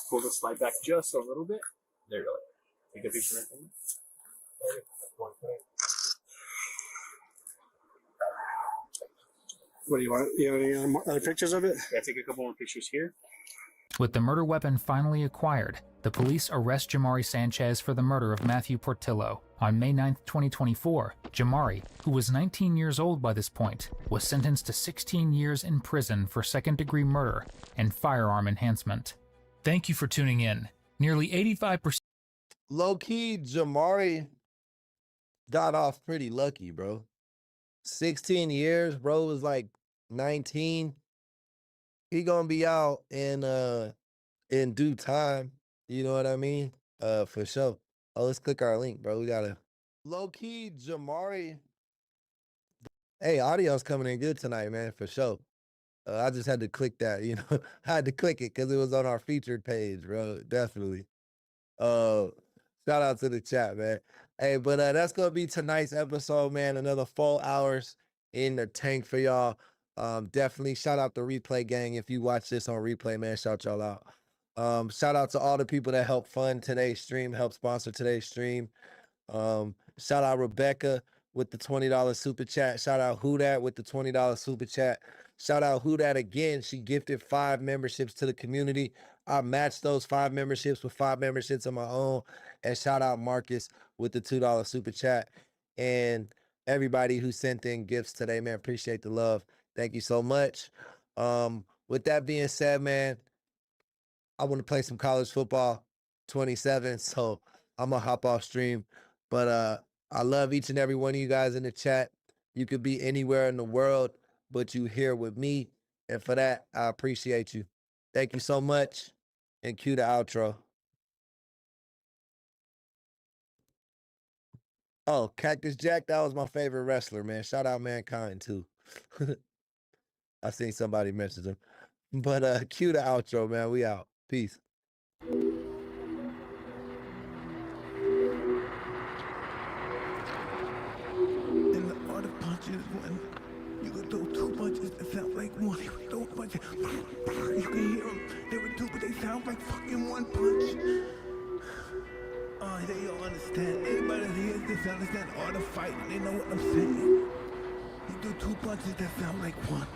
Pull the slide back just a little bit. There you go. Take a picture right there. What do you want? You have any other pictures of it? Yeah, take a couple more pictures here. With the murder weapon finally acquired, the police arrest Jamari Sanchez for the murder of Matthew Portillo. On May 9, 2024, Jamari, who was 19 years old by this point, was sentenced to 16 years in prison for second-degree murder and firearm enhancement. Thank you for tuning in. Nearly 85%. Low-key, Jamari got off pretty lucky, bro. 16 years, bro was like 19. He gonna be out in due time. You know what I mean? For sure. Oh, let's click our link, bro. We gotta low-key Jamari. Hey, audio's coming in good tonight, man, for sure. I just had to click that, you know. I had to click it because it was on our featured page, bro. Definitely. Shout out to the chat, man. Hey, but that's gonna be tonight's episode, man. Another 4 hours in the tank for y'all. Definitely shout out the replay gang. If you watch this on replay, man, shout y'all out. Shout out to all the people that helped fund today's stream, help sponsor today's stream. Shout out Rebecca with the $20 super chat. Shout out Who Dat with the $20 super chat. Shout out Who Dat again. She gifted 5 memberships to the community. I matched those 5 memberships with 5 memberships of my own. And shout out Marcus with the $2 super chat. And everybody who sent in gifts today, man. Appreciate the love. Thank you so much. With that being said, man, I want to play some college football 27, so I'm going to hop off stream. But I love each and every one of you guys in the chat. You could be anywhere in the world, but you here with me. And for that, I appreciate you. Thank you so much. And cue the outro. Oh, Cactus Jack, that was my favorite wrestler, man. Shout out Mankind, too. I seen somebody message him. But cue the outro, man. We out. Peace. In the art of punches, when you could throw 2 punches that sound like one, you could throw punches, you can hear them. They would do, but they sound like fucking 1 punch. Oh, they don't understand. Anybody that hears this understand the art of fighting. They know what I'm saying. You do 2 punches that sound like 1.